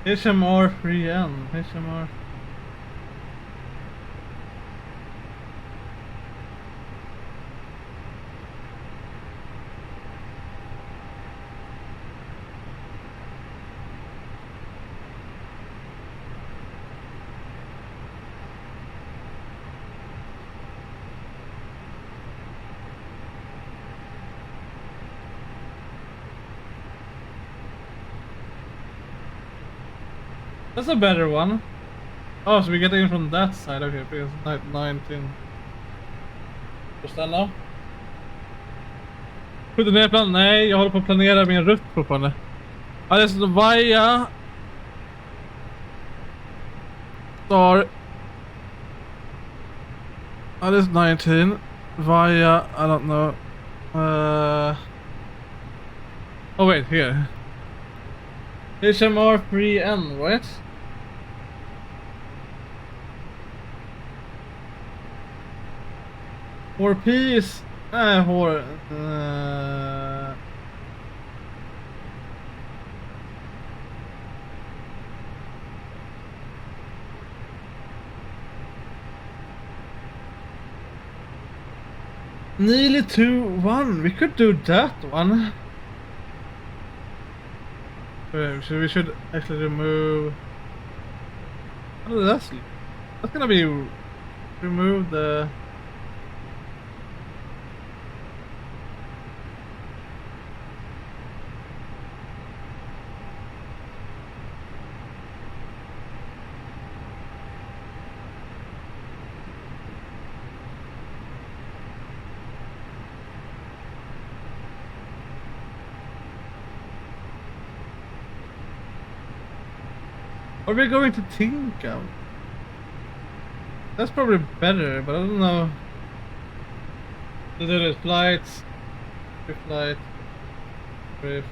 S3: HMR 3N. HMR. That's a better one. Oh, so we get in from that side. Okay, because 19. Just den då. Skjuter ner plan. Nej, jag håller på att planera min rutt fortfarande. Ja, det är så via Star. Ja, det är 19. Via, I don't know. Oh wait, here. HMR 3N, right? Or P's, or 2-1. We could do that one. So we should actually remove. Oh, that's gonna be remove the. Are we going to Tinka? That's probably better, but I don't know. There is flights, flight, brief.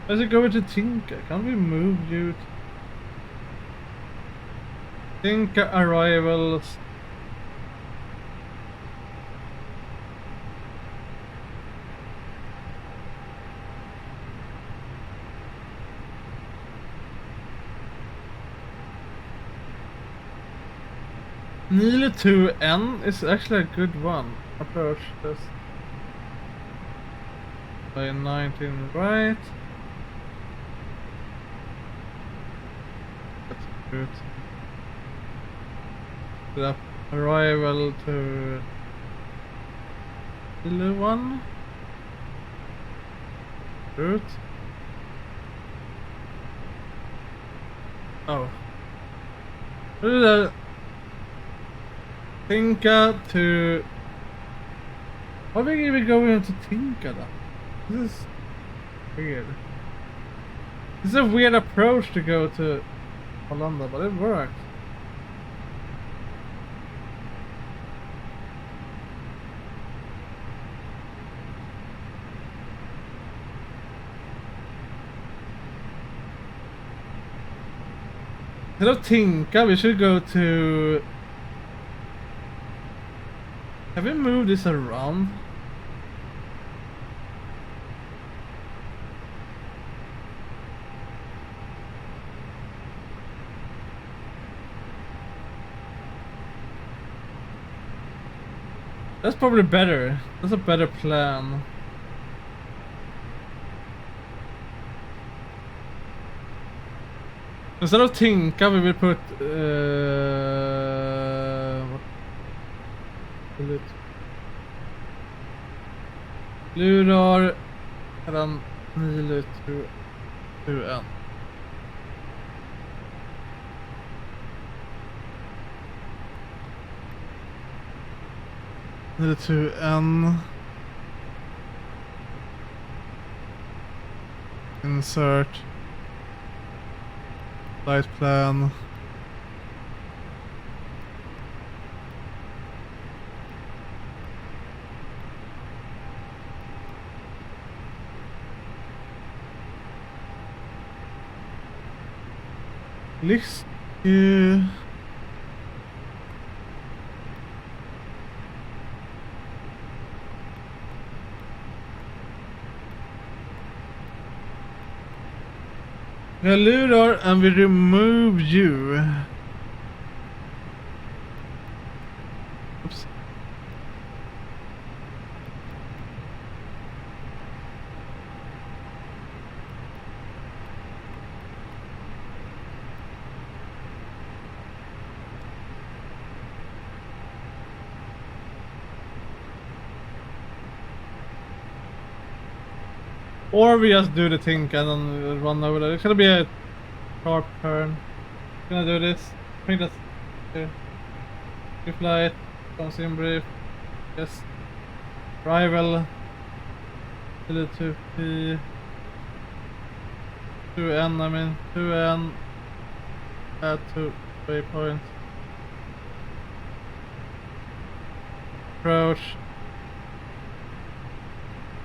S3: Let's go to Tinka. Can we move you? Tinka arrivals. Nearly 2N is actually a good one. Approach this. by 19 right. That's good. The arrival to Kilo 1. Route. Oh. Tinka to... Why are we even going to Tinka though? This is weird. This is a weird approach to go to Hollanda, but it works. Instead of Tinka, we should go to... Have we moved this around? That's probably better. That's a better plan. Instead of Tinka, we will put what will it? Lurar mellan Nile to UN. Nile to N. Insert. Flight plan. List. We lurar and we remove you. Oops. Or we just do the thing and then run over there. It's gonna be a sharp turn. Gonna do this. I think that's here. You fly it. Comes in brief. Yes. Rival. To P. 2N, I mean. 2N. Add to waypoint. Approach.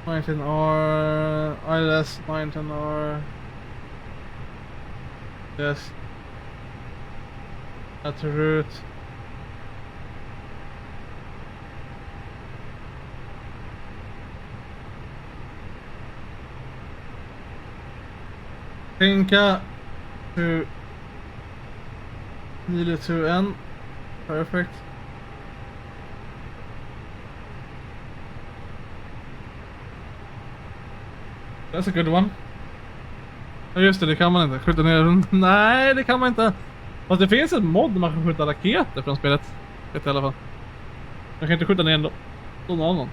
S3: 19R, ILS 19R. Yes. That's a route. Tinka to Nile to N. Perfect. That's a good one. Ja just det kan man inte. Skjuta ner runt. Nej, det kan man inte. Fast det finns en mod man kan skjuta raketer från spelet. Vet i alla fall. Man kan inte skjuta ner någon annan.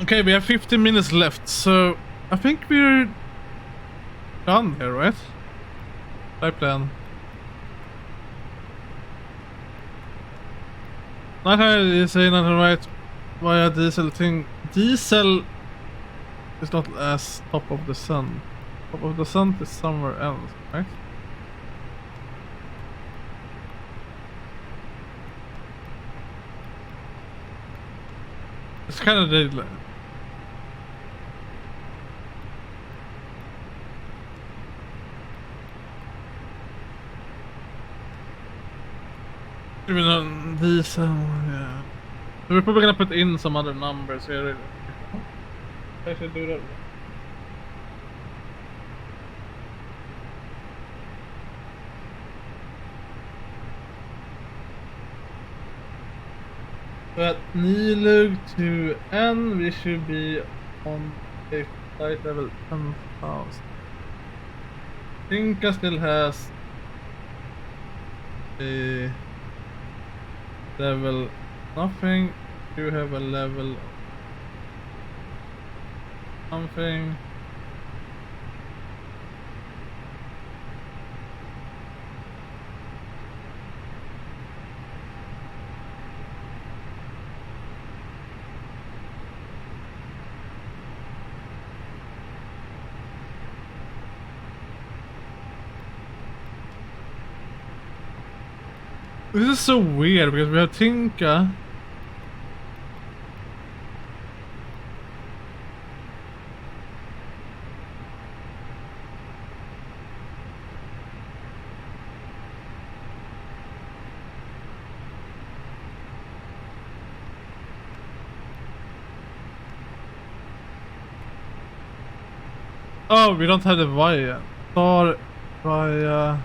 S3: Okay, we have 15 minutes left, so I think we're done here, right? Flight plan. You say nothing right via diesel thing. Diesel is not as top of the sun. Top of the sun is somewhere else, right? It's kind of deadly. Even on these, yeah. So we're probably gonna put in some other numbers here. I should do that. But Nilu to N, we should be on a flight level 10,000. Tinka still has a level nothing. You have a level something. This is so weird because we have Tinka. Oh, we don't have the Y yet. Star via.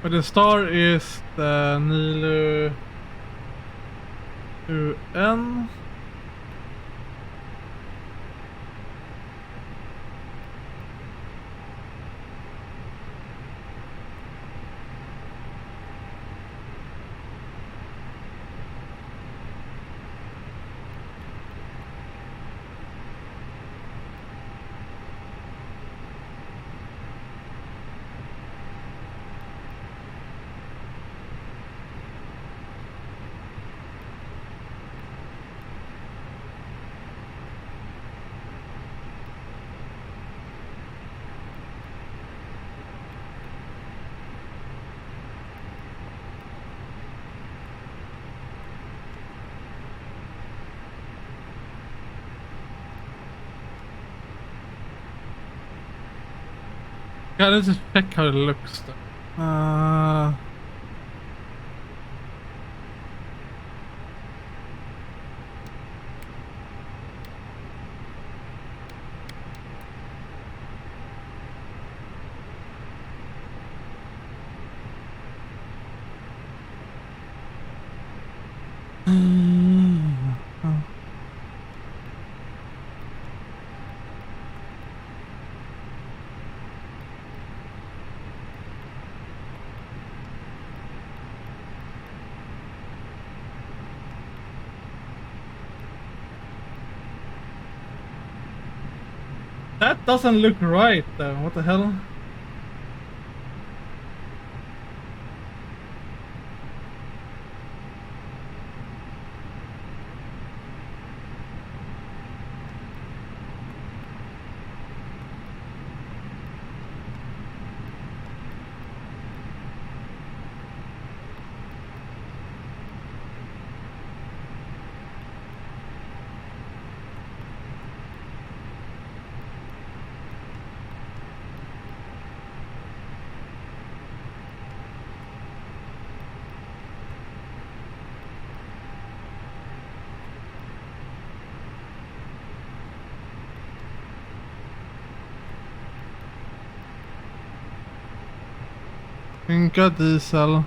S3: But the star is the Nilu to N. Yeah, let's just check how it looks though. That doesn't look right though. What the hell? Tinka diesel.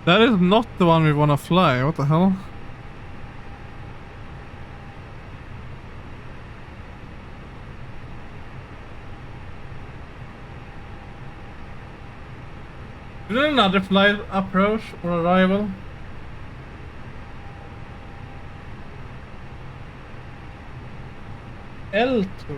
S3: That is not the one we wanna fly. What the hell? Is there another flight approach or arrival? L2.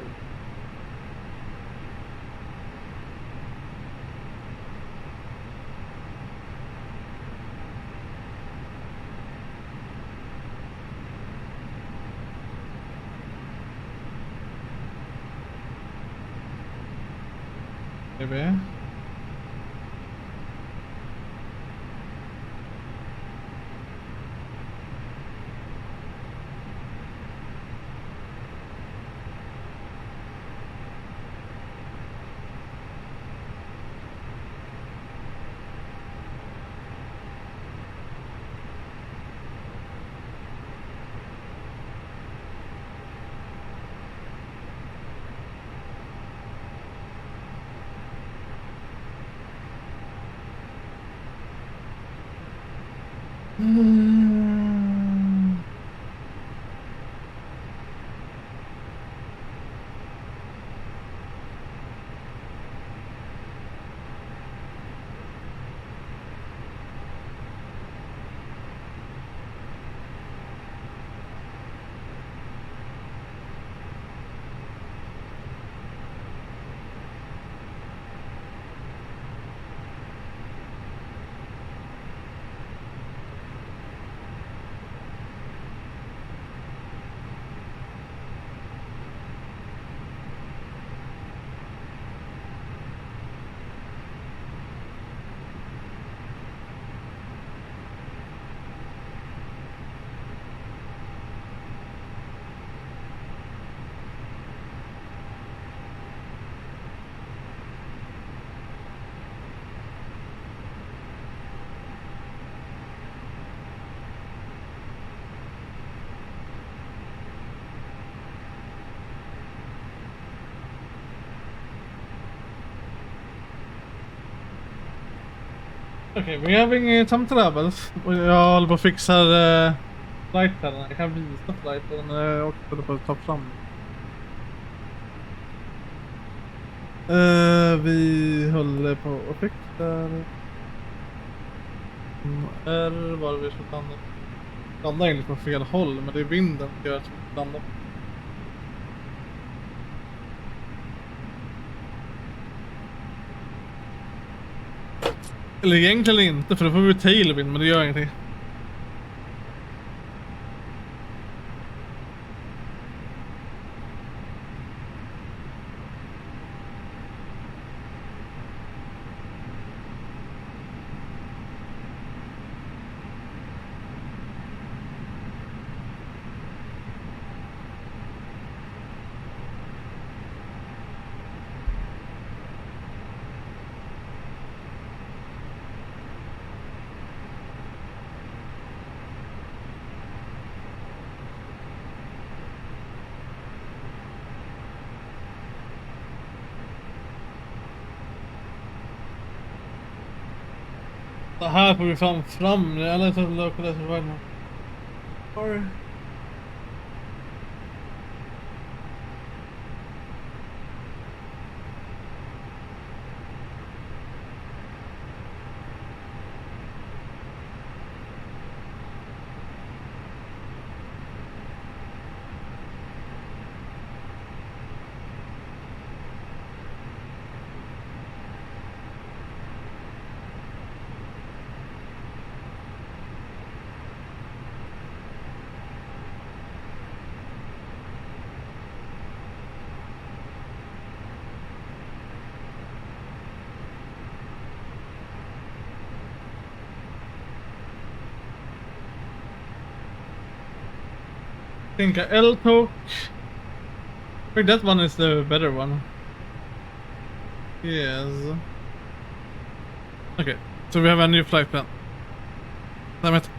S3: Maybe. Okej, vi har inget some travels. Och jag håller på att fixa flighten. Jag kan visa flighten och håller på att ta fram. Vi håller på att fixa. Var vi ska landa. Landa egentlig på fel håll, men det är vinden som gör att vi landar. Eller egentligen inte, för då får vi tailwind, men det gör ingenting. Så här får vi fram. Jag läser local as right now. Sorry. I think L-Poke. I think that one is the better one. Yes. Okay, so we have a new flight plan. Damn it.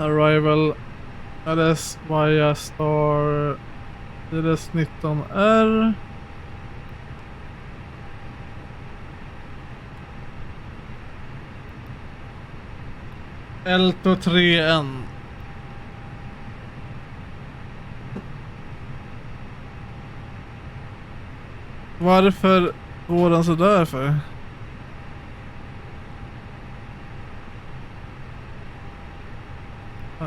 S3: Arrival LS via star LS19R. Elto 3N. Varför går den så där för?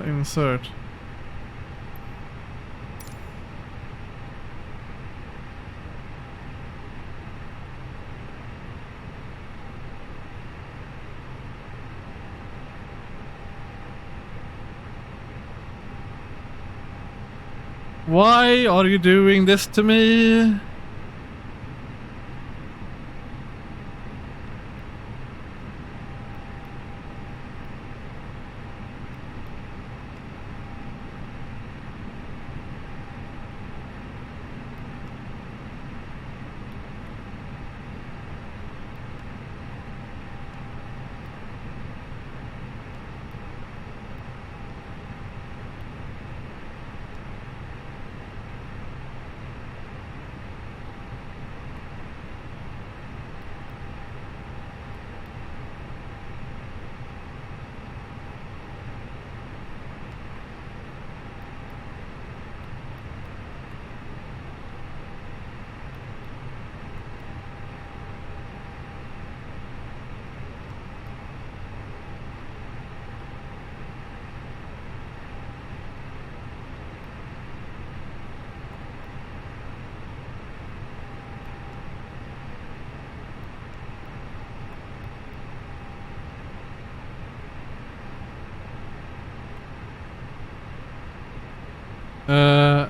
S3: Insert. Why are you doing this to me?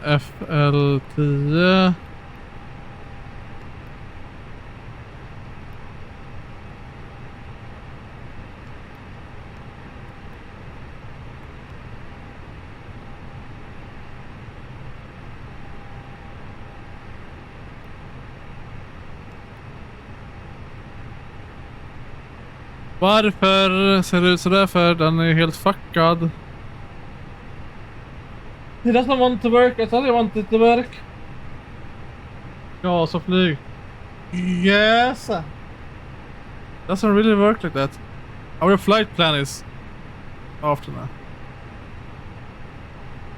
S3: FL10. Varför ser det ut sådär för? Den är helt fuckad. It doesn't want to work. I told you I want it to work. Ja, så flyg. Yes. Doesn't really work like that. Our flight plan is after that.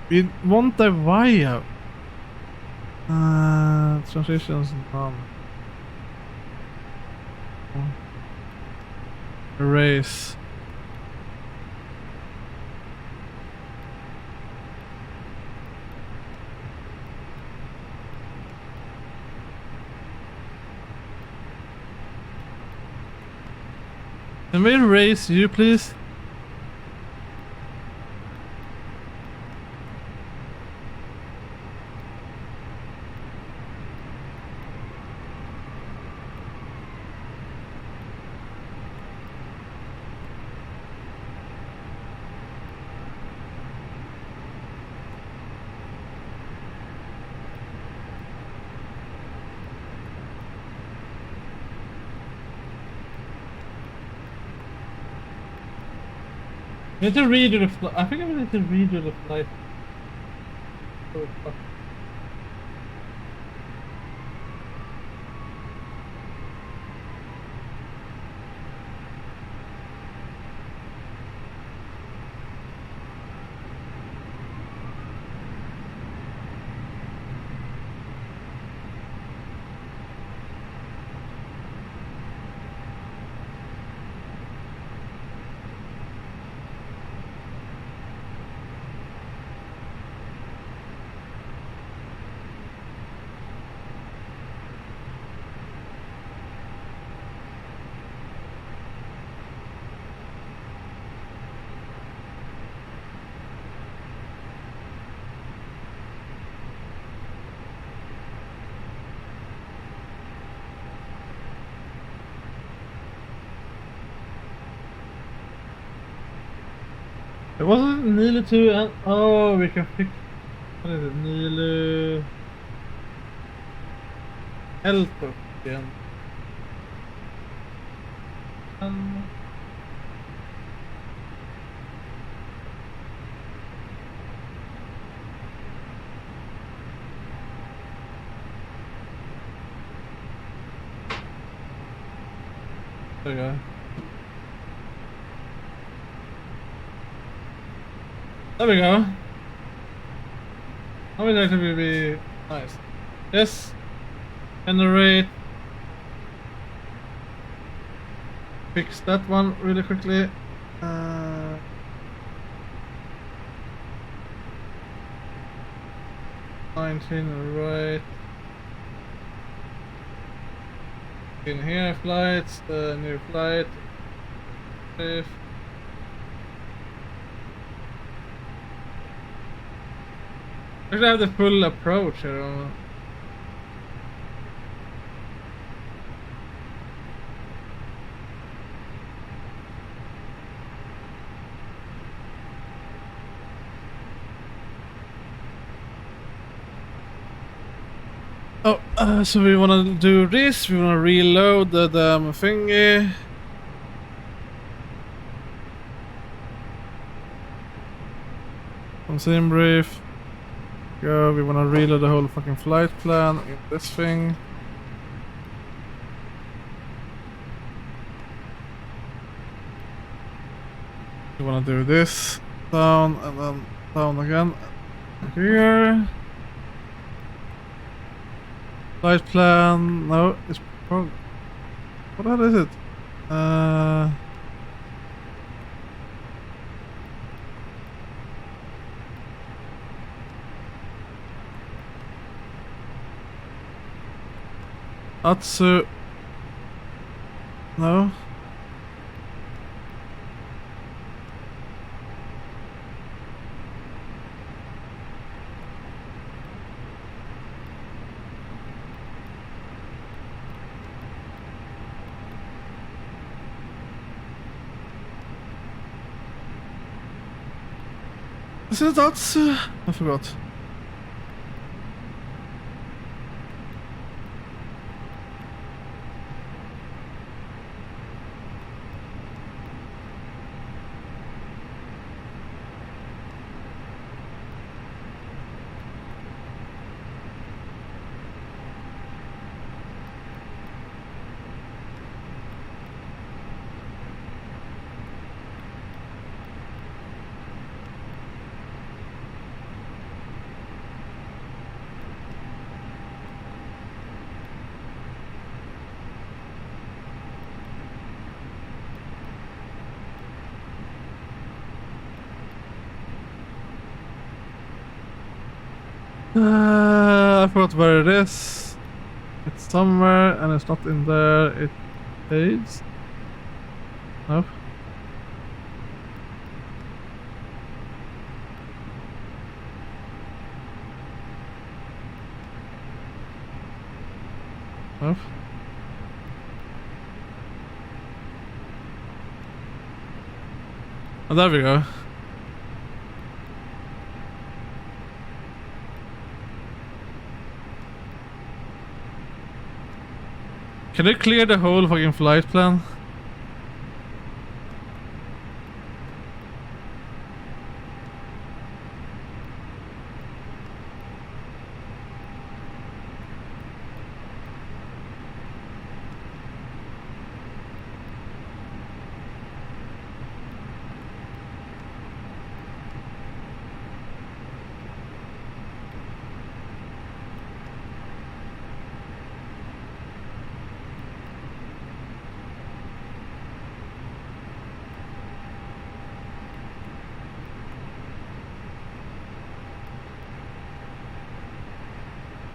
S3: We want a via. Transitions none. Erase. Can we erase you, please? I need to redo the flight. I think I need to redo the flight. Oh, fuck. It wasn't Nilu 2 and oh, we can fix. What is it? Nilu Elto again. There we go. There we go. How will that be nice? Yes. Generate. Fix that one really quickly. 19, right. In here, flights, the new flight. Safe. Actually, I have the full approach here. Oh, so we want to do this. We want to reload the damn thingy. Sim brief. Go. We want to reload the whole fucking flight plan in this thing. We want to do this down and then down again. Here. Flight plan. No, it's what the hell is it? Atsu. No. Is it Atsu? I forgot. I forgot where it is. It's somewhere and it's not in there. It fades. No. No. Oh, there we go. Can you clear the whole fucking flight plan?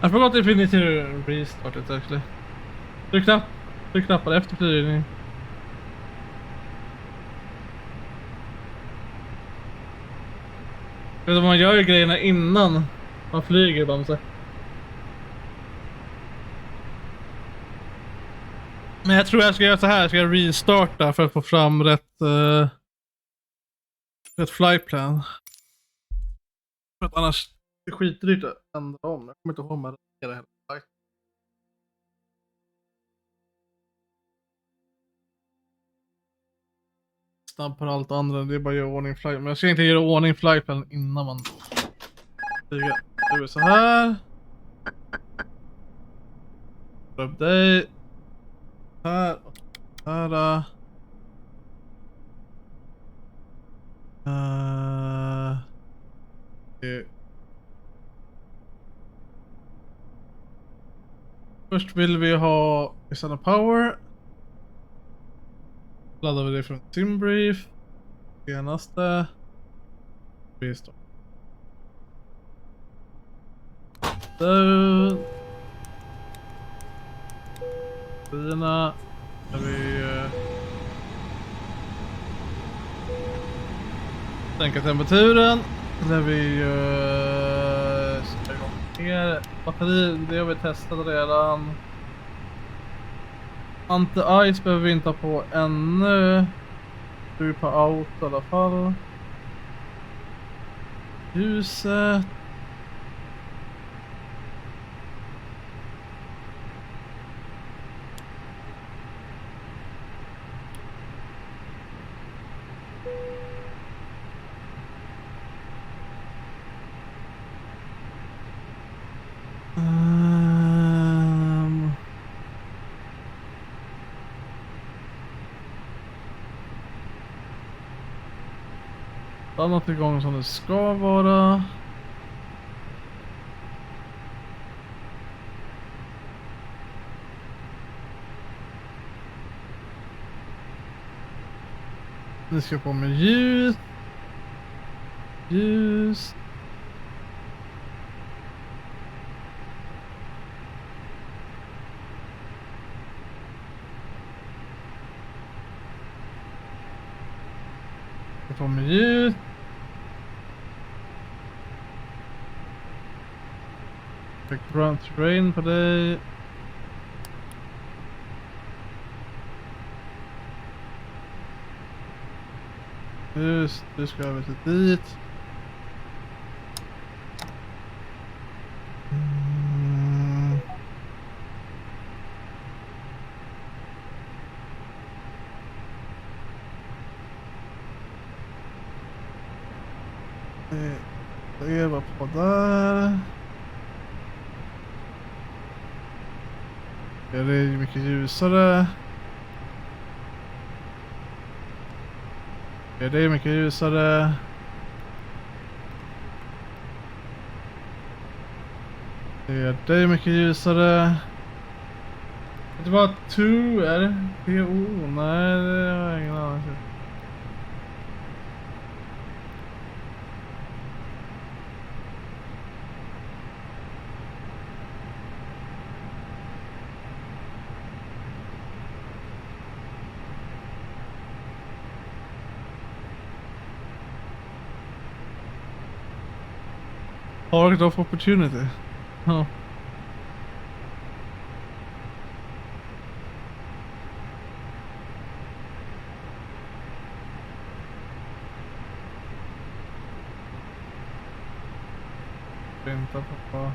S3: I forgot if we need to restart it actually. Tryck knappar efter flygning. För man gör ju grejerna innan man flyger Bamse. Men jag tror jag ska göra så här, jag ska restarta för att få fram rätt flight plan. För att annars det är skitdyrt att ändra om. Jag kommer inte ihåg med det heller. Snabb på allt andra, det är bara att göra ordning flight. Men jag ska inte göra ordning flightplan innan man flyger. Det är så här. Upp dig. Här. Där. Först vill vi ha Isana Power. Laddar vi det från Simbrief. Senaste. Restart. Fina. Där vi sänka temperaturen. Där vi ska igång ner batteri. Det har vi testat redan. Anti-ice behöver vi inte ha på ännu. Du är på out i alla fall. Ljuset. Annat igång som det ska vara. Nu ska på med ljus. Ljus. Ska på med ljus. Background terrain på dig. Just, du ska över till dit. Det var på där. Det är mycket ljusare. Det är mycket ljusare. Det är mycket ljusare. Det var 2 är det? P-O? Nej, det har jag ingen aning om. Target of opportunity. Oh. Vänta på.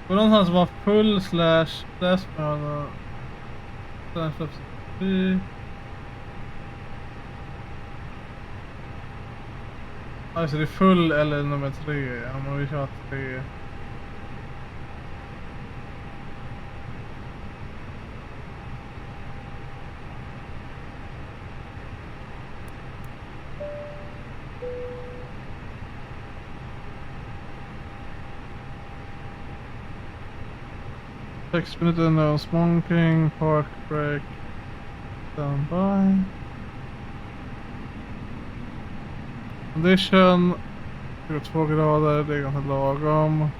S3: På någonstans var full slash med alltså det är full eller nummer 3. Ja, men vi kör 3. Six minutes no smoking, park break, stand by. Condition 22 grader, det är ganska lagom.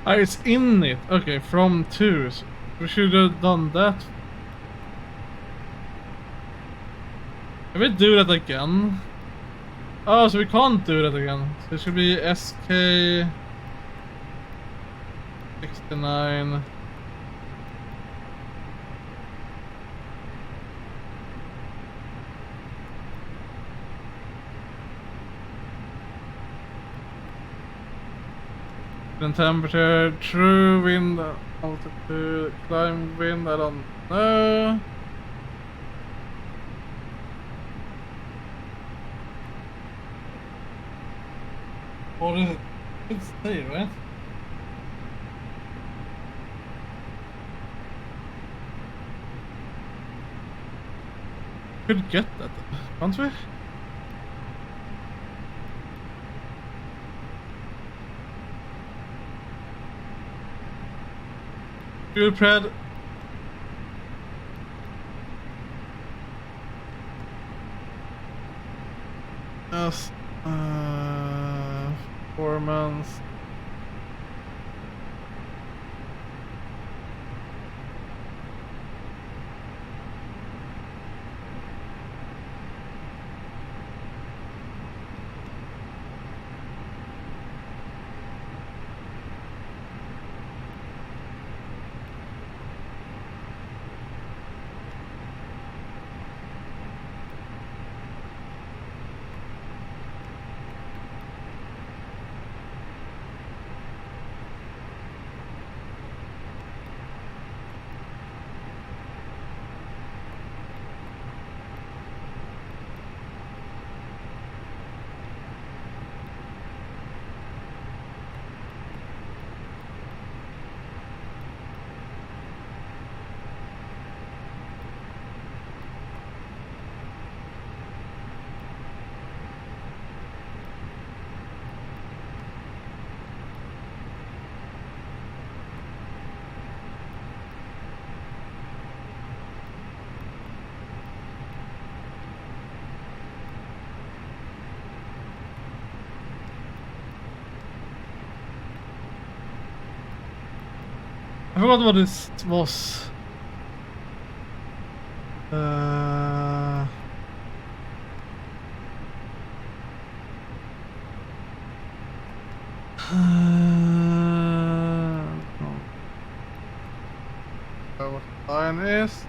S3: It's in it. Okay, from 2. So we should have done that. Can we do that again? Oh, so we can't do that again. So it should be SK 69. Temperature, true wind, altitude, climb wind, I don't know. What is it? It's say, right? Could get that, can't we? Good, Pred. Yes. 4 months. I forgot what this was. What line is?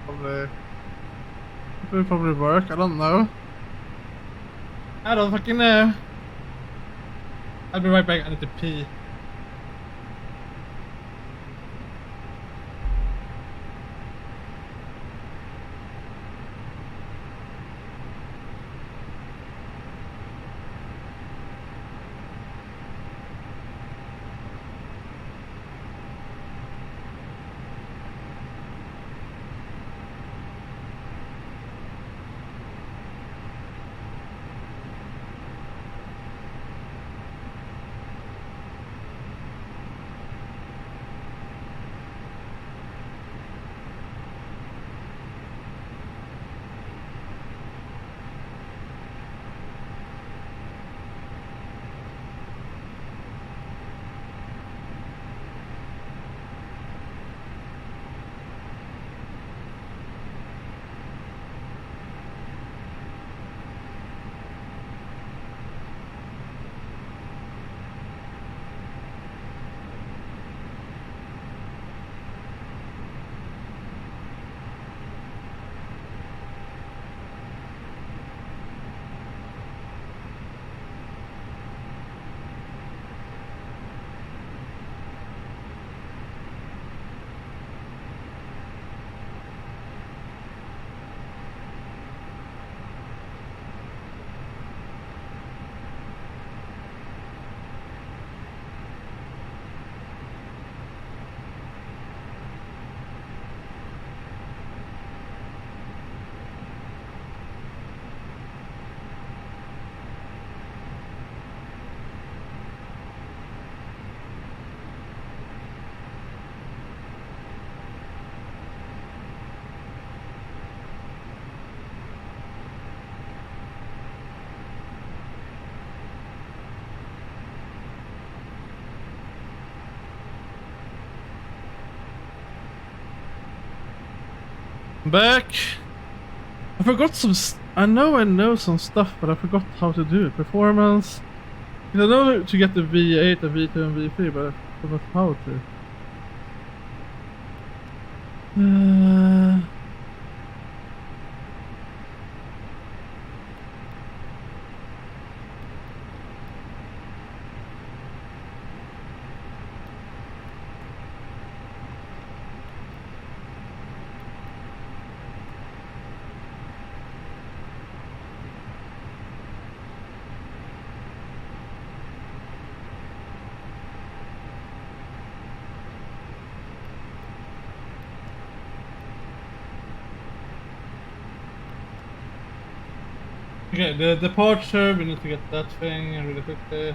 S3: Probably. It will probably work. I don't know. I don't fucking know. I'll be right back. I need to pee. Back. I forgot some. I know some stuff, but I forgot how to do it. Performance. I know to get the V8, the V2, and V3, but I forgot how to. Okay, the departure, we need to get that thing really quickly.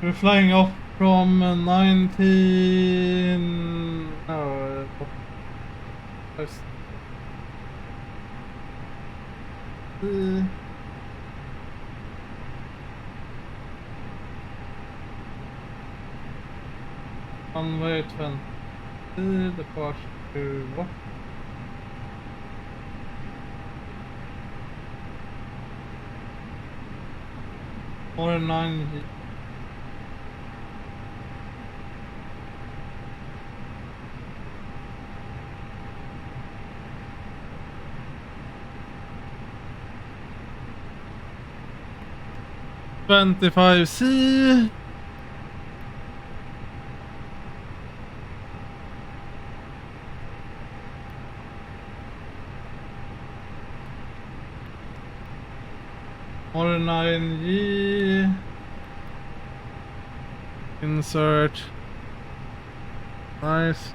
S3: We're flying off from 19... No... Runway 20, departure to what? Or 9. $25C. Or 9G. Insert. Nice.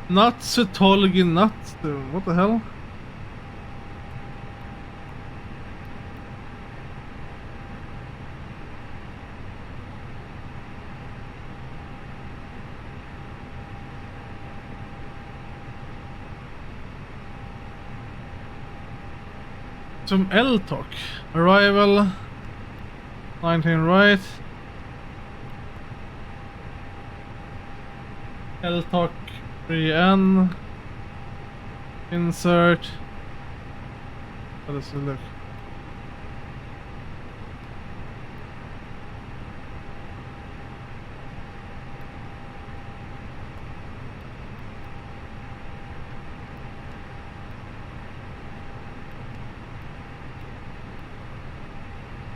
S3: Nuts, Tolgin nuts. What the hell? Some L-talk. Arrival 19 right. L-talk 3N. Insert. Let's look.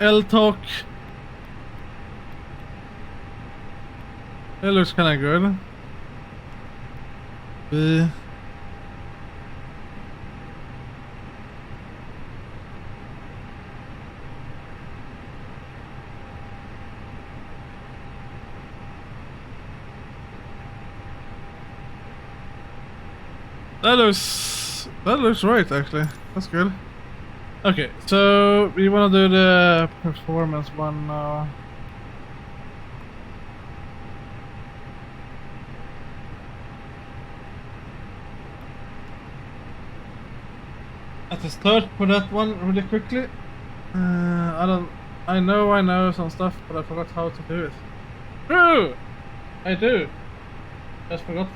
S3: L-talk. It looks kinda good. B. That looks right actually. That's good. Okay, so we want to do the performance one now. At the start for that one really quickly. I know some stuff, but I forgot how to do it. True! I do. Just forgot.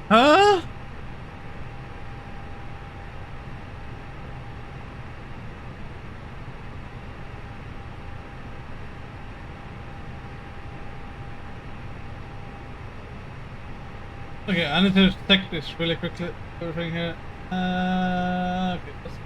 S3: Huh? Okay, I need to check this really quickly. Everything here. Okay, let's go.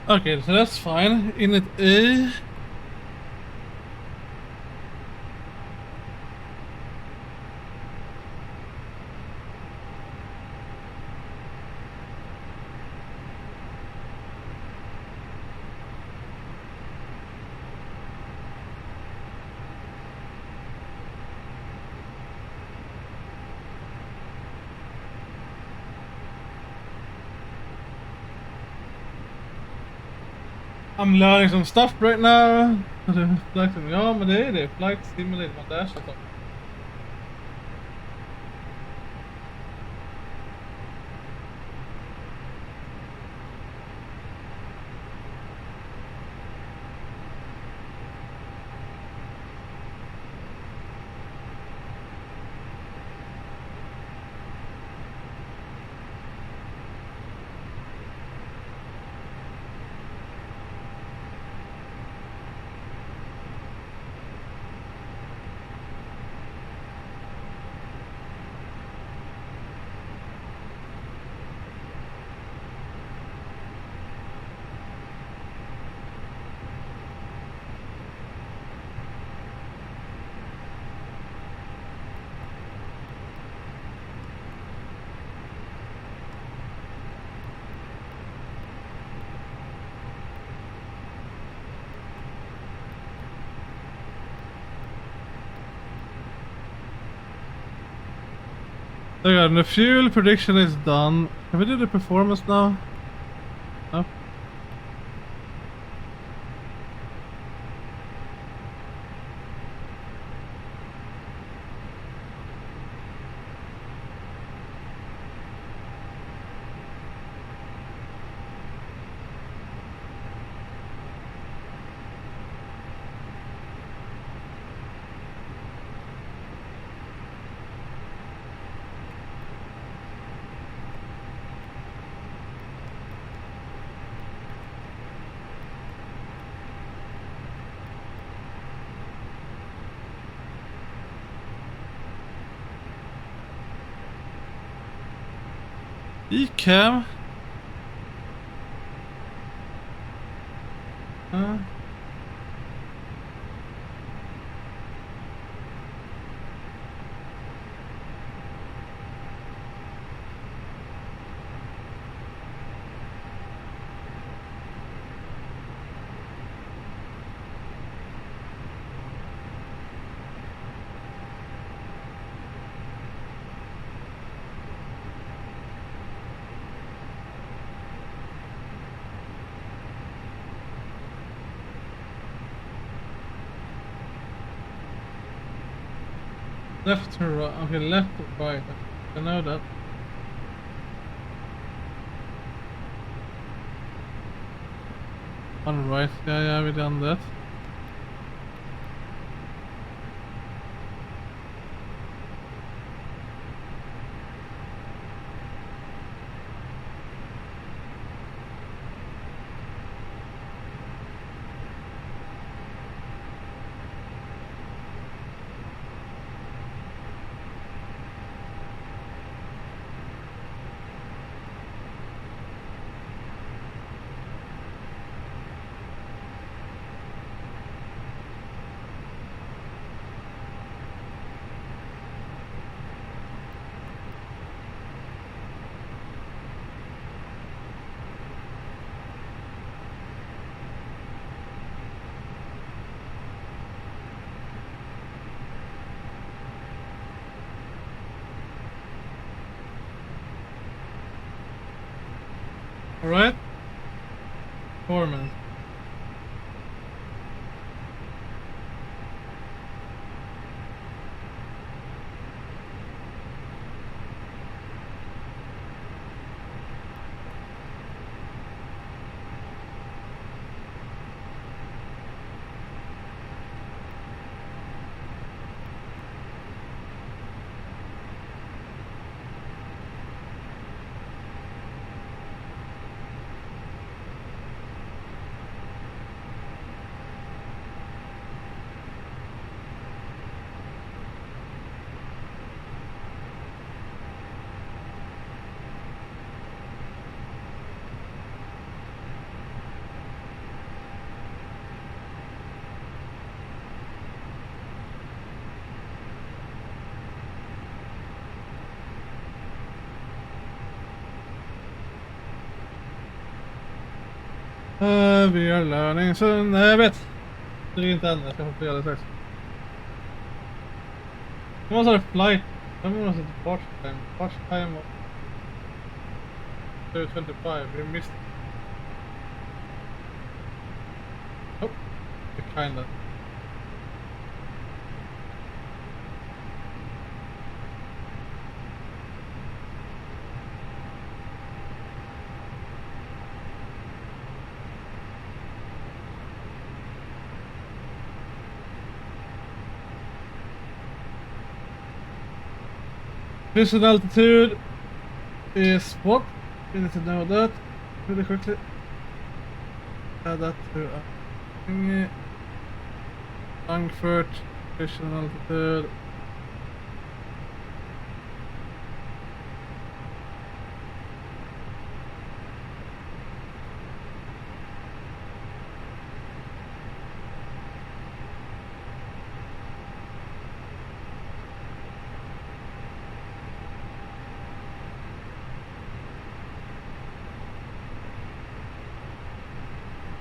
S3: Okay, so that's fine. In it A. I'm learning some stuff right now. Ja, men det är det. Flight Simulator, man lär sig. Okay, the fuel prediction is done. Can we do the performance now? No? Cam. Left to right. Okay, left to right. I know that. On right. Yeah, we done that. Alright. 4 minutes. Vi are learning soon. Jag vet. Det är inte än. Jag ska hoppa alldeles strax. Nu måste ha flight. Jag måste ha parts time. Parts time. 2:25. We missed. Oh. Kinda. Vision altitude is what? We need to know that really quickly. Add that to thingy. Frankfurt, vision altitude.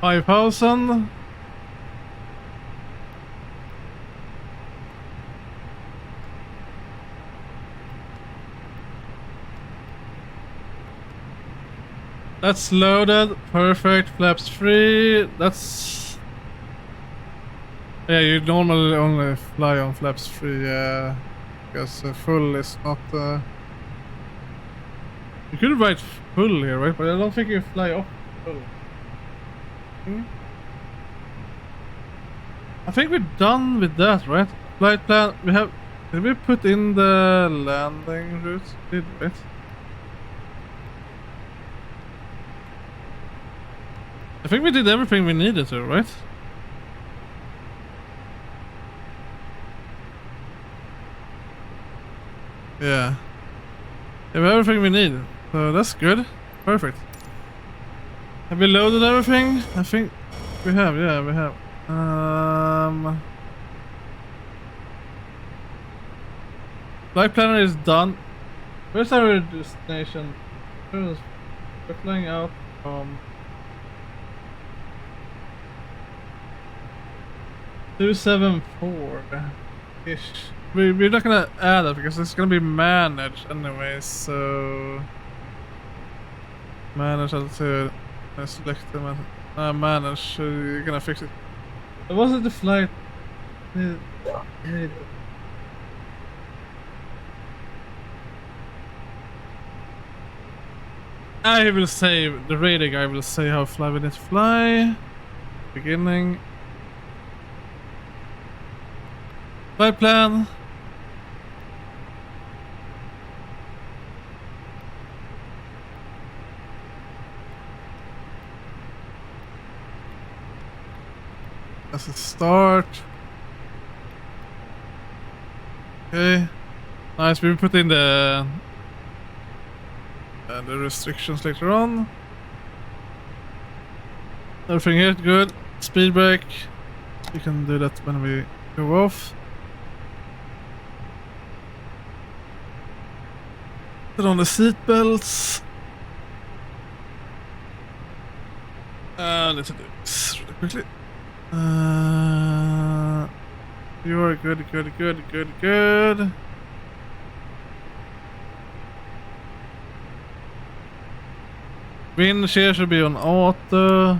S3: $5,000. That's loaded. Perfect. Flaps free. That's... Yeah, you normally only fly on flaps free, because full is not... You could write full here, right? But I don't think you fly off full. I think we're done with that, right? Flight plan, we have... Did we put in the landing route? Did we? I think we did everything we needed to, right? Yeah. We have everything we need. So that's good. Perfect. Have we loaded everything? I think we have, yeah, we have. Flight planner is done. Where's our destination? We're flying out from 274-ish. We're not gonna add it because it's gonna be managed anyway, so... Manage altitude. Select them and manage, so you're gonna fix it. But was it the flight? I will say, the radar guy will say how fly we need to fly. Beginning. Flight plan. That's a start. Okay. Nice, we put in the restrictions later on. Everything here, good. Speed brake. We can do that when we go off. Put on the seat belts. Let's do this really quickly. You are good. Wind shear should be on auto.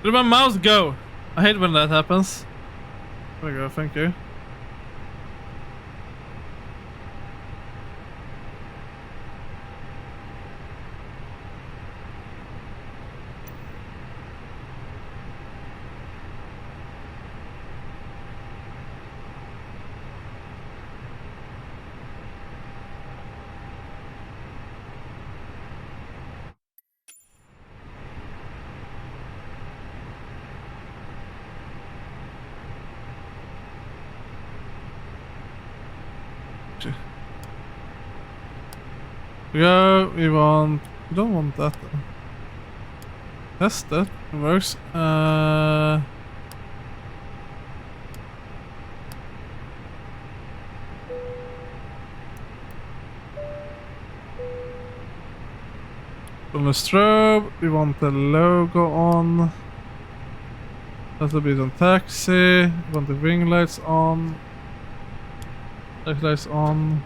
S3: Where did my mouse go? I hate when that happens. There we go, thank you. Yeah, we don't want that though. Test it, it works. On the strobe, we want the logo on. That'll be on taxi. We want the wing lights on. Taxi lights on.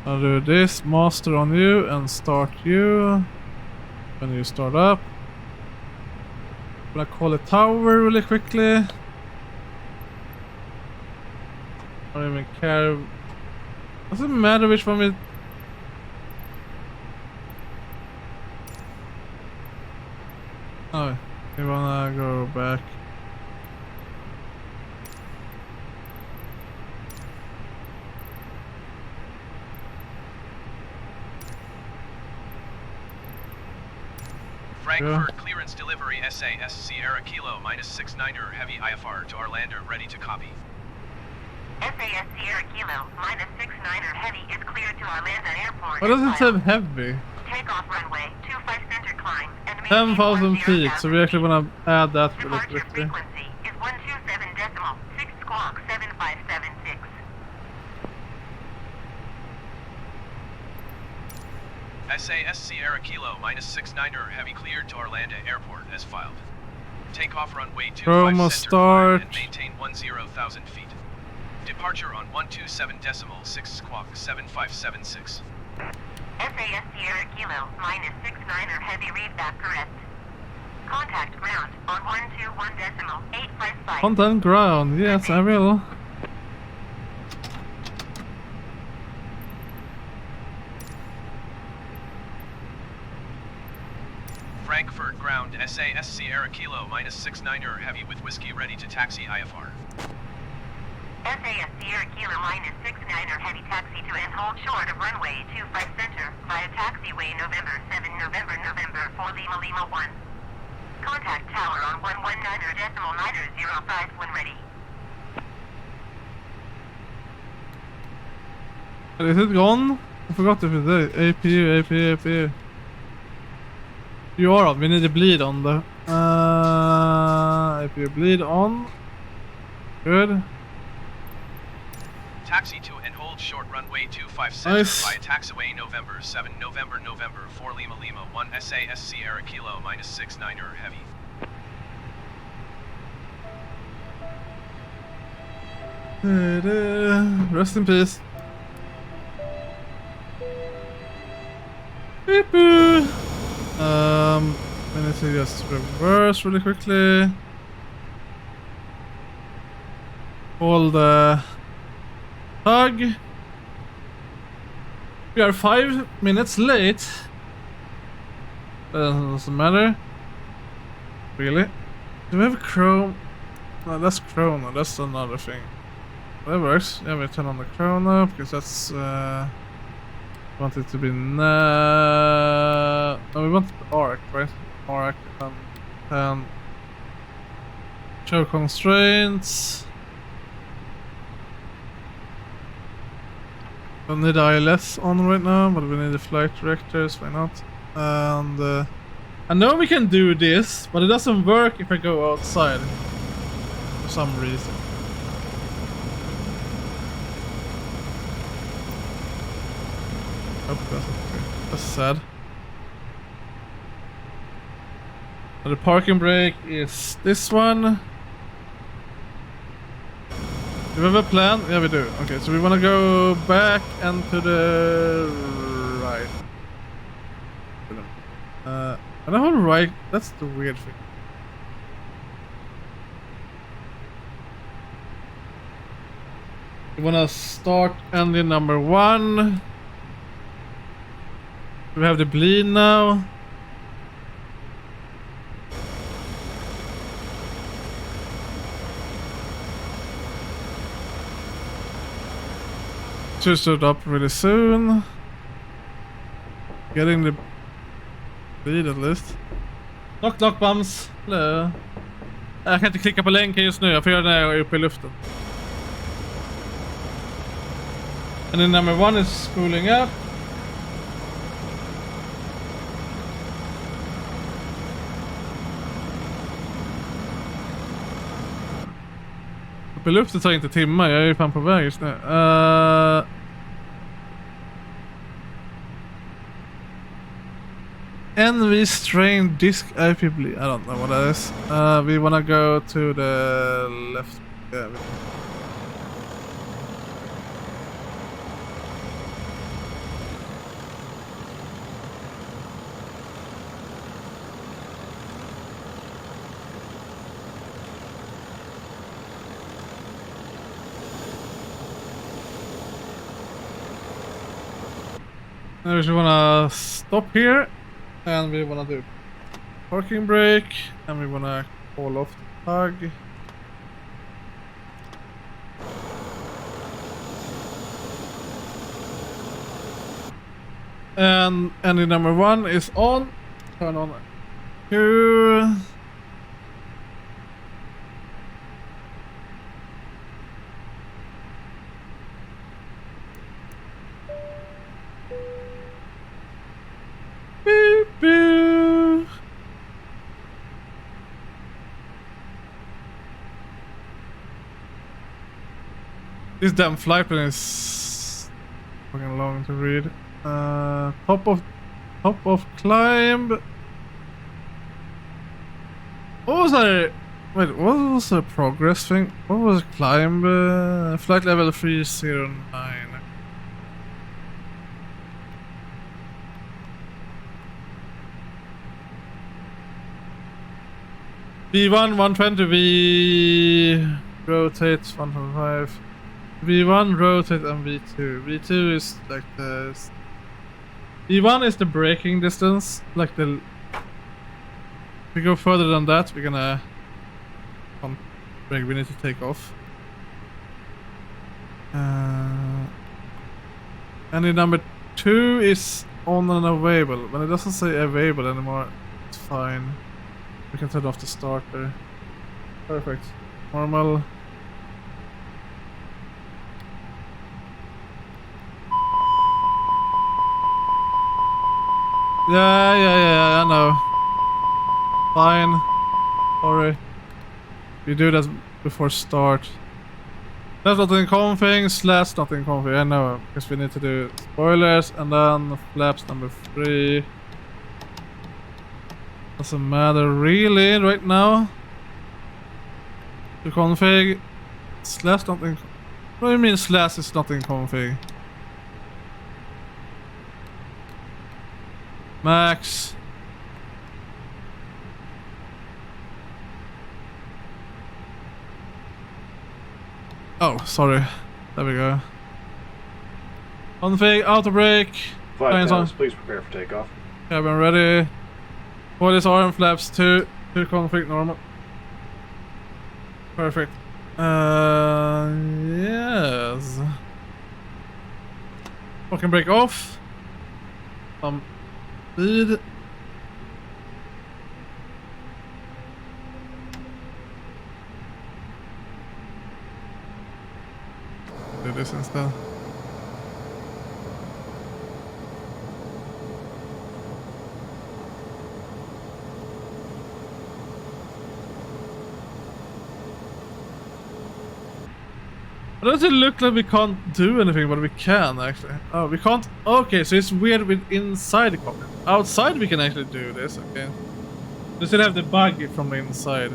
S3: I'll do this, master on you and start you. When you start up. I'm gonna call a tower really quickly. I don't even care. Doesn't matter which one we... Oh, we wanna go back.
S14: Frankfurt clearance delivery SAS Sierra Kilo -69er heavy IFR to Arlander ready to copy.
S15: SAS Sierra Kilo -69er heavy is cleared to Arlanda Airport.
S3: Why does it say heavy?
S15: Takeoff runway 25 center climb and
S3: 10,000 feet, so we actually want to add that really quickly.
S15: frequency is 127.6 squawk 7576.
S14: SAS Sierra Kilo -69er heavy cleared to Arlanda Airport as filed. Takeoff runway 25
S3: Promo
S14: center
S3: start.
S14: climb and maintain 10,000 feet. Departure on 127.6 squawk 7576.
S15: SAS Sierra Kilo -69er heavy readback correct. Contact ground on 121.855.
S3: Content ground, yes I will.
S14: Frankfurt ground SAS Sierra Kilo -69er heavy with whiskey ready to taxi IFR.
S15: SAS Sierra Kilo -69er heavy taxi to and hold short of runway 25 center via taxiway November 7 November for Lima Lima 1. Contact tower on 119.905 when ready.
S3: Is it gone? I forgot if it's there. APU. You are on, we need to bleed on though. APU bleed on. Good.
S14: Taxi to and hold short runway 25 center
S3: Nice.
S14: via taxiway November 7 November for Lima Lima 1 SAS Sierra Kilo -69er heavy.
S3: Rest in peace. Beep -boo. I need to just reverse really quickly. Hold the tug. We are 5 minutes late. Doesn't matter. Really? Do we have Chrome? No, that's Chrono. That's another thing. That works. Yeah, we turn on the Chrono because that's. Want it to be no, we want arc, right? Arc and show constraints. Don't need ILS on right now, but we need the flight directors. Why not? And I know we can do this, but it doesn't work if I go outside for some reason. Oh, that's sad. So the parking brake is this one. Do we have a plan? Yeah, we do. Okay, so we want to go back and to the right. And how right? That's the weird thing. We want to start engine number 1. We have the bleed now. Should start up really soon. Getting the bleed at least. Knock knock bums. Hello. Jag kan inte klicka på länken just nu. Jag får göra det när jag är uppe i luften. And then number 1 is spooling up. Uppe i luften tar inte timmar. Jag är ju fan på väg just nu. NV strain disk IP bleed. I don't know what that is. We wanna go to the left. Yeah. Now we wanna stop here, and we wanna do parking brake, and we wanna call off the tug. And engine number 1 is on. Turn on 2. Beep, beep. This damn flight plan is fucking long to read. Top of climb. What was I? Wait, what was the progress thing? What was climb? Flight level 309. V1 120, V rotates 125. V1 rotate and V2. V2 is like the V1 is the braking distance, like the. If we go further than that, we're gonna brake. We need to take off. And the number 2 is on and available. When it doesn't say available anymore, it's fine. We can turn off the starter. Perfect. Normal. Yeah, I know. Fine. Sorry. We do that before start. That's not in config, slash not in config, I know. Because we need to do spoilers and then flaps number 3. Doesn't matter really right now. The config. Slash not in. What do you mean slash is not in config? Max. Oh, sorry. There we go. Config, auto brake.
S7: Flight plans, please prepare for takeoff.
S3: Cabin ready. Spoilers arm flaps 2 config normal. Perfect. Yes. Fucking brake off. Speed. Do this instead. Does it look like we can't do anything, but we can actually? Oh, we can't. Okay, so it's weird with inside the cockpit. Outside we can actually do this. Okay. Does it have the bug from the inside?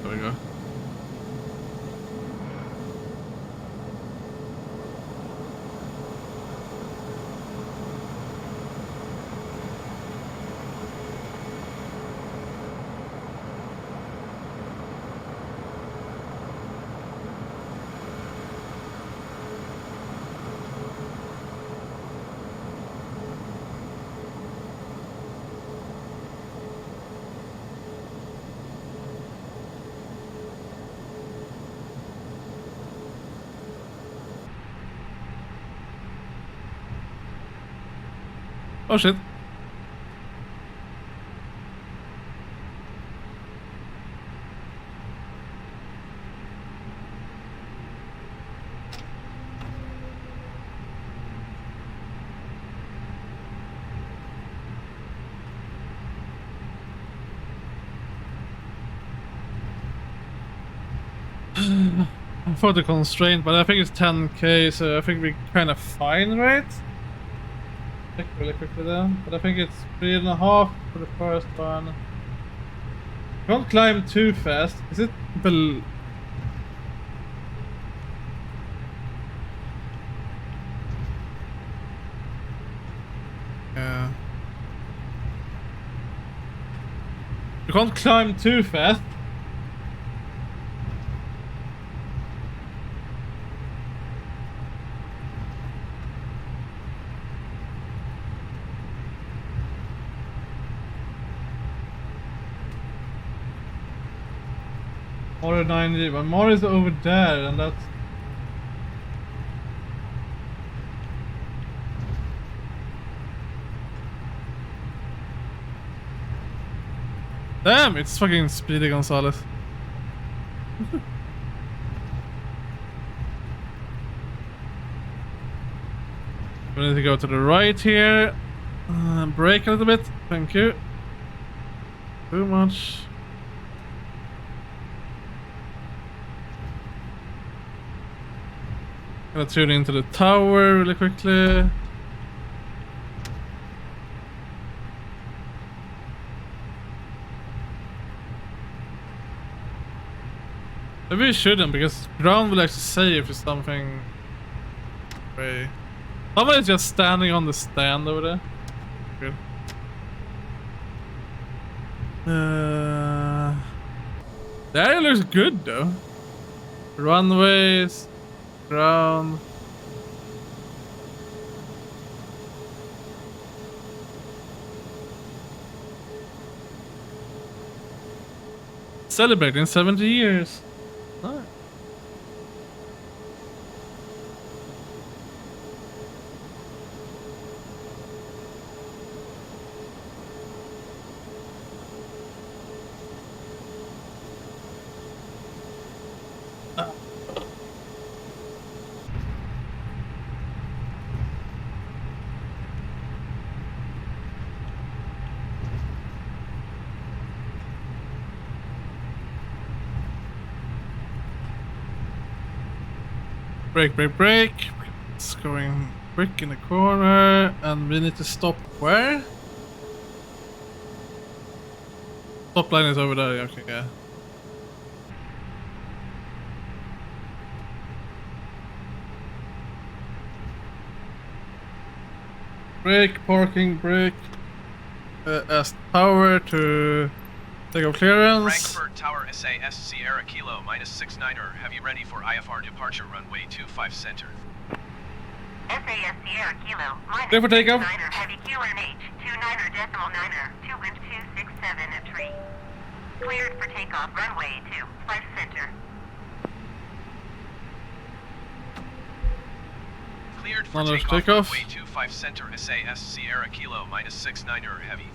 S3: There we go. Oh shit. For the constraint, but I think it's 10k, so I think we're kind of fine, right? Check really quickly then, but I think it's 3.5 for the first one. Don't climb too fast. Is it yeah. You can't climb too fast. More 90, but more is over there, and that's... Damn, it's fucking Speedy Gonzalez. We need to go to the right here. Brake a little bit, thank you. Too much. Gonna tune into the tower really quickly. Maybe we shouldn't, because ground will actually say if it's something. Way. Somebody's just standing on the stand over there. Good. The area looks good though. Runways. Ground. Celebrating 70 years. Nice. Brake, brake, brake. It's going quick in the corner, and we need to stop where? Stop line is over there, okay, yeah. Brake, parking, brake. As power to take off clearance.
S14: Frankfurt Tower SAS Sierra Kilo -69er. Have you ready for IFR departure runway 25 center?
S15: SAS Sierra Kilo
S3: Ready for takeoff.
S15: -69er heavy QNH 29er 2 wind 267 at tree. Cleared for takeoff runway 25 center.
S14: Cleared for takeoff runway 25 center SAS Sierra Kilo -69er heavy.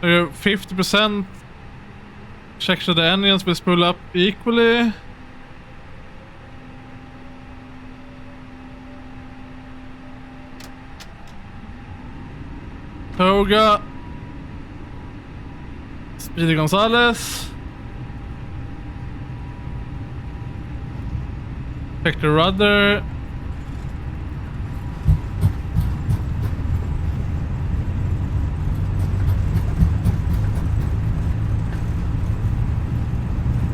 S3: 50%. Check so the engines will spool up equally. Toga. Speedy Gonzalez. Check the rudder.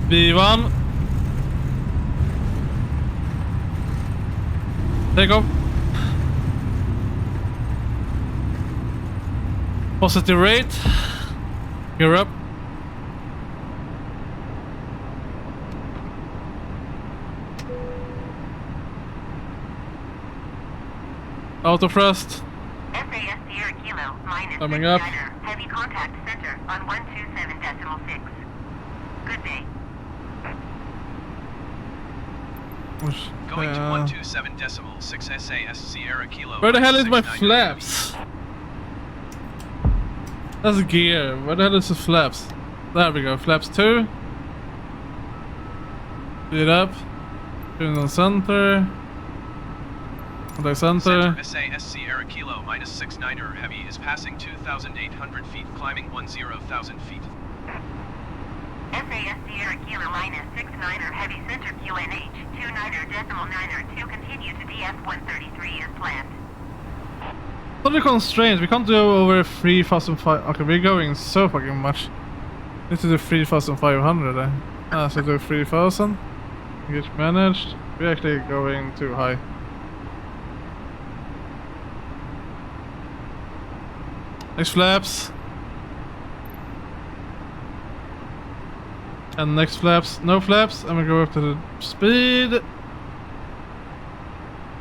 S3: V1. Take off. Positive rate. Gear up. Auto thrust.
S15: SAS Sierra Kilo minus
S3: Coming up.
S15: heavy contact center on 127.6. Good day.
S14: Going to 127.6 SAS Sierra Kilo.
S3: Where the hell is my
S14: 69
S3: flaps? That's gear. Where the hell is the flaps? There we go. Flaps 2. Speed up. Tune on center. Contact center.
S14: SAS Sierra Kilo minus 69er heavy is passing 2,800 feet, climbing 10,000 feet.
S15: SAS Sierra Kilo minus 69er heavy center QNH 29.9er to continue to DF-133 as planned.
S3: What are the constraints? We can't do over 3,500. Okay, we're going so fucking much. This is a 3,500 there. Ah, so do 3,000. Get managed. We're actually going too high. Next flaps. And next flaps. No flaps. And we go up to the speed.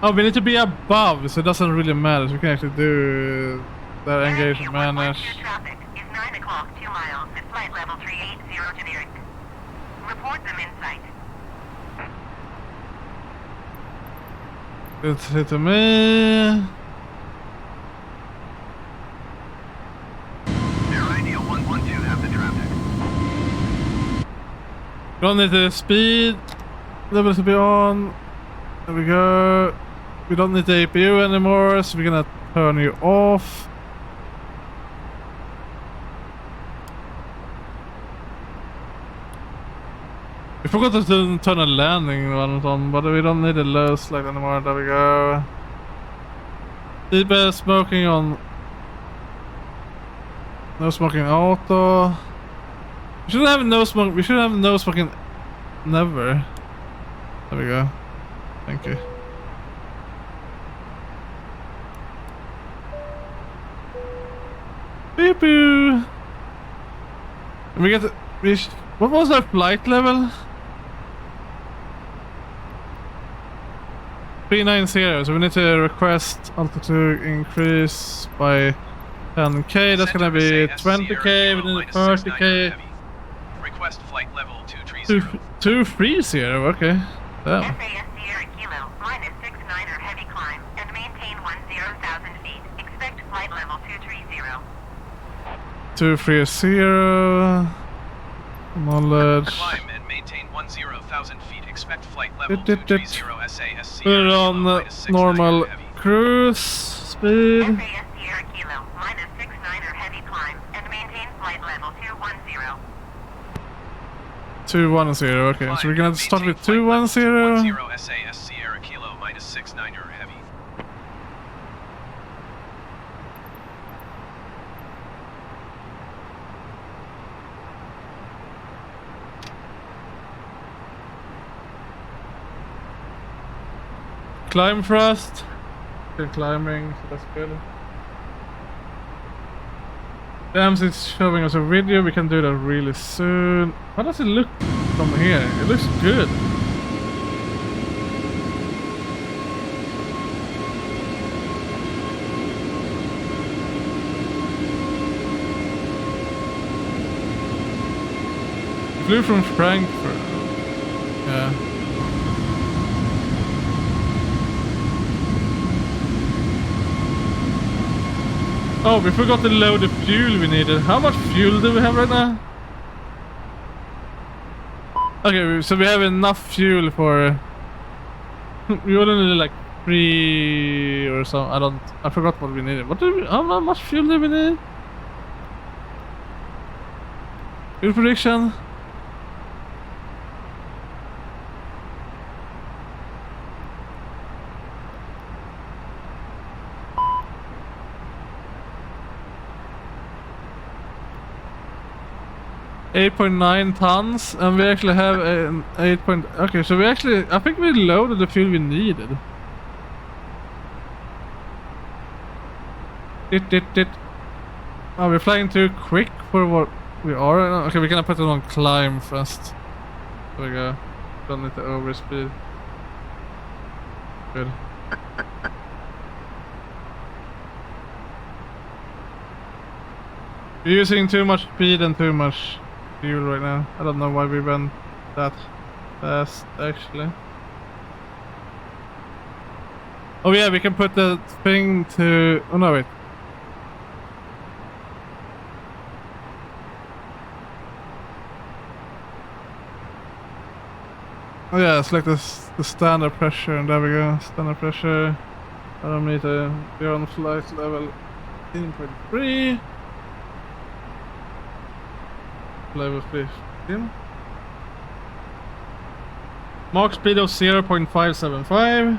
S3: Oh, we need to be above, so it doesn't really matter. So we can actually do that engagement manage.
S15: Traffic is 9 o'clock, 2 miles at flight level 380 generic. Report them in sight.
S3: It's hit to me.
S14: Air Radio 112 have the traffic.
S3: We don't need the speed level to be on. There we go. We don't need the APU anymore, so we're gonna turn you off. We forgot to turn a landing one on, but we don't need the low select anymore. There we go. Seatbelt smoking on. No smoking auto. We shouldn't have no smoke. We should have no smoking. Never. There we go. Thank you. Beep boo. We get to reach. What was our flight level? 390. So we need to request altitude increase by 10k. That's gonna be 20k. We need 30k.
S14: Request flight level 230.
S3: 230. Okay. Damn.
S15: SAS Sierra Kilo minus 69er heavy climb and maintain 10,000 feet. Expect flight level 230.
S3: 230. Knowledge.
S14: Climb and maintain 10,000 feet. Expect flight level 230 SAS
S3: Put it on normal cruise speed.
S15: SAS Sierra Kilo minus 69er heavy climb and maintain flight level 210.
S3: 210. Okay, so we're gonna start with 210.
S14: SAS Sierra Kilo minus 69er heavy.
S3: Climb thrust. Still climbing, so that's good. Damn, it's showing us a video. We can do that really soon. How does it look from here? It looks good. We flew from Frankfurt. Yeah. Oh, we forgot to load the fuel we needed. How much fuel do we have right now? Okay, so we have enough fuel for... we only needed like 3 or so. I forgot what we needed. How much fuel do we need? Fuel prediction. .9 tons, and we actually have an 8. Okay, so I think we loaded the fuel we needed. Oh, we're flying too quick for what we are. Okay, we're gonna put it on climb first. There we go. Don't need to overspeed. Good. We're using too much speed and too much fuel right now. I don't know why we went that fast actually. Oh yeah, we can put the thing to... Oh no, wait. Oh yeah, it's like the standard pressure, and there we go. Standard pressure. I don't need to be on flight level 18.3. Level 15. Mark speed of 0.575.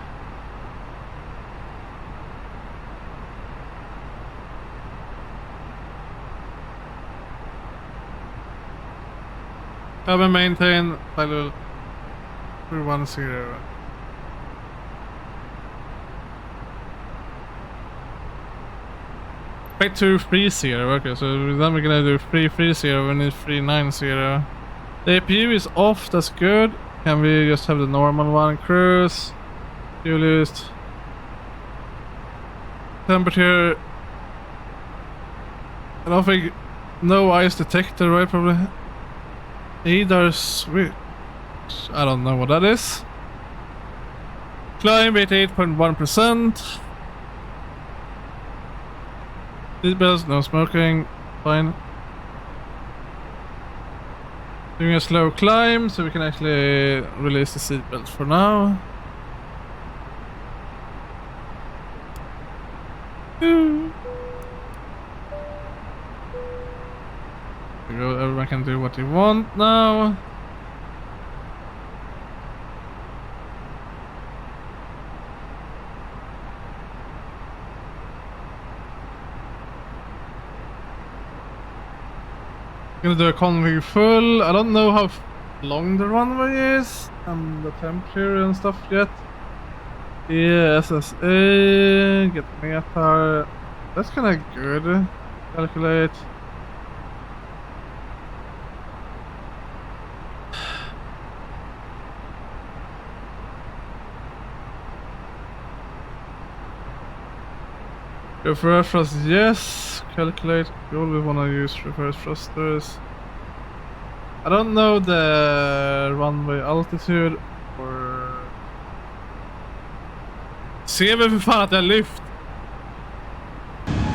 S3: Cabin maintain level 310. Back to 330. Okay, so then we're gonna do 330. We need 390. The APU is off. That's good. Can we just have the normal one? Cruise. Fuel used. Temperature. I don't think. No ice detector, right? Probably. Either switch. I don't know what that is. Climb 88.1%. Seatbelts, no smoking, fine. Doing a slow climb, so we can actually release the seatbelts for now. There we go, everyone can do what they want now. Gonna do a config full. I don't know how long the runway is and the temperature and stuff yet. Yeah, SSA, get meta. That's kinda good. Calculate. Go for reverse thrust, yes. Calculate. You always want to use reverse thrusters. I don't know the runway altitude or... Se väl för fan att jag lyft.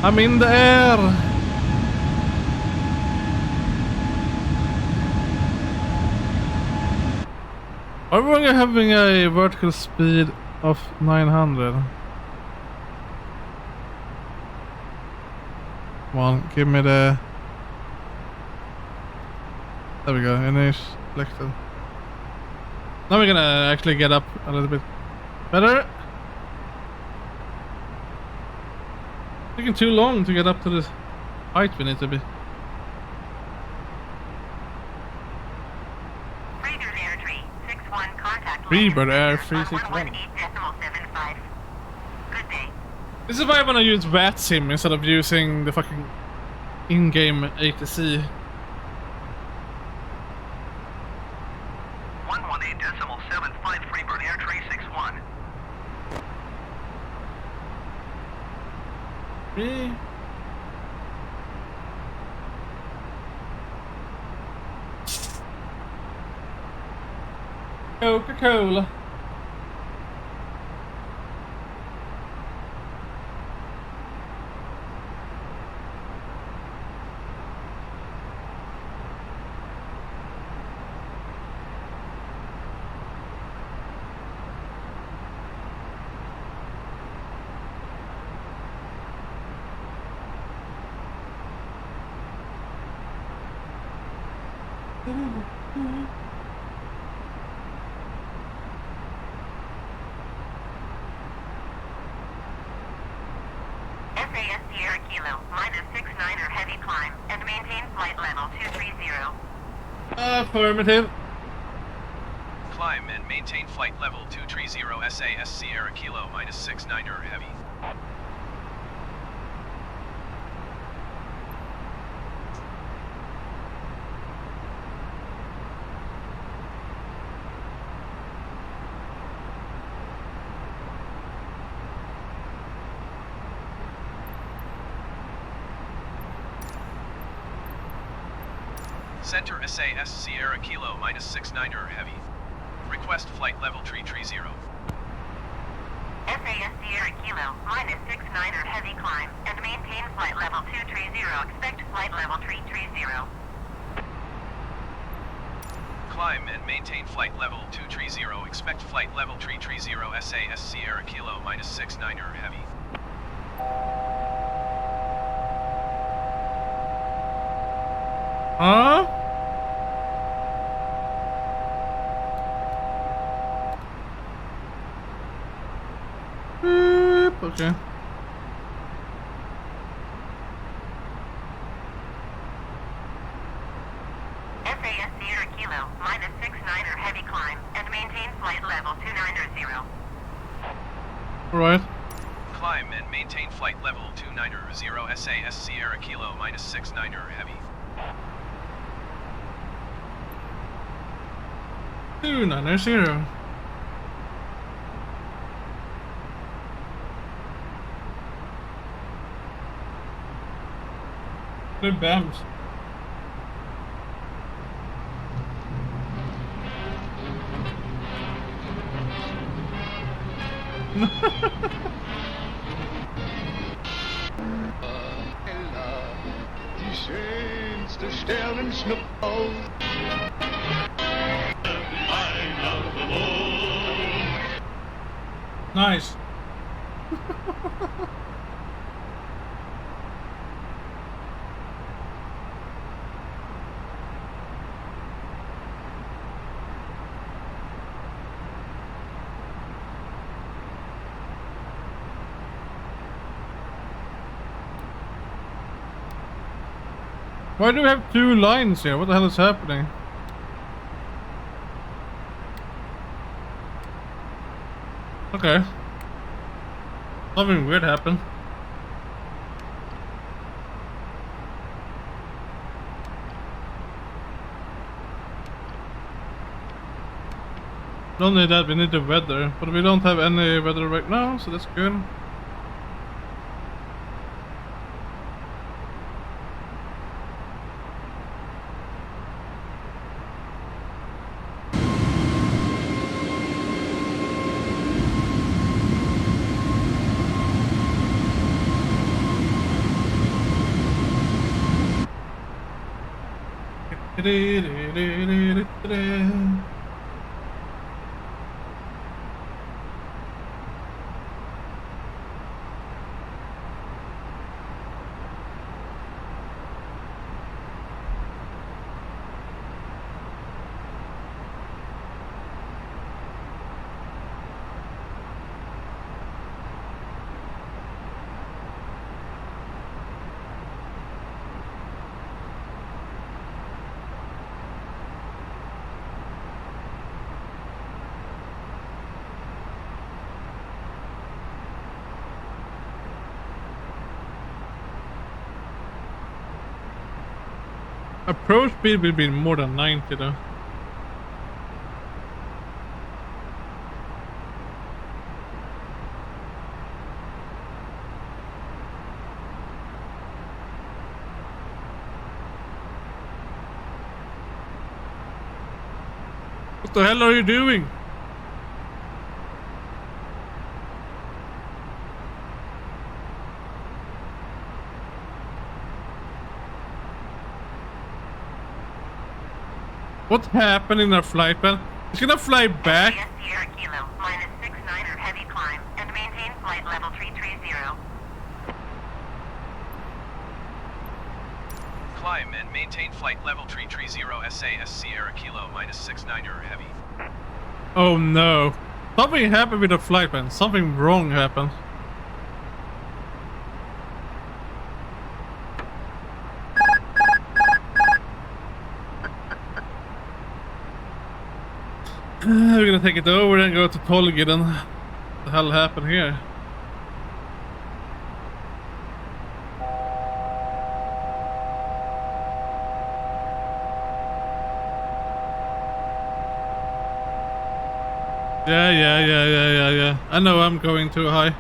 S3: I'm in the air. Are we only having a vertical speed of 900? Come on, give me the... There we go, Inish selected. Now we're gonna actually get up a little bit better. Taking too long to get up to the height we need to be. Freebird Air 361. This is why I want to use VATSIM instead of using the fucking in-game ATC.
S14: 118.75 Freebird Air 361.
S3: Me? Coca-Cola.
S15: SAS Sierra Kilo, -69er heavy climb, and maintain flight level 230.
S3: Affirmative.
S14: Climb and maintain flight level 230 SAS Sierra Kilo, -69er heavy. Center SAS Sierra Kilo, -69er heavy. Request flight level 330.
S15: SAS Sierra Kilo, -69er heavy climb, and maintain flight level 230. Expect flight level 330.
S14: Climb and maintain flight level 230. Expect flight level 330 SAS Sierra Kilo, -69er heavy.
S3: Huh? Beep, okay.
S15: SAS Sierra Kilo, -69er heavy climb, and maintain flight level 290.
S3: Alright.
S14: Climb and maintain flight level 290 SAS Sierra Kilo, -69er heavy.
S3: 290. Good bounce.
S8: Die schönste Sternenschnuppe.
S3: Nice. Why do we have two lines here? What the hell is happening? Okay. Something weird happened. Don't need that, we need the weather. But we don't have any weather right now, so that's good. Approach speed will be more than 90 though. What the hell are you doing? What happened in our flight plan? It's gonna fly back.
S15: Sierra Kilo, -69er heavy climb, and maintain flight level 330.
S14: climb and maintain flight level tree 30 SAS Sierra Kilo -69er heavy.
S3: Oh no. Something happened with the flight plan. Something wrong happened. We're gonna take it over and go to Tolgiden. What the hell happened here? Yeah. I know I'm going too high.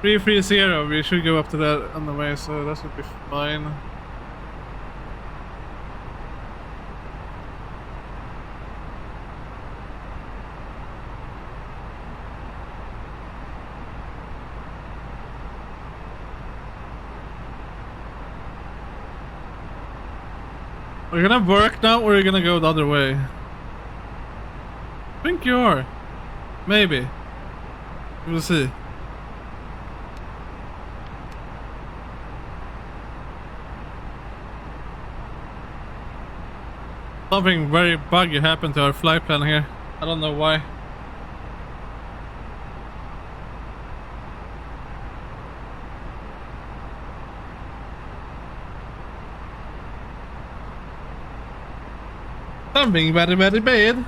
S3: 330, we should go up to that on the way, so that should be fine. Are you gonna work now, or are you gonna go the other way? I think you are. Maybe. We'll see. Something very buggy happened to our flight plan here. I don't know why. Something very, very bad.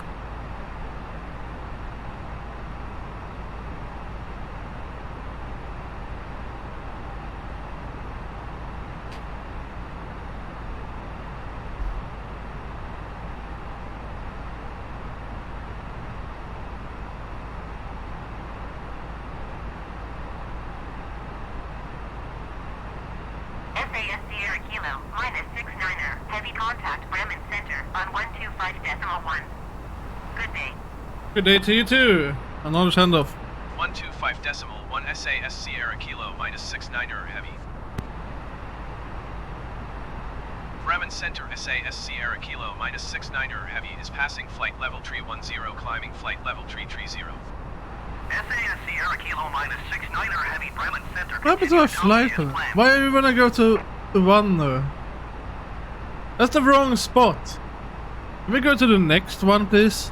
S15: SAS Sierra Kilo -69er heavy contact Bremen Center on 125.1. Good day.
S3: Good day to you too. Another send off.
S14: 125.1 SAS Sierra Kilo -69er heavy. Bremen Center SAS Sierra Kilo -69er heavy is passing flight level tree 10, climbing flight level tree 30.
S15: SAS Sierra Kilo -69er heavy Bremen Center.
S3: What happened to our flight plan? Why are we gonna go to the one though? That's the wrong spot. Can we go to the next one, please?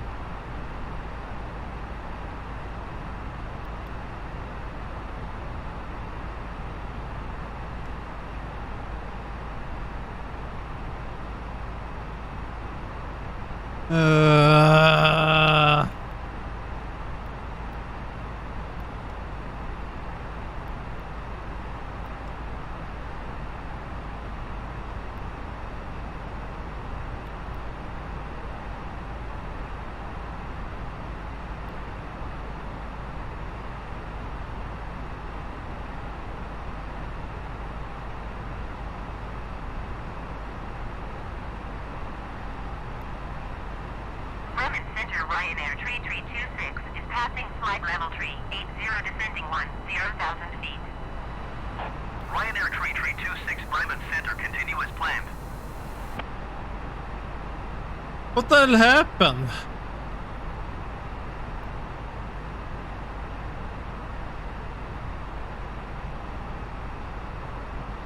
S15: Bremen Center Ryanair tree 326 is passing flight level tree 80 descending 10,000 feet. Ryanair tree 326 Bremen Center continue as planned.
S3: What the hell happened?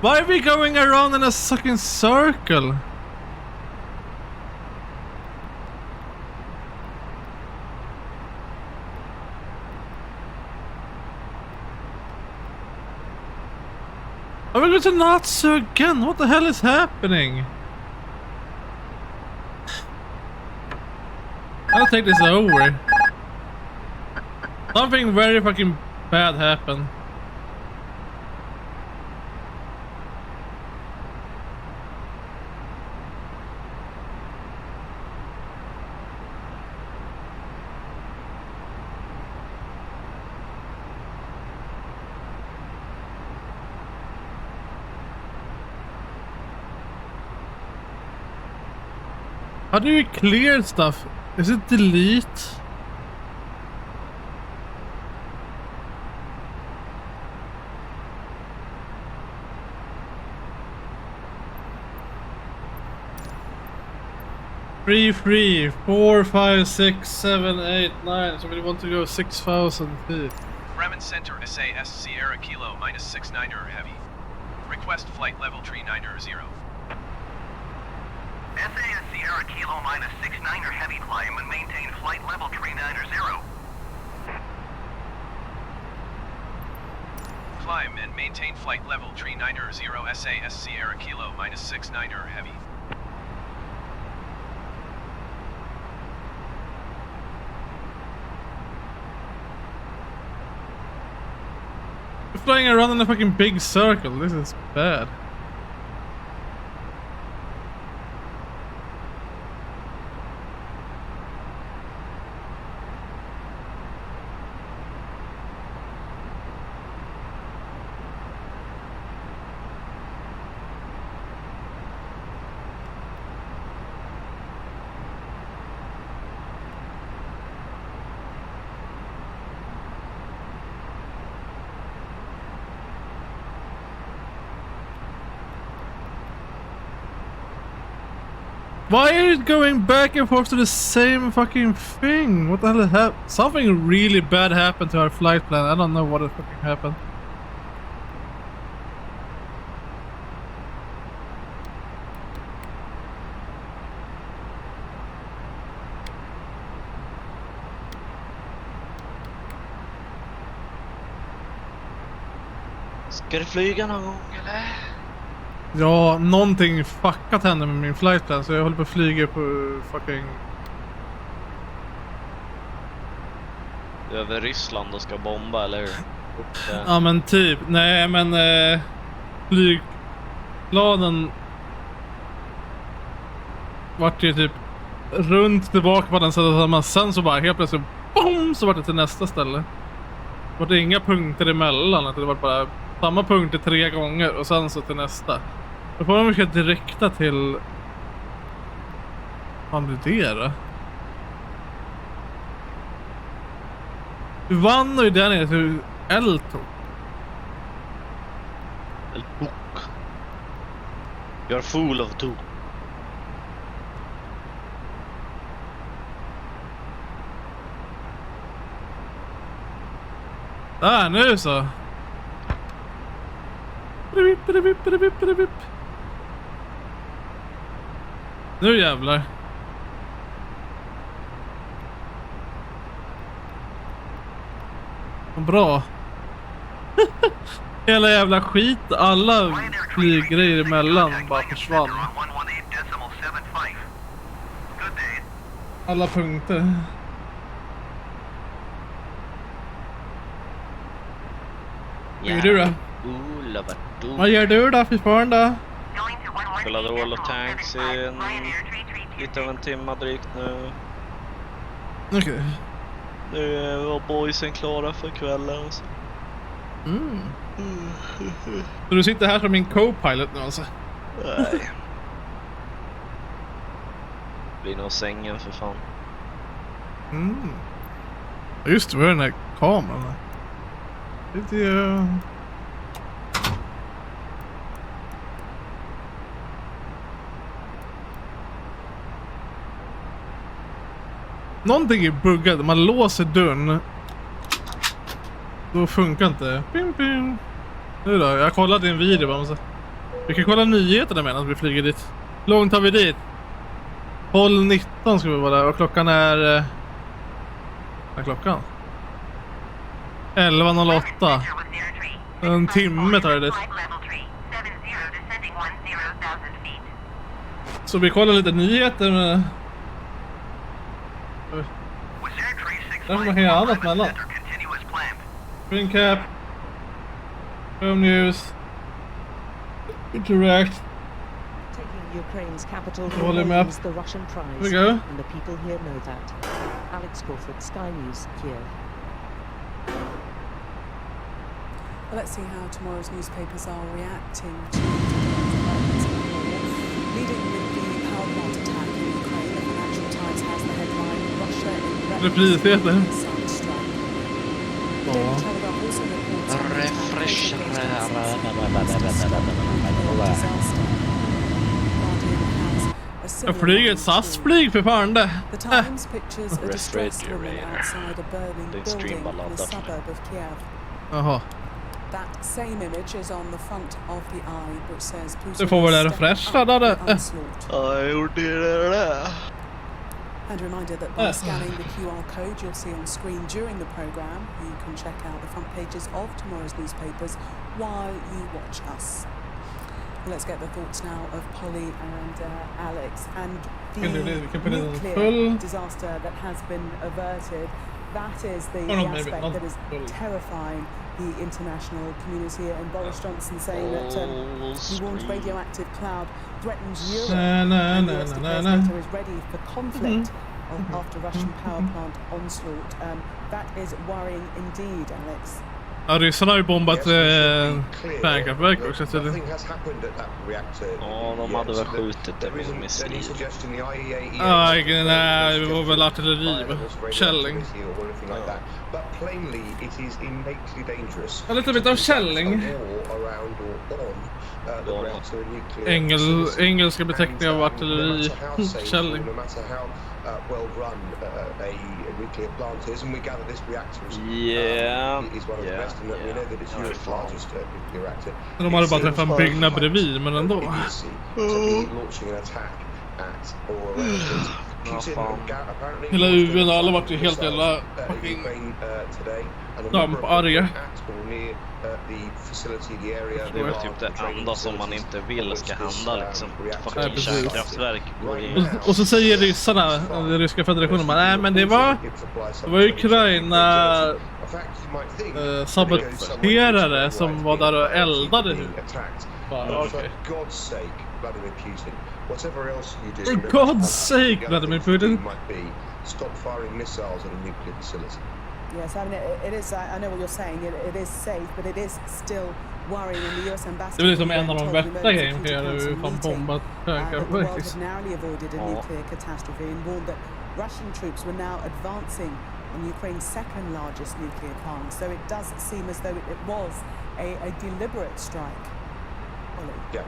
S3: Why are we going around in a fucking circle? Are we going to Natsu again? What the hell is happening? I'll take this over. Something very fucking bad happened. How do you clear stuff? Is it delete? Three, 4, 5, 6, 7, 8, 9. So we want to go 6,000 feet.
S14: Bremen Center SAS Sierra Kilo -69er heavy. Request flight level tree 90.
S15: Tahoe -69er heavy climb and maintain flight level 390.
S14: Climb and maintain flight level 390 SAS Sierra Kilo -69er heavy.
S3: We're flying around in a fucking big circle. This is bad. Why are you going back and forth to the same fucking thing? What the hell happened? Something really bad happened to our flight plan. I don't know what fucking happened.
S6: Ska du flyga någon gång eller?
S3: Ja, någonting fuckat hände med min flightplan så jag håller på att flyga på fucking...
S6: Över Ryssland och ska bomba, eller hur?
S3: Ja men typ, nej men flygplanen vart ju typ runt tillbaka på den sidan, sen så bara helt plötsligt boom, så vart det till nästa ställe. Det var inga punkter emellan, det var bara samma punkter 3 gånger och sen så till nästa. Då får man försöka direkta till... Vad blir det då? Du vann ju där nere till Elto.
S6: Eltok. You're full of tok.
S3: Där, nu så. Nu jävlar. Bra. Hela jävla skit, alla flyggrejer emellan bara försvann. Alla punkter. Vad gör du då? Vad gör du då, fy fan då?
S6: Spelade World of Tanks i lite av en timme drygt nu.
S3: Okej.
S6: Nu var boysen klara för kvällen. Så.
S3: Så du sitter här som min co-pilot nu alltså?
S6: Nej. Blir nog sängen för fan.
S3: Just det, var den här kameran. Lite... Någonting är buggat. Man låser dörren. Då funkar inte. Ping, ping. Nu då, jag kollade en video bara. Vi kan kolla nyheterna medan vi flyger dit. Hur långt tar vi dit? 12:19 ska vi vara där. Och klockan är... Vad är klockan? 11:08. En timme tar det dit. Så vi kollar lite nyheter med... Det är något helt annat mellan. Green cap. Home news. Interact.
S17: Taking Ukraine's capital
S3: Volume up.
S17: the Russian prize.
S3: Here we go.
S17: And the people here know that. Alex Crawford, Sky News, Kiev.
S11: Well, let's see how tomorrow's newspapers are reacting to leading with the power plant attack in Ukraine. The Financial Times has the headline Russia in
S3: Reprisheter. Jag flyger ett SAS-flyg för fan det.
S11: The Times pictures a distressed woman outside a burning building in the suburb of Kiev.
S3: Jaha.
S11: That same image is on the front of the eye, which says Putin.
S3: Du får väl refresh laddade.
S6: Ja, jag gjorde det där.
S11: And a reminder that by scanning the QR code you'll see on screen during the programme, you can check out the front pages of tomorrow's newspapers while you watch us. Let's get the thoughts now of Polly and Alex. And the nuclear disaster that has been averted, that is the aspect that is terrifying the international community. And Boris Johnson saying that he warned radioactive cloud threatens Europe, and the US declares NATO is ready for conflict after Russian power plant onslaught. That is worrying indeed, Alex.
S3: Ja, ryssarna har ju bombat kärnkraftverk också. Ja,
S6: de hade väl skjutit det med en missil.
S3: Nej, det var väl artilleri, källing. Ja, lite bit av källing. Engelska beteckningar av artilleri, källing.
S18: Well run a nuclear plant is, and we gather this reactor is one of the best, and we know that it's Europe's largest nuclear reactor.
S3: De hade bara träffat en byggnad bredvid, men ändå.
S18: Launching an attack at or
S3: hela UVn har alla varit helt jävla damparga.
S6: Det är väl typ det enda som man inte vill ska hända liksom. Fucking kärnkraftverk går in.
S3: Och så säger ryssarna, den ryska federationen, nej men det var Ukraina saboterare som var där och eldade. For God's sake, Vladimir Putin.
S18: Stop firing missiles at a nuclear facility.
S11: Yes, I mean, it is, I know what you're saying, it is safe, but it is still worrying, and the US ambassador...
S3: Det är liksom en av de värsta grejerna kan göra fan bombat kärnkraftverk.
S11: The world had narrowly avoided a nuclear catastrophe and warned that Russian troops were now advancing on Ukraine's second largest nuclear plant. So it does seem as though it was a deliberate strike. Ollie.
S18: Yeah.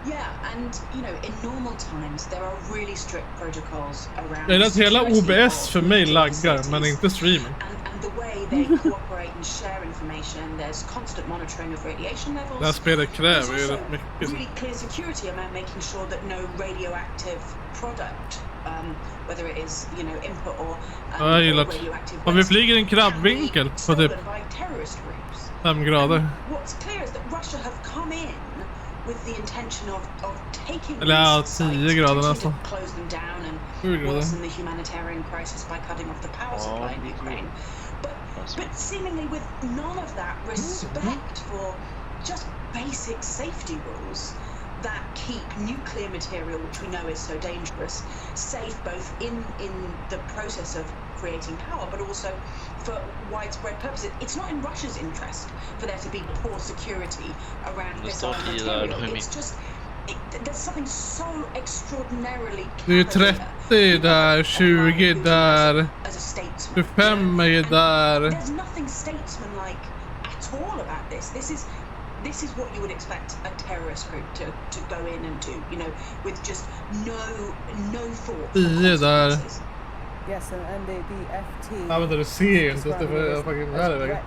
S19: Yeah, and you know, in normal times there are really strict protocols around.
S3: Det är att hela OBS för mig laggar, men inte streaming.
S19: And the way they cooperate and share information, there's constant monitoring of radiation levels.
S3: Det här spelet kräver ju rätt mycket.
S19: Really clear security around making sure that no radioactive product, whether it is, you know, input or radioactive.
S3: Om vi flyger en krabbvinkel på typ 5 grader.
S19: What's clear is that Russia have come in with the intention of taking
S3: eller 10 grader
S19: to
S3: nästan.
S19: close them down and worsen the humanitarian crisis by cutting off the power supply in Ukraine. But seemingly with none of that respect for just basic safety rules that keep nuclear material, which we know is so dangerous, safe both in the process of creating power, but also for widespread purposes. It's not in Russia's interest for there to be poor security around this material. It's just there's something so extraordinarily.
S3: Det är 30 där, 20 där, 25 är där.
S19: There's nothing statesmanlike at all about this. This is what you would expect a terrorist group to go in and do, you know, with just no thought.
S3: 10 där.
S11: Yes, and the FT.
S3: Ja, men det ser ju inte att det var fucking här.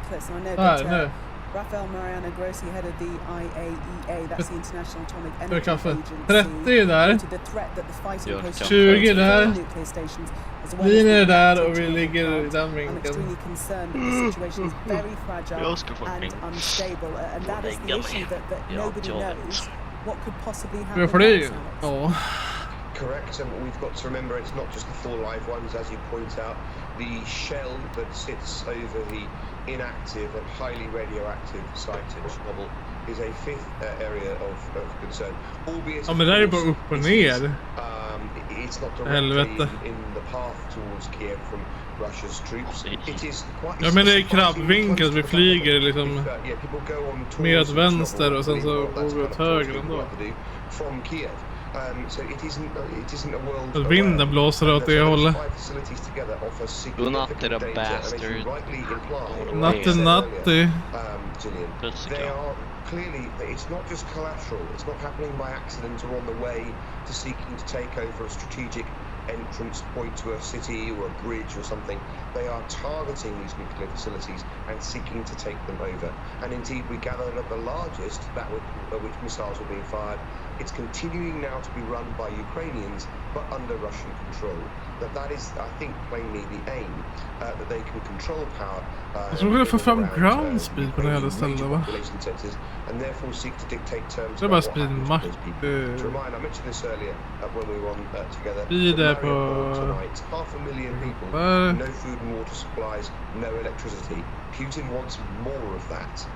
S3: Nu.
S11: Rafael Mariano Grossi headed the IAEA, that's the International Atomic Energy Agency,
S3: 30 där.
S11: to the threat that the fighting post
S3: 20 där.
S11: nuclear stations, as well
S3: Vi är
S11: as
S3: där och vi ligger i den
S11: I'm
S3: vinkeln.
S11: extremely concerned that the situation is very fragile and unstable, and that is the issue that nobody knows what could possibly happen next, Alex.
S18: Correct, and we've got to remember it's not just the 4 live ones, as you point out. The shell that sits over the inactive and highly radioactive site in Chernobyl is a 5th area of concern. Albeit,
S3: men det är bara upp och ner.
S18: It's not directly in the path towards Kiev from Russia's troops. It is quite.
S3: Ja, men det är krabbvinkel, vi flyger liksom med åt vänster och sen så går vi åt höger ändå.
S18: From Kiev. So it isn't a world.
S3: Vinden blåser åt det hållet.
S6: Godnatt era bastards.
S3: Natti.
S18: They are clearly, it's not just collateral. It's not happening by accident or on the way to seeking to take over a strategic entrance point to a city or a bridge or something. They are targeting these nuclear facilities and seeking to take them over. And indeed, we gather that the largest, that which missiles were being fired, it's continuing now to be run by Ukrainians, but under Russian control. That is, I think, plainly the aim, that they can control power.
S3: Jag tror jag får fram ground speed på det här stället, va?
S18: And therefore seek to dictate terms
S3: det är bara speed max.
S18: To remind, I mentioned this earlier when we were on together.
S3: Speed är på...
S18: Tonight, 500,000 people, no food and water supplies, no electricity. Putin wants more of that.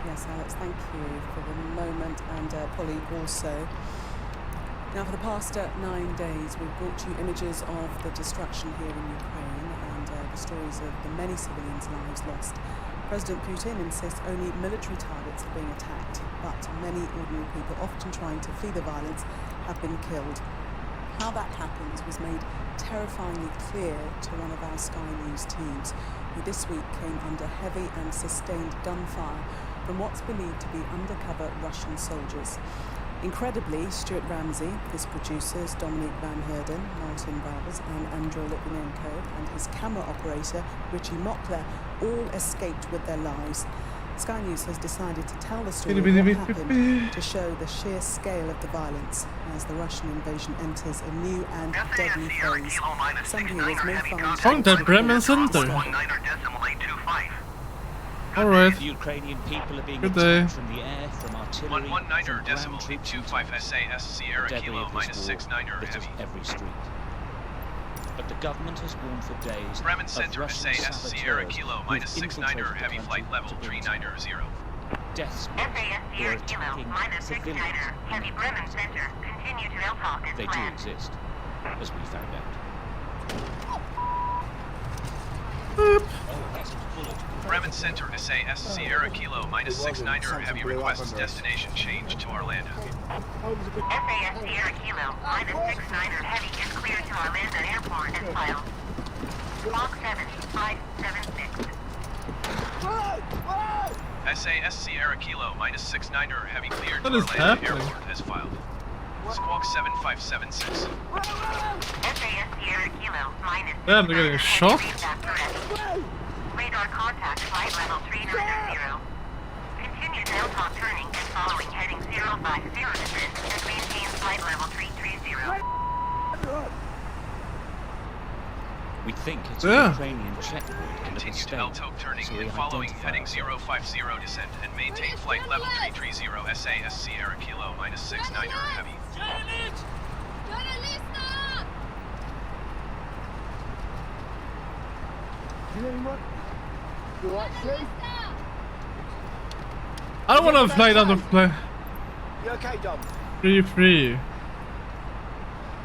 S11: Yes, Alex, thank you for the moment, and Polly also. Now, for the past 9 days, we've brought you images of the destruction here in Ukraine and the stories of the many civilians' lives lost. President Putin insists only military targets are being attacked, but many ordinary people, often trying to flee the violence, have been killed. How that happens was made terrifyingly clear to one of our Sky News teams, who this week came under heavy and sustained gunfire from what's believed to be undercover Russian soldiers. Incredibly, Stuart Ramsey, his producers Dominic Van Heerden, Martin Barbers and Andrew Litvinenko and his camera operator Richie Mockler all escaped with their lives. Sky News has decided to tell the story of what happened to show the sheer scale of the violence as the Russian invasion enters a new and deadly phase. Some viewers may find...
S3: From the Bremen Center. Alright.
S9: Ukrainian people are being
S3: Good day.
S9: attacked from the air, from artillery, from ground troops,
S14: 25 SAS Sierra Kilo -69 heavy.
S9: Every street. But the government has warned for days
S14: Bremen
S9: of
S14: Center
S9: Russian
S14: SAS Sierra
S9: saboteurs
S14: Kilo
S9: who've
S14: -69
S9: infiltrated
S14: heavy
S9: the
S14: flight
S9: country
S14: level
S9: to build
S14: 390.
S9: death
S15: SAS
S9: squads who are
S15: Sierra Kilo
S9: attacking civilians.
S15: -69 heavy Bremen Center. Continue to LTOC as
S9: They do
S15: planned.
S9: exist, as we found out.
S14: Bremen Center SAS Sierra Kilo -69 heavy requests destination change to Orlando.
S15: SAS Sierra Kilo -69 heavy is cleared to Orlando Airport as filed. Squawk 7576.
S14: SAS Sierra Kilo -69 heavy cleared to
S3: What is
S14: Orlando
S3: happening?
S14: Airport as filed. Squawk 7576.
S15: SAS Sierra Kilo
S3: Damn, they're getting shot.
S15: Radar contact flight level 390. Continue to LTOC turning and following heading 050 descent and maintain flight level 330.
S9: We think it's
S3: Yeah.
S9: a Ukrainian checkpoint in the
S14: Continue to
S9: mistake,
S14: LTOC turning
S9: so we
S14: and following
S9: identify
S14: heading
S9: ourselves.
S14: 050 descent and maintain flight level 330 SAS Sierra Kilo -69 heavy.
S3: I don't want to fly down the plane.
S8: You okay, Dom?
S3: 3,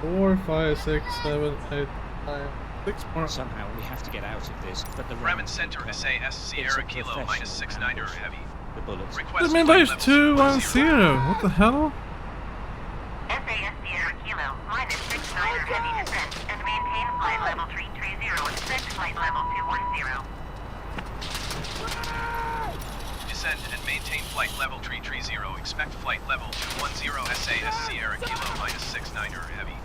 S3: 4, 5, 6, 7, 8, 9, 6 more.
S9: Somehow we have to get out of this, but the
S14: Bremen Center SAS Sierra Kilo -69 heavy.
S9: The bullets.
S3: I mean, there's 210. What the hell?
S15: SAS Sierra Kilo -69 heavy descent and maintain flight level 330. Expect flight level 210.
S14: Descend and maintain flight level 330. Expect flight level 210 SAS Sierra Kilo -69 heavy.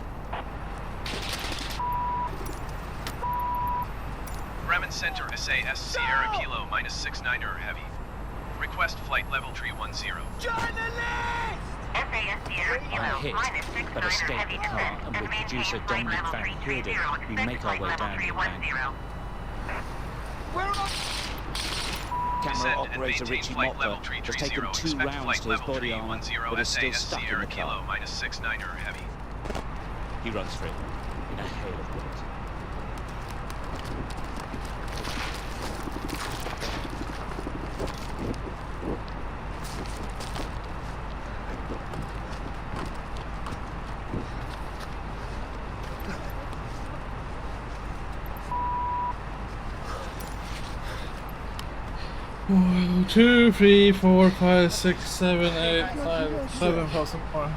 S14: Bremen Center SAS Sierra Kilo -69 heavy. Request flight level 310.
S15: SAS Sierra Kilo
S9: Hit, but
S15: -69
S9: escape
S15: heavy
S9: the car,
S15: descent
S9: and
S15: and
S9: with
S15: maintain
S9: producer
S15: flight
S9: Dominic
S15: level
S9: Van
S15: 330.
S9: Heerden, we
S15: Expect
S9: make our
S15: flight
S9: way
S15: level
S9: down the embankment.
S15: 310.
S9: Camera
S14: Descend and
S9: operator
S14: maintain
S9: Richie
S14: flight level
S9: Mockler has
S14: 330.
S9: taken 2
S14: Expect
S9: rounds
S14: flight
S9: to his
S14: level
S9: body armor,
S14: 310
S9: but is still
S14: SAS
S9: stuck in
S14: Sierra
S9: the
S14: Kilo
S9: car.
S14: -69 heavy.
S9: He runs free in a hail of bullets.
S3: One, 2, 3, 4, 5, 6, 7, 8, 9, 7,000 more.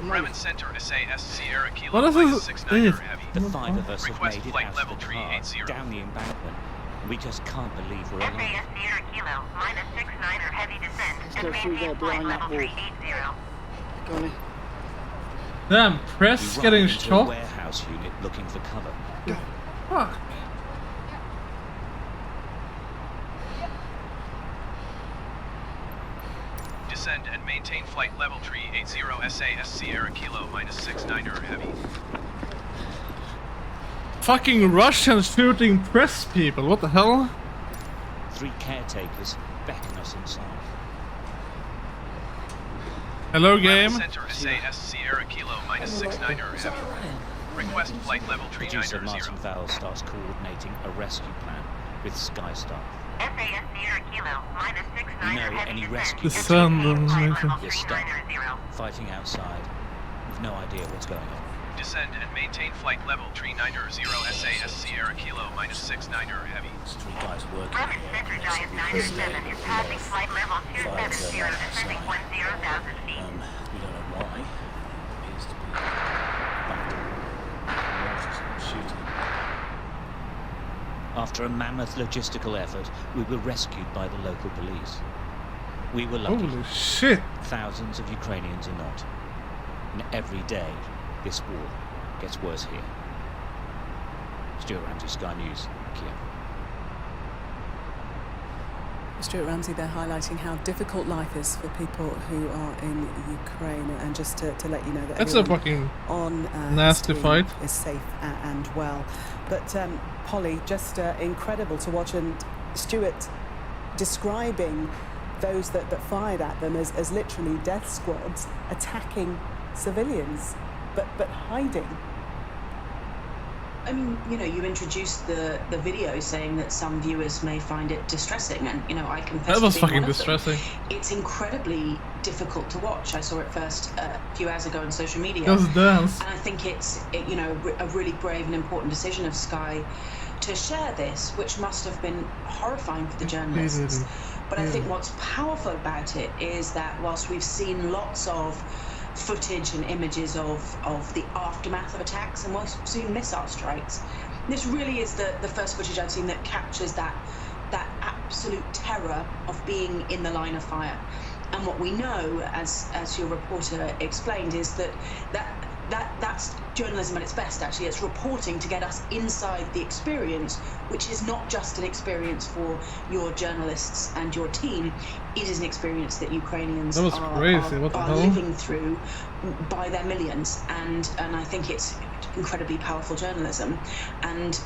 S14: Bremen Center SAS Sierra Kilo
S3: What is this?
S14: -69 heavy.
S9: The 5 of us have
S14: Request
S9: made it
S14: flight
S9: out
S14: level
S9: of the car,
S14: 380.
S9: down the embankment. We just can't believe we're alive.
S15: SAS Sierra Kilo -69 heavy descent
S8: Let's
S15: and
S8: go through
S15: maintain
S8: there
S15: flight
S8: behind that
S15: level
S8: wall.
S15: 380.
S8: Go on in.
S3: Damn, Press
S9: We run
S3: getting
S9: into a
S3: shot.
S9: warehouse house unit looking for cover.
S3: Fuck.
S14: Descend and maintain flight level 380 SAS Sierra Kilo -69er heavy.
S3: Fucking Russians shooting press people, what the hell?
S9: 3 caretakers beckon us inside.
S3: Hello, game.
S14: Center SAS Sierra Kilo -69er heavy. Request flight level
S9: Producer
S14: 390.
S9: Martin Vowell starts coordinating a rescue plan with Skystar.
S15: SAS Sierra Kilo -69er
S9: We know
S15: heavy
S9: any
S15: descent.
S9: rescue
S3: The sun
S15: Flight
S3: doesn't
S15: level
S9: is stuck,
S15: 390.
S9: fighting outside, with no idea what's going on.
S14: Descend and maintain flight level 390 SAS Sierra Kilo -69er heavy.
S9: There's 3 guys working
S15: Bremen
S9: here.
S15: Center Giant 97 is passing flight level 270, descending 10,000 feet.
S9: We don't know why. Appears to be shooting. After a mammoth logistical effort, we were rescued by the local police. We were lucky.
S3: Holy shit.
S9: Thousands of Ukrainians are not. And every day, this war gets worse here. Stuart Ramsey, Sky News, Kiev.
S11: Stuart Ramsey there highlighting how difficult life is for people who are in Ukraine, and just to let you know that
S3: That's a
S11: everyone
S3: fucking
S11: on
S3: nasty
S11: SWE
S3: fight.
S11: is safe and well. But Polly, just incredible to watch, and Stuart describing those that fired at them as literally death squads attacking civilians, but hiding.
S19: I mean, you know, you introduced the video saying that some viewers may find it distressing, and, you know, I confess
S3: That was
S19: to being
S3: fucking
S19: one of them.
S3: distressing.
S19: It's incredibly difficult to watch. I saw it first a few hours ago on social media.
S3: Just dance.
S19: And I think it's you know, a really brave and important decision of Sky to share this, which must have been horrifying for the journalists. But I think what's powerful about it is that whilst we've seen lots of footage and images of the aftermath of attacks, and we've seen missile strikes, this really is the first footage I've seen that captures that absolute terror of being in the line of fire. And what we know, as your reporter explained, is that's journalism at its best. Actually, it's reporting to get us inside the experience, which is not just an experience for your journalists and your team. It is an experience that Ukrainians are living through by their millions, and I think it's incredibly powerful journalism, and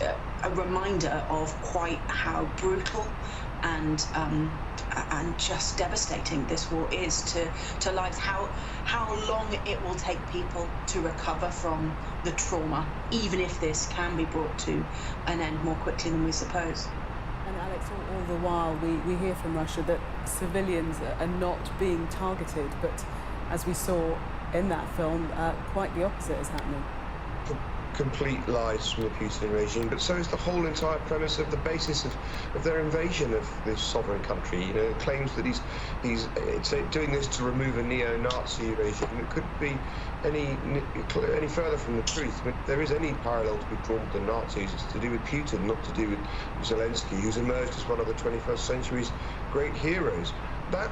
S19: a reminder of quite how brutal and just devastating this war is to lives, how long it will take people to recover from the trauma, even if this can be brought to an end more quickly than we suppose.
S11: And Alex, all the while we hear from Russia that civilians are not being targeted, but as we saw in that film, quite the opposite is happening.
S18: Complete lies from the Putin regime, but so is the whole entire premise of the basis of their invasion of this sovereign country. You know, it claims that he's doing this to remove a neo-Nazi regime. It couldn't be any further from the truth. But there is any parallel to be drawn with the Nazis. It's to do with Putin, not to do with Zelensky, who's emerged as one of the 21st century's great heroes. That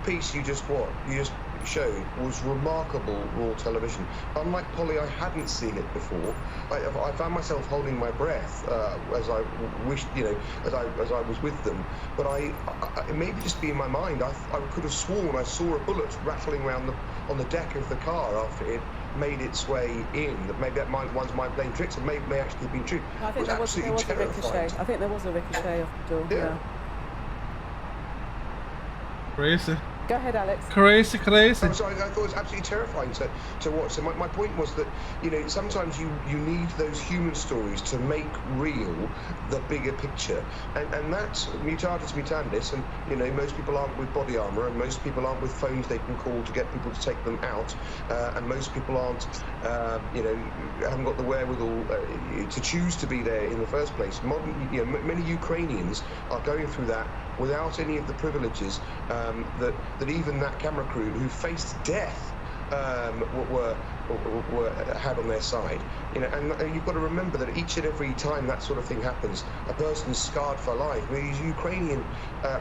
S18: piece you just showed was remarkable raw television. Unlike Polly, I hadn't seen it before. I found myself holding my breath as I wished, you know, as I was with them. But it may just be in my mind. I could have sworn I saw a bullet rattling around on the deck of the car after it made its way in. That maybe that one's my playing tricks, and may actually have been true.
S11: I think there was a ricochet. I think there was a ricochet off the door. Yeah.
S3: Crazy.
S11: Go ahead, Alex.
S3: Crazy.
S18: I'm sorry, I thought it was absolutely terrifying to watch. So my point was that, you know, sometimes you need those human stories to make real the bigger picture. And that's mutatis mutandis, and, you know, most people aren't with body armour, and most people aren't with phones they can call to get people to take them out, and most people aren't, you know, haven't got the wherewithal to choose to be there in the first place. Many Ukrainians are going through that without any of the privileges that even that camera crew who faced death were had on their side. You know, and you've got to remember that each and every time that sort of thing happens, a person's scarred for life. I mean, these Ukrainian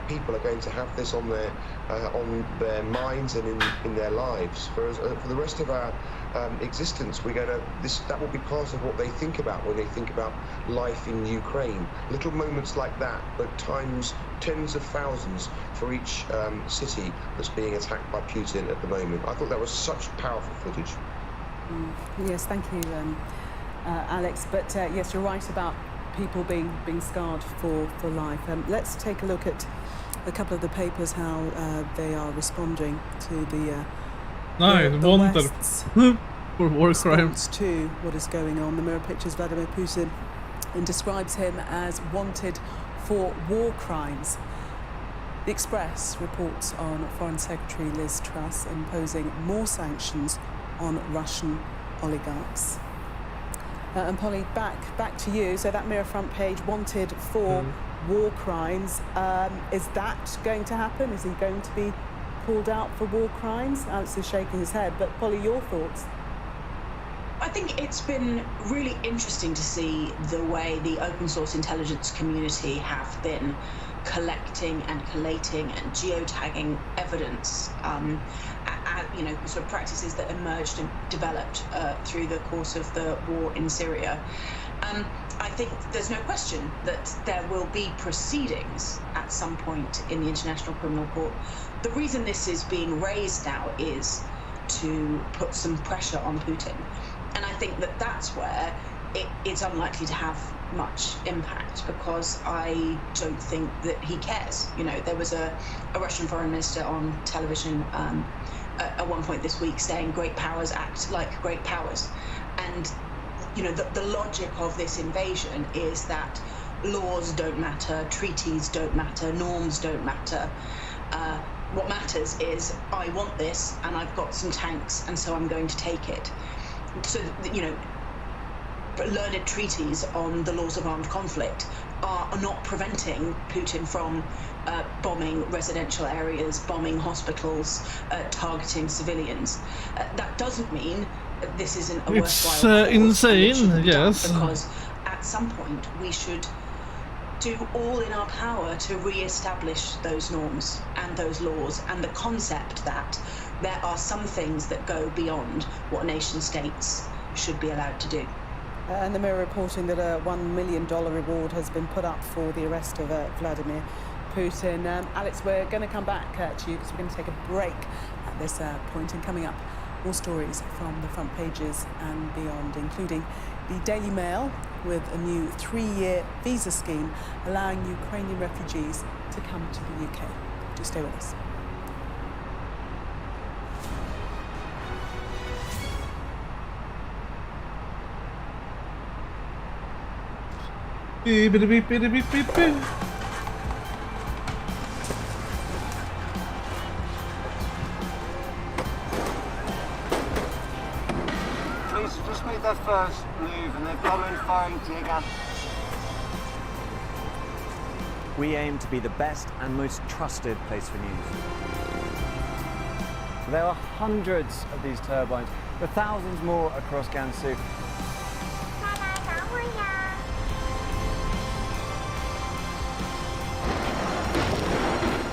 S18: people are going to have this on their minds and in their lives for the rest of our existence. That will be part of what they think about when they think about life in Ukraine. Little moments like that, but times tens of thousands for each city that's being attacked by Putin at the moment. I thought that was such powerful footage.
S11: Yes, thank you, Alex. But yes, you're right about people being scarred for life. Let's take a look at a couple of the papers, how they are responding to the West's
S3: for war crimes
S11: to what is going on. The Mirror pictures Vladimir Putin and describes him as wanted for war crimes. The Express reports on Foreign Secretary Liz Truss imposing more sanctions on Russian oligarchs. And Polly, back to you. So that Mirror front page, wanted for war crimes. Is that going to happen? Is he going to be called out for war crimes? Alex is shaking his head. But Polly, your thoughts?
S19: I think it's been really interesting to see the way the open source intelligence community have been collecting and collating and geotagging evidence, you know, sort of practices that emerged and developed through the course of the war in Syria. I think there's no question that there will be proceedings at some point in the International Criminal Court. The reason this is being raised now is to put some pressure on Putin. And I think that that's where it's unlikely to have much impact, because I don't think that he cares. You know, there was a Russian foreign minister on television at one point this week saying great powers act like great powers. And, you know, the logic of this invasion is that laws don't matter, treaties don't matter, norms don't matter. What matters is I want this and I've got some tanks and so I'm going to take it. So, you know, learned treaties on the laws of armed conflict are not preventing Putin from bombing residential areas, bombing hospitals, targeting civilians. That doesn't mean this isn't a worthwhile
S3: It's insane, yes.
S19: Because at some point we should do all in our power to re-establish those norms and those laws, and the concept that there are some things that go beyond what nation states should be allowed to do.
S11: And the Mirror reporting that a $1 million reward has been put up for the arrest of Vladimir Putin. Alex, we're going to come back to you because we're going to take a break at this point, and coming up, more stories from the front pages and beyond, including the Daily Mail with a new 3-year visa scheme allowing Ukrainian refugees to come to the UK. Just stay with us.
S3: Beep, beep, beep, beep, beep, beep.
S12: Police have just made their first move and they've got in firing tear gas.
S20: We aim to be the best and most trusted place for news. There are hundreds of these turbines, with thousands more across Gansu.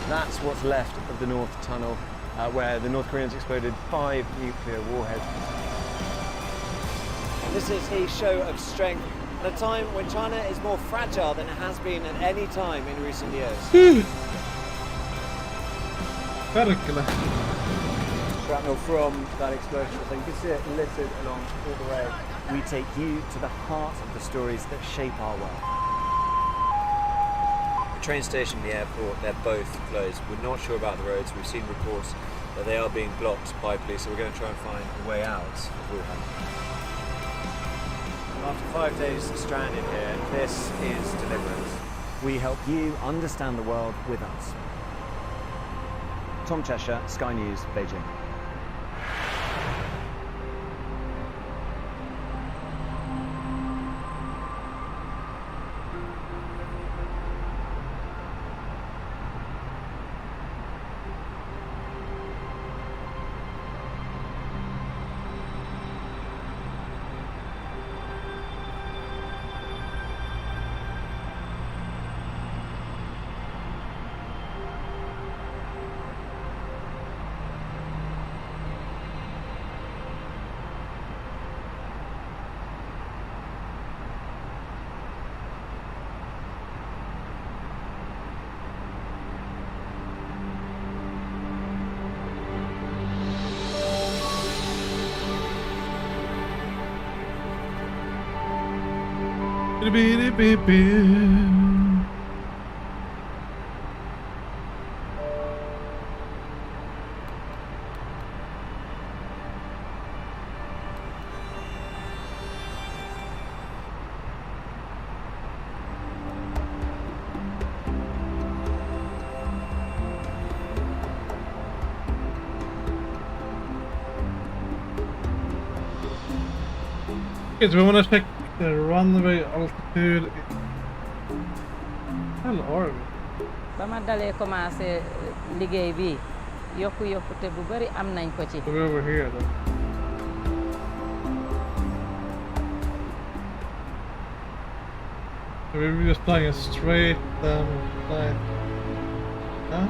S20: That's what's left of the North Tunnel, where the North Koreans exploded 5 nuclear warheads. This is a show of strength at a time when China is more fragile than it has been at any time in recent years. Shrapnel from that explosion, so you can see it littered along all the way. We take you to the heart of the stories that shape our world.
S21: Train station and the airport, they're both closed. We're not sure about the roads. We've seen reports that they are being blocked by police, so we're going to try and find a way out of Wuhan.
S20: After 5 days stranded here, this is deliverance. We help you understand the world with us. Tom Cheshire, Sky News, Beijing.
S3: Okay, so we want to check the runway altitude. Hell are we?
S4: ba ma dalee commencé liggéey bi yokkute bu bari am nañ ko ci.
S3: We're over here though. So we're just flying a straight line. Huh?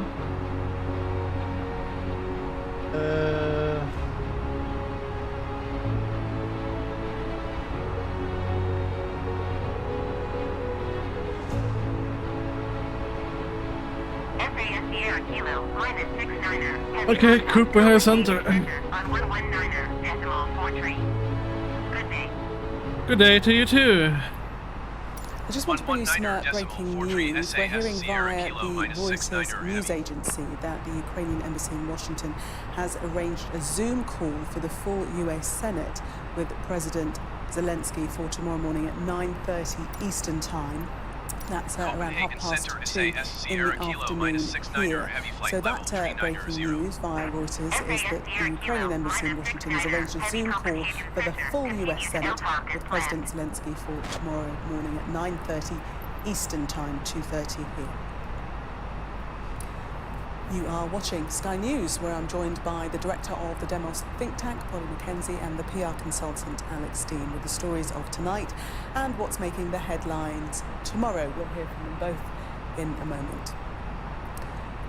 S3: Okay, Cooper has Hunter.
S15: On 119er, decimal 43. Good day.
S3: Good day to you too.
S11: I just want to bring you some breaking news. We're hearing via the Reuters news agency that the Ukrainian embassy in Washington has arranged a Zoom call for the full US Senate with President Zelensky for tomorrow morning at 9:30 Eastern Time. That's around 2:30 in the afternoon here. So that breaking news via Reuters is that the Ukrainian embassy in Washington has arranged a Zoom call for the full US Senate with President Zelensky for tomorrow morning at 9:30 Eastern Time, 2:30 here. You are watching Sky News, where I'm joined by the director of the Demos think tank, Polly Mackenzie, and the PR consultant, Alex Steen, with the stories of tonight and what's making the headlines tomorrow. We'll hear from them both in a moment.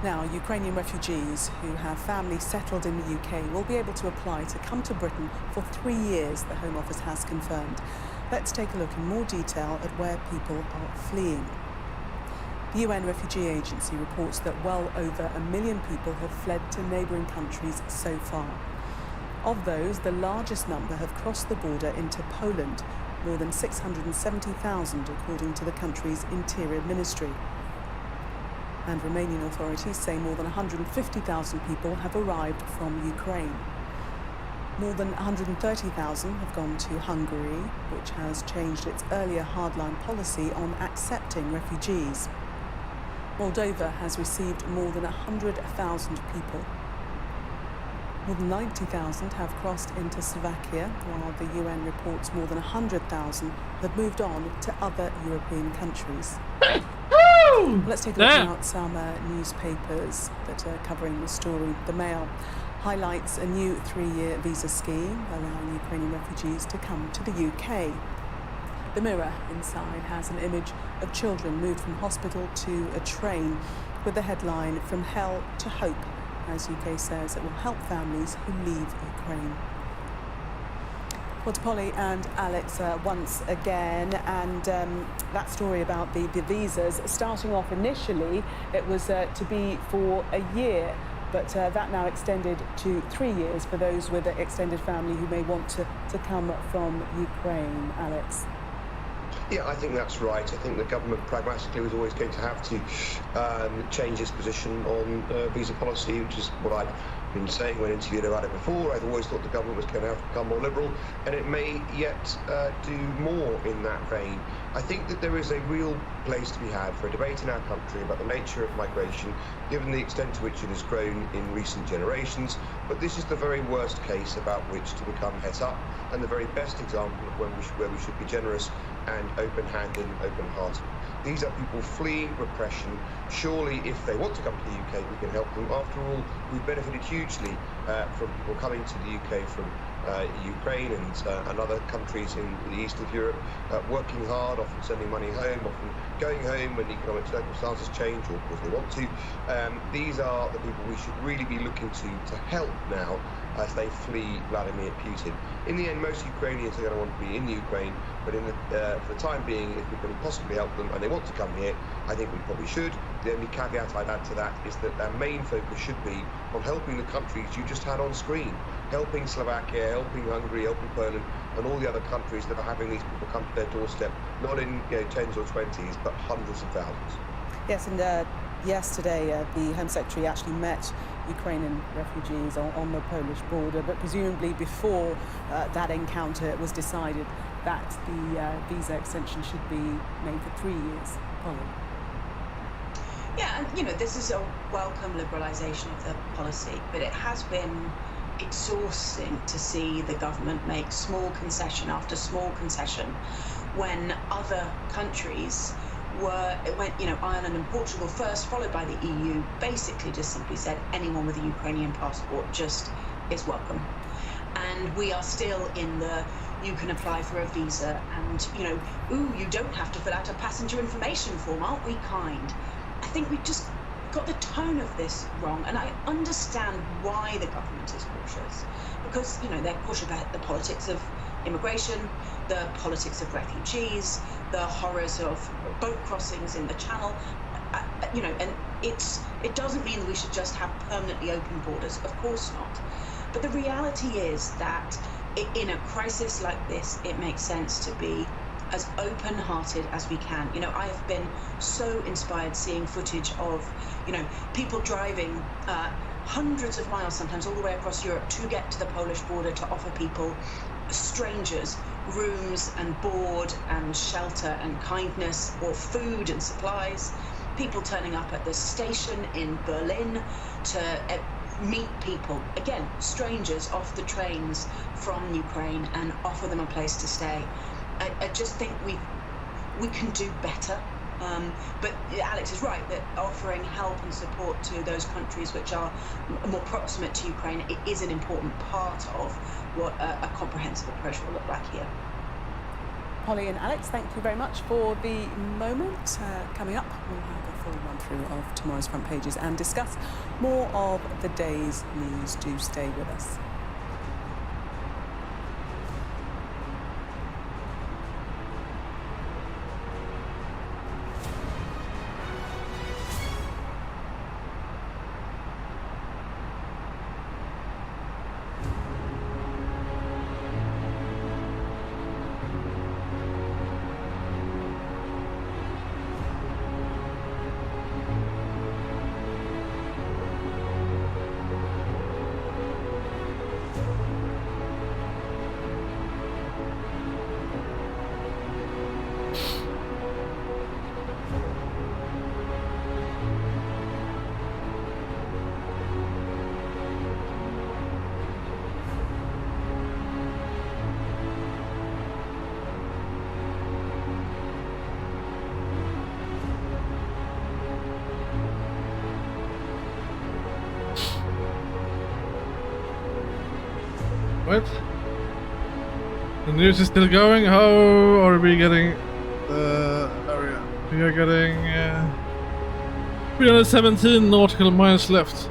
S11: Now, Ukrainian refugees who have family settled in the UK will be able to apply to come to Britain for 3 years, the Home Office has confirmed. Let's take a look in more detail at where people are fleeing. The UN Refugee Agency reports that well over 1 million people have fled to neighbouring countries so far. Of those, the largest number have crossed the border into Poland, more than 670,000 according to the country's Interior Ministry. And Romanian authorities say more than 150,000 people have arrived from Ukraine. More than 130,000 have gone to Hungary, which has changed its earlier hardline policy on accepting refugees. Moldova has received more than 100,000 people. More than 90,000 have crossed into Slovakia, while the UN reports more than 100,000 have moved on to other European countries. Let's take a look at some newspapers that are covering the story. The Mail highlights a new 3-year visa scheme allowing Ukrainian refugees to come to the UK. The Mirror inside has an image of children moved from hospital to a train with the headline, "From Hell to Hope," as UK says it will help families who leave Ukraine. Well, to Polly and Alex once again, and that story about the visas, starting off initially, it was to be for a year, but that now extended to 3 years for those with an extended family who may want to come from Ukraine. Alex?
S18: Yeah, I think that's right. I think the government pragmatically was always going to have to change its position on visa policy, which is what I've been saying when interviewed about it before. I've always thought the government was going to have to become more liberal, and it may yet do more in that vein. I think that there is a real place to be had for a debate in our country about the nature of migration, given the extent to which it has grown in recent generations. But this is the very worst case about which to become het up, and the very best example of where we should be generous and open-handed and open-hearted. These are people fleeing repression. Surely, if they want to come to the UK, we can help them. After all, we've benefited hugely from people coming to the UK from Ukraine and other countries in the east of Europe, working hard, often sending money home, often going home when economic circumstances change or because they want to. These are the people we should really be looking to help now, as they flee Vladimir Putin. In the end, most Ukrainians are going to want to be in Ukraine, but for the time being, if we can possibly help them and they want to come here, I think we probably should. The only caveat I'd add to that is that their main focus should be on helping the countries you just had on screen, helping Slovakia, helping Hungary, helping Poland, and all the other countries that are having these people come to their doorstep, not in tens or 20s, but hundreds of thousands.
S11: Yes, and yesterday the Home Secretary actually met Ukrainian refugees on the Polish border, but presumably before that encounter it was decided that the visa extension should be made for 3 years. Polly.
S19: Yeah, and this is a welcome liberalisation of the policy, but it has been exhausting to see the government make small concession after small concession when other countries Ireland and Portugal first, followed by the EU, basically just simply said anyone with a Ukrainian passport just is welcome. And we are still in you can apply for a visa and, you don't have to fill out a passenger information form, aren't we kind? I think we just got the tone of this wrong, and I understand why the government is cautious, because, they're cautious about the politics of immigration, the politics of refugees, the horrors of boat crossings in the Channel, and it doesn't mean that we should just have permanently open borders, of course not. But the reality is that in a crisis like this, it makes sense to be as open-hearted as we can. I have been so inspired seeing footage of, people driving hundreds of miles, sometimes all the way across Europe, to get to the Polish border to offer people, strangers, rooms and board and shelter and kindness, or food and supplies. People turning up at the station in Berlin to meet people, again, strangers off the trains from Ukraine, and offer them a place to stay. I just think we can do better. But Alex is right that offering help and support to those countries which are more proximate to Ukraine, it is an important part of what a comprehensive approach will look like here.
S11: Polly and Alex, thank you very much for the moment. Coming up, we'll have a full run-through of tomorrow's front pages and discuss more of the day's news. Do stay with us.
S3: What? The news is still going? How are we getting... we are getting... 317 nautical miles left.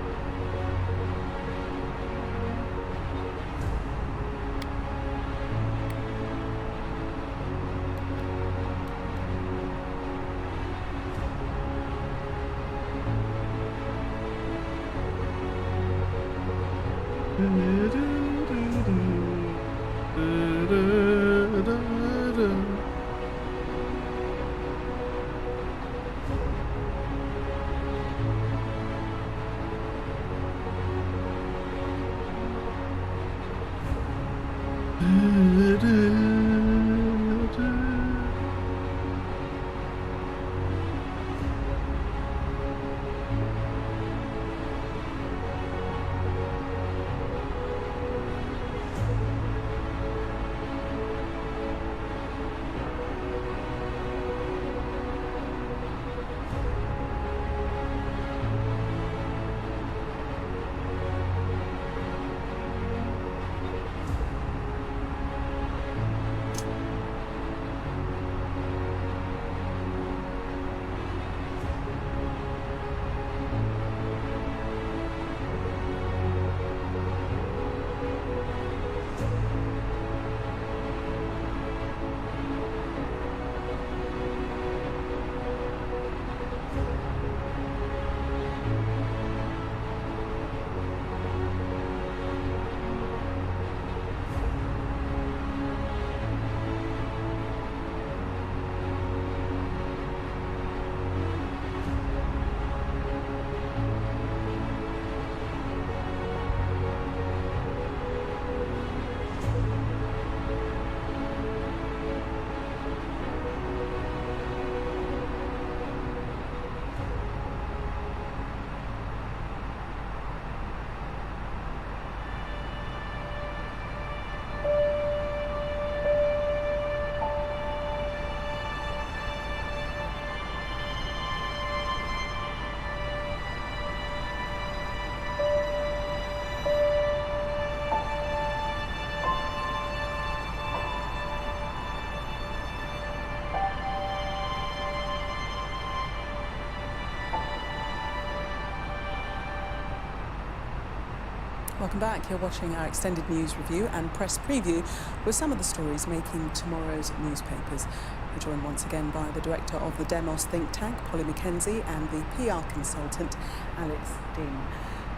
S11: Welcome back. You're watching our extended news review and press preview with some of the stories making tomorrow's newspapers. We're joined once again by the director of the Demos think tank, Polly Mackenzie, and the PR consultant, Alex Dean.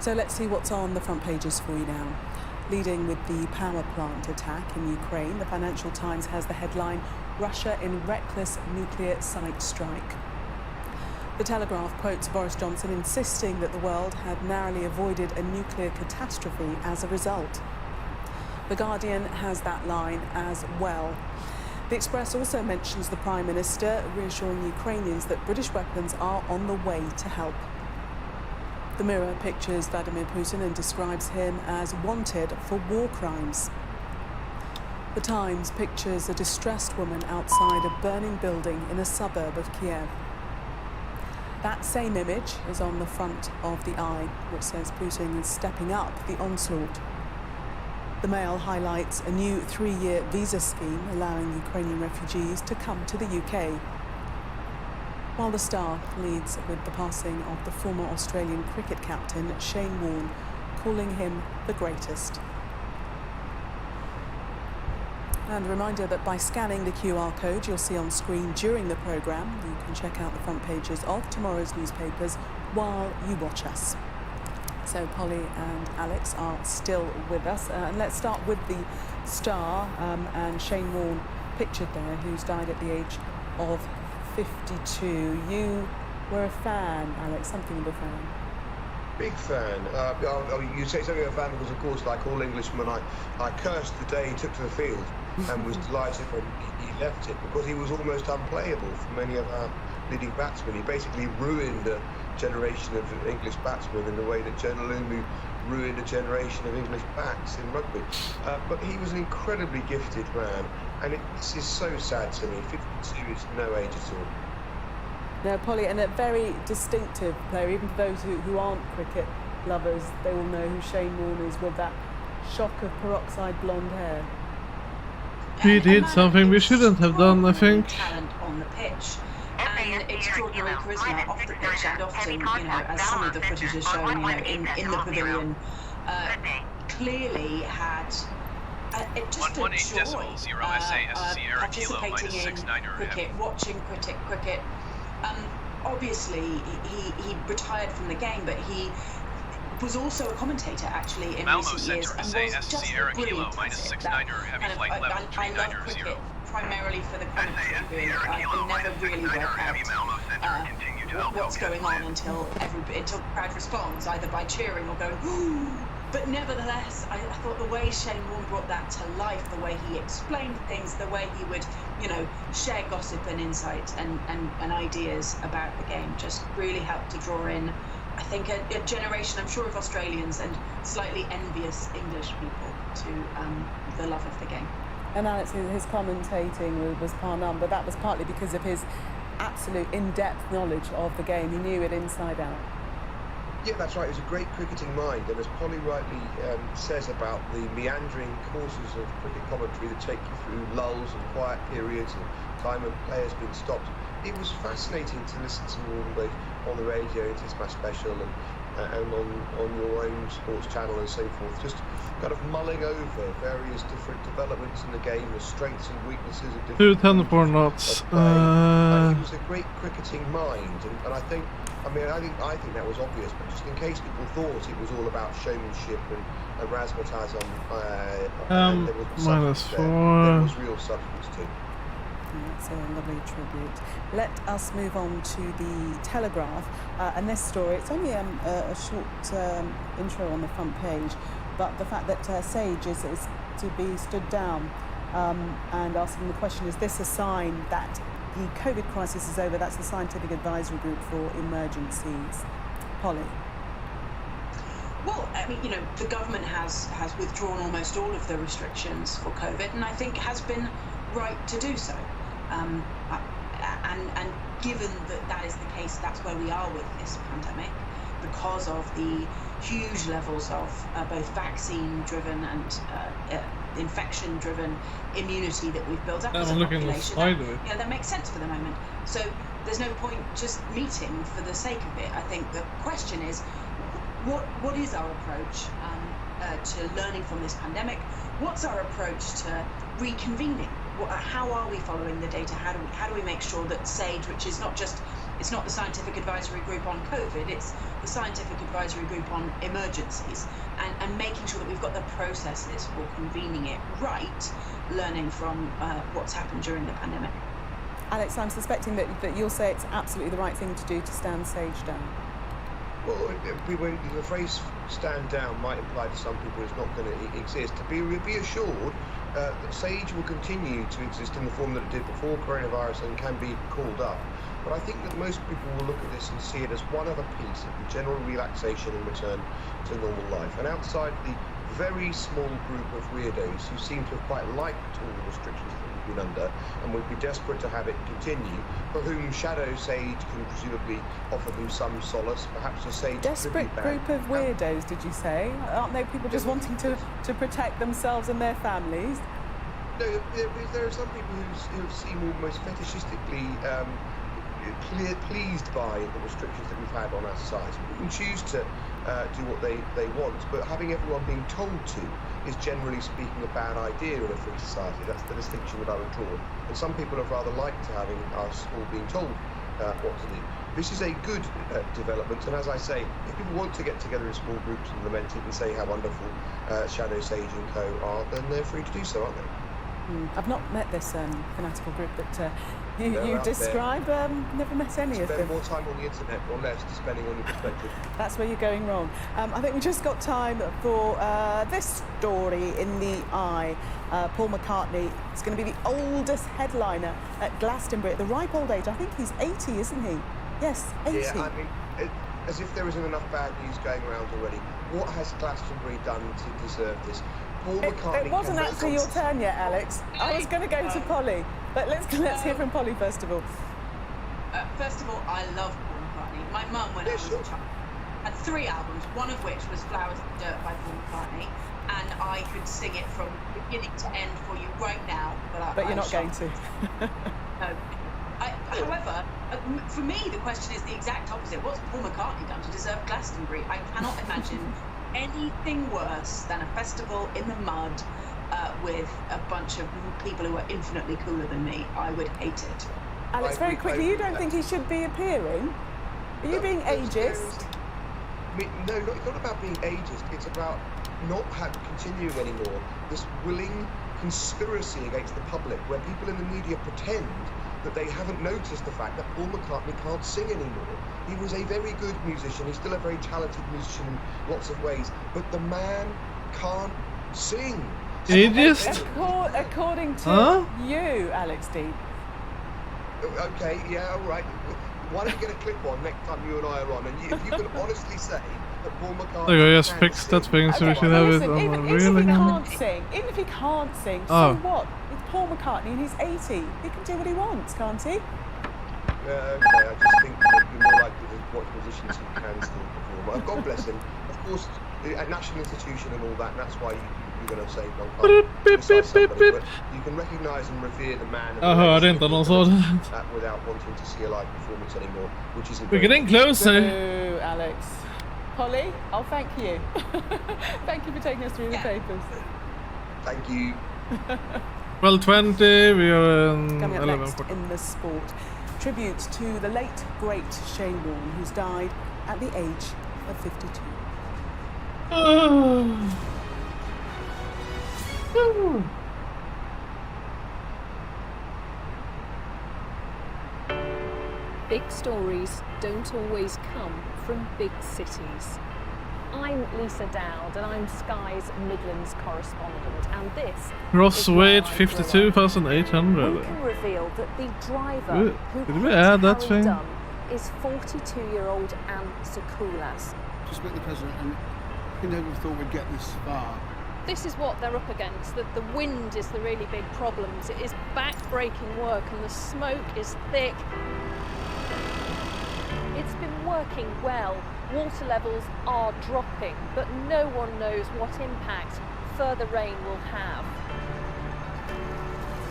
S11: So let's see what's on the front pages for you now. Leading with the power plant attack in Ukraine, the Financial Times has the headline, Russia in reckless nuclear site strike. The Telegraph quotes Boris Johnson insisting that the world had narrowly avoided a nuclear catastrophe as a result. The Guardian has that line as well. The Express also mentions the Prime Minister reassuring Ukrainians that British weapons are on the way to help. The Mirror pictures Vladimir Putin and describes him as wanted for war crimes. The Times pictures a distressed woman outside a burning building in a suburb of Kiev. That same image is on the front of the Eye, which says Putin is stepping up the onslaught. The Mail highlights a new 3-year visa scheme allowing Ukrainian refugees to come to the UK. While the Star leads with the passing of the former Australian cricket captain Shane Warne, calling him the greatest. And a reminder that by scanning the QR code you'll see on screen during the programme, you can check out the front pages of tomorrow's newspapers while you watch us. So Polly and Alex are still with us. And let's start with the Star and Shane Warne pictured there, who's died at the age of 52. You were a fan, Alex, something of a fan.
S18: Big fan. You say something of a fan because, of course, like all Englishmen, I cursed the day he took to the field and was delighted when he left it because he was almost unplayable for many of our leading batsmen. He basically ruined a generation of English batsmen in the way that Jonalumi ruined a generation of English bats in rugby. But he was an incredibly gifted man, and this is so sad to me. 52 is no age at all.
S11: No, Polly, and a very distinctive player, even for those who aren't cricket lovers, they will know who Shane Warne is with that shock of peroxide blonde hair.
S3: We did something we shouldn't have done, I think.
S19: Talent on the pitch and extraordinary charisma off the pitch, and often, you know, as some of the footage has shown, you know, in the pavilion, clearly had just a joy participating in cricket, watching cricket. Obviously, he retired from the game, but he was also a commentator actually in recent years and was just brilliant at it. I love cricket primarily for the commentary. I can never really work out what's going on until the crowd responds, either by cheering or going ooh. But nevertheless, I thought the way Shane Warne brought that to life, the way he explained things, the way he would, you know, share gossip and insight and ideas about the game just really helped to draw in, I think, a generation, I'm sure, of Australians and slightly envious English people to the love of the game.
S11: And Alex, his commentating was par none, but that was partly because of his absolute in-depth knowledge of the game. He knew it inside out.
S18: Yeah, that's right. He's a great cricketing mind, and as Polly rightly says about the meandering courses of cricket commentary that take you through lulls and quiet periods and time when players being stopped, it was fascinating to listen to all both on the radio, Test Match Special, and on your own sports channel and so forth, just kind of mulling over various different developments in the game, the strengths and weaknesses of different
S3: 210 knots.
S18: He was a great cricketing mind, and I think that was obvious, but just in case people thought it was all about showmanship and razzmatazz on there was
S3: -4.
S18: There was real substance too.
S11: That's a lovely tribute. Let us move on to the Telegraph and this story. It's only a short intro on the front page, but the fact that Sage is to be stood down and asking the question, is this a sign that the COVID crisis is over? That's the Scientific Advisory Group for Emergencies. Polly?
S19: Well, I mean, you know, the government has withdrawn almost all of the restrictions for COVID, and I think has been right to do so. And given that is the case, that's where we are with this pandemic, because of the huge levels of both vaccine-driven and infection-driven immunity that we've built up as a population. That makes sense for the moment. So there's no point just meeting for the sake of it. I think the question is, what is our approach? to learning from this pandemic? What's our approach to reconvening? How are we following the data? How do we make sure that SAGE, which is it's not the scientific advisory group on COVID, it's the scientific advisory group on emergencies, and making sure that we've got the processes for convening it right, learning from what's happened during the pandemic.
S11: Alex, I'm suspecting that you'll say it's absolutely the right thing to do to stand SAGE down.
S18: Well, the phrase "stand down" might imply to some people it's not going to exist. Be assured that SAGE will continue to exist in the form that it did before coronavirus and can be called up. But I think that most people will look at this and see it as one other piece of the general relaxation and return to normal life. And outside the very small group of weirdos who seem to have quite liked all the restrictions that we've been under and would be desperate to have it continue, for whom Shadow SAGE can presumably offer them some solace, perhaps a SAGE
S11: desperate group of weirdos, did you say? Aren't they people just wanting to protect themselves and their families?
S18: No, there are some people who seem almost fetishistically pleased by the restrictions that we've had on our society. We can choose to do what they want, but having everyone being told to is generally speaking a bad idea in a free society. That's the distinction that I would draw. And some people have rather liked having us all being told what to do. This is a good development, and as I say, if people want to get together in small groups and lament it and say how wonderful Shadow SAGE and co are, then they're free to do so, aren't they?
S11: I've not met this fanatical group that you describe. Never met any of them.
S18: Spend more time on the internet or less, depending on your perspective.
S11: That's where you're going wrong. I think we just got time for this story in the Eye. Paul McCartney is going to be the oldest headliner at Glastonbury at the ripe old age. I think he's 80, isn't he? Yes, 80.
S18: Yeah, I mean, as if there isn't enough bad news going around already. What has Glastonbury done to deserve this? Paul McCartney.
S11: It wasn't actually your turn yet, Alex. I was going to go to Polly, but let's hear from Polly first of all.
S19: First of all, I love Paul McCartney. My mum, when I was a child, had 3 albums, one of which was Flowers in the Dirt by Paul McCartney, and I could sing it from beginning to end for you right now.
S11: But you're not going to.
S19: No. However, for me, the question is the exact opposite. What's Paul McCartney done to deserve Glastonbury? I cannot imagine anything worse than a festival in the mud with a bunch of people who are infinitely cooler than me. I would hate it.
S11: Alex, very quickly, you don't think he should be appearing? Are you being ageist?
S18: No, it's not about being ageist. It's about not continuing anymore this willing conspiracy against the public where people in the media pretend that they haven't noticed the fact that Paul McCartney can't sing anymore. He was a very good musician. He's still a very talented musician in lots of ways, but the man can't sing.
S3: Ageist?
S11: According to you, Alex D.
S18: Okay, yeah, all right. Why don't you get a clip on next time you and I are on, and if you can honestly say that Paul McCartney...
S3: There you go, just fixed that thing so we should have it on
S11: even if he can't sing, so what? It's Paul McCartney and he's 80. He can do what he wants, can't he?
S18: Okay, I just think that you're more likely to watch musicians who can still perform. God bless him. Of course, a national institution and all that, and that's why you're going to say but you can recognise and revere the man without wanting to see a live performance anymore, which isn't.
S3: We're getting closer.
S11: Boo, Alex. Polly, I'll thank you. Thank you for taking us through the papers.
S18: Thank you.
S3: Well, 20, we are
S11: coming up next in the sport. Tribute to the late, great Shane Warne, who's died at the age of 52.
S10: Big stories don't always come from big cities. I'm Lisa Dowd and I'm Sky's Midlands correspondent, and this
S3: gross weight 52,800.
S10: We can reveal that the driver who
S3: did we add that thing?
S10: Dunn is 42-year-old Anne Sakulas.
S13: Just met the president and we never thought we'd get this far.
S22: This is what they're up against. The wind is the really big problem. It is back-breaking work and the smoke is thick. It's been working well. Water levels are dropping, but no one knows what impact further rain will have.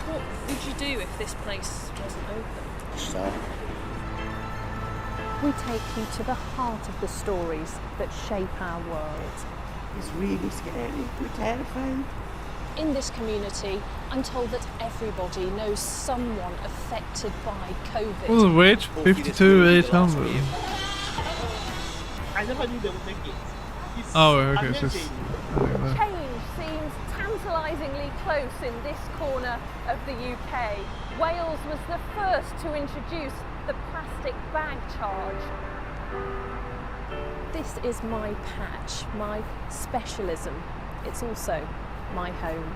S22: What would you do if this place wasn't open?
S13: Stop.
S10: We take you to the heart of the stories that shape our world.
S1: It's really scary. We're terrified.
S22: In this community, I'm told that everybody knows someone affected by COVID.
S3: What's the wage? 52,800.
S1: I never knew they would make it.
S3: Oh, okay. It's just,
S22: Change seems tantalisingly close in this corner of the UK. Wales was the first to introduce the plastic bag charge. This is my patch, my specialism. It's also my home.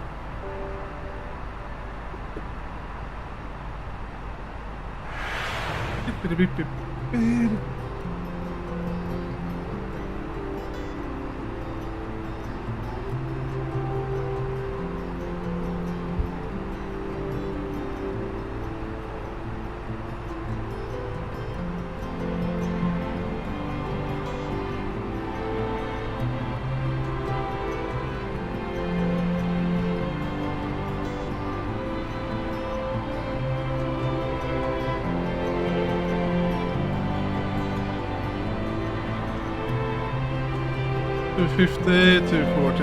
S3: $250, $240.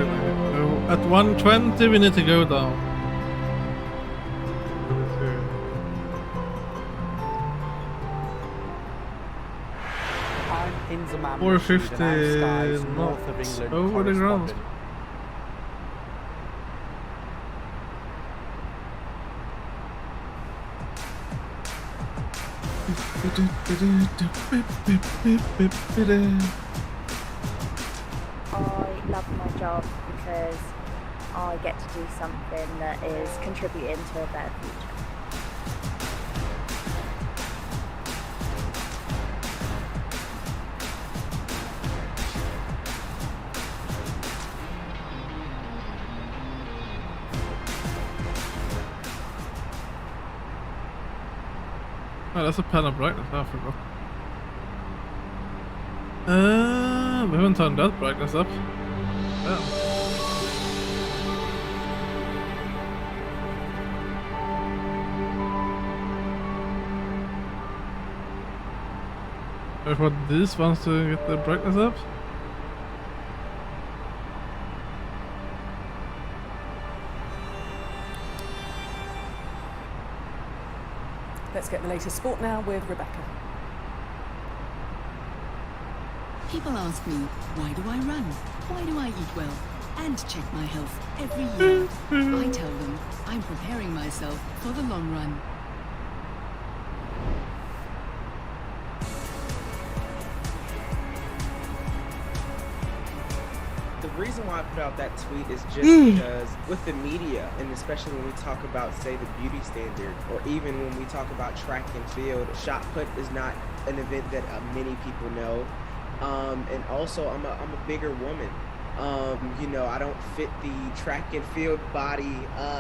S3: So at 120 we need to go down.
S20: I'm Inzamam
S3: 450
S20: north of England.
S3: over the ground.
S5: I love my job because I get to do something that is contributing to a better future.
S3: Oh, that's a panel brightness, I forgot. We haven't turned that brightness up. Damn. I want these ones to get the brightness up.
S11: Let's get the latest sport now with Rebecca.
S16: People ask me, why do I run? Why do I eat well? And check my health every year. I tell them, I'm preparing myself for the long run.
S23: The reason why I put out that tweet is just because with the media, and especially when we talk about, say, the beauty standard, or even when we talk about track and field, shot put is not an event that many people know. And also, I'm a bigger woman. You know, I don't fit the track and field body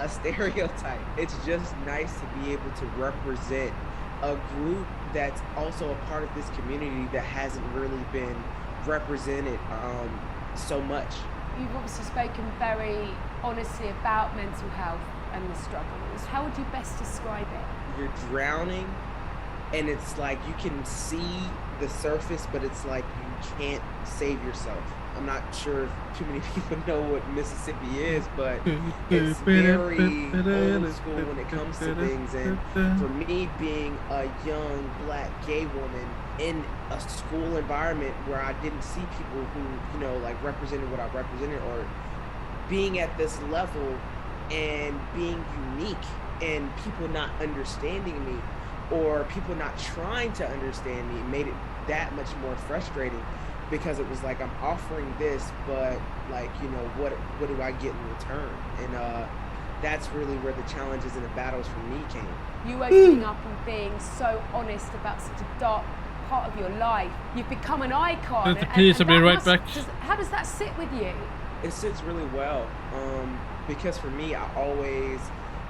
S23: stereotype. It's just nice to be able to represent a group that's also a part of this community that hasn't really been represented so much.
S24: You've obviously spoken very honestly about mental health and the struggles. How would you best describe it?
S23: You're drowning, and it's like you can see the surface, but it's like you can't save yourself. I'm not sure if too many people know what Mississippi is, but it's very old school when it comes to things. And for me, being a young black gay woman in a school environment where I didn't see people who, you know, like represented what I represented, or being at this level and being unique and people not understanding me, or people not trying to understand me, made it that much more frustrating, because it was like, I'm offering this, but like, you know, what do I get in return? And that's really where the challenges and the battles for me came.
S24: You opening up and being so honest about such a dark part of your life. You've become an icon.
S3: I'll be right back.
S24: How does that sit with you?
S23: It sits really well, because for me, I always,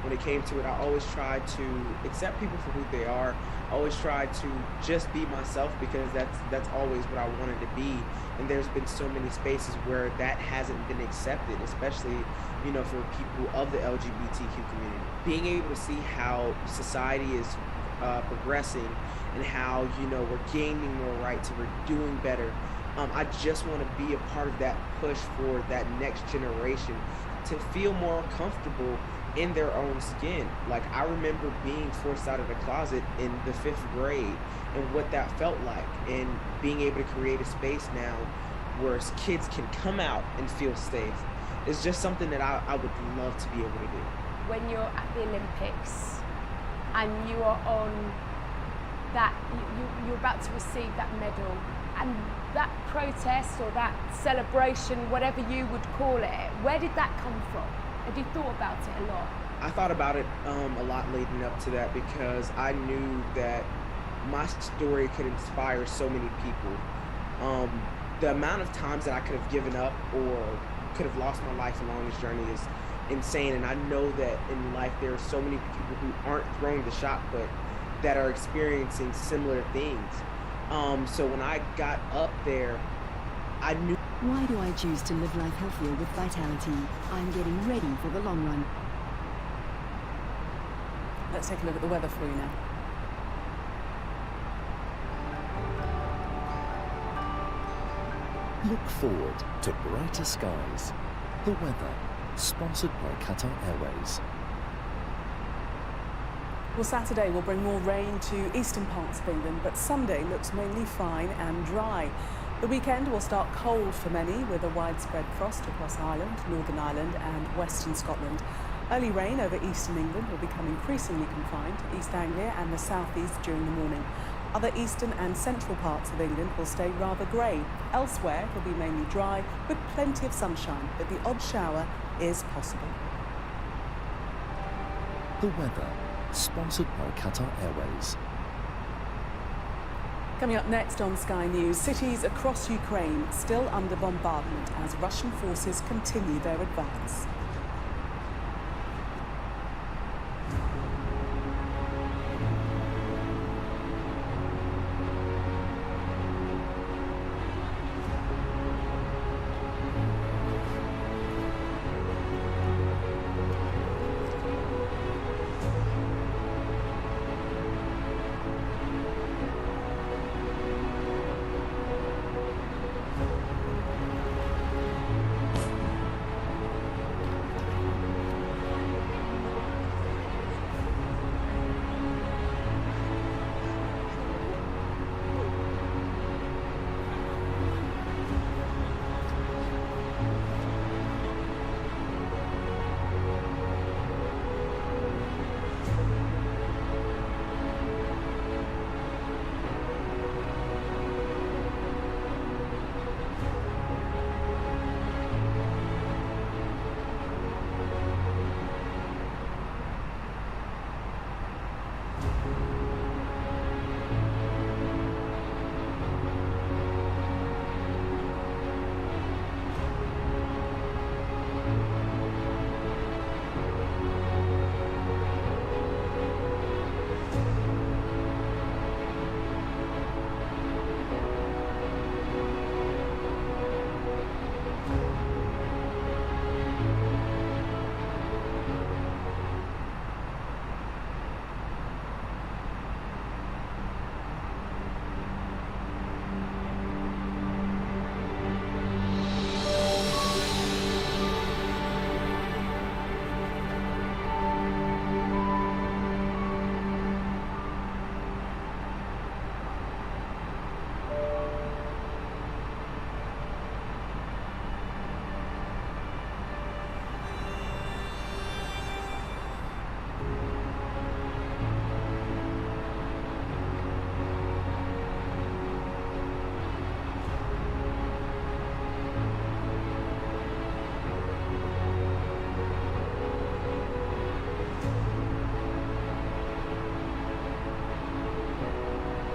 S23: when it came to it, I always tried to accept people for who they are. I always tried to just be myself, because that's always what I wanted to be. And there's been so many spaces where that hasn't been accepted, especially, you know, for people of the LGBTQ community. Being able to see how society is progressing, and how, you know, we're gaining more rights, we're doing better, I just want to be a part of that push for that next generation to feel more comfortable in their own skin. Like, I remember being forced out of the closet in the 5th grade and what that felt like, and being able to create a space now where kids can come out and feel safe. It's just something that I would love to be able to do.
S24: When you're at the Olympics and you are on that, you're about to receive that medal, and that protest or that celebration, whatever you would call it, where did that come from? Have you thought about it a lot?
S23: I thought about it a lot leading up to that, because I knew that my story could inspire so many people. The amount of times that I could have given up or could have lost my life along this journey is insane, and I know that in life there are so many people who aren't throwing the shot put that are experiencing similar things. So when I got up there, I knew.
S16: Why do I choose to live life healthier with Vitality? I'm getting ready for the long run.
S11: Let's take a look at the weather for you now.
S2: Look forward to brighter skies. The weather, sponsored by Qatar Airways.
S11: Well, Saturday will bring more rain to eastern parts of England, but Sunday looks mainly fine and dry. The weekend will start cold for many, with a widespread frost across Ireland, Northern Ireland and western Scotland. Early rain over eastern England will become increasingly confined to East Anglia and the southeast during the morning. Other eastern and central parts of England will stay rather grey. Elsewhere, it will be mainly dry, with plenty of sunshine, but the odd shower is possible.
S2: The weather, sponsored by Qatar Airways.
S11: Coming up next on Sky News, cities across Ukraine still under bombardment as Russian forces continue their advance.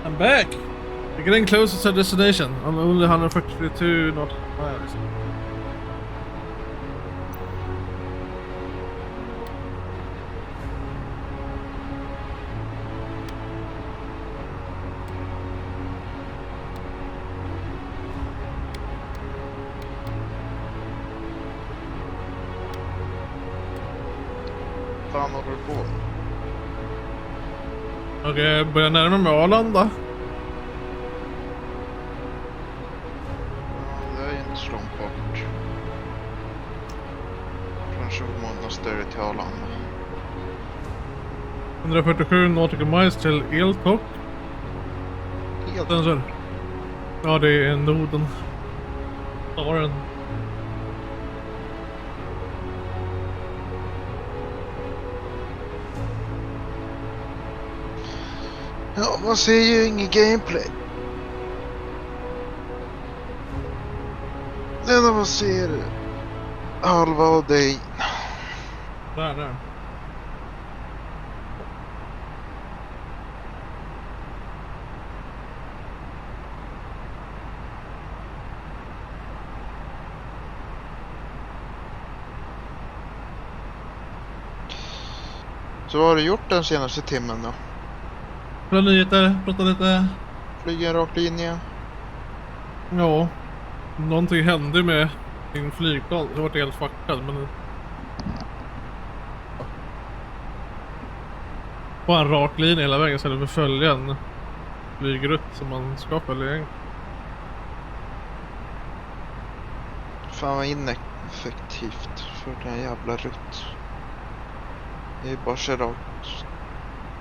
S3: I'm back! We're getting closer to our destination. I'm only 152 knot miles.
S6: Fan håller du på?
S3: Okej, jag börjar närma mig Arlanda.
S6: öster till Arlanda.
S3: 147 nautical miles till Eltok. Eltok? Ja, det är noden. Staren.
S6: Ja, man ser ju inget gameplay. Det enda man ser halva av dig.
S3: Där.
S6: Så vad har du gjort den senaste timmen då?
S3: Kolla nyheter, prata lite.
S6: Flyga en rak linje.
S3: Ja. Någonting hände med din flygplan. Det var helt fuckad, men... På en rak linje hela vägen istället för att följa en flygrutt som man ska följa igen.
S6: Fan vad ineffektivt för den här jävla rutt. Det är bara så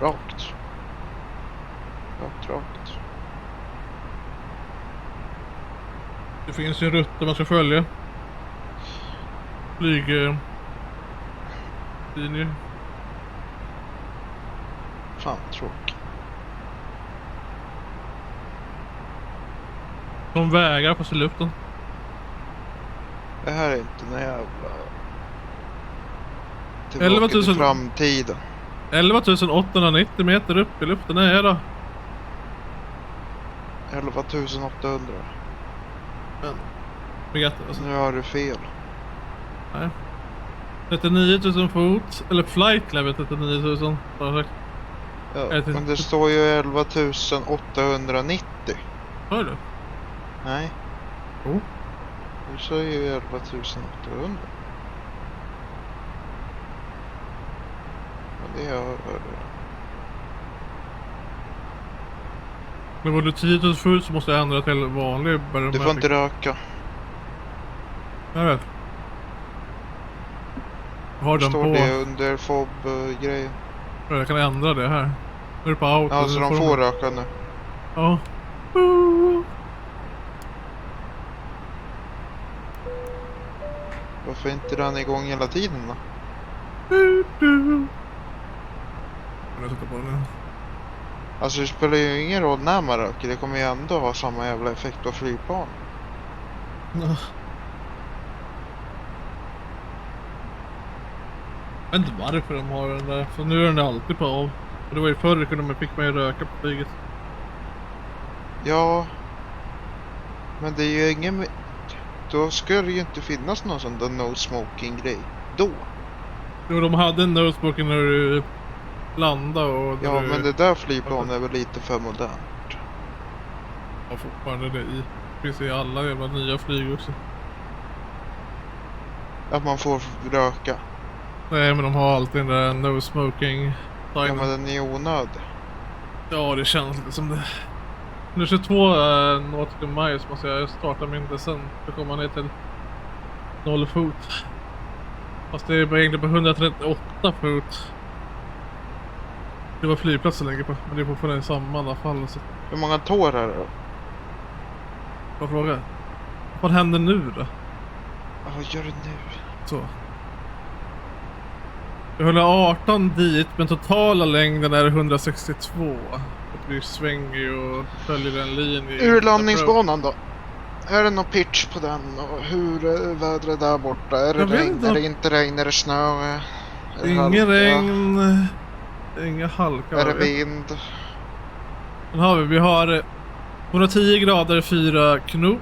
S6: rakt.
S3: Det finns ju rutter man ska följa. Flyglinjer.
S6: Fan, tråkigt.
S3: De vägar på sig luften.
S6: Det här är inte någon jävla...
S3: 11 000...
S6: till framtiden.
S3: 11 890 meter upp i luften är då.
S6: 11 800.
S3: Men, alltså.
S6: Nu har du fel.
S3: Nej. 39 000 fot. Eller flight level 39 000.
S6: Ja, men det står ju 11 890.
S3: Hör du?
S6: Nej.
S3: Oh.
S6: Du säger ju 11 800. Men det är...
S3: Men var du 10 000 fot så måste jag ändra till vanlig.
S6: Du får inte röka.
S3: Jag vet. Har den
S6: står
S3: på.
S6: Det under FOB-grejen.
S3: Jag kan ändra det här. Nu är det på auto.
S6: Ja, så de får röka nu.
S3: Ja.
S6: Varför är inte den igång hela tiden då?
S3: Jag sätter på den.
S6: Alltså det spelar ju ingen roll när man röker. Det kommer ju ändå ha samma jävla effekt på flygplan.
S3: Jag vet inte varför de har den där. För nu är den alltid på av. Och det var ju förr kunde man fick man ju röka på flyget.
S6: Ja. Men det är ju ingen... Då ska det ju inte finnas någon sån där no smoking grej. Då.
S3: Jo, de hade en no smoking när du landade och...
S6: Ja, men det där flygplanet är väl lite för modernt.
S3: Ja, fortfarande det i. Det finns i alla jävla nya flyg också.
S6: Att man får röka.
S3: Nej, men de har alltid den där no smoking.
S6: Ja, men den är onödig.
S3: Ja, det känns lite som det. Nu 22 nautical miles måste jag starta min descent. Då kommer man ner till 0 fot. Fast det är egentligen på 138 fot. Det var flygplatsen lägger på. Men det är fortfarande samma i alla fall. Så.
S6: Hur många tår är det då?
S3: Vad frågar? Vad händer nu då?
S6: Ja, vad gör du nu?
S3: Så. Jag håller 18 dit, men totala längden är 162. Vi svänger och följer den linjen.
S6: Hur är landningsbanan då? Är det någon pitch på den? Och hur är vädret där borta? Är det regn? Är det inte regn? Är det snö? Är det
S3: ingen
S6: halka?
S3: regn. Inga halka.
S6: Är det vind?
S3: Den har vi har 110 grader 4 knop.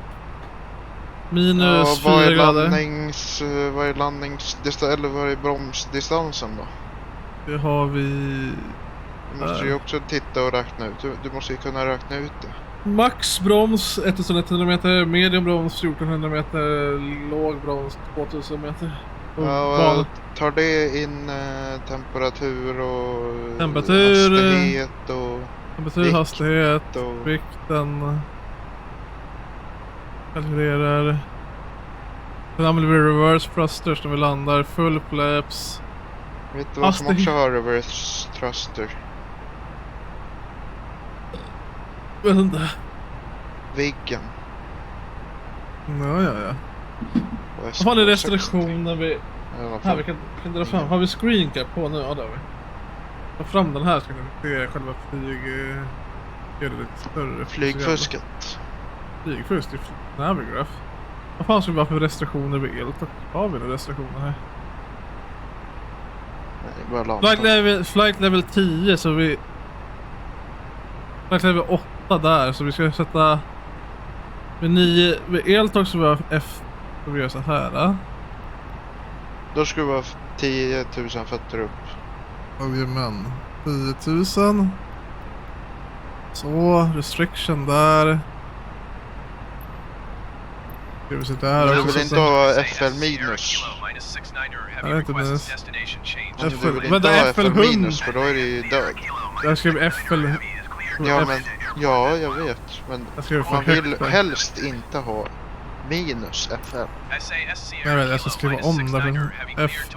S3: Minus 4 grader.
S6: Vad är landningsdistansen eller vad är bromsdistansen då?
S3: Det har vi...
S6: Du måste ju också titta och räkna ut. Du måste ju kunna räkna ut det.
S3: Max broms 1100 meter, medium broms 1400 meter, låg broms 2000 meter.
S6: Ja, tar det in temperatur och
S3: hastighet
S6: och
S3: temperatur, hastighet,
S6: och
S3: vikten. Kalkylerar. Sen använder vi reverse thrusters när vi landar, full flaps,
S6: Vet du vad som också har reverse thruster?
S3: Vet inte.
S6: Viggen.
S3: Ja. Vad fan är restriktioner vi... Här, vi kan dra fram. Har vi screen cap på nu? Ja, det har vi. Ta fram den här så kan vi se själva flyg... Gör det lite större.
S6: Flygfusket.
S3: Flygfusk i Navigraph. Vad fan ska vi ha för restriktioner vid el? Har vi några restriktioner här?
S6: Nej, bara
S3: flight level 10 så vi... Flight level 8 där så vi ska sätta... Vid 9... Vid eltåg så vi har F... Så vi gör så här.
S6: Då ska vi vara 10 000 fötter upp.
S3: Jajamän. 10 000. Så, restriction där. Ska vi se där.
S6: Du vill inte ha FL minus.
S3: Jag vet inte minus.
S6: Du vill inte ha FL minus för då är det ju död.
S3: Jag skrev FL.
S6: Ja men, ja jag vet. Men man vill helst inte ha minus FL.
S3: Jag vet, jag ska skriva om det. FL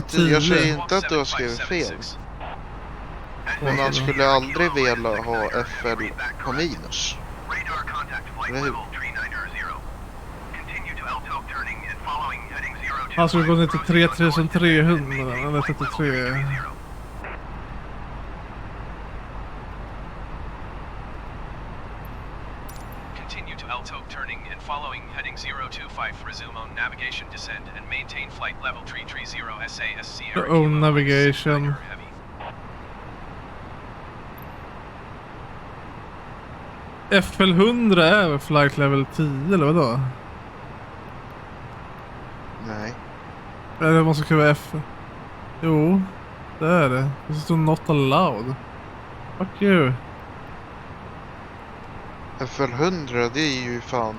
S3: 10.
S6: Jag säger inte att du har skrivit fel. Men man skulle aldrig vilja ha FL på minus. Eller hur?
S3: Han skulle gå ner till 3300 eller 33.
S7: Continue to Alto turning and following heading 025, resume on navigation descend and maintain flight level 330 SASC
S3: Own navigation. FL 100 är flight level 10 eller vadå?
S6: Nej.
S3: Eller måste skriva F. Jo, det är det. Det står not allowed. Fuck you.
S6: FL 100 det är ju fan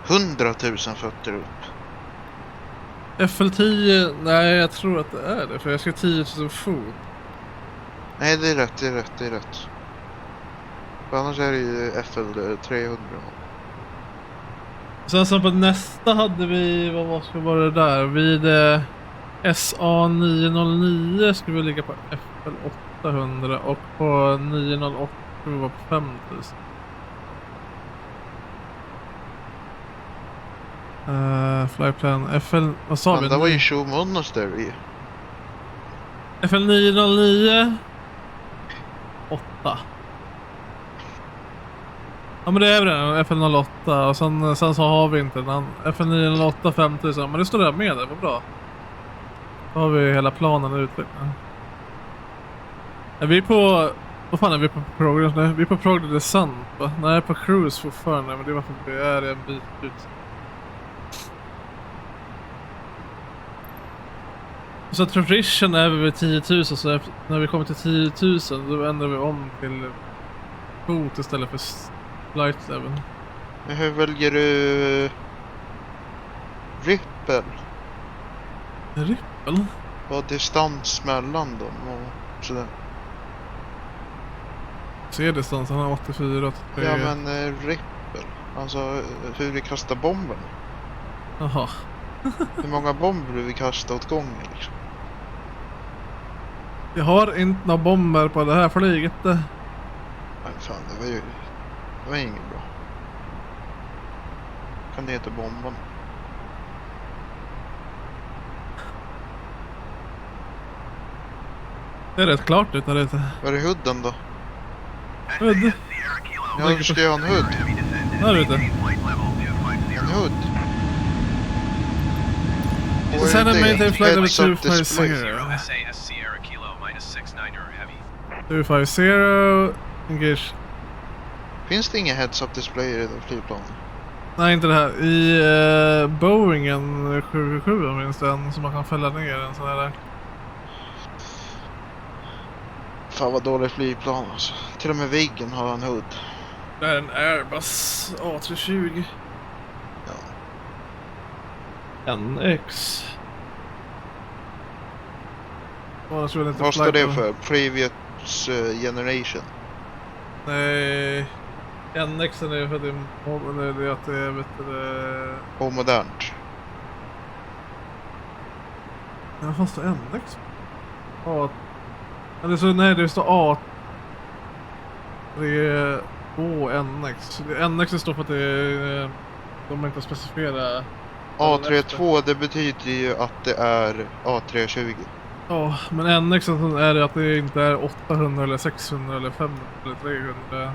S6: 100 000 fötter upp.
S3: FL 10, nej jag tror att det är det. För jag ska 10 000 fot.
S6: Nej det är rätt. För annars är det ju FL 300.
S3: Sen så på nästa hade vi, vad ska vara det där? Vid SA 909 skulle vi ligga på FL 800 och på 908 skulle vi vara på 5000. Flyplan FL, vad sa vi?
S6: Men det var ju Show Monastery.
S3: FL 909 8. Ja men det är det, FL08 och sen så har vi inte den. FL908 5000, men det står där med det, vad bra. Då har vi hela planen utvecklad. Är vi på, vad fan är vi på progress nu? Vi är på progress descent va? Nej, på cruise fortfarande, men det är varför vi är en bit ut. Så transition är vi vid 10 000 så när vi kommer till 10 000 då ändrar vi om till fot istället för flight level.
S6: Men hur väljer du Ripple?
S3: Ripple?
S6: Vad distans mellan dem och sådär.
S3: Se distans, han har 84, 83.
S6: Ja men Ripple, alltså hur vi kastar bomben.
S3: Jaha.
S6: Hur många bomber vi kastar åt gången liksom.
S3: Jag har inte några bomber på det här flyget.
S6: Nej fan, det var inget bra. Kan det heta bomben?
S3: Det är rätt klart utan det.
S6: Var är hudden då?
S3: Hudd?
S6: Ja, du ska ju ha en hudd.
S3: Här ute.
S6: En hudd.
S3: Send a maintain flight level 250. 250, engage.
S6: Finns det inga heads-up display i det flygplanet?
S3: Nej, inte det här. I Boeingen 777 minns den som man kan fälla ner en sån här.
S6: Fan vad dåligt flygplan alltså. Till och med Viggen har en hood.
S3: Det är en Airbus A320. Ja. NX.
S6: Vad står det för? Previous generation?
S3: Nej. NX är för att det är vet du,
S6: omodernt.
S3: Ja, fast det NX. A... Eller så, nej, det står A... Det är NX. NX står för att det är... De har inte specifierat...
S6: A32, det betyder ju att det är A320.
S3: Ja, men NX är det att det inte är 800 eller 600 eller 500 eller 300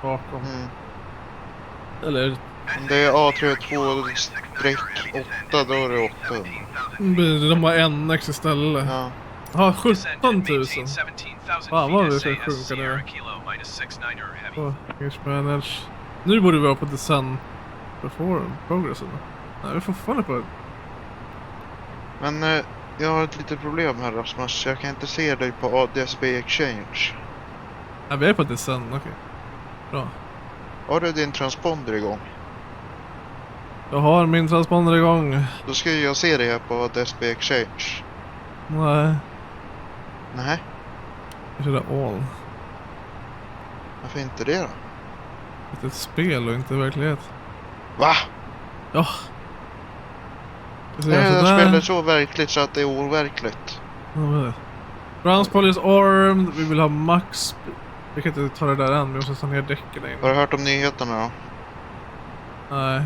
S3: bakom. Eller...
S6: Om det är A32-8, då är det 800.
S3: De har NX istället.
S6: Ja.
S3: Ja, 17 000. Fan vad vi ska sjunka nu. English manage. Nu borde vi vara på descent before progressen. Nej, vi får fortfarande på det.
S6: Men jag har ett litet problem här, Rasmus. Jag kan inte se dig på ADSB Exchange.
S3: Ja, vi är på descent, okej. Bra.
S6: Har du din transponder igång?
S3: Jag har min transponder igång.
S6: Då ska jag se det här på ADSB Exchange.
S3: Nej.
S6: Nej.
S3: Jag kör all.
S6: Varför inte det då?
S3: Det är ett spel och inte verklighet.
S6: Va?
S3: Ja.
S6: Det här spelet så verkligt så att det är overkligt.
S3: Ground Police Armed. Vi vill ha max. Vi kan inte ta det där än. Vi måste ta ner däcken in.
S6: Har du hört om nyheterna då?
S3: Nej.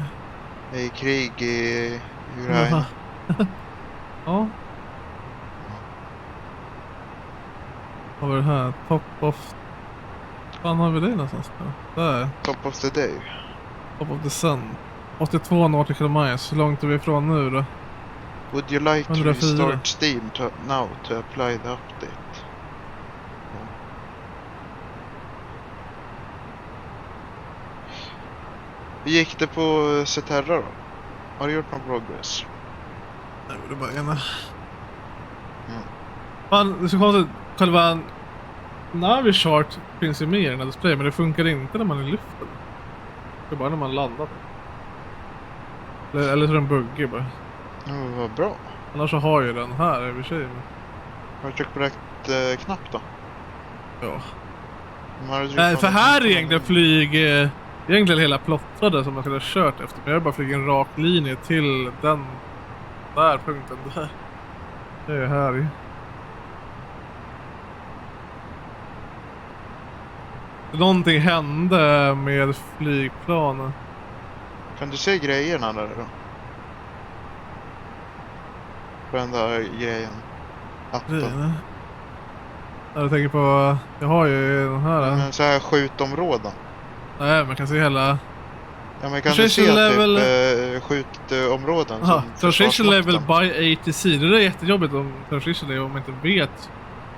S6: Det är krig i Ukraina.
S3: Ja. Vad var det här? Top of... Fan har vi det någonstans då? Där.
S6: Top of the day.
S3: Top of the sun. 82 nautical miles. Hur långt är vi ifrån nu då?
S6: Would you like
S3: 104.
S6: to restart Steam now to apply the update? Hur gick det på Ceterra då? Har du gjort någon progress?
S3: Nej, det är bara ena. Fan, det är så konstigt. Själva Navichart finns ju med i den här displayen, men det funkar inte när man är i luften. Det är bara när man landar. Eller så är den buggig bara.
S6: Vad bra.
S3: Annars så har ju den här i och för sig.
S6: Har du tryckt på rätt knapp då?
S3: Ja.
S6: Nej,
S3: för här är egentligen flyg... egentligen hela plottrade som man skulle ha kört efter. Men jag bara flyger en rak linje till den där punkten där. Det är här i. Någonting hände med flygplanen.
S6: Kan du se grejerna där då? På den där grejen. Appen.
S3: Jag tänker på... Jag har ju den här...
S6: Men så här skjutområden.
S3: Nej, man kan se hela...
S6: Ja, men kan du se level... typ skjutområden?
S3: Aha, transition level by ATC. Det är jättejobbigt om transition level om man inte vet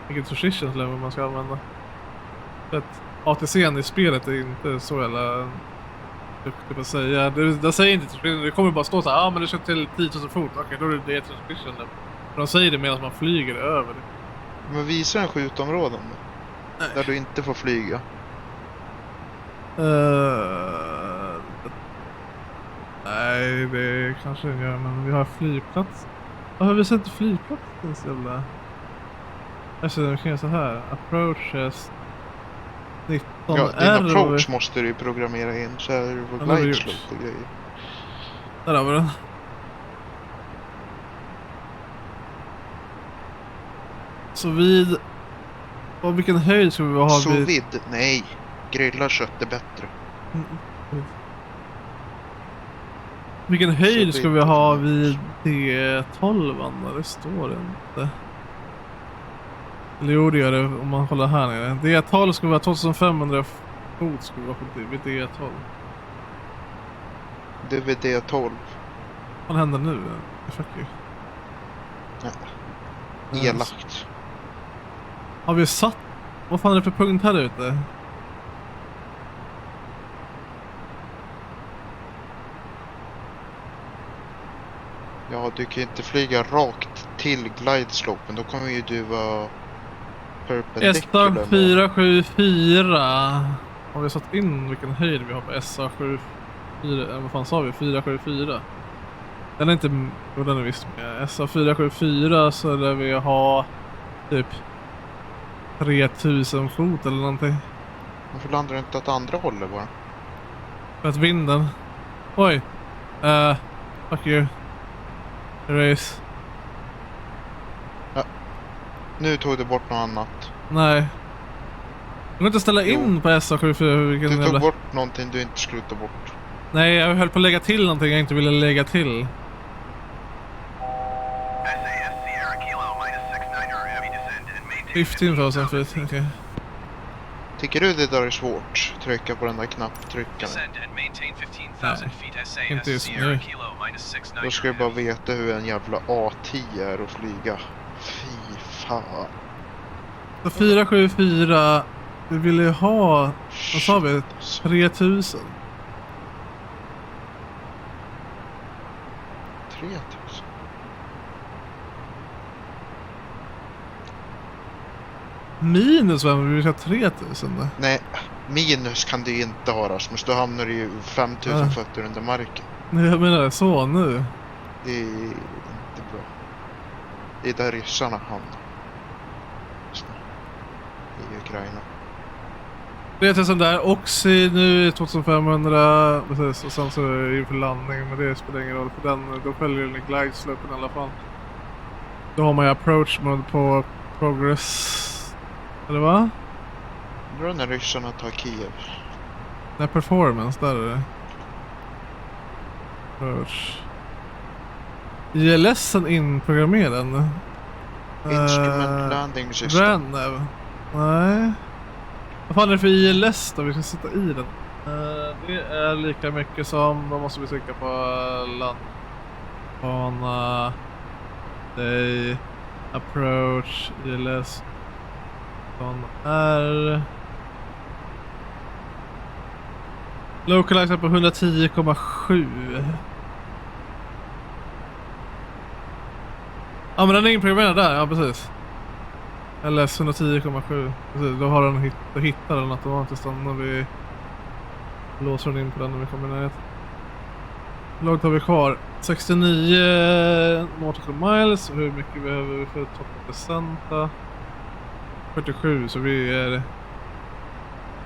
S3: vilket transition level man ska använda. För att ATC:n i spelet är inte så jävla duktig på att säga. Det säger inte transition. Det kommer bara stå så här, men det ska till 10 000 fot. Okej, då är det transition level. Men de säger det medan man flyger över det.
S6: Men visar en skjutområden då? Nej. Där du inte får flyga.
S3: Nej, det kanske den gör, men vi har flygplats. Har vi sett flygplatsen så jävla... Alltså, det kan så här. Approaches 19R.
S6: Ja, din approach måste du ju programmera in så här du får glide slope och grejer.
S3: Där har vi den. Så vid... Och vilken höjd ska vi ha
S6: så vid? Nej. Grilla kött är bättre.
S3: Vilken höjd ska vi ha vid D12? Det står det inte. Eller jo, det gör det om man håller här nere. D12 ska vara 2500 fot ska vi vara på vid D12.
S6: Det är vid D12.
S3: Vad händer nu? Fuck you.
S6: Ja. Elakt.
S3: Har vi satt... Vad fan är det för punkt här ute?
S6: Ja, du kan inte flyga rakt till glideslopen. Då kommer ju du vara perpendicular.
S3: SA474. Har vi satt in vilken höjd vi har på SA74? Vad fan sa vi? 474. Den är inte... Jo, den är visst med. SA474 så där vi har typ 3000 fot eller någonting.
S6: Varför landar du inte åt andra hållet bara?
S3: För att vinden... Oj! Fuck you. Erase.
S6: Nu tog du bort något annat.
S3: Nej. Du kan inte ställa in på SA74.
S6: Du tog bort någonting du inte skulle ta bort.
S3: Nej, jag höll på att lägga till någonting jag inte ville lägga till. 15,000 feet, okej.
S6: Tycker du det där är svårt? Trycka på den där knapptryckaren.
S3: Nej, inte just nu.
S6: Då ska jag bara veta hur en jävla A10 är att flyga. Fy fan.
S3: Så 474, vi ville ju ha, vad sa vi? 3000.
S6: 3000?
S3: Minus vem? Vi vill ha 3000.
S6: Nej, minus kan du inte ha, Rasmus. Då hamnar du ju 5000 fötter under marken.
S3: Nej, jag menar så nu.
S6: Det är inte bra. Det är där ryssarna hamnar. I Ukraina.
S3: 3000 där, Oxy nu är 2500, precis, och sen så är det inför landning, men det spelar ingen roll för den, då följer den i glideslopen i alla fall. Då har man ju approach mode på progress, eller va?
S6: Då när ryssarna tar Kiev.
S3: Nej, performance, där är det. Approach. ILSen inprogrammerad.
S6: Instrument landing system.
S3: Nej. Vad fan är det för ILS då vi ska sätta i den? Det är lika mycket som, då måste vi trycka på landbana, day, approach, ILS, sån är localizer på 110,7. Ja, men den är inprogrammerad där, ja precis. LS 110,7. Då har den hittar den automatiskt när vi låser den in på den när vi kommer ner. Lågt har vi kvar 69 nautical miles. Hur mycket behöver vi för toppprocenta? 47, så vi är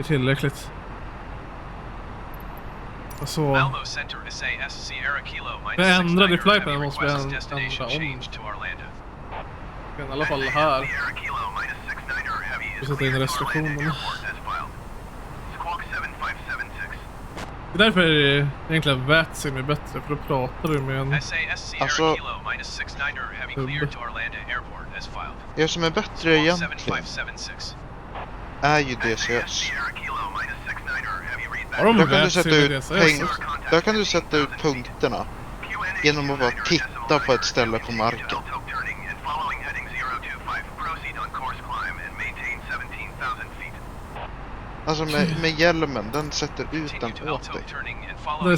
S3: tillräckligt. Och så det ändrade i flighten måste vi ändra om. I alla fall här. Vi sätter in restriktionerna. Det är därför är det egentligen VATSIM är bättre, för då pratar du med en...
S6: Alltså... Det som är bättre egentligen är ju DCS. Där kan du sätta ut punkterna genom att bara titta på ett ställe på marken. Alltså med hjälmen, den sätter ut den åt dig.
S3: Det är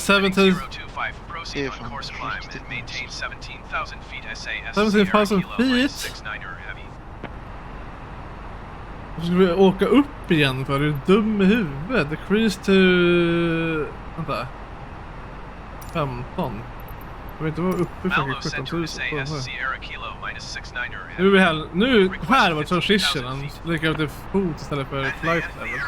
S3: 17 000 feet. Och så ska vi åka upp igen för du är dum i huvudet. Decrease to... Vänta. 15. Jag vet inte vara uppe för 17 000. Nu är vi här. Nu här var transitionen. Lika till fot istället för flight level.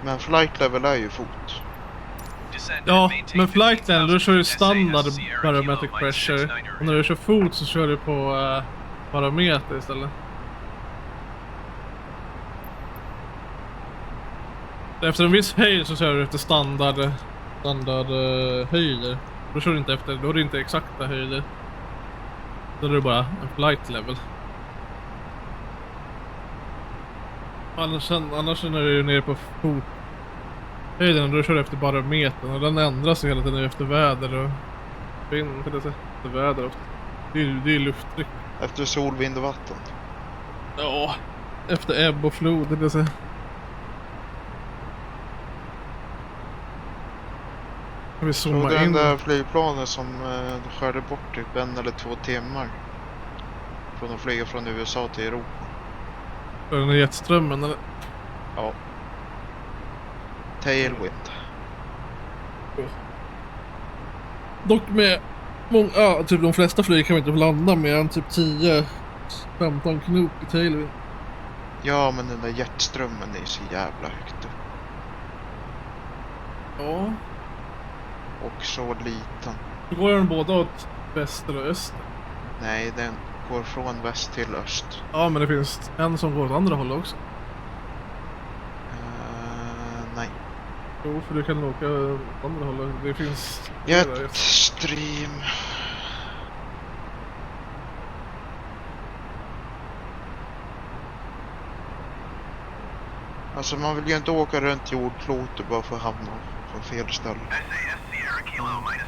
S6: Men flight level är ju fot.
S3: Ja, men flight level då kör du standard barometric pressure. Och när du kör fot så kör du på barometer istället. Efter en viss höjd så kör du efter standard höjder. Då kör du inte efter, då är det inte exakta höjder. Då är det bara en flight level. Annars när du är nere på fothöjden, då kör du efter barometern. Och den ändras hela tiden efter väder och vind, efter väder ofta. Det är lufttryck.
S6: Efter sol, vind och vatten.
S3: Ja, efter ebb och flod, det vill säga. Vi zoomar
S6: den
S3: in.
S6: där flygplanen som skärde bort typ 1 eller 2 timmar från att flyga från USA till Europa.
S3: För den är jetströmmen eller?
S6: Ja. Tailwind.
S3: Dock med många, typ de flesta flyg kan vi inte få landa med en typ 10-15 knop i tailwind.
S6: Ja, men den där jetströmmen är så jävla högt upp.
S3: Ja.
S6: Och så liten.
S3: Då går den båda åt väster och öster.
S6: Nej, den går från väst till öst.
S3: Ja, men det finns en som går åt andra hållet också.
S6: Nej.
S3: Jo, för du kan åka åt andra hållet. Det finns...
S6: Jetstream. Alltså man vill ju inte åka runt jordklotet bara för att hamna på fel ställe.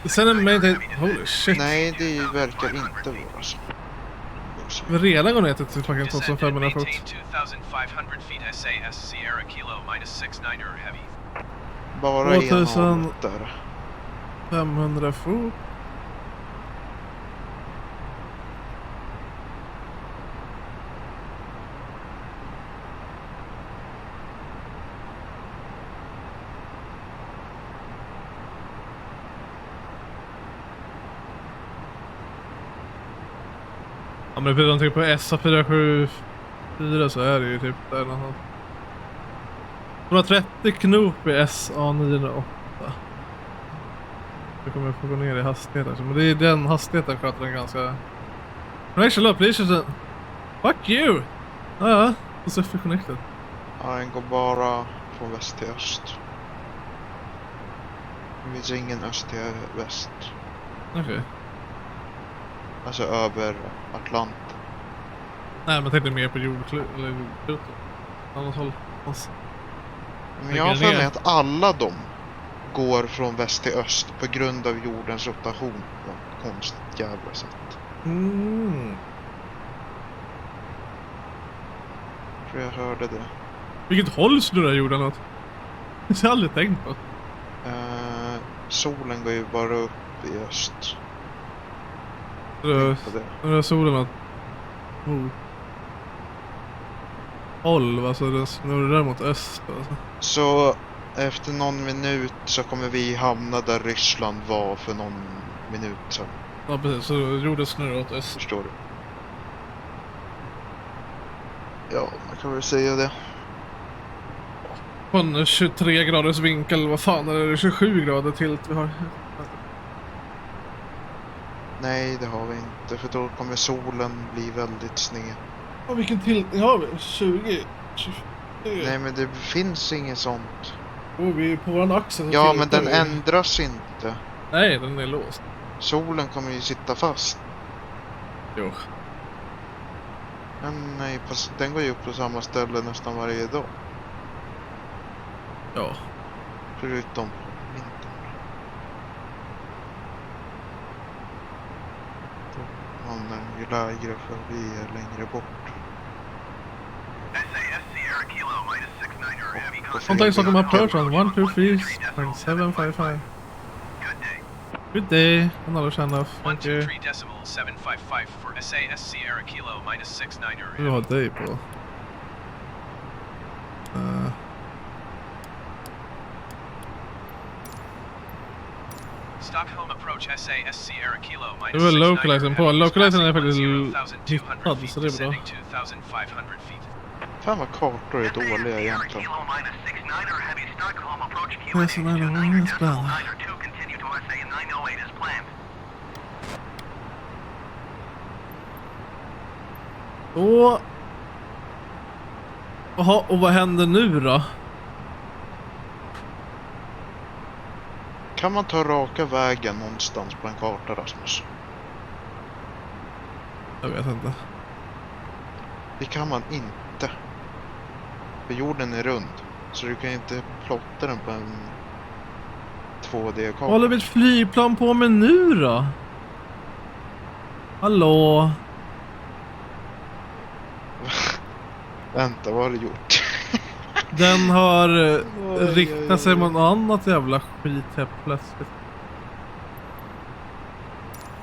S3: Sen är maintain... Holy shit.
S6: Nej, det verkar inte vara så.
S3: Vi redan går ner till fucking 2500 fot.
S7: 2500 feet SAS Sierra Kilo -69er heavy.
S6: Bara
S3: 2500 fot. Ja, men det blir någonting på SA474 så är det ju typ där någonstans. 130 knop i SA908. Vi kommer få gå ner i hastighet alltså. Men det är den hastigheten sköter den ganska... Connection low, please. Fuck you! Ja, och så är connected.
S6: Ja, den går bara från väst till öst. Det finns ingen öst till väst.
S3: Okej.
S6: Alltså över Atlanten.
S3: Nej, men jag tänkte mer på jordklotet. Annars håll.
S6: Men jag har för mig att alla de går från väst till öst på grund av jordens rotation på ett konstigt jävla sätt. Jag tror jag hörde det.
S3: Vilket håll snurrar jorden åt? Det har jag aldrig tänkt på.
S6: Solen går ju bara upp i öst.
S3: Nu är solen åt håll, alltså den snurrar mot öst alltså.
S6: Så efter någon minut så kommer vi hamna där Ryssland var för någon minut sedan.
S3: Ja precis, så jorden snurrar åt öst.
S6: Förstår du? Ja, man kan väl säga det.
S3: På en 23 graders vinkel, vad fan är det? 27 grader tilt vi har.
S6: Nej, det har vi inte, för då kommer solen bli väldigt sned.
S3: Ja, vilken tiltning har vi? 20? 24?
S6: Nej, men det finns inget sånt.
S3: Vi är på våran axel.
S6: Ja, men den ändras inte.
S3: Nej, den är låst.
S6: Solen kommer ju sitta fast.
S3: Jo.
S6: Men nej, den går ju upp på samma ställe nästan varje dag.
S3: Ja.
S6: Förutom vintern. Då hamnar den ju lägre för vi är längre bort.
S3: Contact Stockholm approach on 123.755. Good day. Another sign off. Thank you.
S7: 123.755 for SAS Sierra Kilo -69er.
S3: Du har dig på.
S7: Stockholm approach SAS Sierra Kilo
S3: Det var localizing på. Localizing är faktiskt
S7: 2200
S3: hittad, så det är bra.
S7: 2500 feet.
S6: Fan vad kartor är dåliga egentligen.
S3: Och vad händer nu då?
S6: Kan man ta raka vägen någonstans på en karta, Rasmus?
S3: Jag vet inte.
S6: Det kan man inte. För jorden är rund. Så du kan inte plotta den på en 2D-karta.
S3: Vad håller vi ett flygplan på med nu då? Hallå?
S6: Vänta, vad har du gjort?
S3: Den har riktat sig mot något annat jävla skit här plötsligt.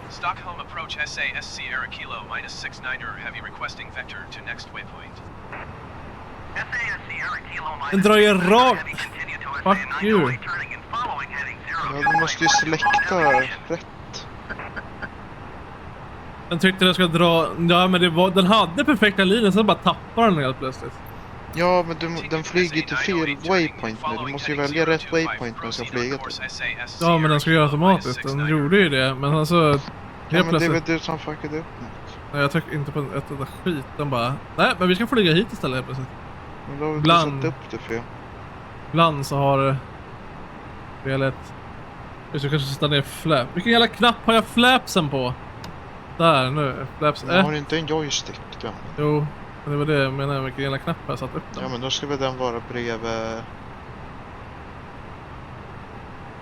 S7: Stockholm approach SAS Sierra Kilo -69er heavy requesting vector to next waypoint.
S3: Den drar ju rakt. Fuck you.
S6: Ja, du måste ju släcka rätt.
S3: Den tyckte den ska dra... Ja, men det var... Den hade perfekta linjen, så bara tappar den helt plötsligt.
S6: Ja, men den flyger till fel waypoint nu. Du måste ju välja rätt waypoint när du ska flyga till.
S3: Ja, men den ska göra automatiskt. Den gjorde ju det, men alltså...
S6: Ja, men det är väl du som fuckade upp något.
S3: Nej, jag tryckte inte på ett enda skit. Den bara, nej men vi ska flyga hit istället helt plötsligt.
S6: Men då har vi satt upp det fel.
S3: Ibland så har spelet... Vi ska kanske sätta ner flap. Vilken jävla knapp har jag flapsen på? Där nu, flaps
S6: Men har du inte en joystick? Ja.
S3: Jo, men det var det jag menar, vilken jävla knapp har jag satt upp den?
S6: Ja, men då ska väl den vara bredvid...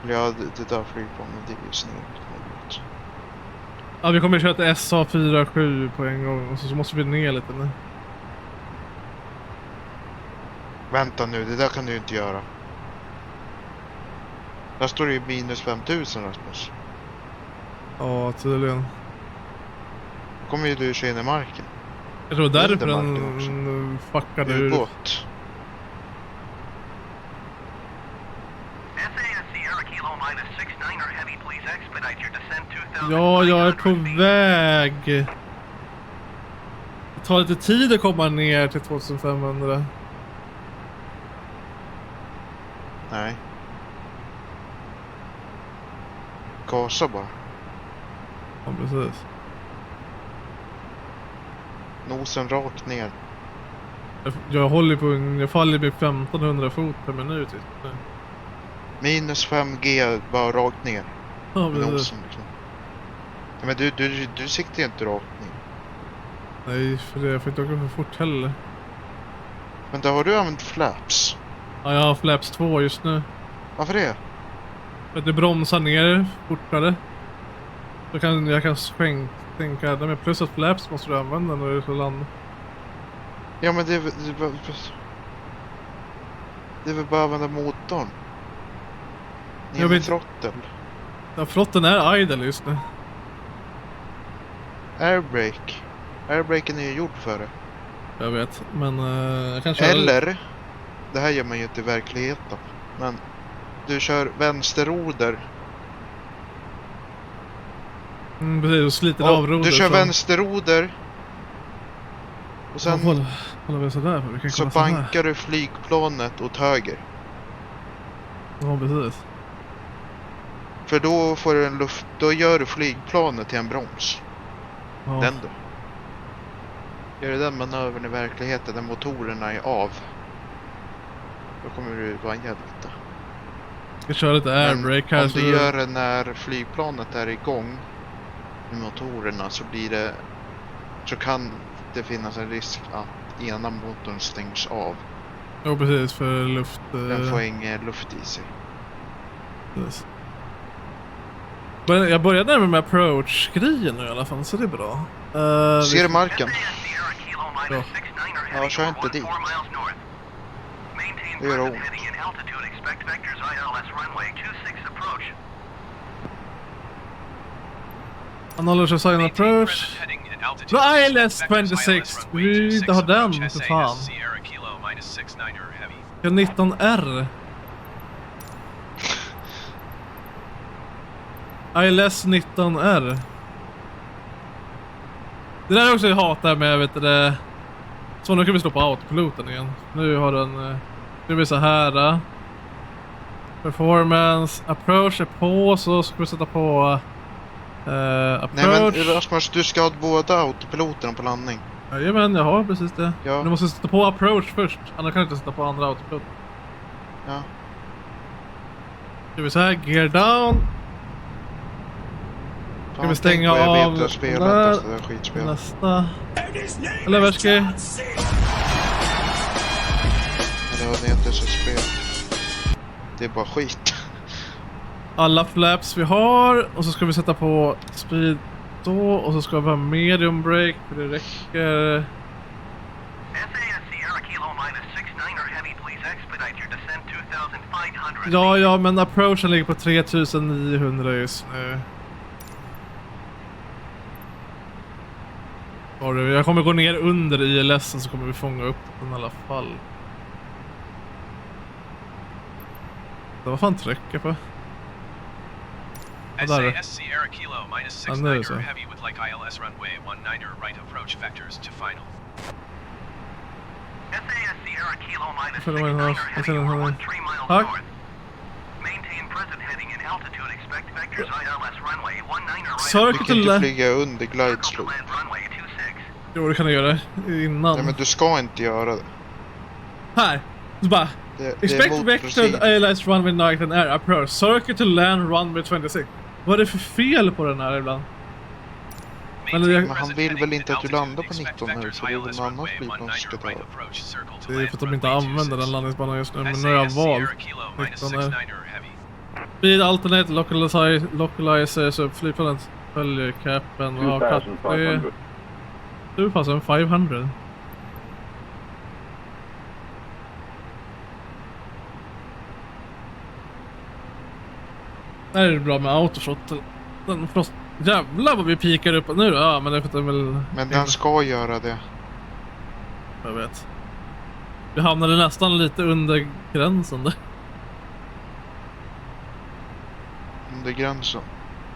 S6: Ja, det där flygplanet, det är ju snyggt.
S3: Ja, vi kommer köra ett SA47 på en gång och så måste vi ner lite nu.
S6: Vänta nu, det där kan du inte göra. Där står det ju minus 5000, Rasmus.
S3: Ja, tydligen.
S6: Då kommer ju du köra in i marken.
S3: Jag tror därför den fuckade ur.
S6: Ubåt.
S3: Ja, jag är på väg. Det tar lite tid att komma ner till 2500.
S6: Nej. Gasa bara.
S3: Ja, precis.
S6: Nosen rakt ner.
S3: Jag håller på, jag faller med 1500 fot per minut just nu.
S6: Minus 5G bara rakt ner.
S3: Ja,
S6: nosen liksom. Ja, men du siktar ju inte rakt ner.
S3: Nej, för det får inte åka för fort heller.
S6: Men då har du använt flaps.
S3: Ja, jag har flaps 2 just nu.
S6: Varför det?
S3: För att det bromsar ner fortare. Så jag kan tänka, men plus att flaps måste du använda när du ska landa.
S6: Ja, men det är väl bara att använda motorn. Ner med throttle.
S3: Ja, flotten är idle just nu.
S6: Airbrake. Airbraken är ju gjord för det.
S3: Jag vet, men jag kan köra...
S6: Eller, det här gör man ju inte i verkligheten. Men du kör vänsterroder.
S3: Precis, och sliter av roder.
S6: Du kör vänsterroder. Och sen
S3: håller vi sådär, vi kan
S6: så bankar du flygplanet åt höger.
S3: Ja, precis.
S6: För då får du en luft, då gör du flygplanet till en broms.
S3: Ja.
S6: Den då. Gör du den manövern i verkligheten, där motorerna är av. Då kommer du vara en hjälte.
S3: Jag ska köra lite airbrake här.
S6: Om du gör det när flygplanet är igång med motorerna så blir det, så kan det finnas en risk att ena motorn stängs av.
S3: Ja, precis, för luft...
S6: Den får ingen luft i sig.
S3: Precis. Men jag började närma med approach-grejen nu i alla fall, så det är bra.
S6: Ser du marken?
S3: Ja.
S6: Ja, kör inte dit. Det gör ont.
S3: Acknowledge sign approach. ILS 26. Vi inte har den, för fan. Jag har 19R. ILS 19R. Det där är också jag hatar med, vet du det. Så nu kan vi slå på autopiloten igen. Nu har den... Nu blir så här. Performance. Approach är på, så ska vi sätta på... approach.
S6: Nej men Rasmus, du ska ha båda autopiloterna på landning.
S3: Jajamän, jag har precis det.
S6: Ja.
S3: Du måste sätta på approach först. Annars kan du inte sätta på andra autopilot.
S6: Ja.
S3: Ska vi så här, gear down. Ska vi stänga av där. Nästa. Eller värski.
S6: Eller vad det heter så spel. Det är bara skit.
S3: Alla flaps vi har. Och så ska vi sätta på speed då. Och så ska vi ha medium brake. För det räcker. Ja, men approachen ligger på 3900 just nu. Jag kommer gå ner under ILS, så kommer vi fånga upp den i alla fall. Vad fan trycker på?
S7: SAS Sierra Kilo -69 heavy with like ILS runway 19er right approach vectors to final. SAS Sierra Kilo -69 heavy or 13 miles north. Maintain present heading in
S3: Sök
S6: Du
S3: till
S6: kan inte flyga under glideslope.
S3: Jo, det kan du göra innan.
S6: Nej, men du ska inte göra det.
S3: Här. Så bara. Expect
S6: mot
S3: vectored
S6: proceed.
S3: ALS runway night and air approach. Circuit to land runway 26. Vad är det för fel på den här ibland?
S6: Men han vill väl inte att du landar på 19 nu, så det är väl någon annan flygplan som ska ta.
S3: Det är för att de inte använder den landningsbanan just nu, men nu har jag valt 19 här. Speed alternate localizer så flygplanet följer capen och har 2500. Det här är bra med autoshot. Den frost. Jävlar vad vi pikar upp nu då. Ja, men det är för att den väl...
S6: Men den ska göra det.
S3: Jag vet. Vi hamnade nästan lite under gränsen där.
S6: Under gränsen.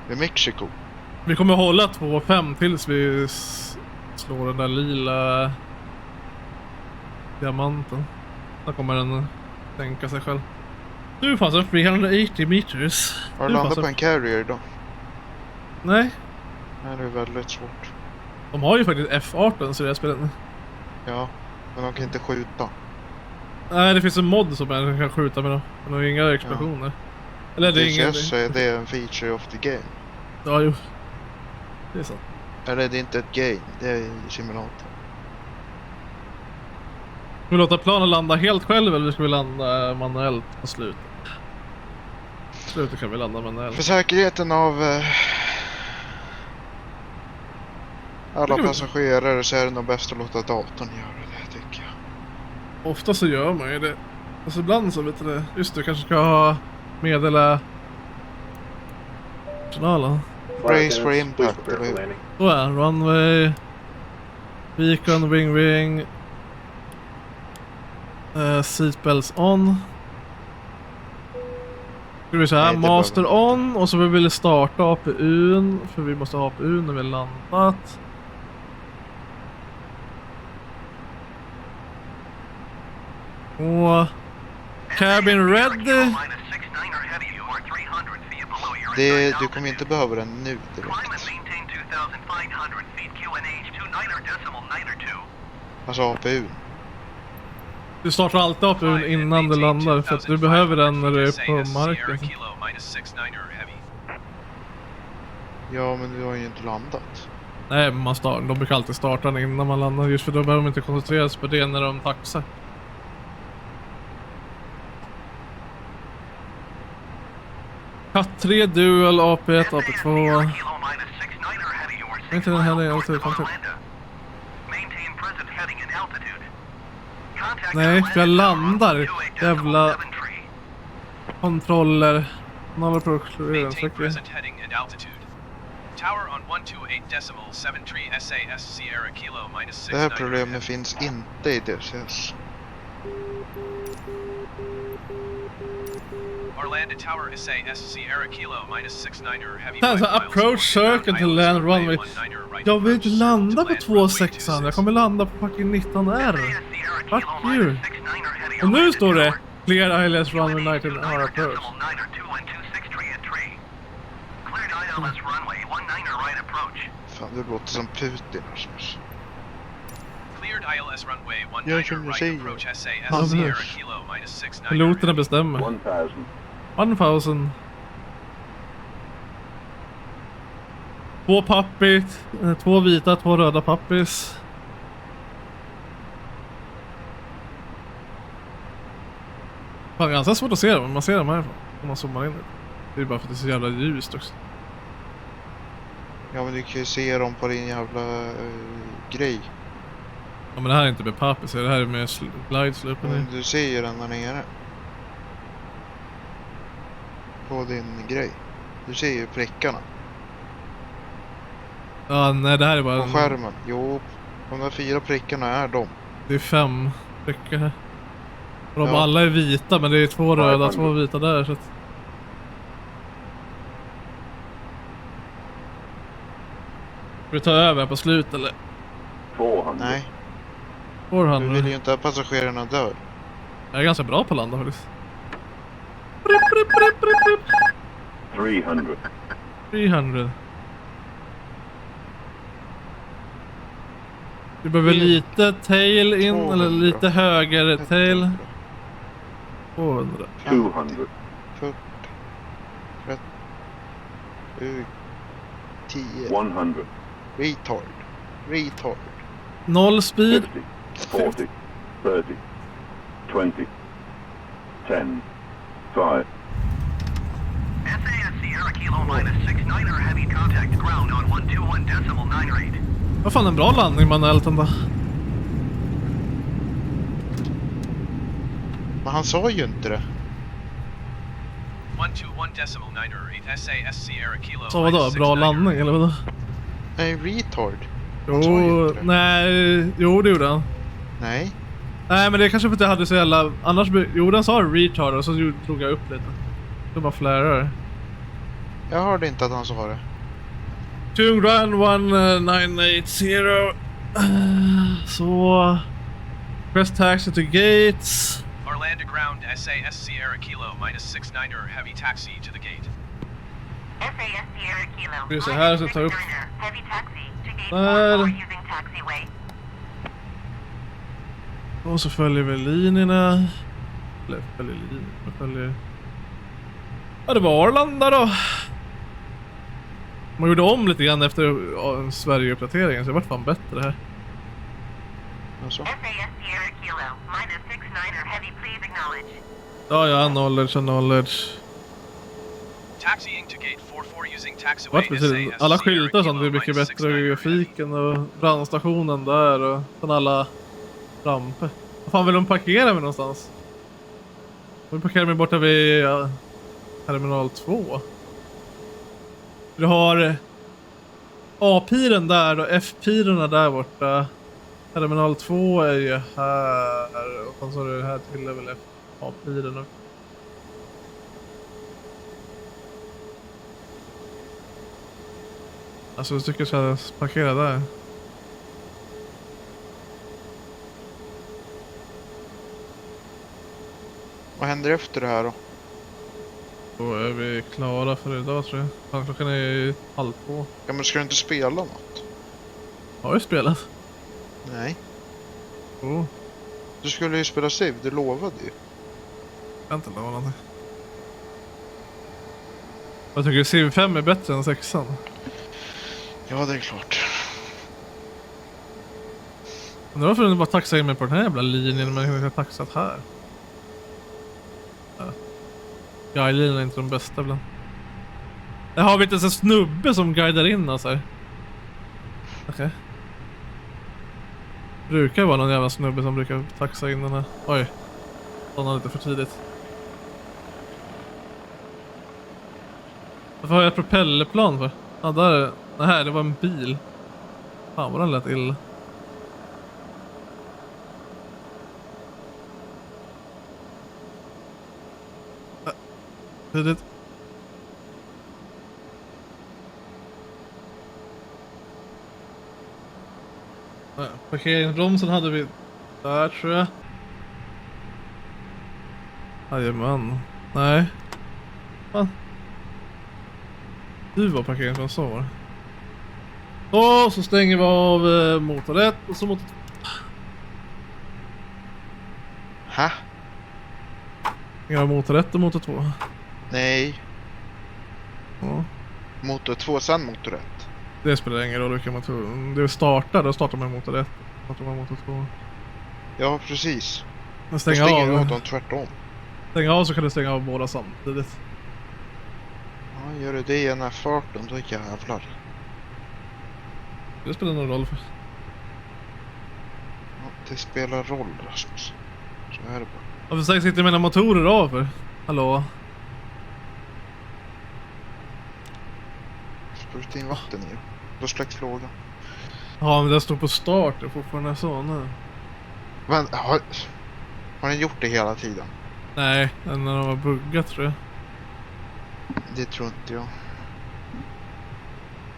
S6: Det är Mexiko.
S3: Vi kommer hålla 2,5 tills vi slår den där lila diamanten. Då kommer den tänka sig själv. 2380 meters.
S6: Har du landat på en carrier då?
S3: Nej.
S6: Nej, det är väldigt svårt.
S3: De har ju faktiskt F-18 så det spelet.
S6: Ja, men de kan inte skjuta.
S3: Nej, det finns en mod som man kan skjuta med dem. Men de har inga explosioner. Ja. Eller det är ingen...
S6: så är det en feature of the game.
S3: Ja, jo. Det är sant.
S6: Eller det är inte ett game, det är simulator.
S3: Ska vi låta planen landa helt själv eller ska vi landa manuellt på slutet? Slutet kan vi landa manuellt.
S6: För säkerheten av alla passagerare så är det nog bäst att låta datorn göra det, tycker jag.
S3: Ofta så gör man ju det. Alltså ibland så vet du, just du kanske ska ha meddela personalen.
S6: Brace for impact, eller hur?
S3: Så är runway, beacon, wing, seatbelts on. Ska vi säga master on och så vill vi starta APUn för vi måste ha APUn när vi har landat. Och cabin ready.
S6: Du kommer inte behöva den nu direkt. Alltså APU.
S3: Du startar alltid APUn innan du landar för att du behöver den när du är på marken.
S6: Ja, men du har ju inte landat.
S3: Nej, men de brukar alltid starta den innan man landar just för då behöver de inte koncentrera sig på det när de taxar. Cut 3 dual AP1 AP2. Inte den här är alltid kontakt. Nej, för jag landar. Jävla kontroller. Noll procedure.
S6: Det här problemet finns inte i DCS.
S7: Orlando Tower SAS Sierra Kilo -69er heavy.
S3: Alltså approach circle to land runway. Jag vill inte landa på 2,6an. Jag kommer landa på fucking 19R. Fuck you. Och nu står det clear ILS runway 19R approach.
S6: Fan, det låter som Putin.
S7: Cleared ILS runway
S6: 19
S7: approach SAS Sierra Kilo -69er.
S3: Piloterna bestämmer. 1000. 2 pappit, 2 vita, 2 röda pappis. Fan, ganska svårt att se dem, man ser dem härifrån. Om man zoomar in. Det är bara för att det är så jävla ljust också.
S6: Ja, men du kan ju se dem på din jävla grej.
S3: Ja, men det här är inte med pappis, det här är med glideslope.
S6: Du ser ju den där nere. På din grej. Du ser ju prickarna.
S3: Ja, nej, det här är bara...
S6: På skärmen. Jo, de där 4 prickarna är de.
S3: Det är 5 prickar här. Och de alla är vita, men det är 2 röda, 2 vita där. Så att... Ska vi ta över på slut eller?
S6: 200. Nej.
S3: 400.
S6: Du vill ju inte att passagerarna dör.
S3: Jag är ganska bra på att landa faktiskt.
S8: 300.
S3: 300. Vi behöver lite tail in, 200. Eller lite högre tail. 200.
S8: 200.
S6: 40. 30. 10.
S8: 100.
S6: Retard.
S3: Noll speed.
S8: 50. 40. 20. 10. 5.
S15: SAS Sierra Kilo -69er heavy contact ground on 121.98.
S3: Vad fan, en bra landning manuellt ändå.
S6: Men han sa ju inte det.
S7: 121.98 SAS Sierra Kilo.
S3: Så vadå? Bra landning eller vadå?
S6: Nej, retard.
S3: Jo, nej. Jo, det gjorde han.
S6: Nej.
S3: Nej, men det är kanske för att jag hade så jävla... Annars... Jo, den sa retard och så drog jag upp lite. Det bara flärar.
S6: Jag hörde inte att han sa det.
S3: Tung run 1980. Så... Press taxi to gates.
S7: Orlando ground SAS Sierra Kilo -69er heavy taxi to the gate.
S15: SAS Sierra Kilo
S3: Ska vi se här så tar jag upp.
S15: heavy taxi to gate
S3: Där.
S15: 44 using taxiway.
S3: Och så följer vi linjerna. Eller följer... Ja, det var Arlanda då. Man gjorde om lite grann efter en Sverige-uppdateringen, så det vart fan bättre här.
S6: Alltså.
S15: SAS Sierra Kilo -69er heavy please acknowledge.
S3: Ja, knowledge.
S7: Taxiing to gate 44 using taxiway.
S3: Vart precis. Alla skyltar och sånt är mycket bättre. Grafiken och brandstationen där och sen alla ramper. Vad fan vill de parkera mig någonstans? De parkerar mig borta vid terminal 2. Du har A-piren där och F-pirerna där borta. Terminal 2 är ju här. Och så är det här till är väl A-piren också. Alltså jag tycker jag ska parkera där.
S6: Vad händer efter det här då?
S3: Då är vi klara för idag tror jag. Fan, klockan är ju 1:30.
S6: Ja, men ska du inte spela något?
S3: Har du spelat?
S6: Nej.
S3: Oh.
S6: Du skulle ju spela Civ, du lovade ju.
S3: Jag har inte lovat någonting. Jag tycker Civ 5 är bättre än 6an.
S6: Ja, det är klart.
S3: Men varför du bara taxar in mig på den här jävla linjen men jag har taxat här? Ja. Guidelinjen är inte de bästa ibland. Jag har vi inte en snubbe som guidar in oss här. Okej. Brukar vara någon jävla snubbe som brukar taxa in den här. Oj. Stannar lite för tidigt. Varför har jag ett propellerplan för? Ja, där är... Nej, det var en bil. Fan vad den lät illa. Tidigt. Parkeringsbromsen hade vi där tror jag. Jajamän. Nej. Fan. Du var parkeringsbromsen var. Och så stänger vi av motor 1 och så motor 2.
S6: Hä?
S3: Ja, motor 1 och motor 2.
S6: Nej.
S3: Ja.
S6: Motor 2 sen motor 1.
S3: Det spelar ingen roll vilken motor. Det startar, då startar man motor 1. Startar man motor 2.
S6: Ja, precis.
S3: Men stänga av
S6: dem tvärtom.
S3: Stänga av så kan du stänga av båda samtidigt.
S6: Ja, gör du det i den här farten, då jävlar.
S3: Det spelar någon roll för.
S6: Ja, det spelar roll, Rasmus. Så är det bara.
S3: Varför sitter mina motorer av för? Hallå?
S6: Spruta in vatten i. Då släcks lågan.
S3: Ja, men det står på start. Det är fortfarande så nu.
S6: Men har ni gjort det hela tiden?
S3: Nej, när de var buggat tror jag.
S6: Det tror inte jag.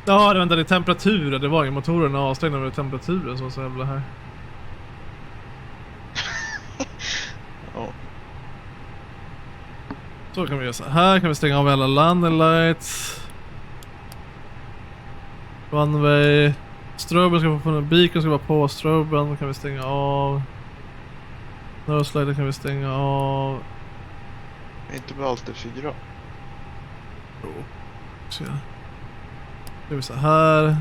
S3: Ja, det väntade temperaturen. Det var ju motorerna avstängda med temperaturen som var så jävla här.
S6: Ja.
S3: Så kan vi göra så här. Kan vi stänga av alla landing lights. Runway. Stroben ska få en beacon ska vara på. Stroben kan vi stänga av. Noselighter kan vi stänga av.
S6: Inte bara alltid 4.
S3: Jo. Så gör vi så här.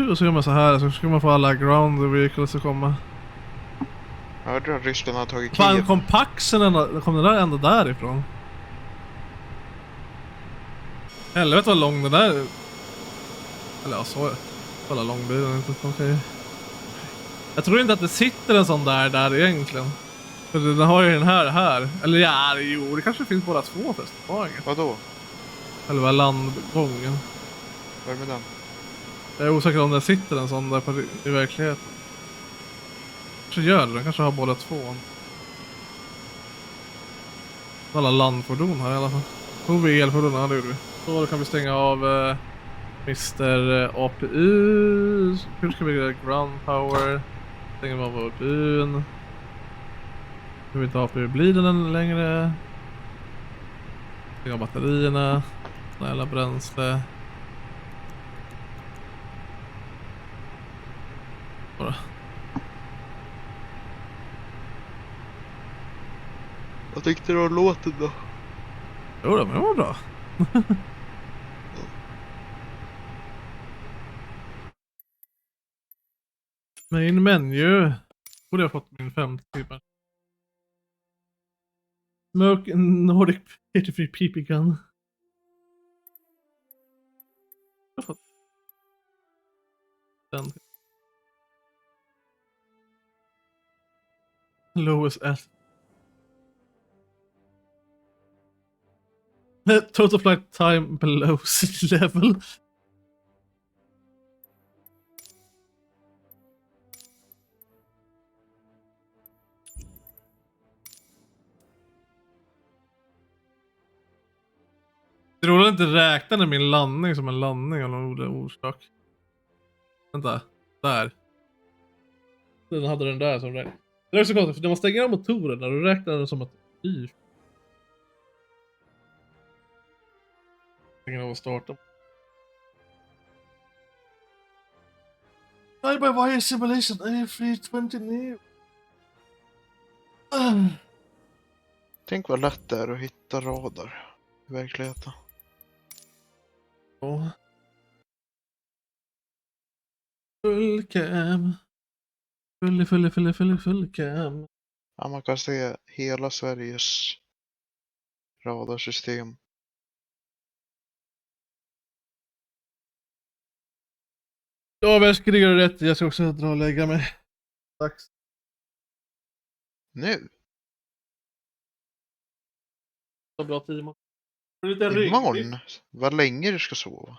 S3: Och så gör man så här. Så ska man få alla ground vehicles att komma.
S6: Jag hörde att Ryssland har tagit
S3: Fan,
S6: Kiev.
S3: kom Paxen ända, kom den där ända därifrån? Helvete vad lång den där. Eller ja, så kolla lång blir den inte. Okej. Jag tror inte att det sitter en sån där egentligen. För den har ju den här. Eller ja, jo, det kanske finns bara 2 förresten.
S6: Vadå?
S3: Eller vad landgången.
S6: Vad är med den?
S3: Jag är osäker om det sitter en sån där i verkligheten. Kanske gör det, den kanske har båda 2. Alla landfordon här i alla fall. Tog vi elfordon, ja det gjorde vi. Så då kan vi stänga av Mr. APU. Hur ska vi göra ground power? Stänga av APUn. Nu vill inte APU bli den längre. Stänga av batterierna. Snälla bränsle. Bara.
S6: Vad tyckte du om låten då?
S3: Jo, det var bra. Main menu. Borde jag fått min 50 timmar. Smoke Nordic 83 PP gun. Jag har fått den. Lowest at total flight time below city level. Det är roligt att inte räkna min landning som en landning av någon orsak. Vänta, där. Den hade den där som räknade. Det är så konstigt, för när man stänger av motoren, när du räknar den som att stänger av och starta. Nej, by wire simulation A320 Neo.
S6: Tänk vad lätt det är att hitta radar i verkligheten.
S3: Ja. Full cam. Full cam.
S6: Ja, man kan se hela Sveriges radarsystem.
S3: Ja, jag ska ligga rätt. Jag ska också dra och lägga mig. Dags.
S6: Nu?
S3: Så bra Timo.
S6: Imorgon? Vad länge du ska sova?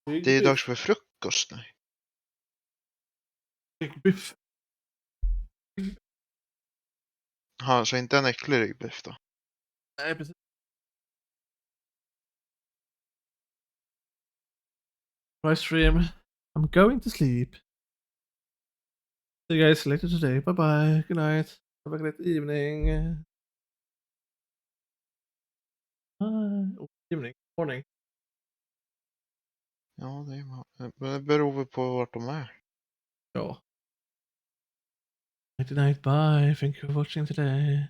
S6: Det är dags för frukost nu.
S3: Ryggbiff.
S6: Ja, så inte en äcklig ryggbiff då?
S3: Nej, precis. Bye stream. I'm going to sleep. See you guys later today. Bye bye. Good night. Have a great evening. Evening. Morning.
S6: Ja, det beror väl på vart de är.
S3: Ja. Night night. Bye. Thank you for watching today.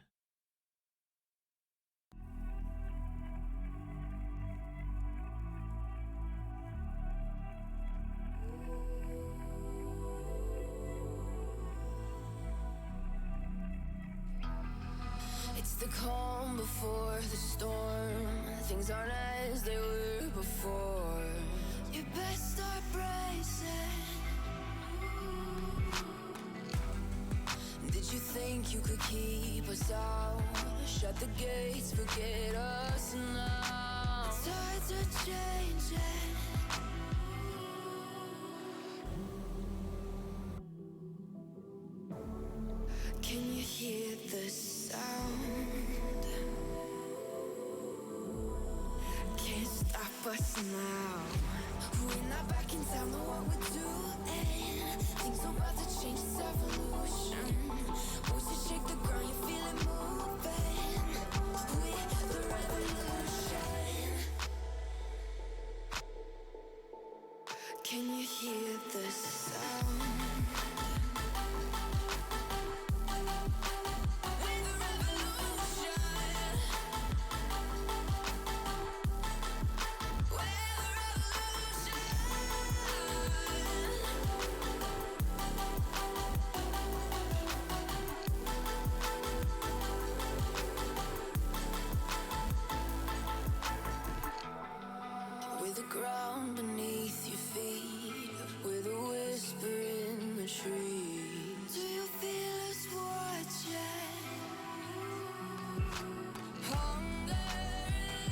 S9: It's the calm before the storm. Things aren't as they were before. You best start bracing. Did you think you could keep us out? Shut the gates, forget us now. Tides are changing. Can you hear the sound? Can't stop us now. We're not not back in town, know what we're doing. Things are about to change, it's evolution. Voices shake the ground, you feel it moving. We're the revolution. Can you hear the sound? With the ground beneath your feet, with a whisper in the trees. Do you feel us watching? Hunger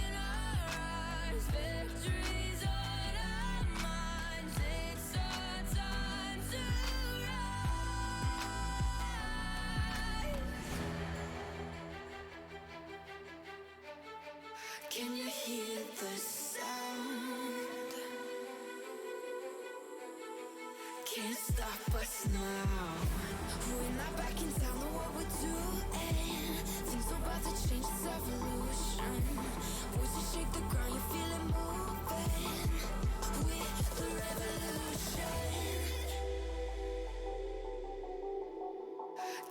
S9: in our eyes, victories on our minds. It's our time to rise. Can you hear the sound? Can't stop us now. We're not back in town, know what we're doing. Things are about to change, it's evolution. Voices shake the ground, you feel it moving. We're the revolution.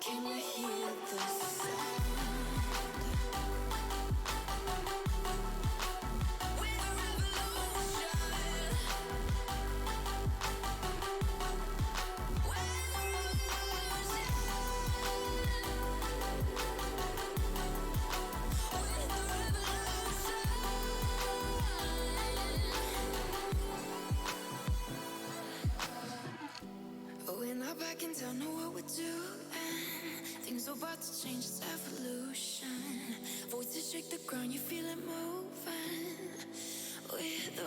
S9: Can you hear the sound? We're not back in town, know what we're doing. Things are about to change, it's evolution. Voices shake the ground, you feel it moving. We're the